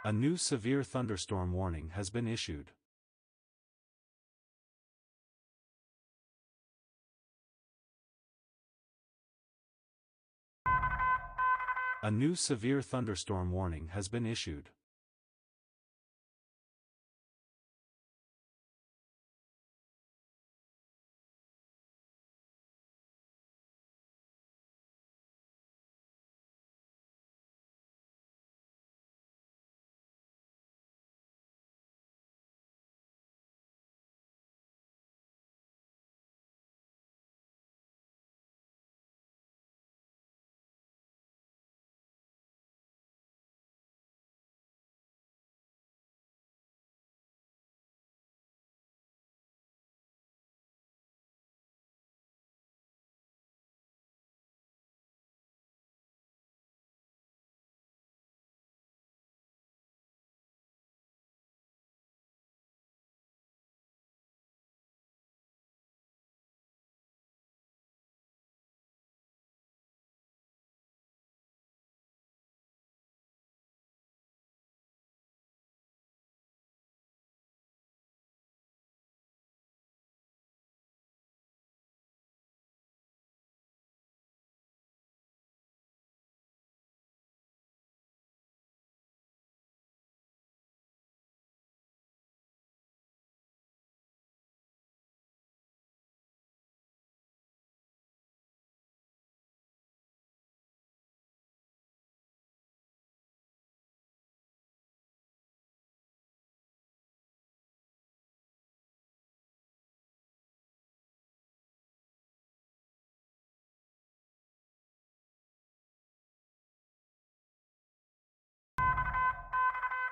A new severe thunderstorm warning has been issued. A new severe thunderstorm warning has been issued.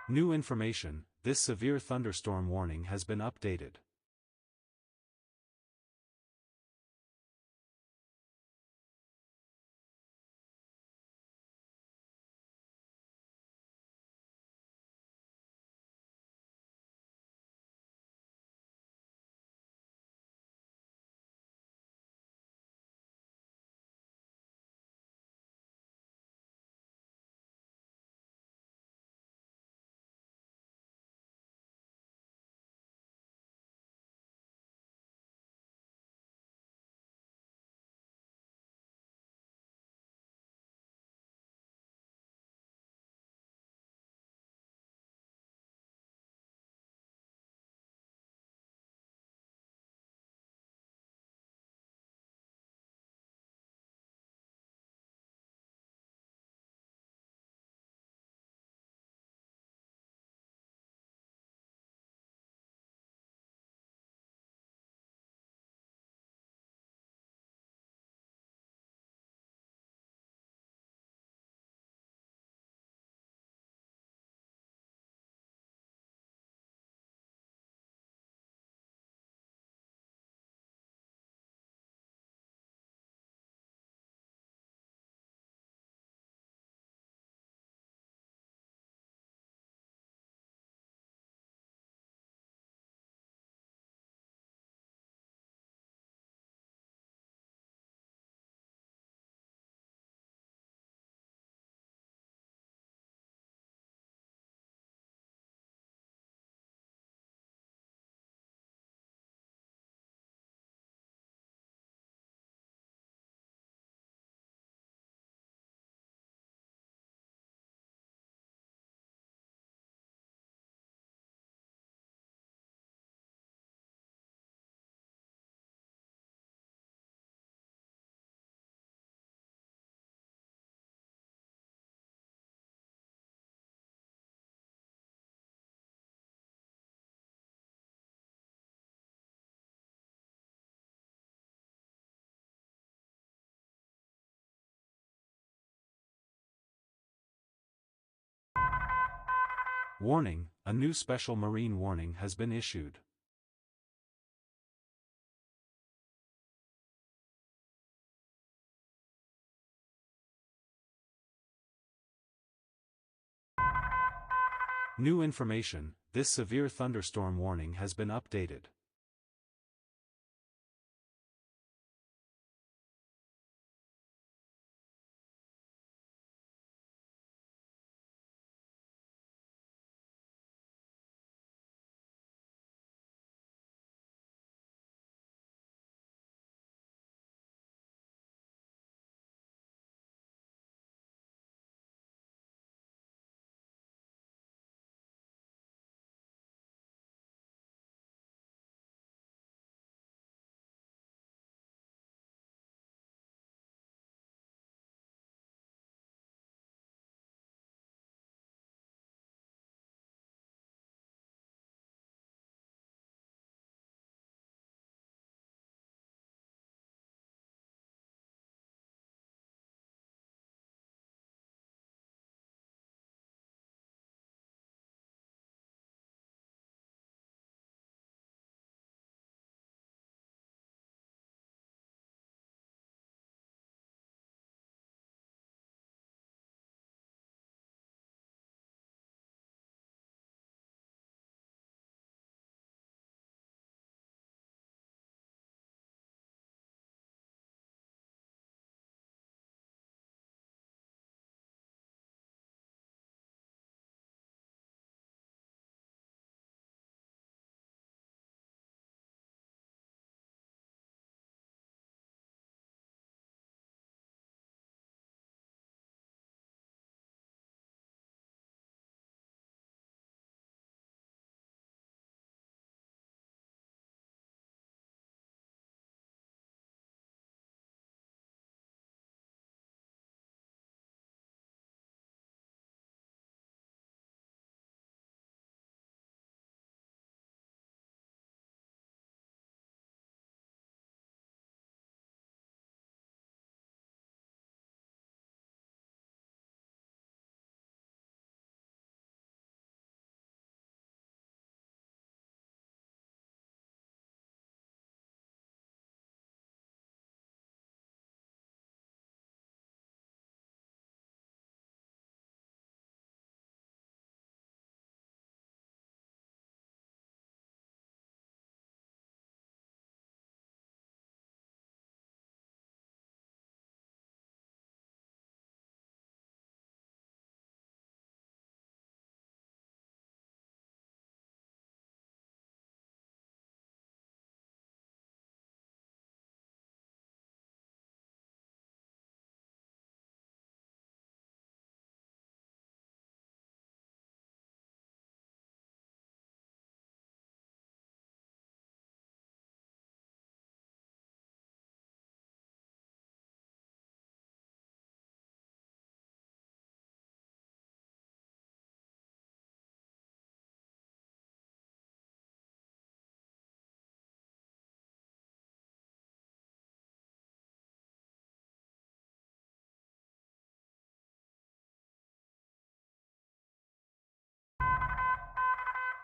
New information, this severe thunderstorm warning has been updated. Warning, a new special marine warning has been issued. New information, this severe thunderstorm warning has been updated.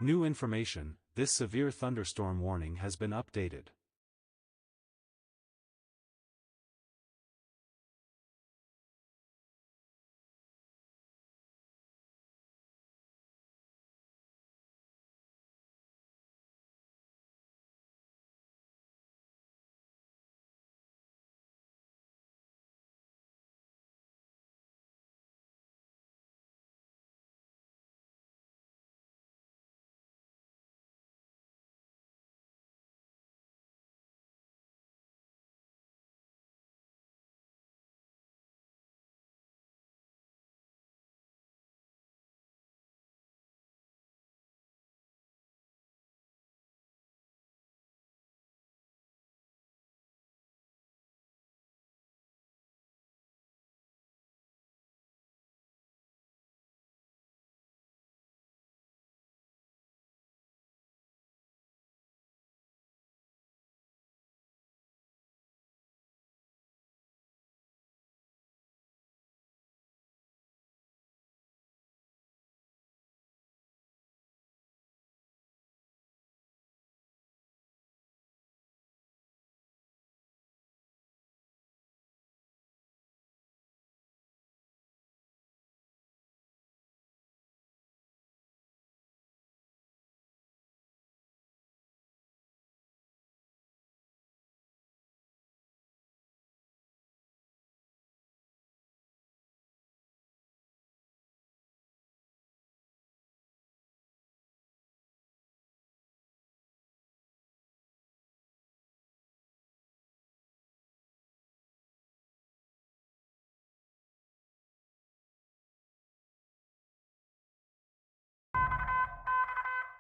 New information, this severe thunderstorm warning has been updated.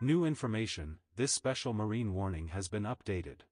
New information, this special marine warning has been updated.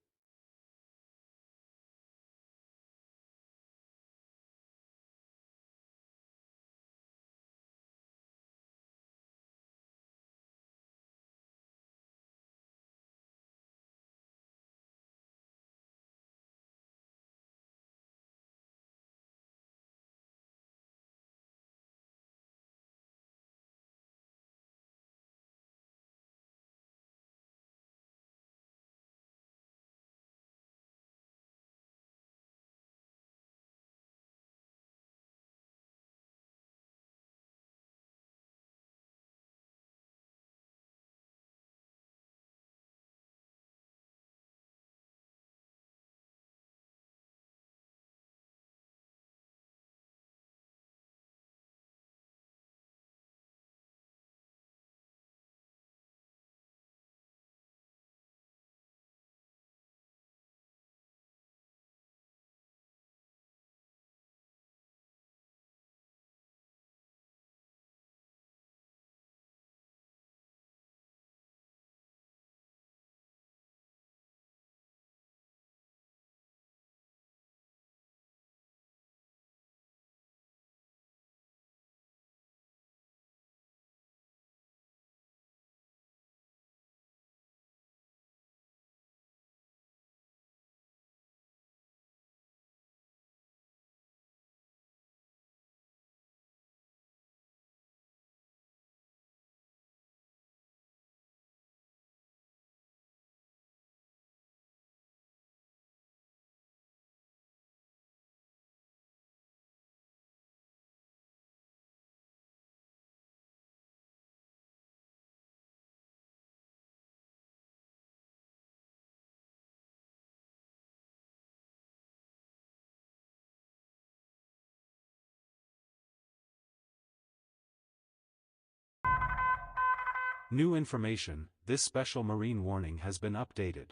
New information, this special marine warning has been updated.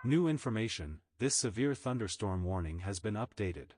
New information, this severe thunderstorm warning has been updated.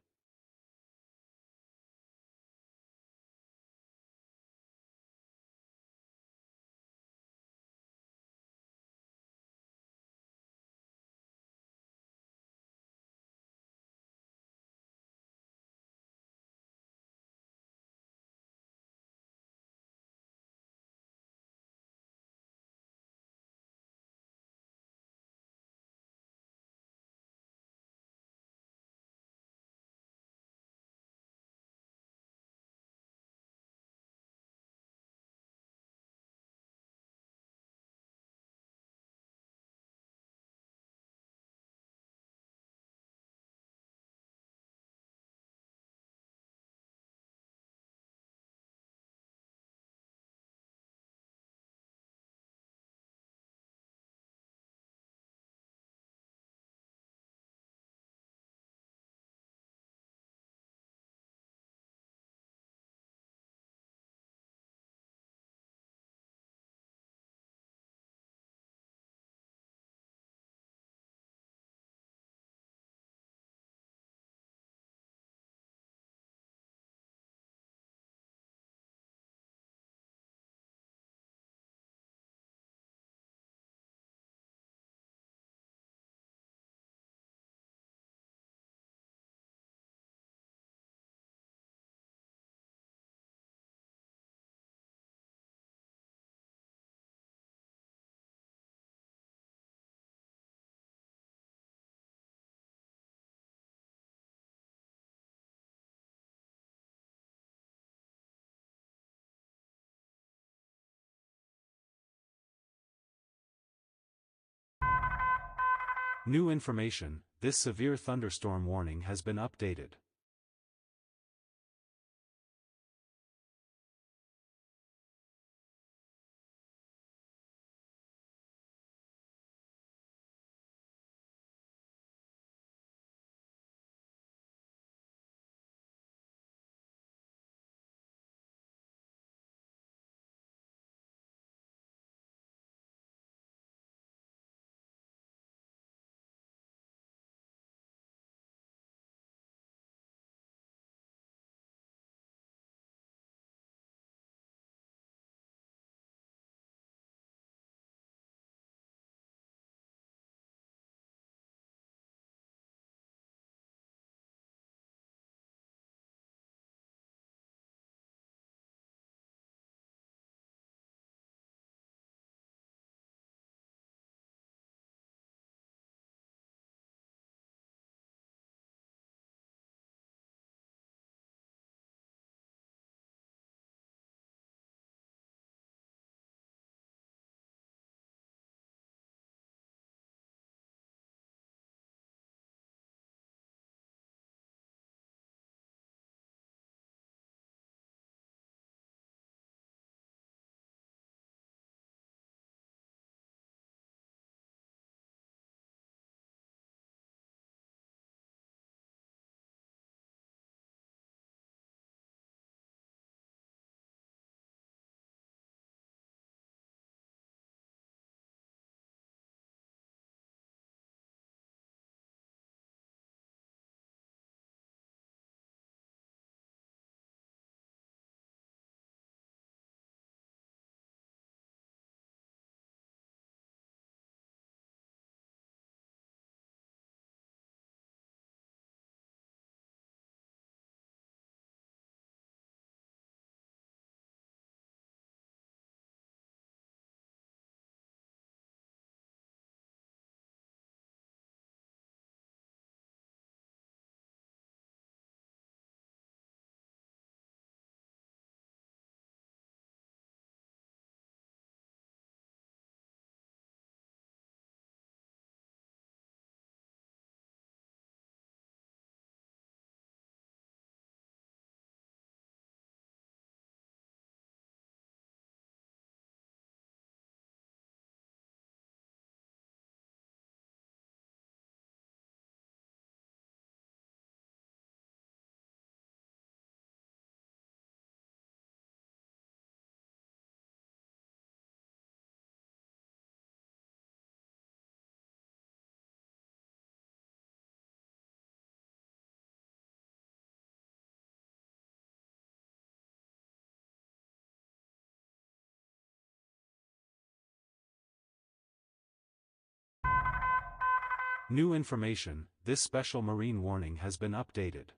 New information, this severe thunderstorm warning has been updated. New information, this special marine warning has been updated.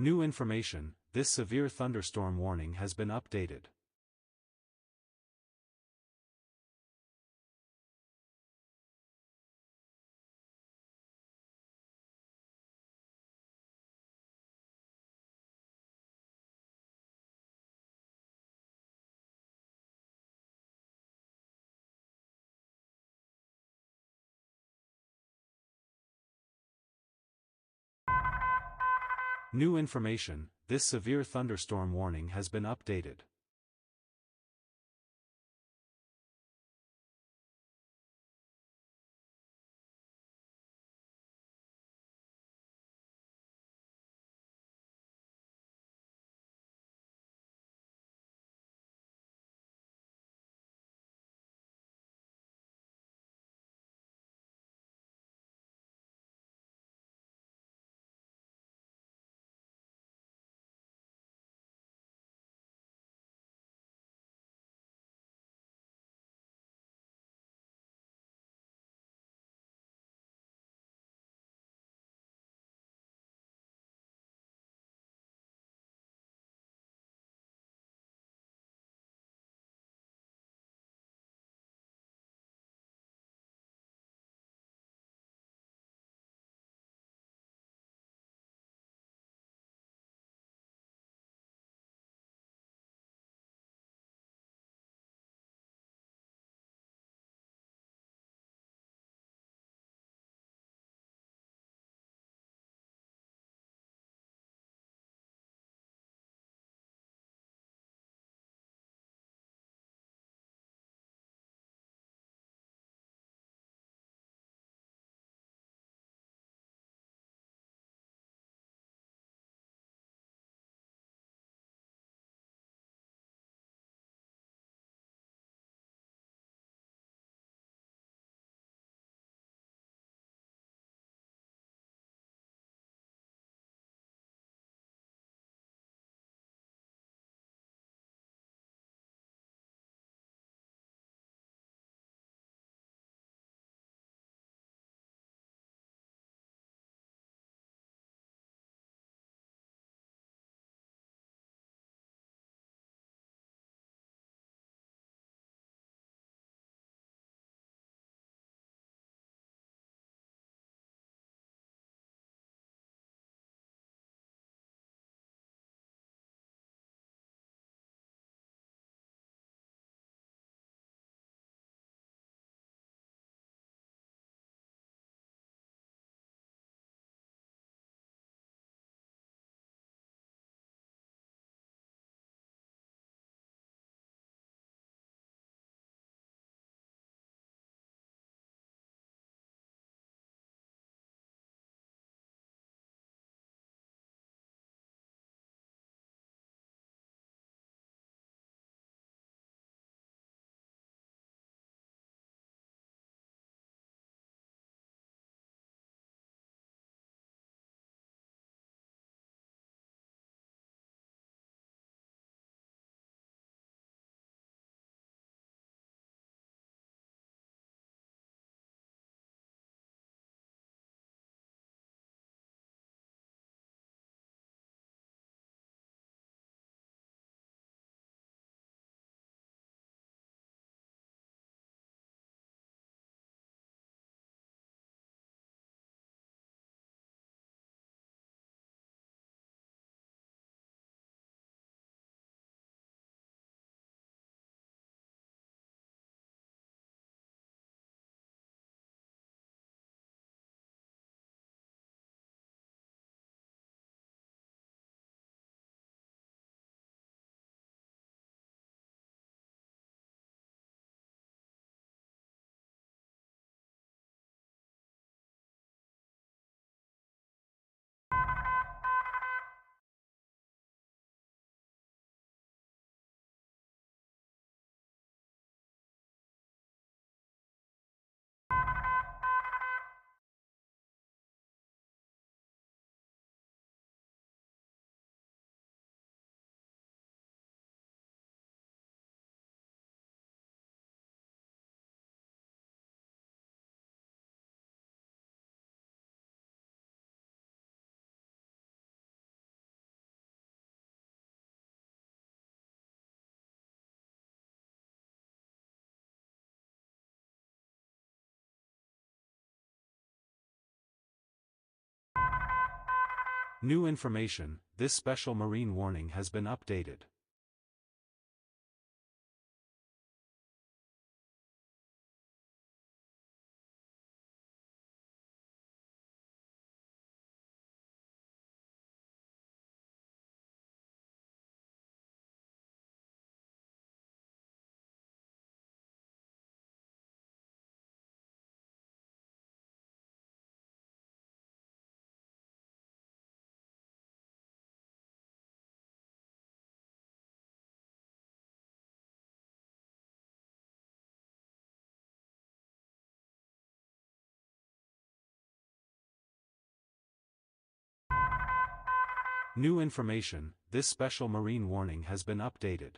New information, this severe thunderstorm warning has been updated. New information, this severe thunderstorm warning has been updated. New information, this special marine warning has been updated. New information, this special marine warning has been updated.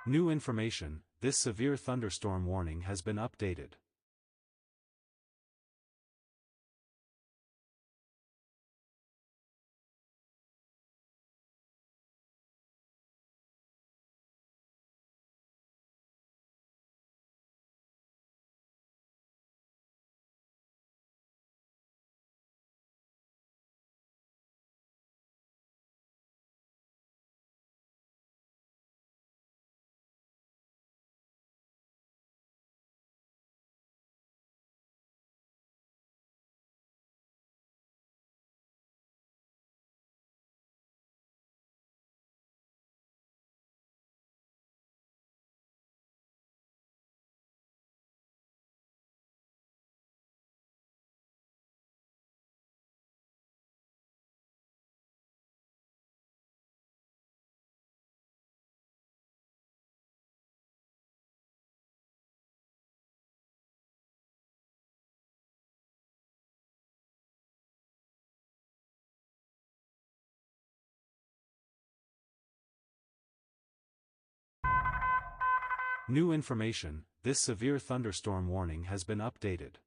New information, this severe thunderstorm warning has been updated. New information, this severe thunderstorm warning has been updated.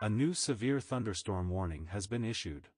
A new severe thunderstorm warning has been issued.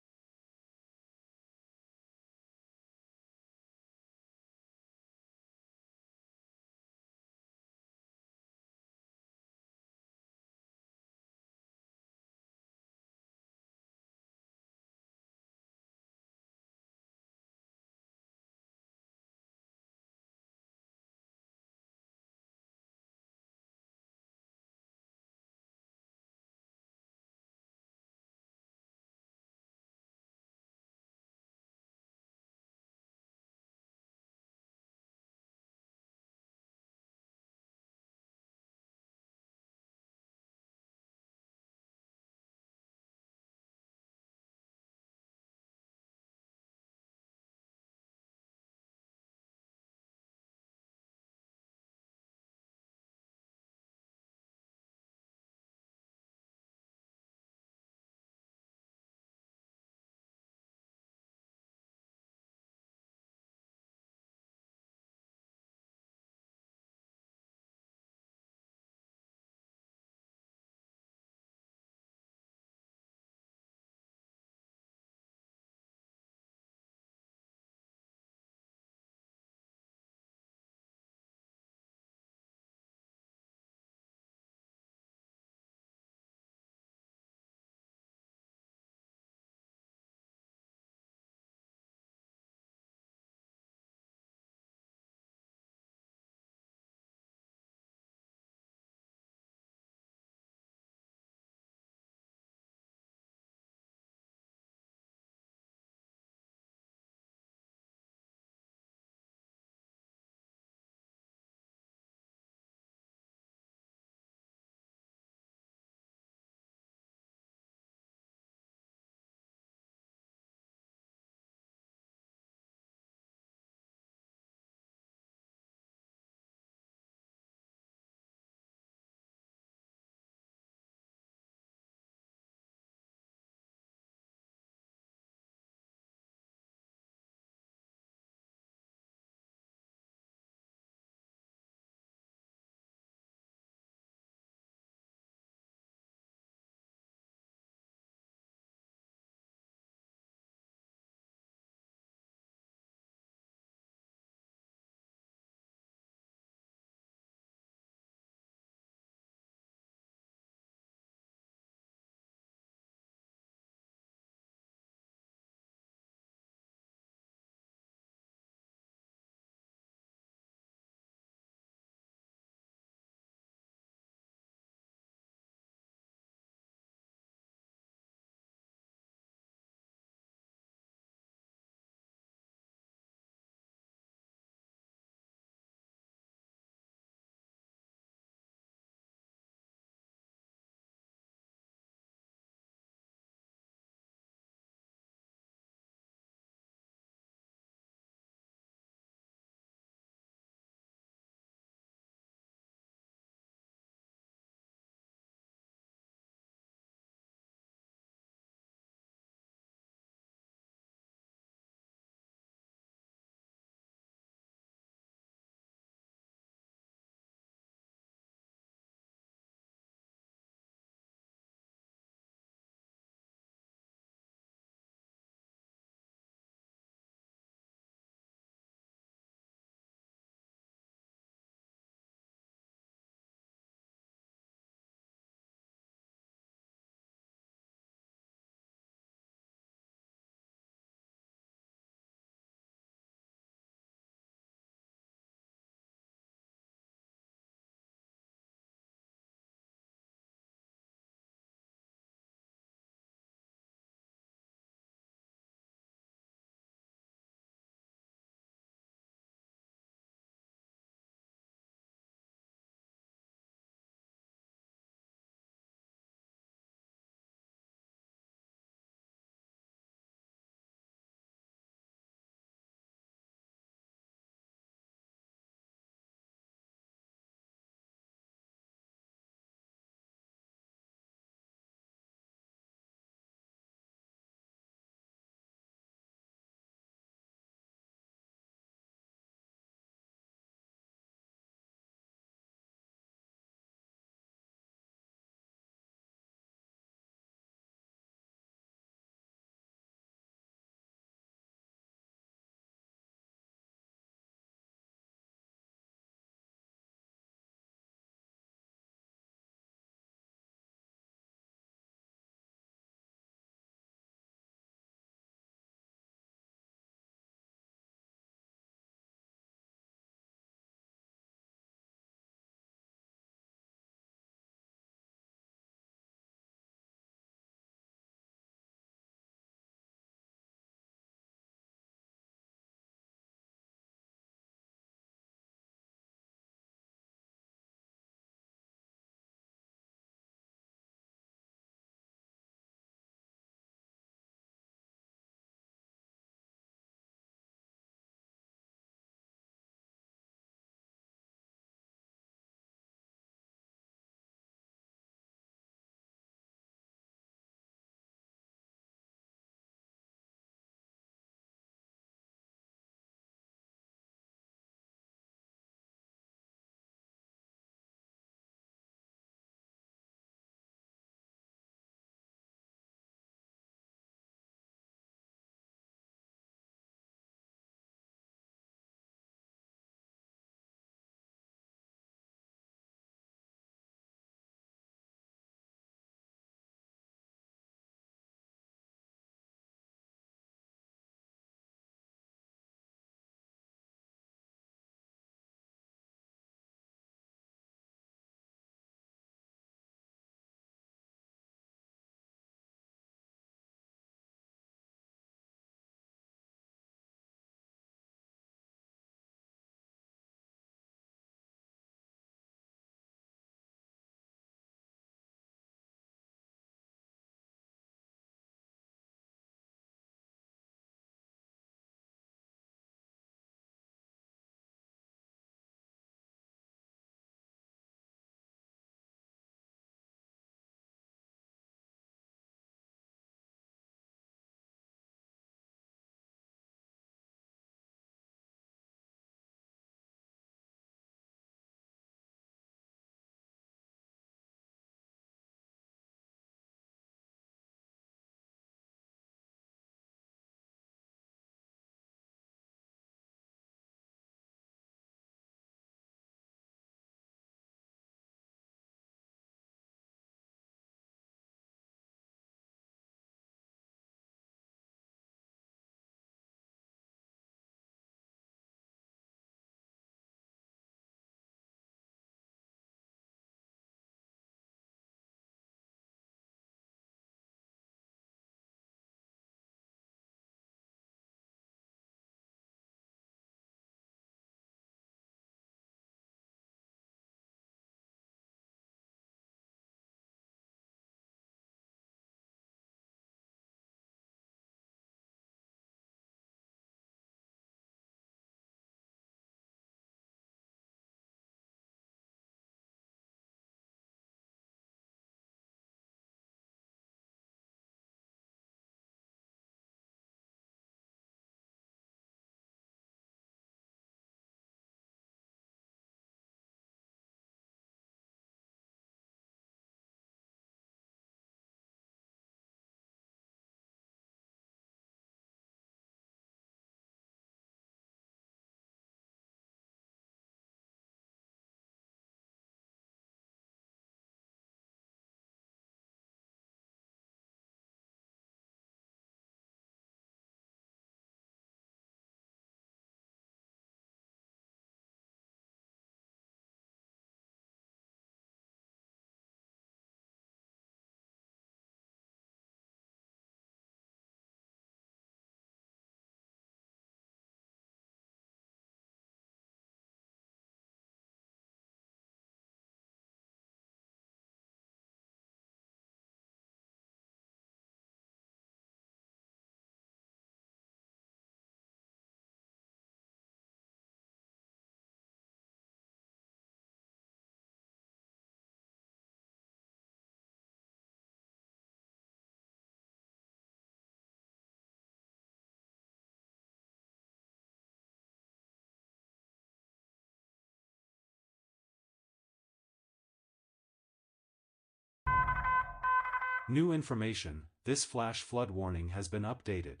New information, this flash flood warning has been updated.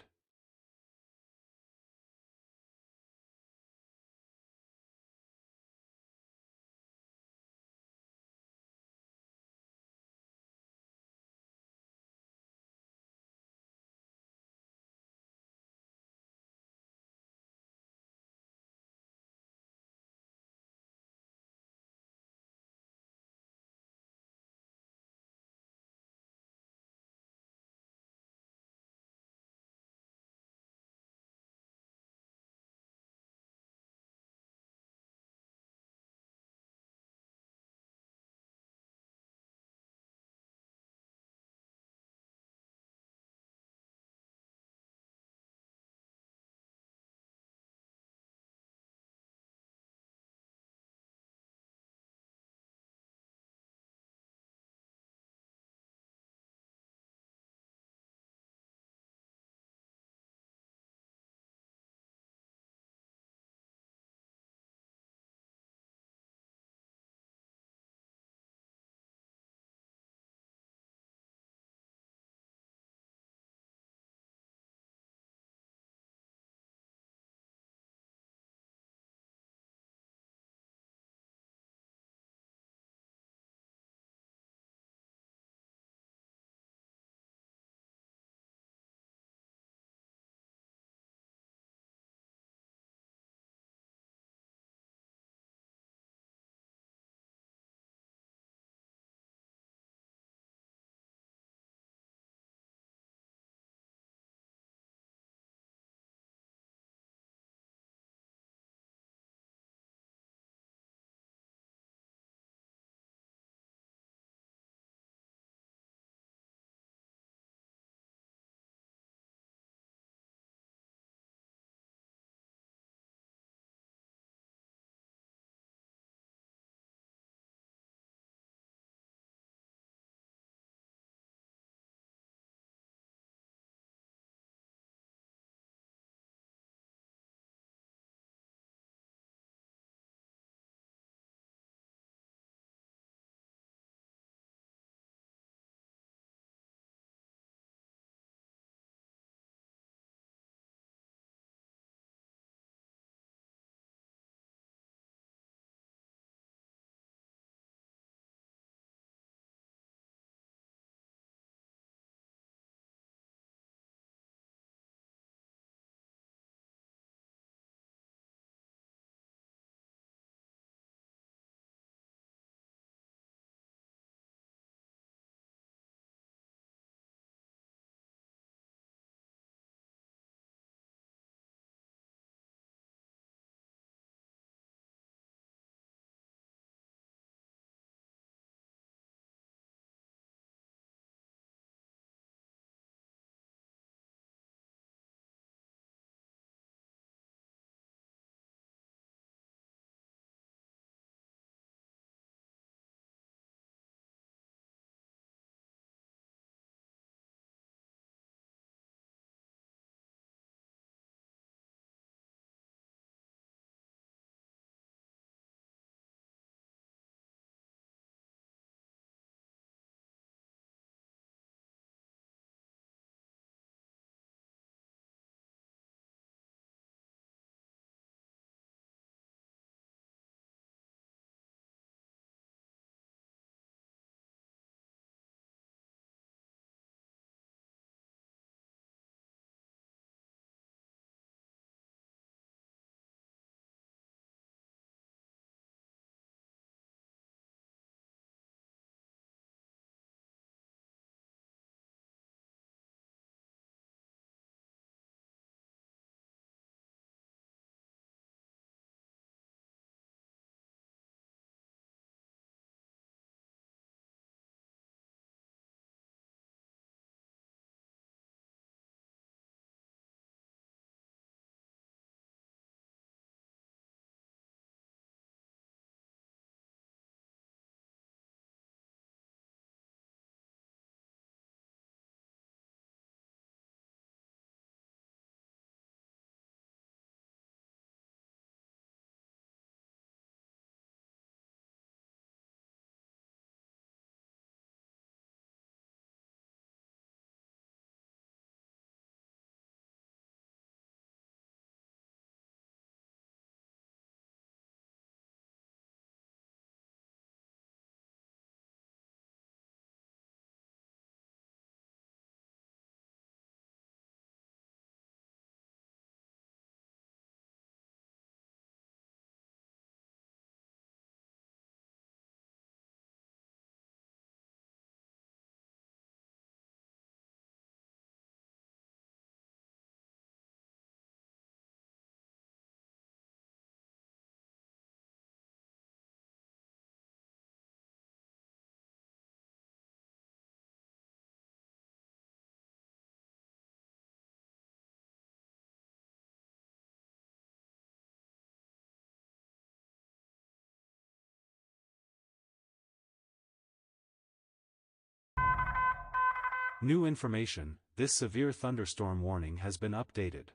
New information: this severe thunderstorm warning has been updated.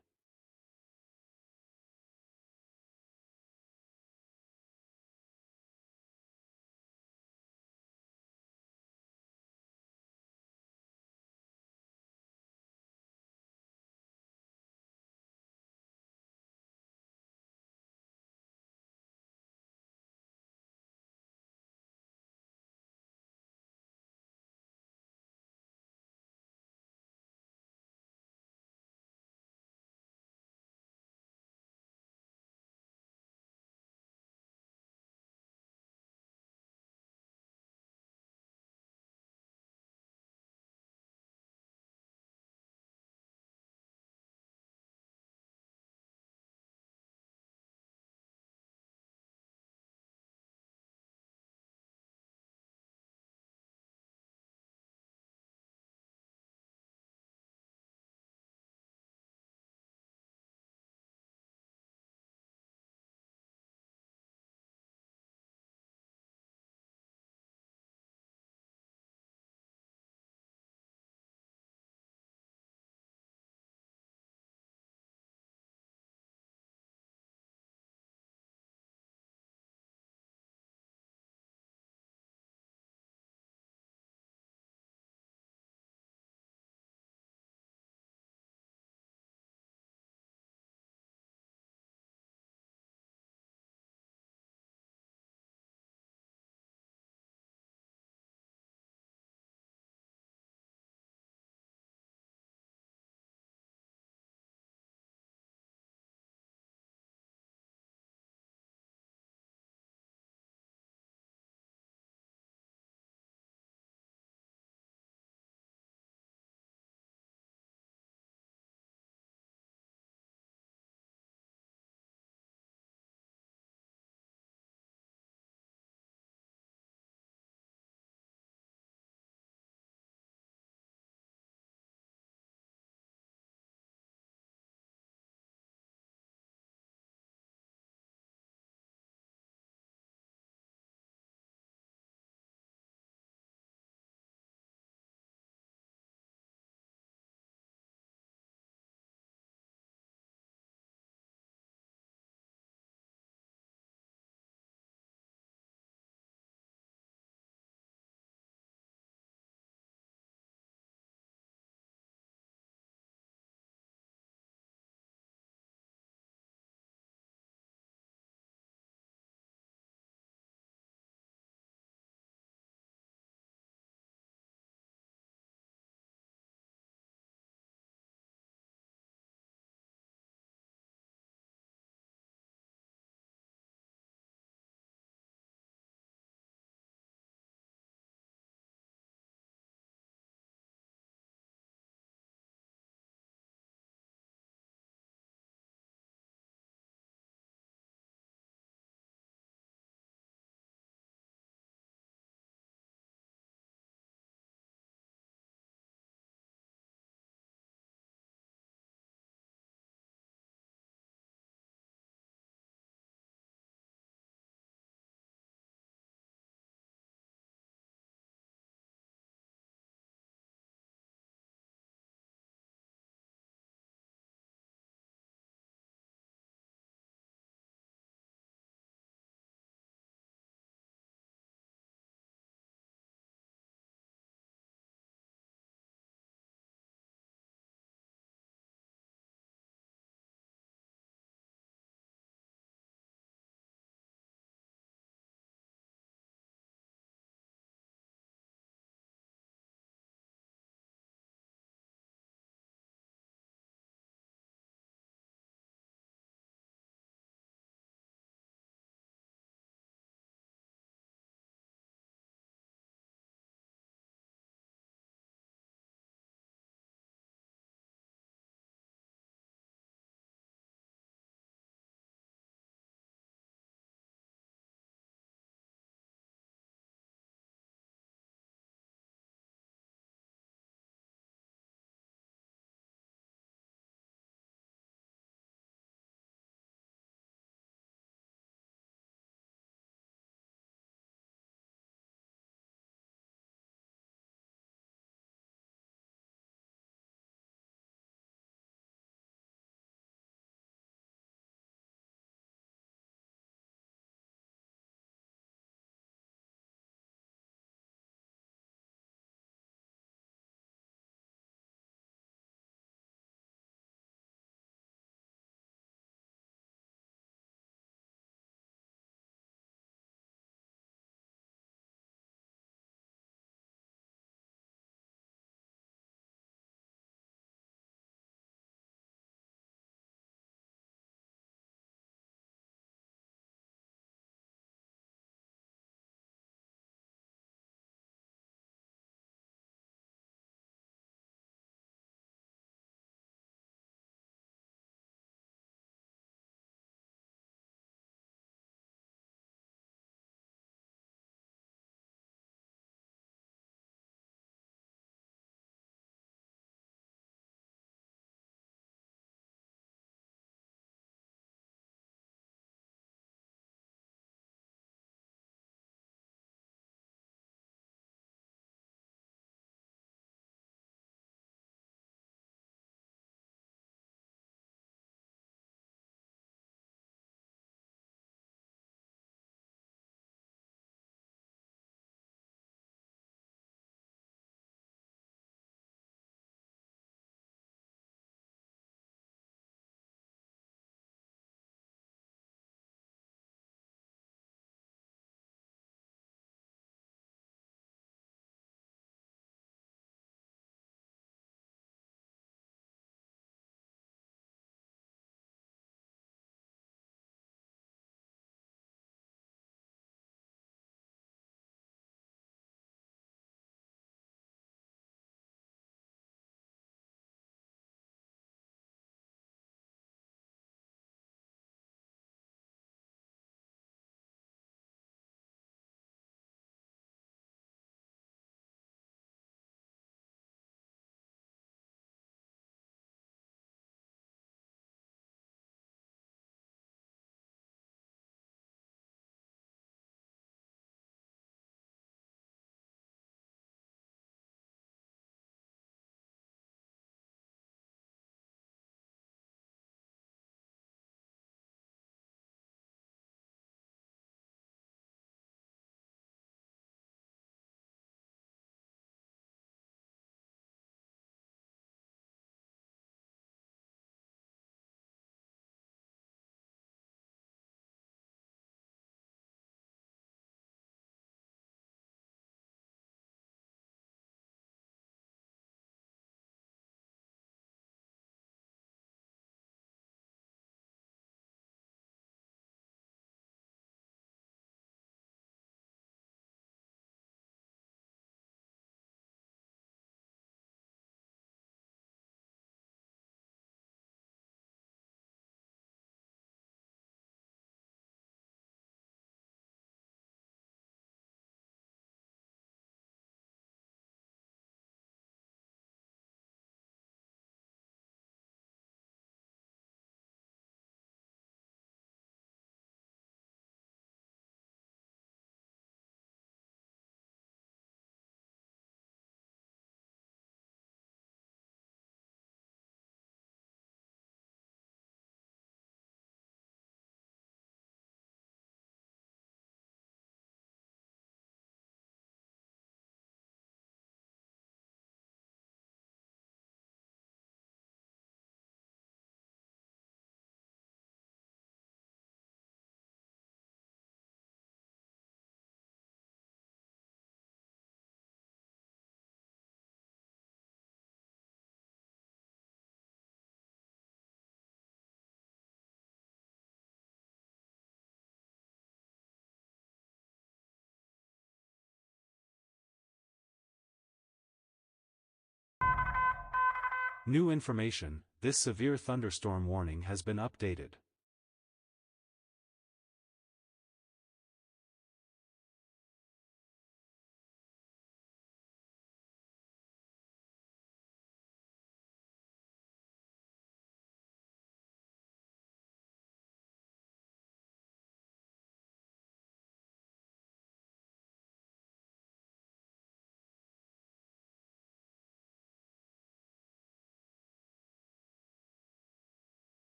New information: this severe thunderstorm warning has been updated.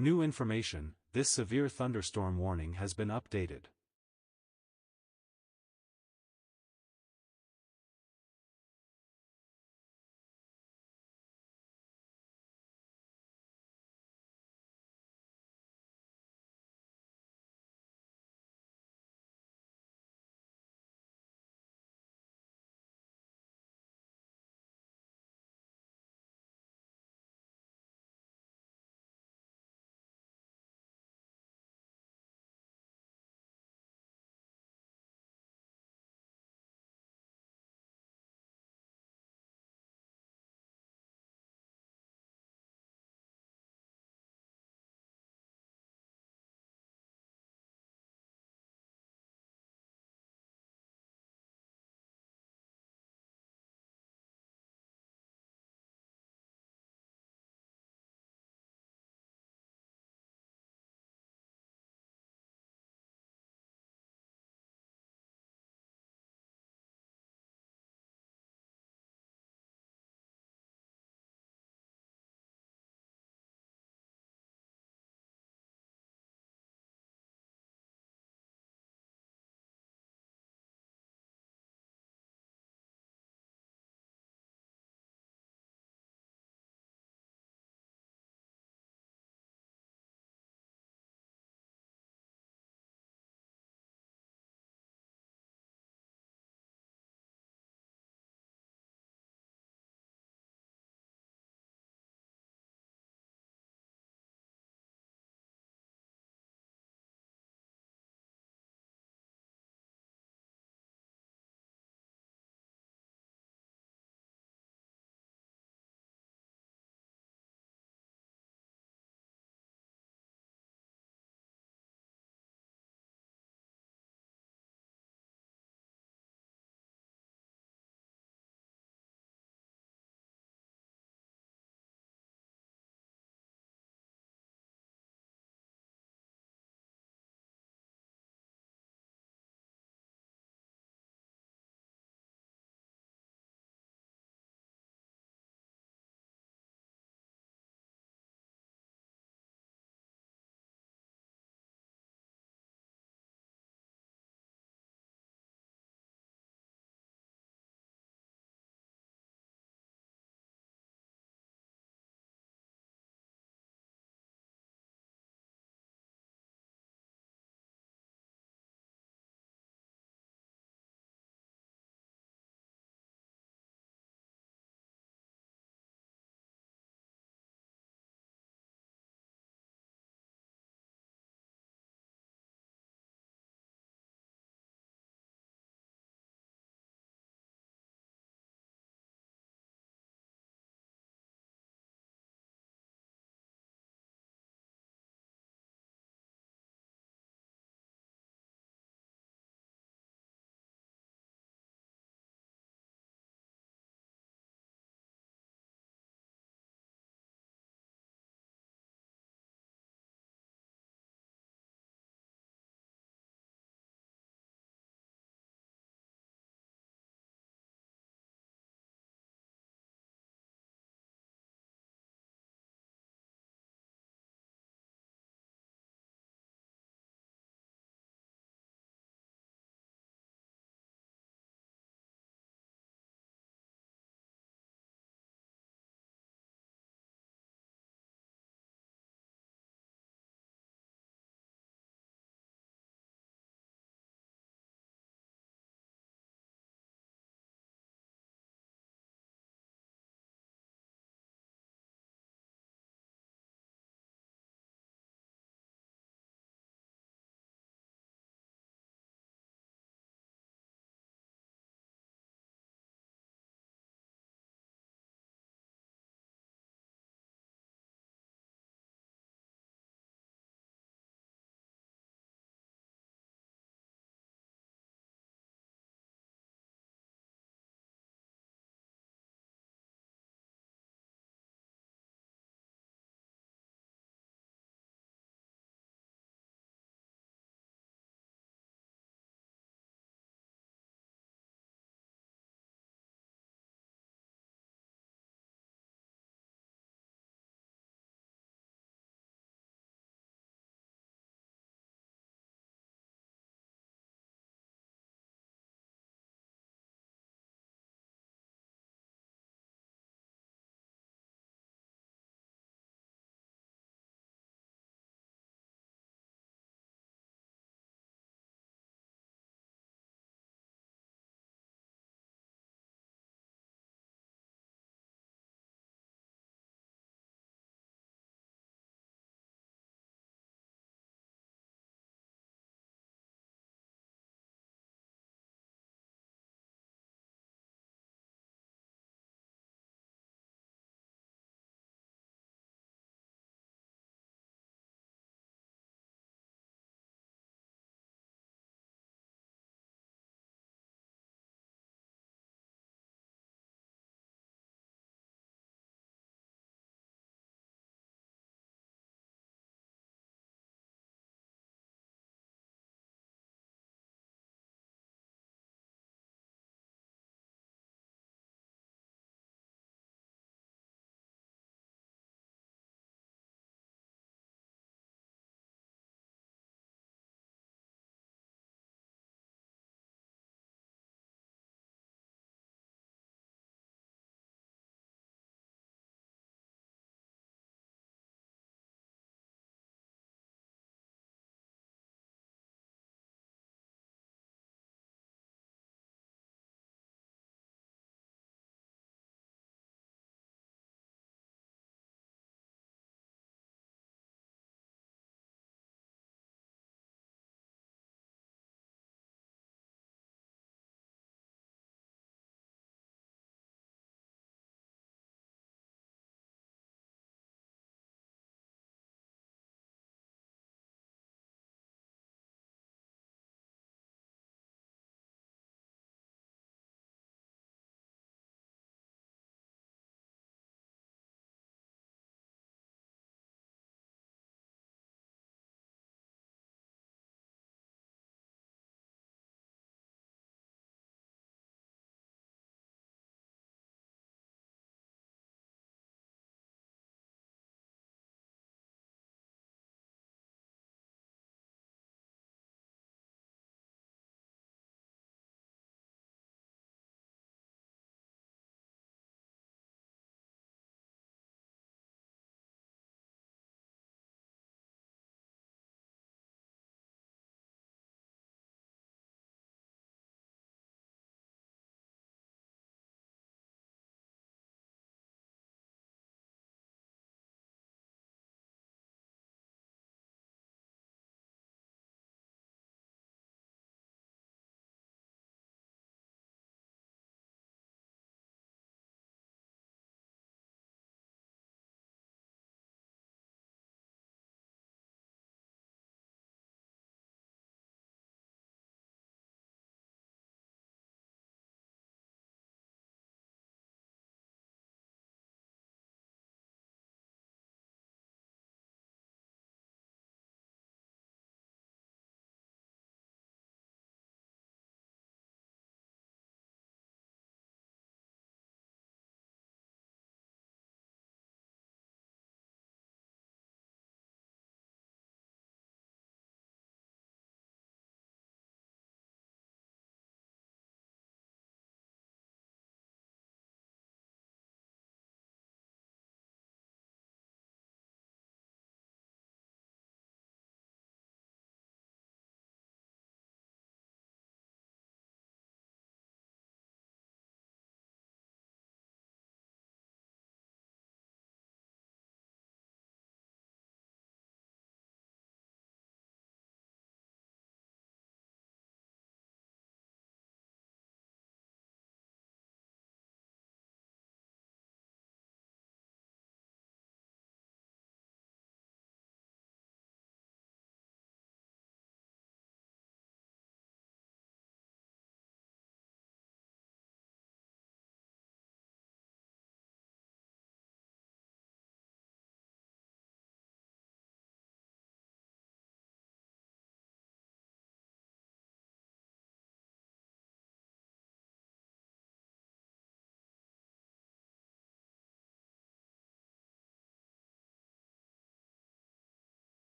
New information, this severe thunderstorm warning has been updated.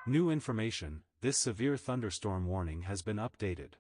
New information, this severe thunderstorm warning has been updated.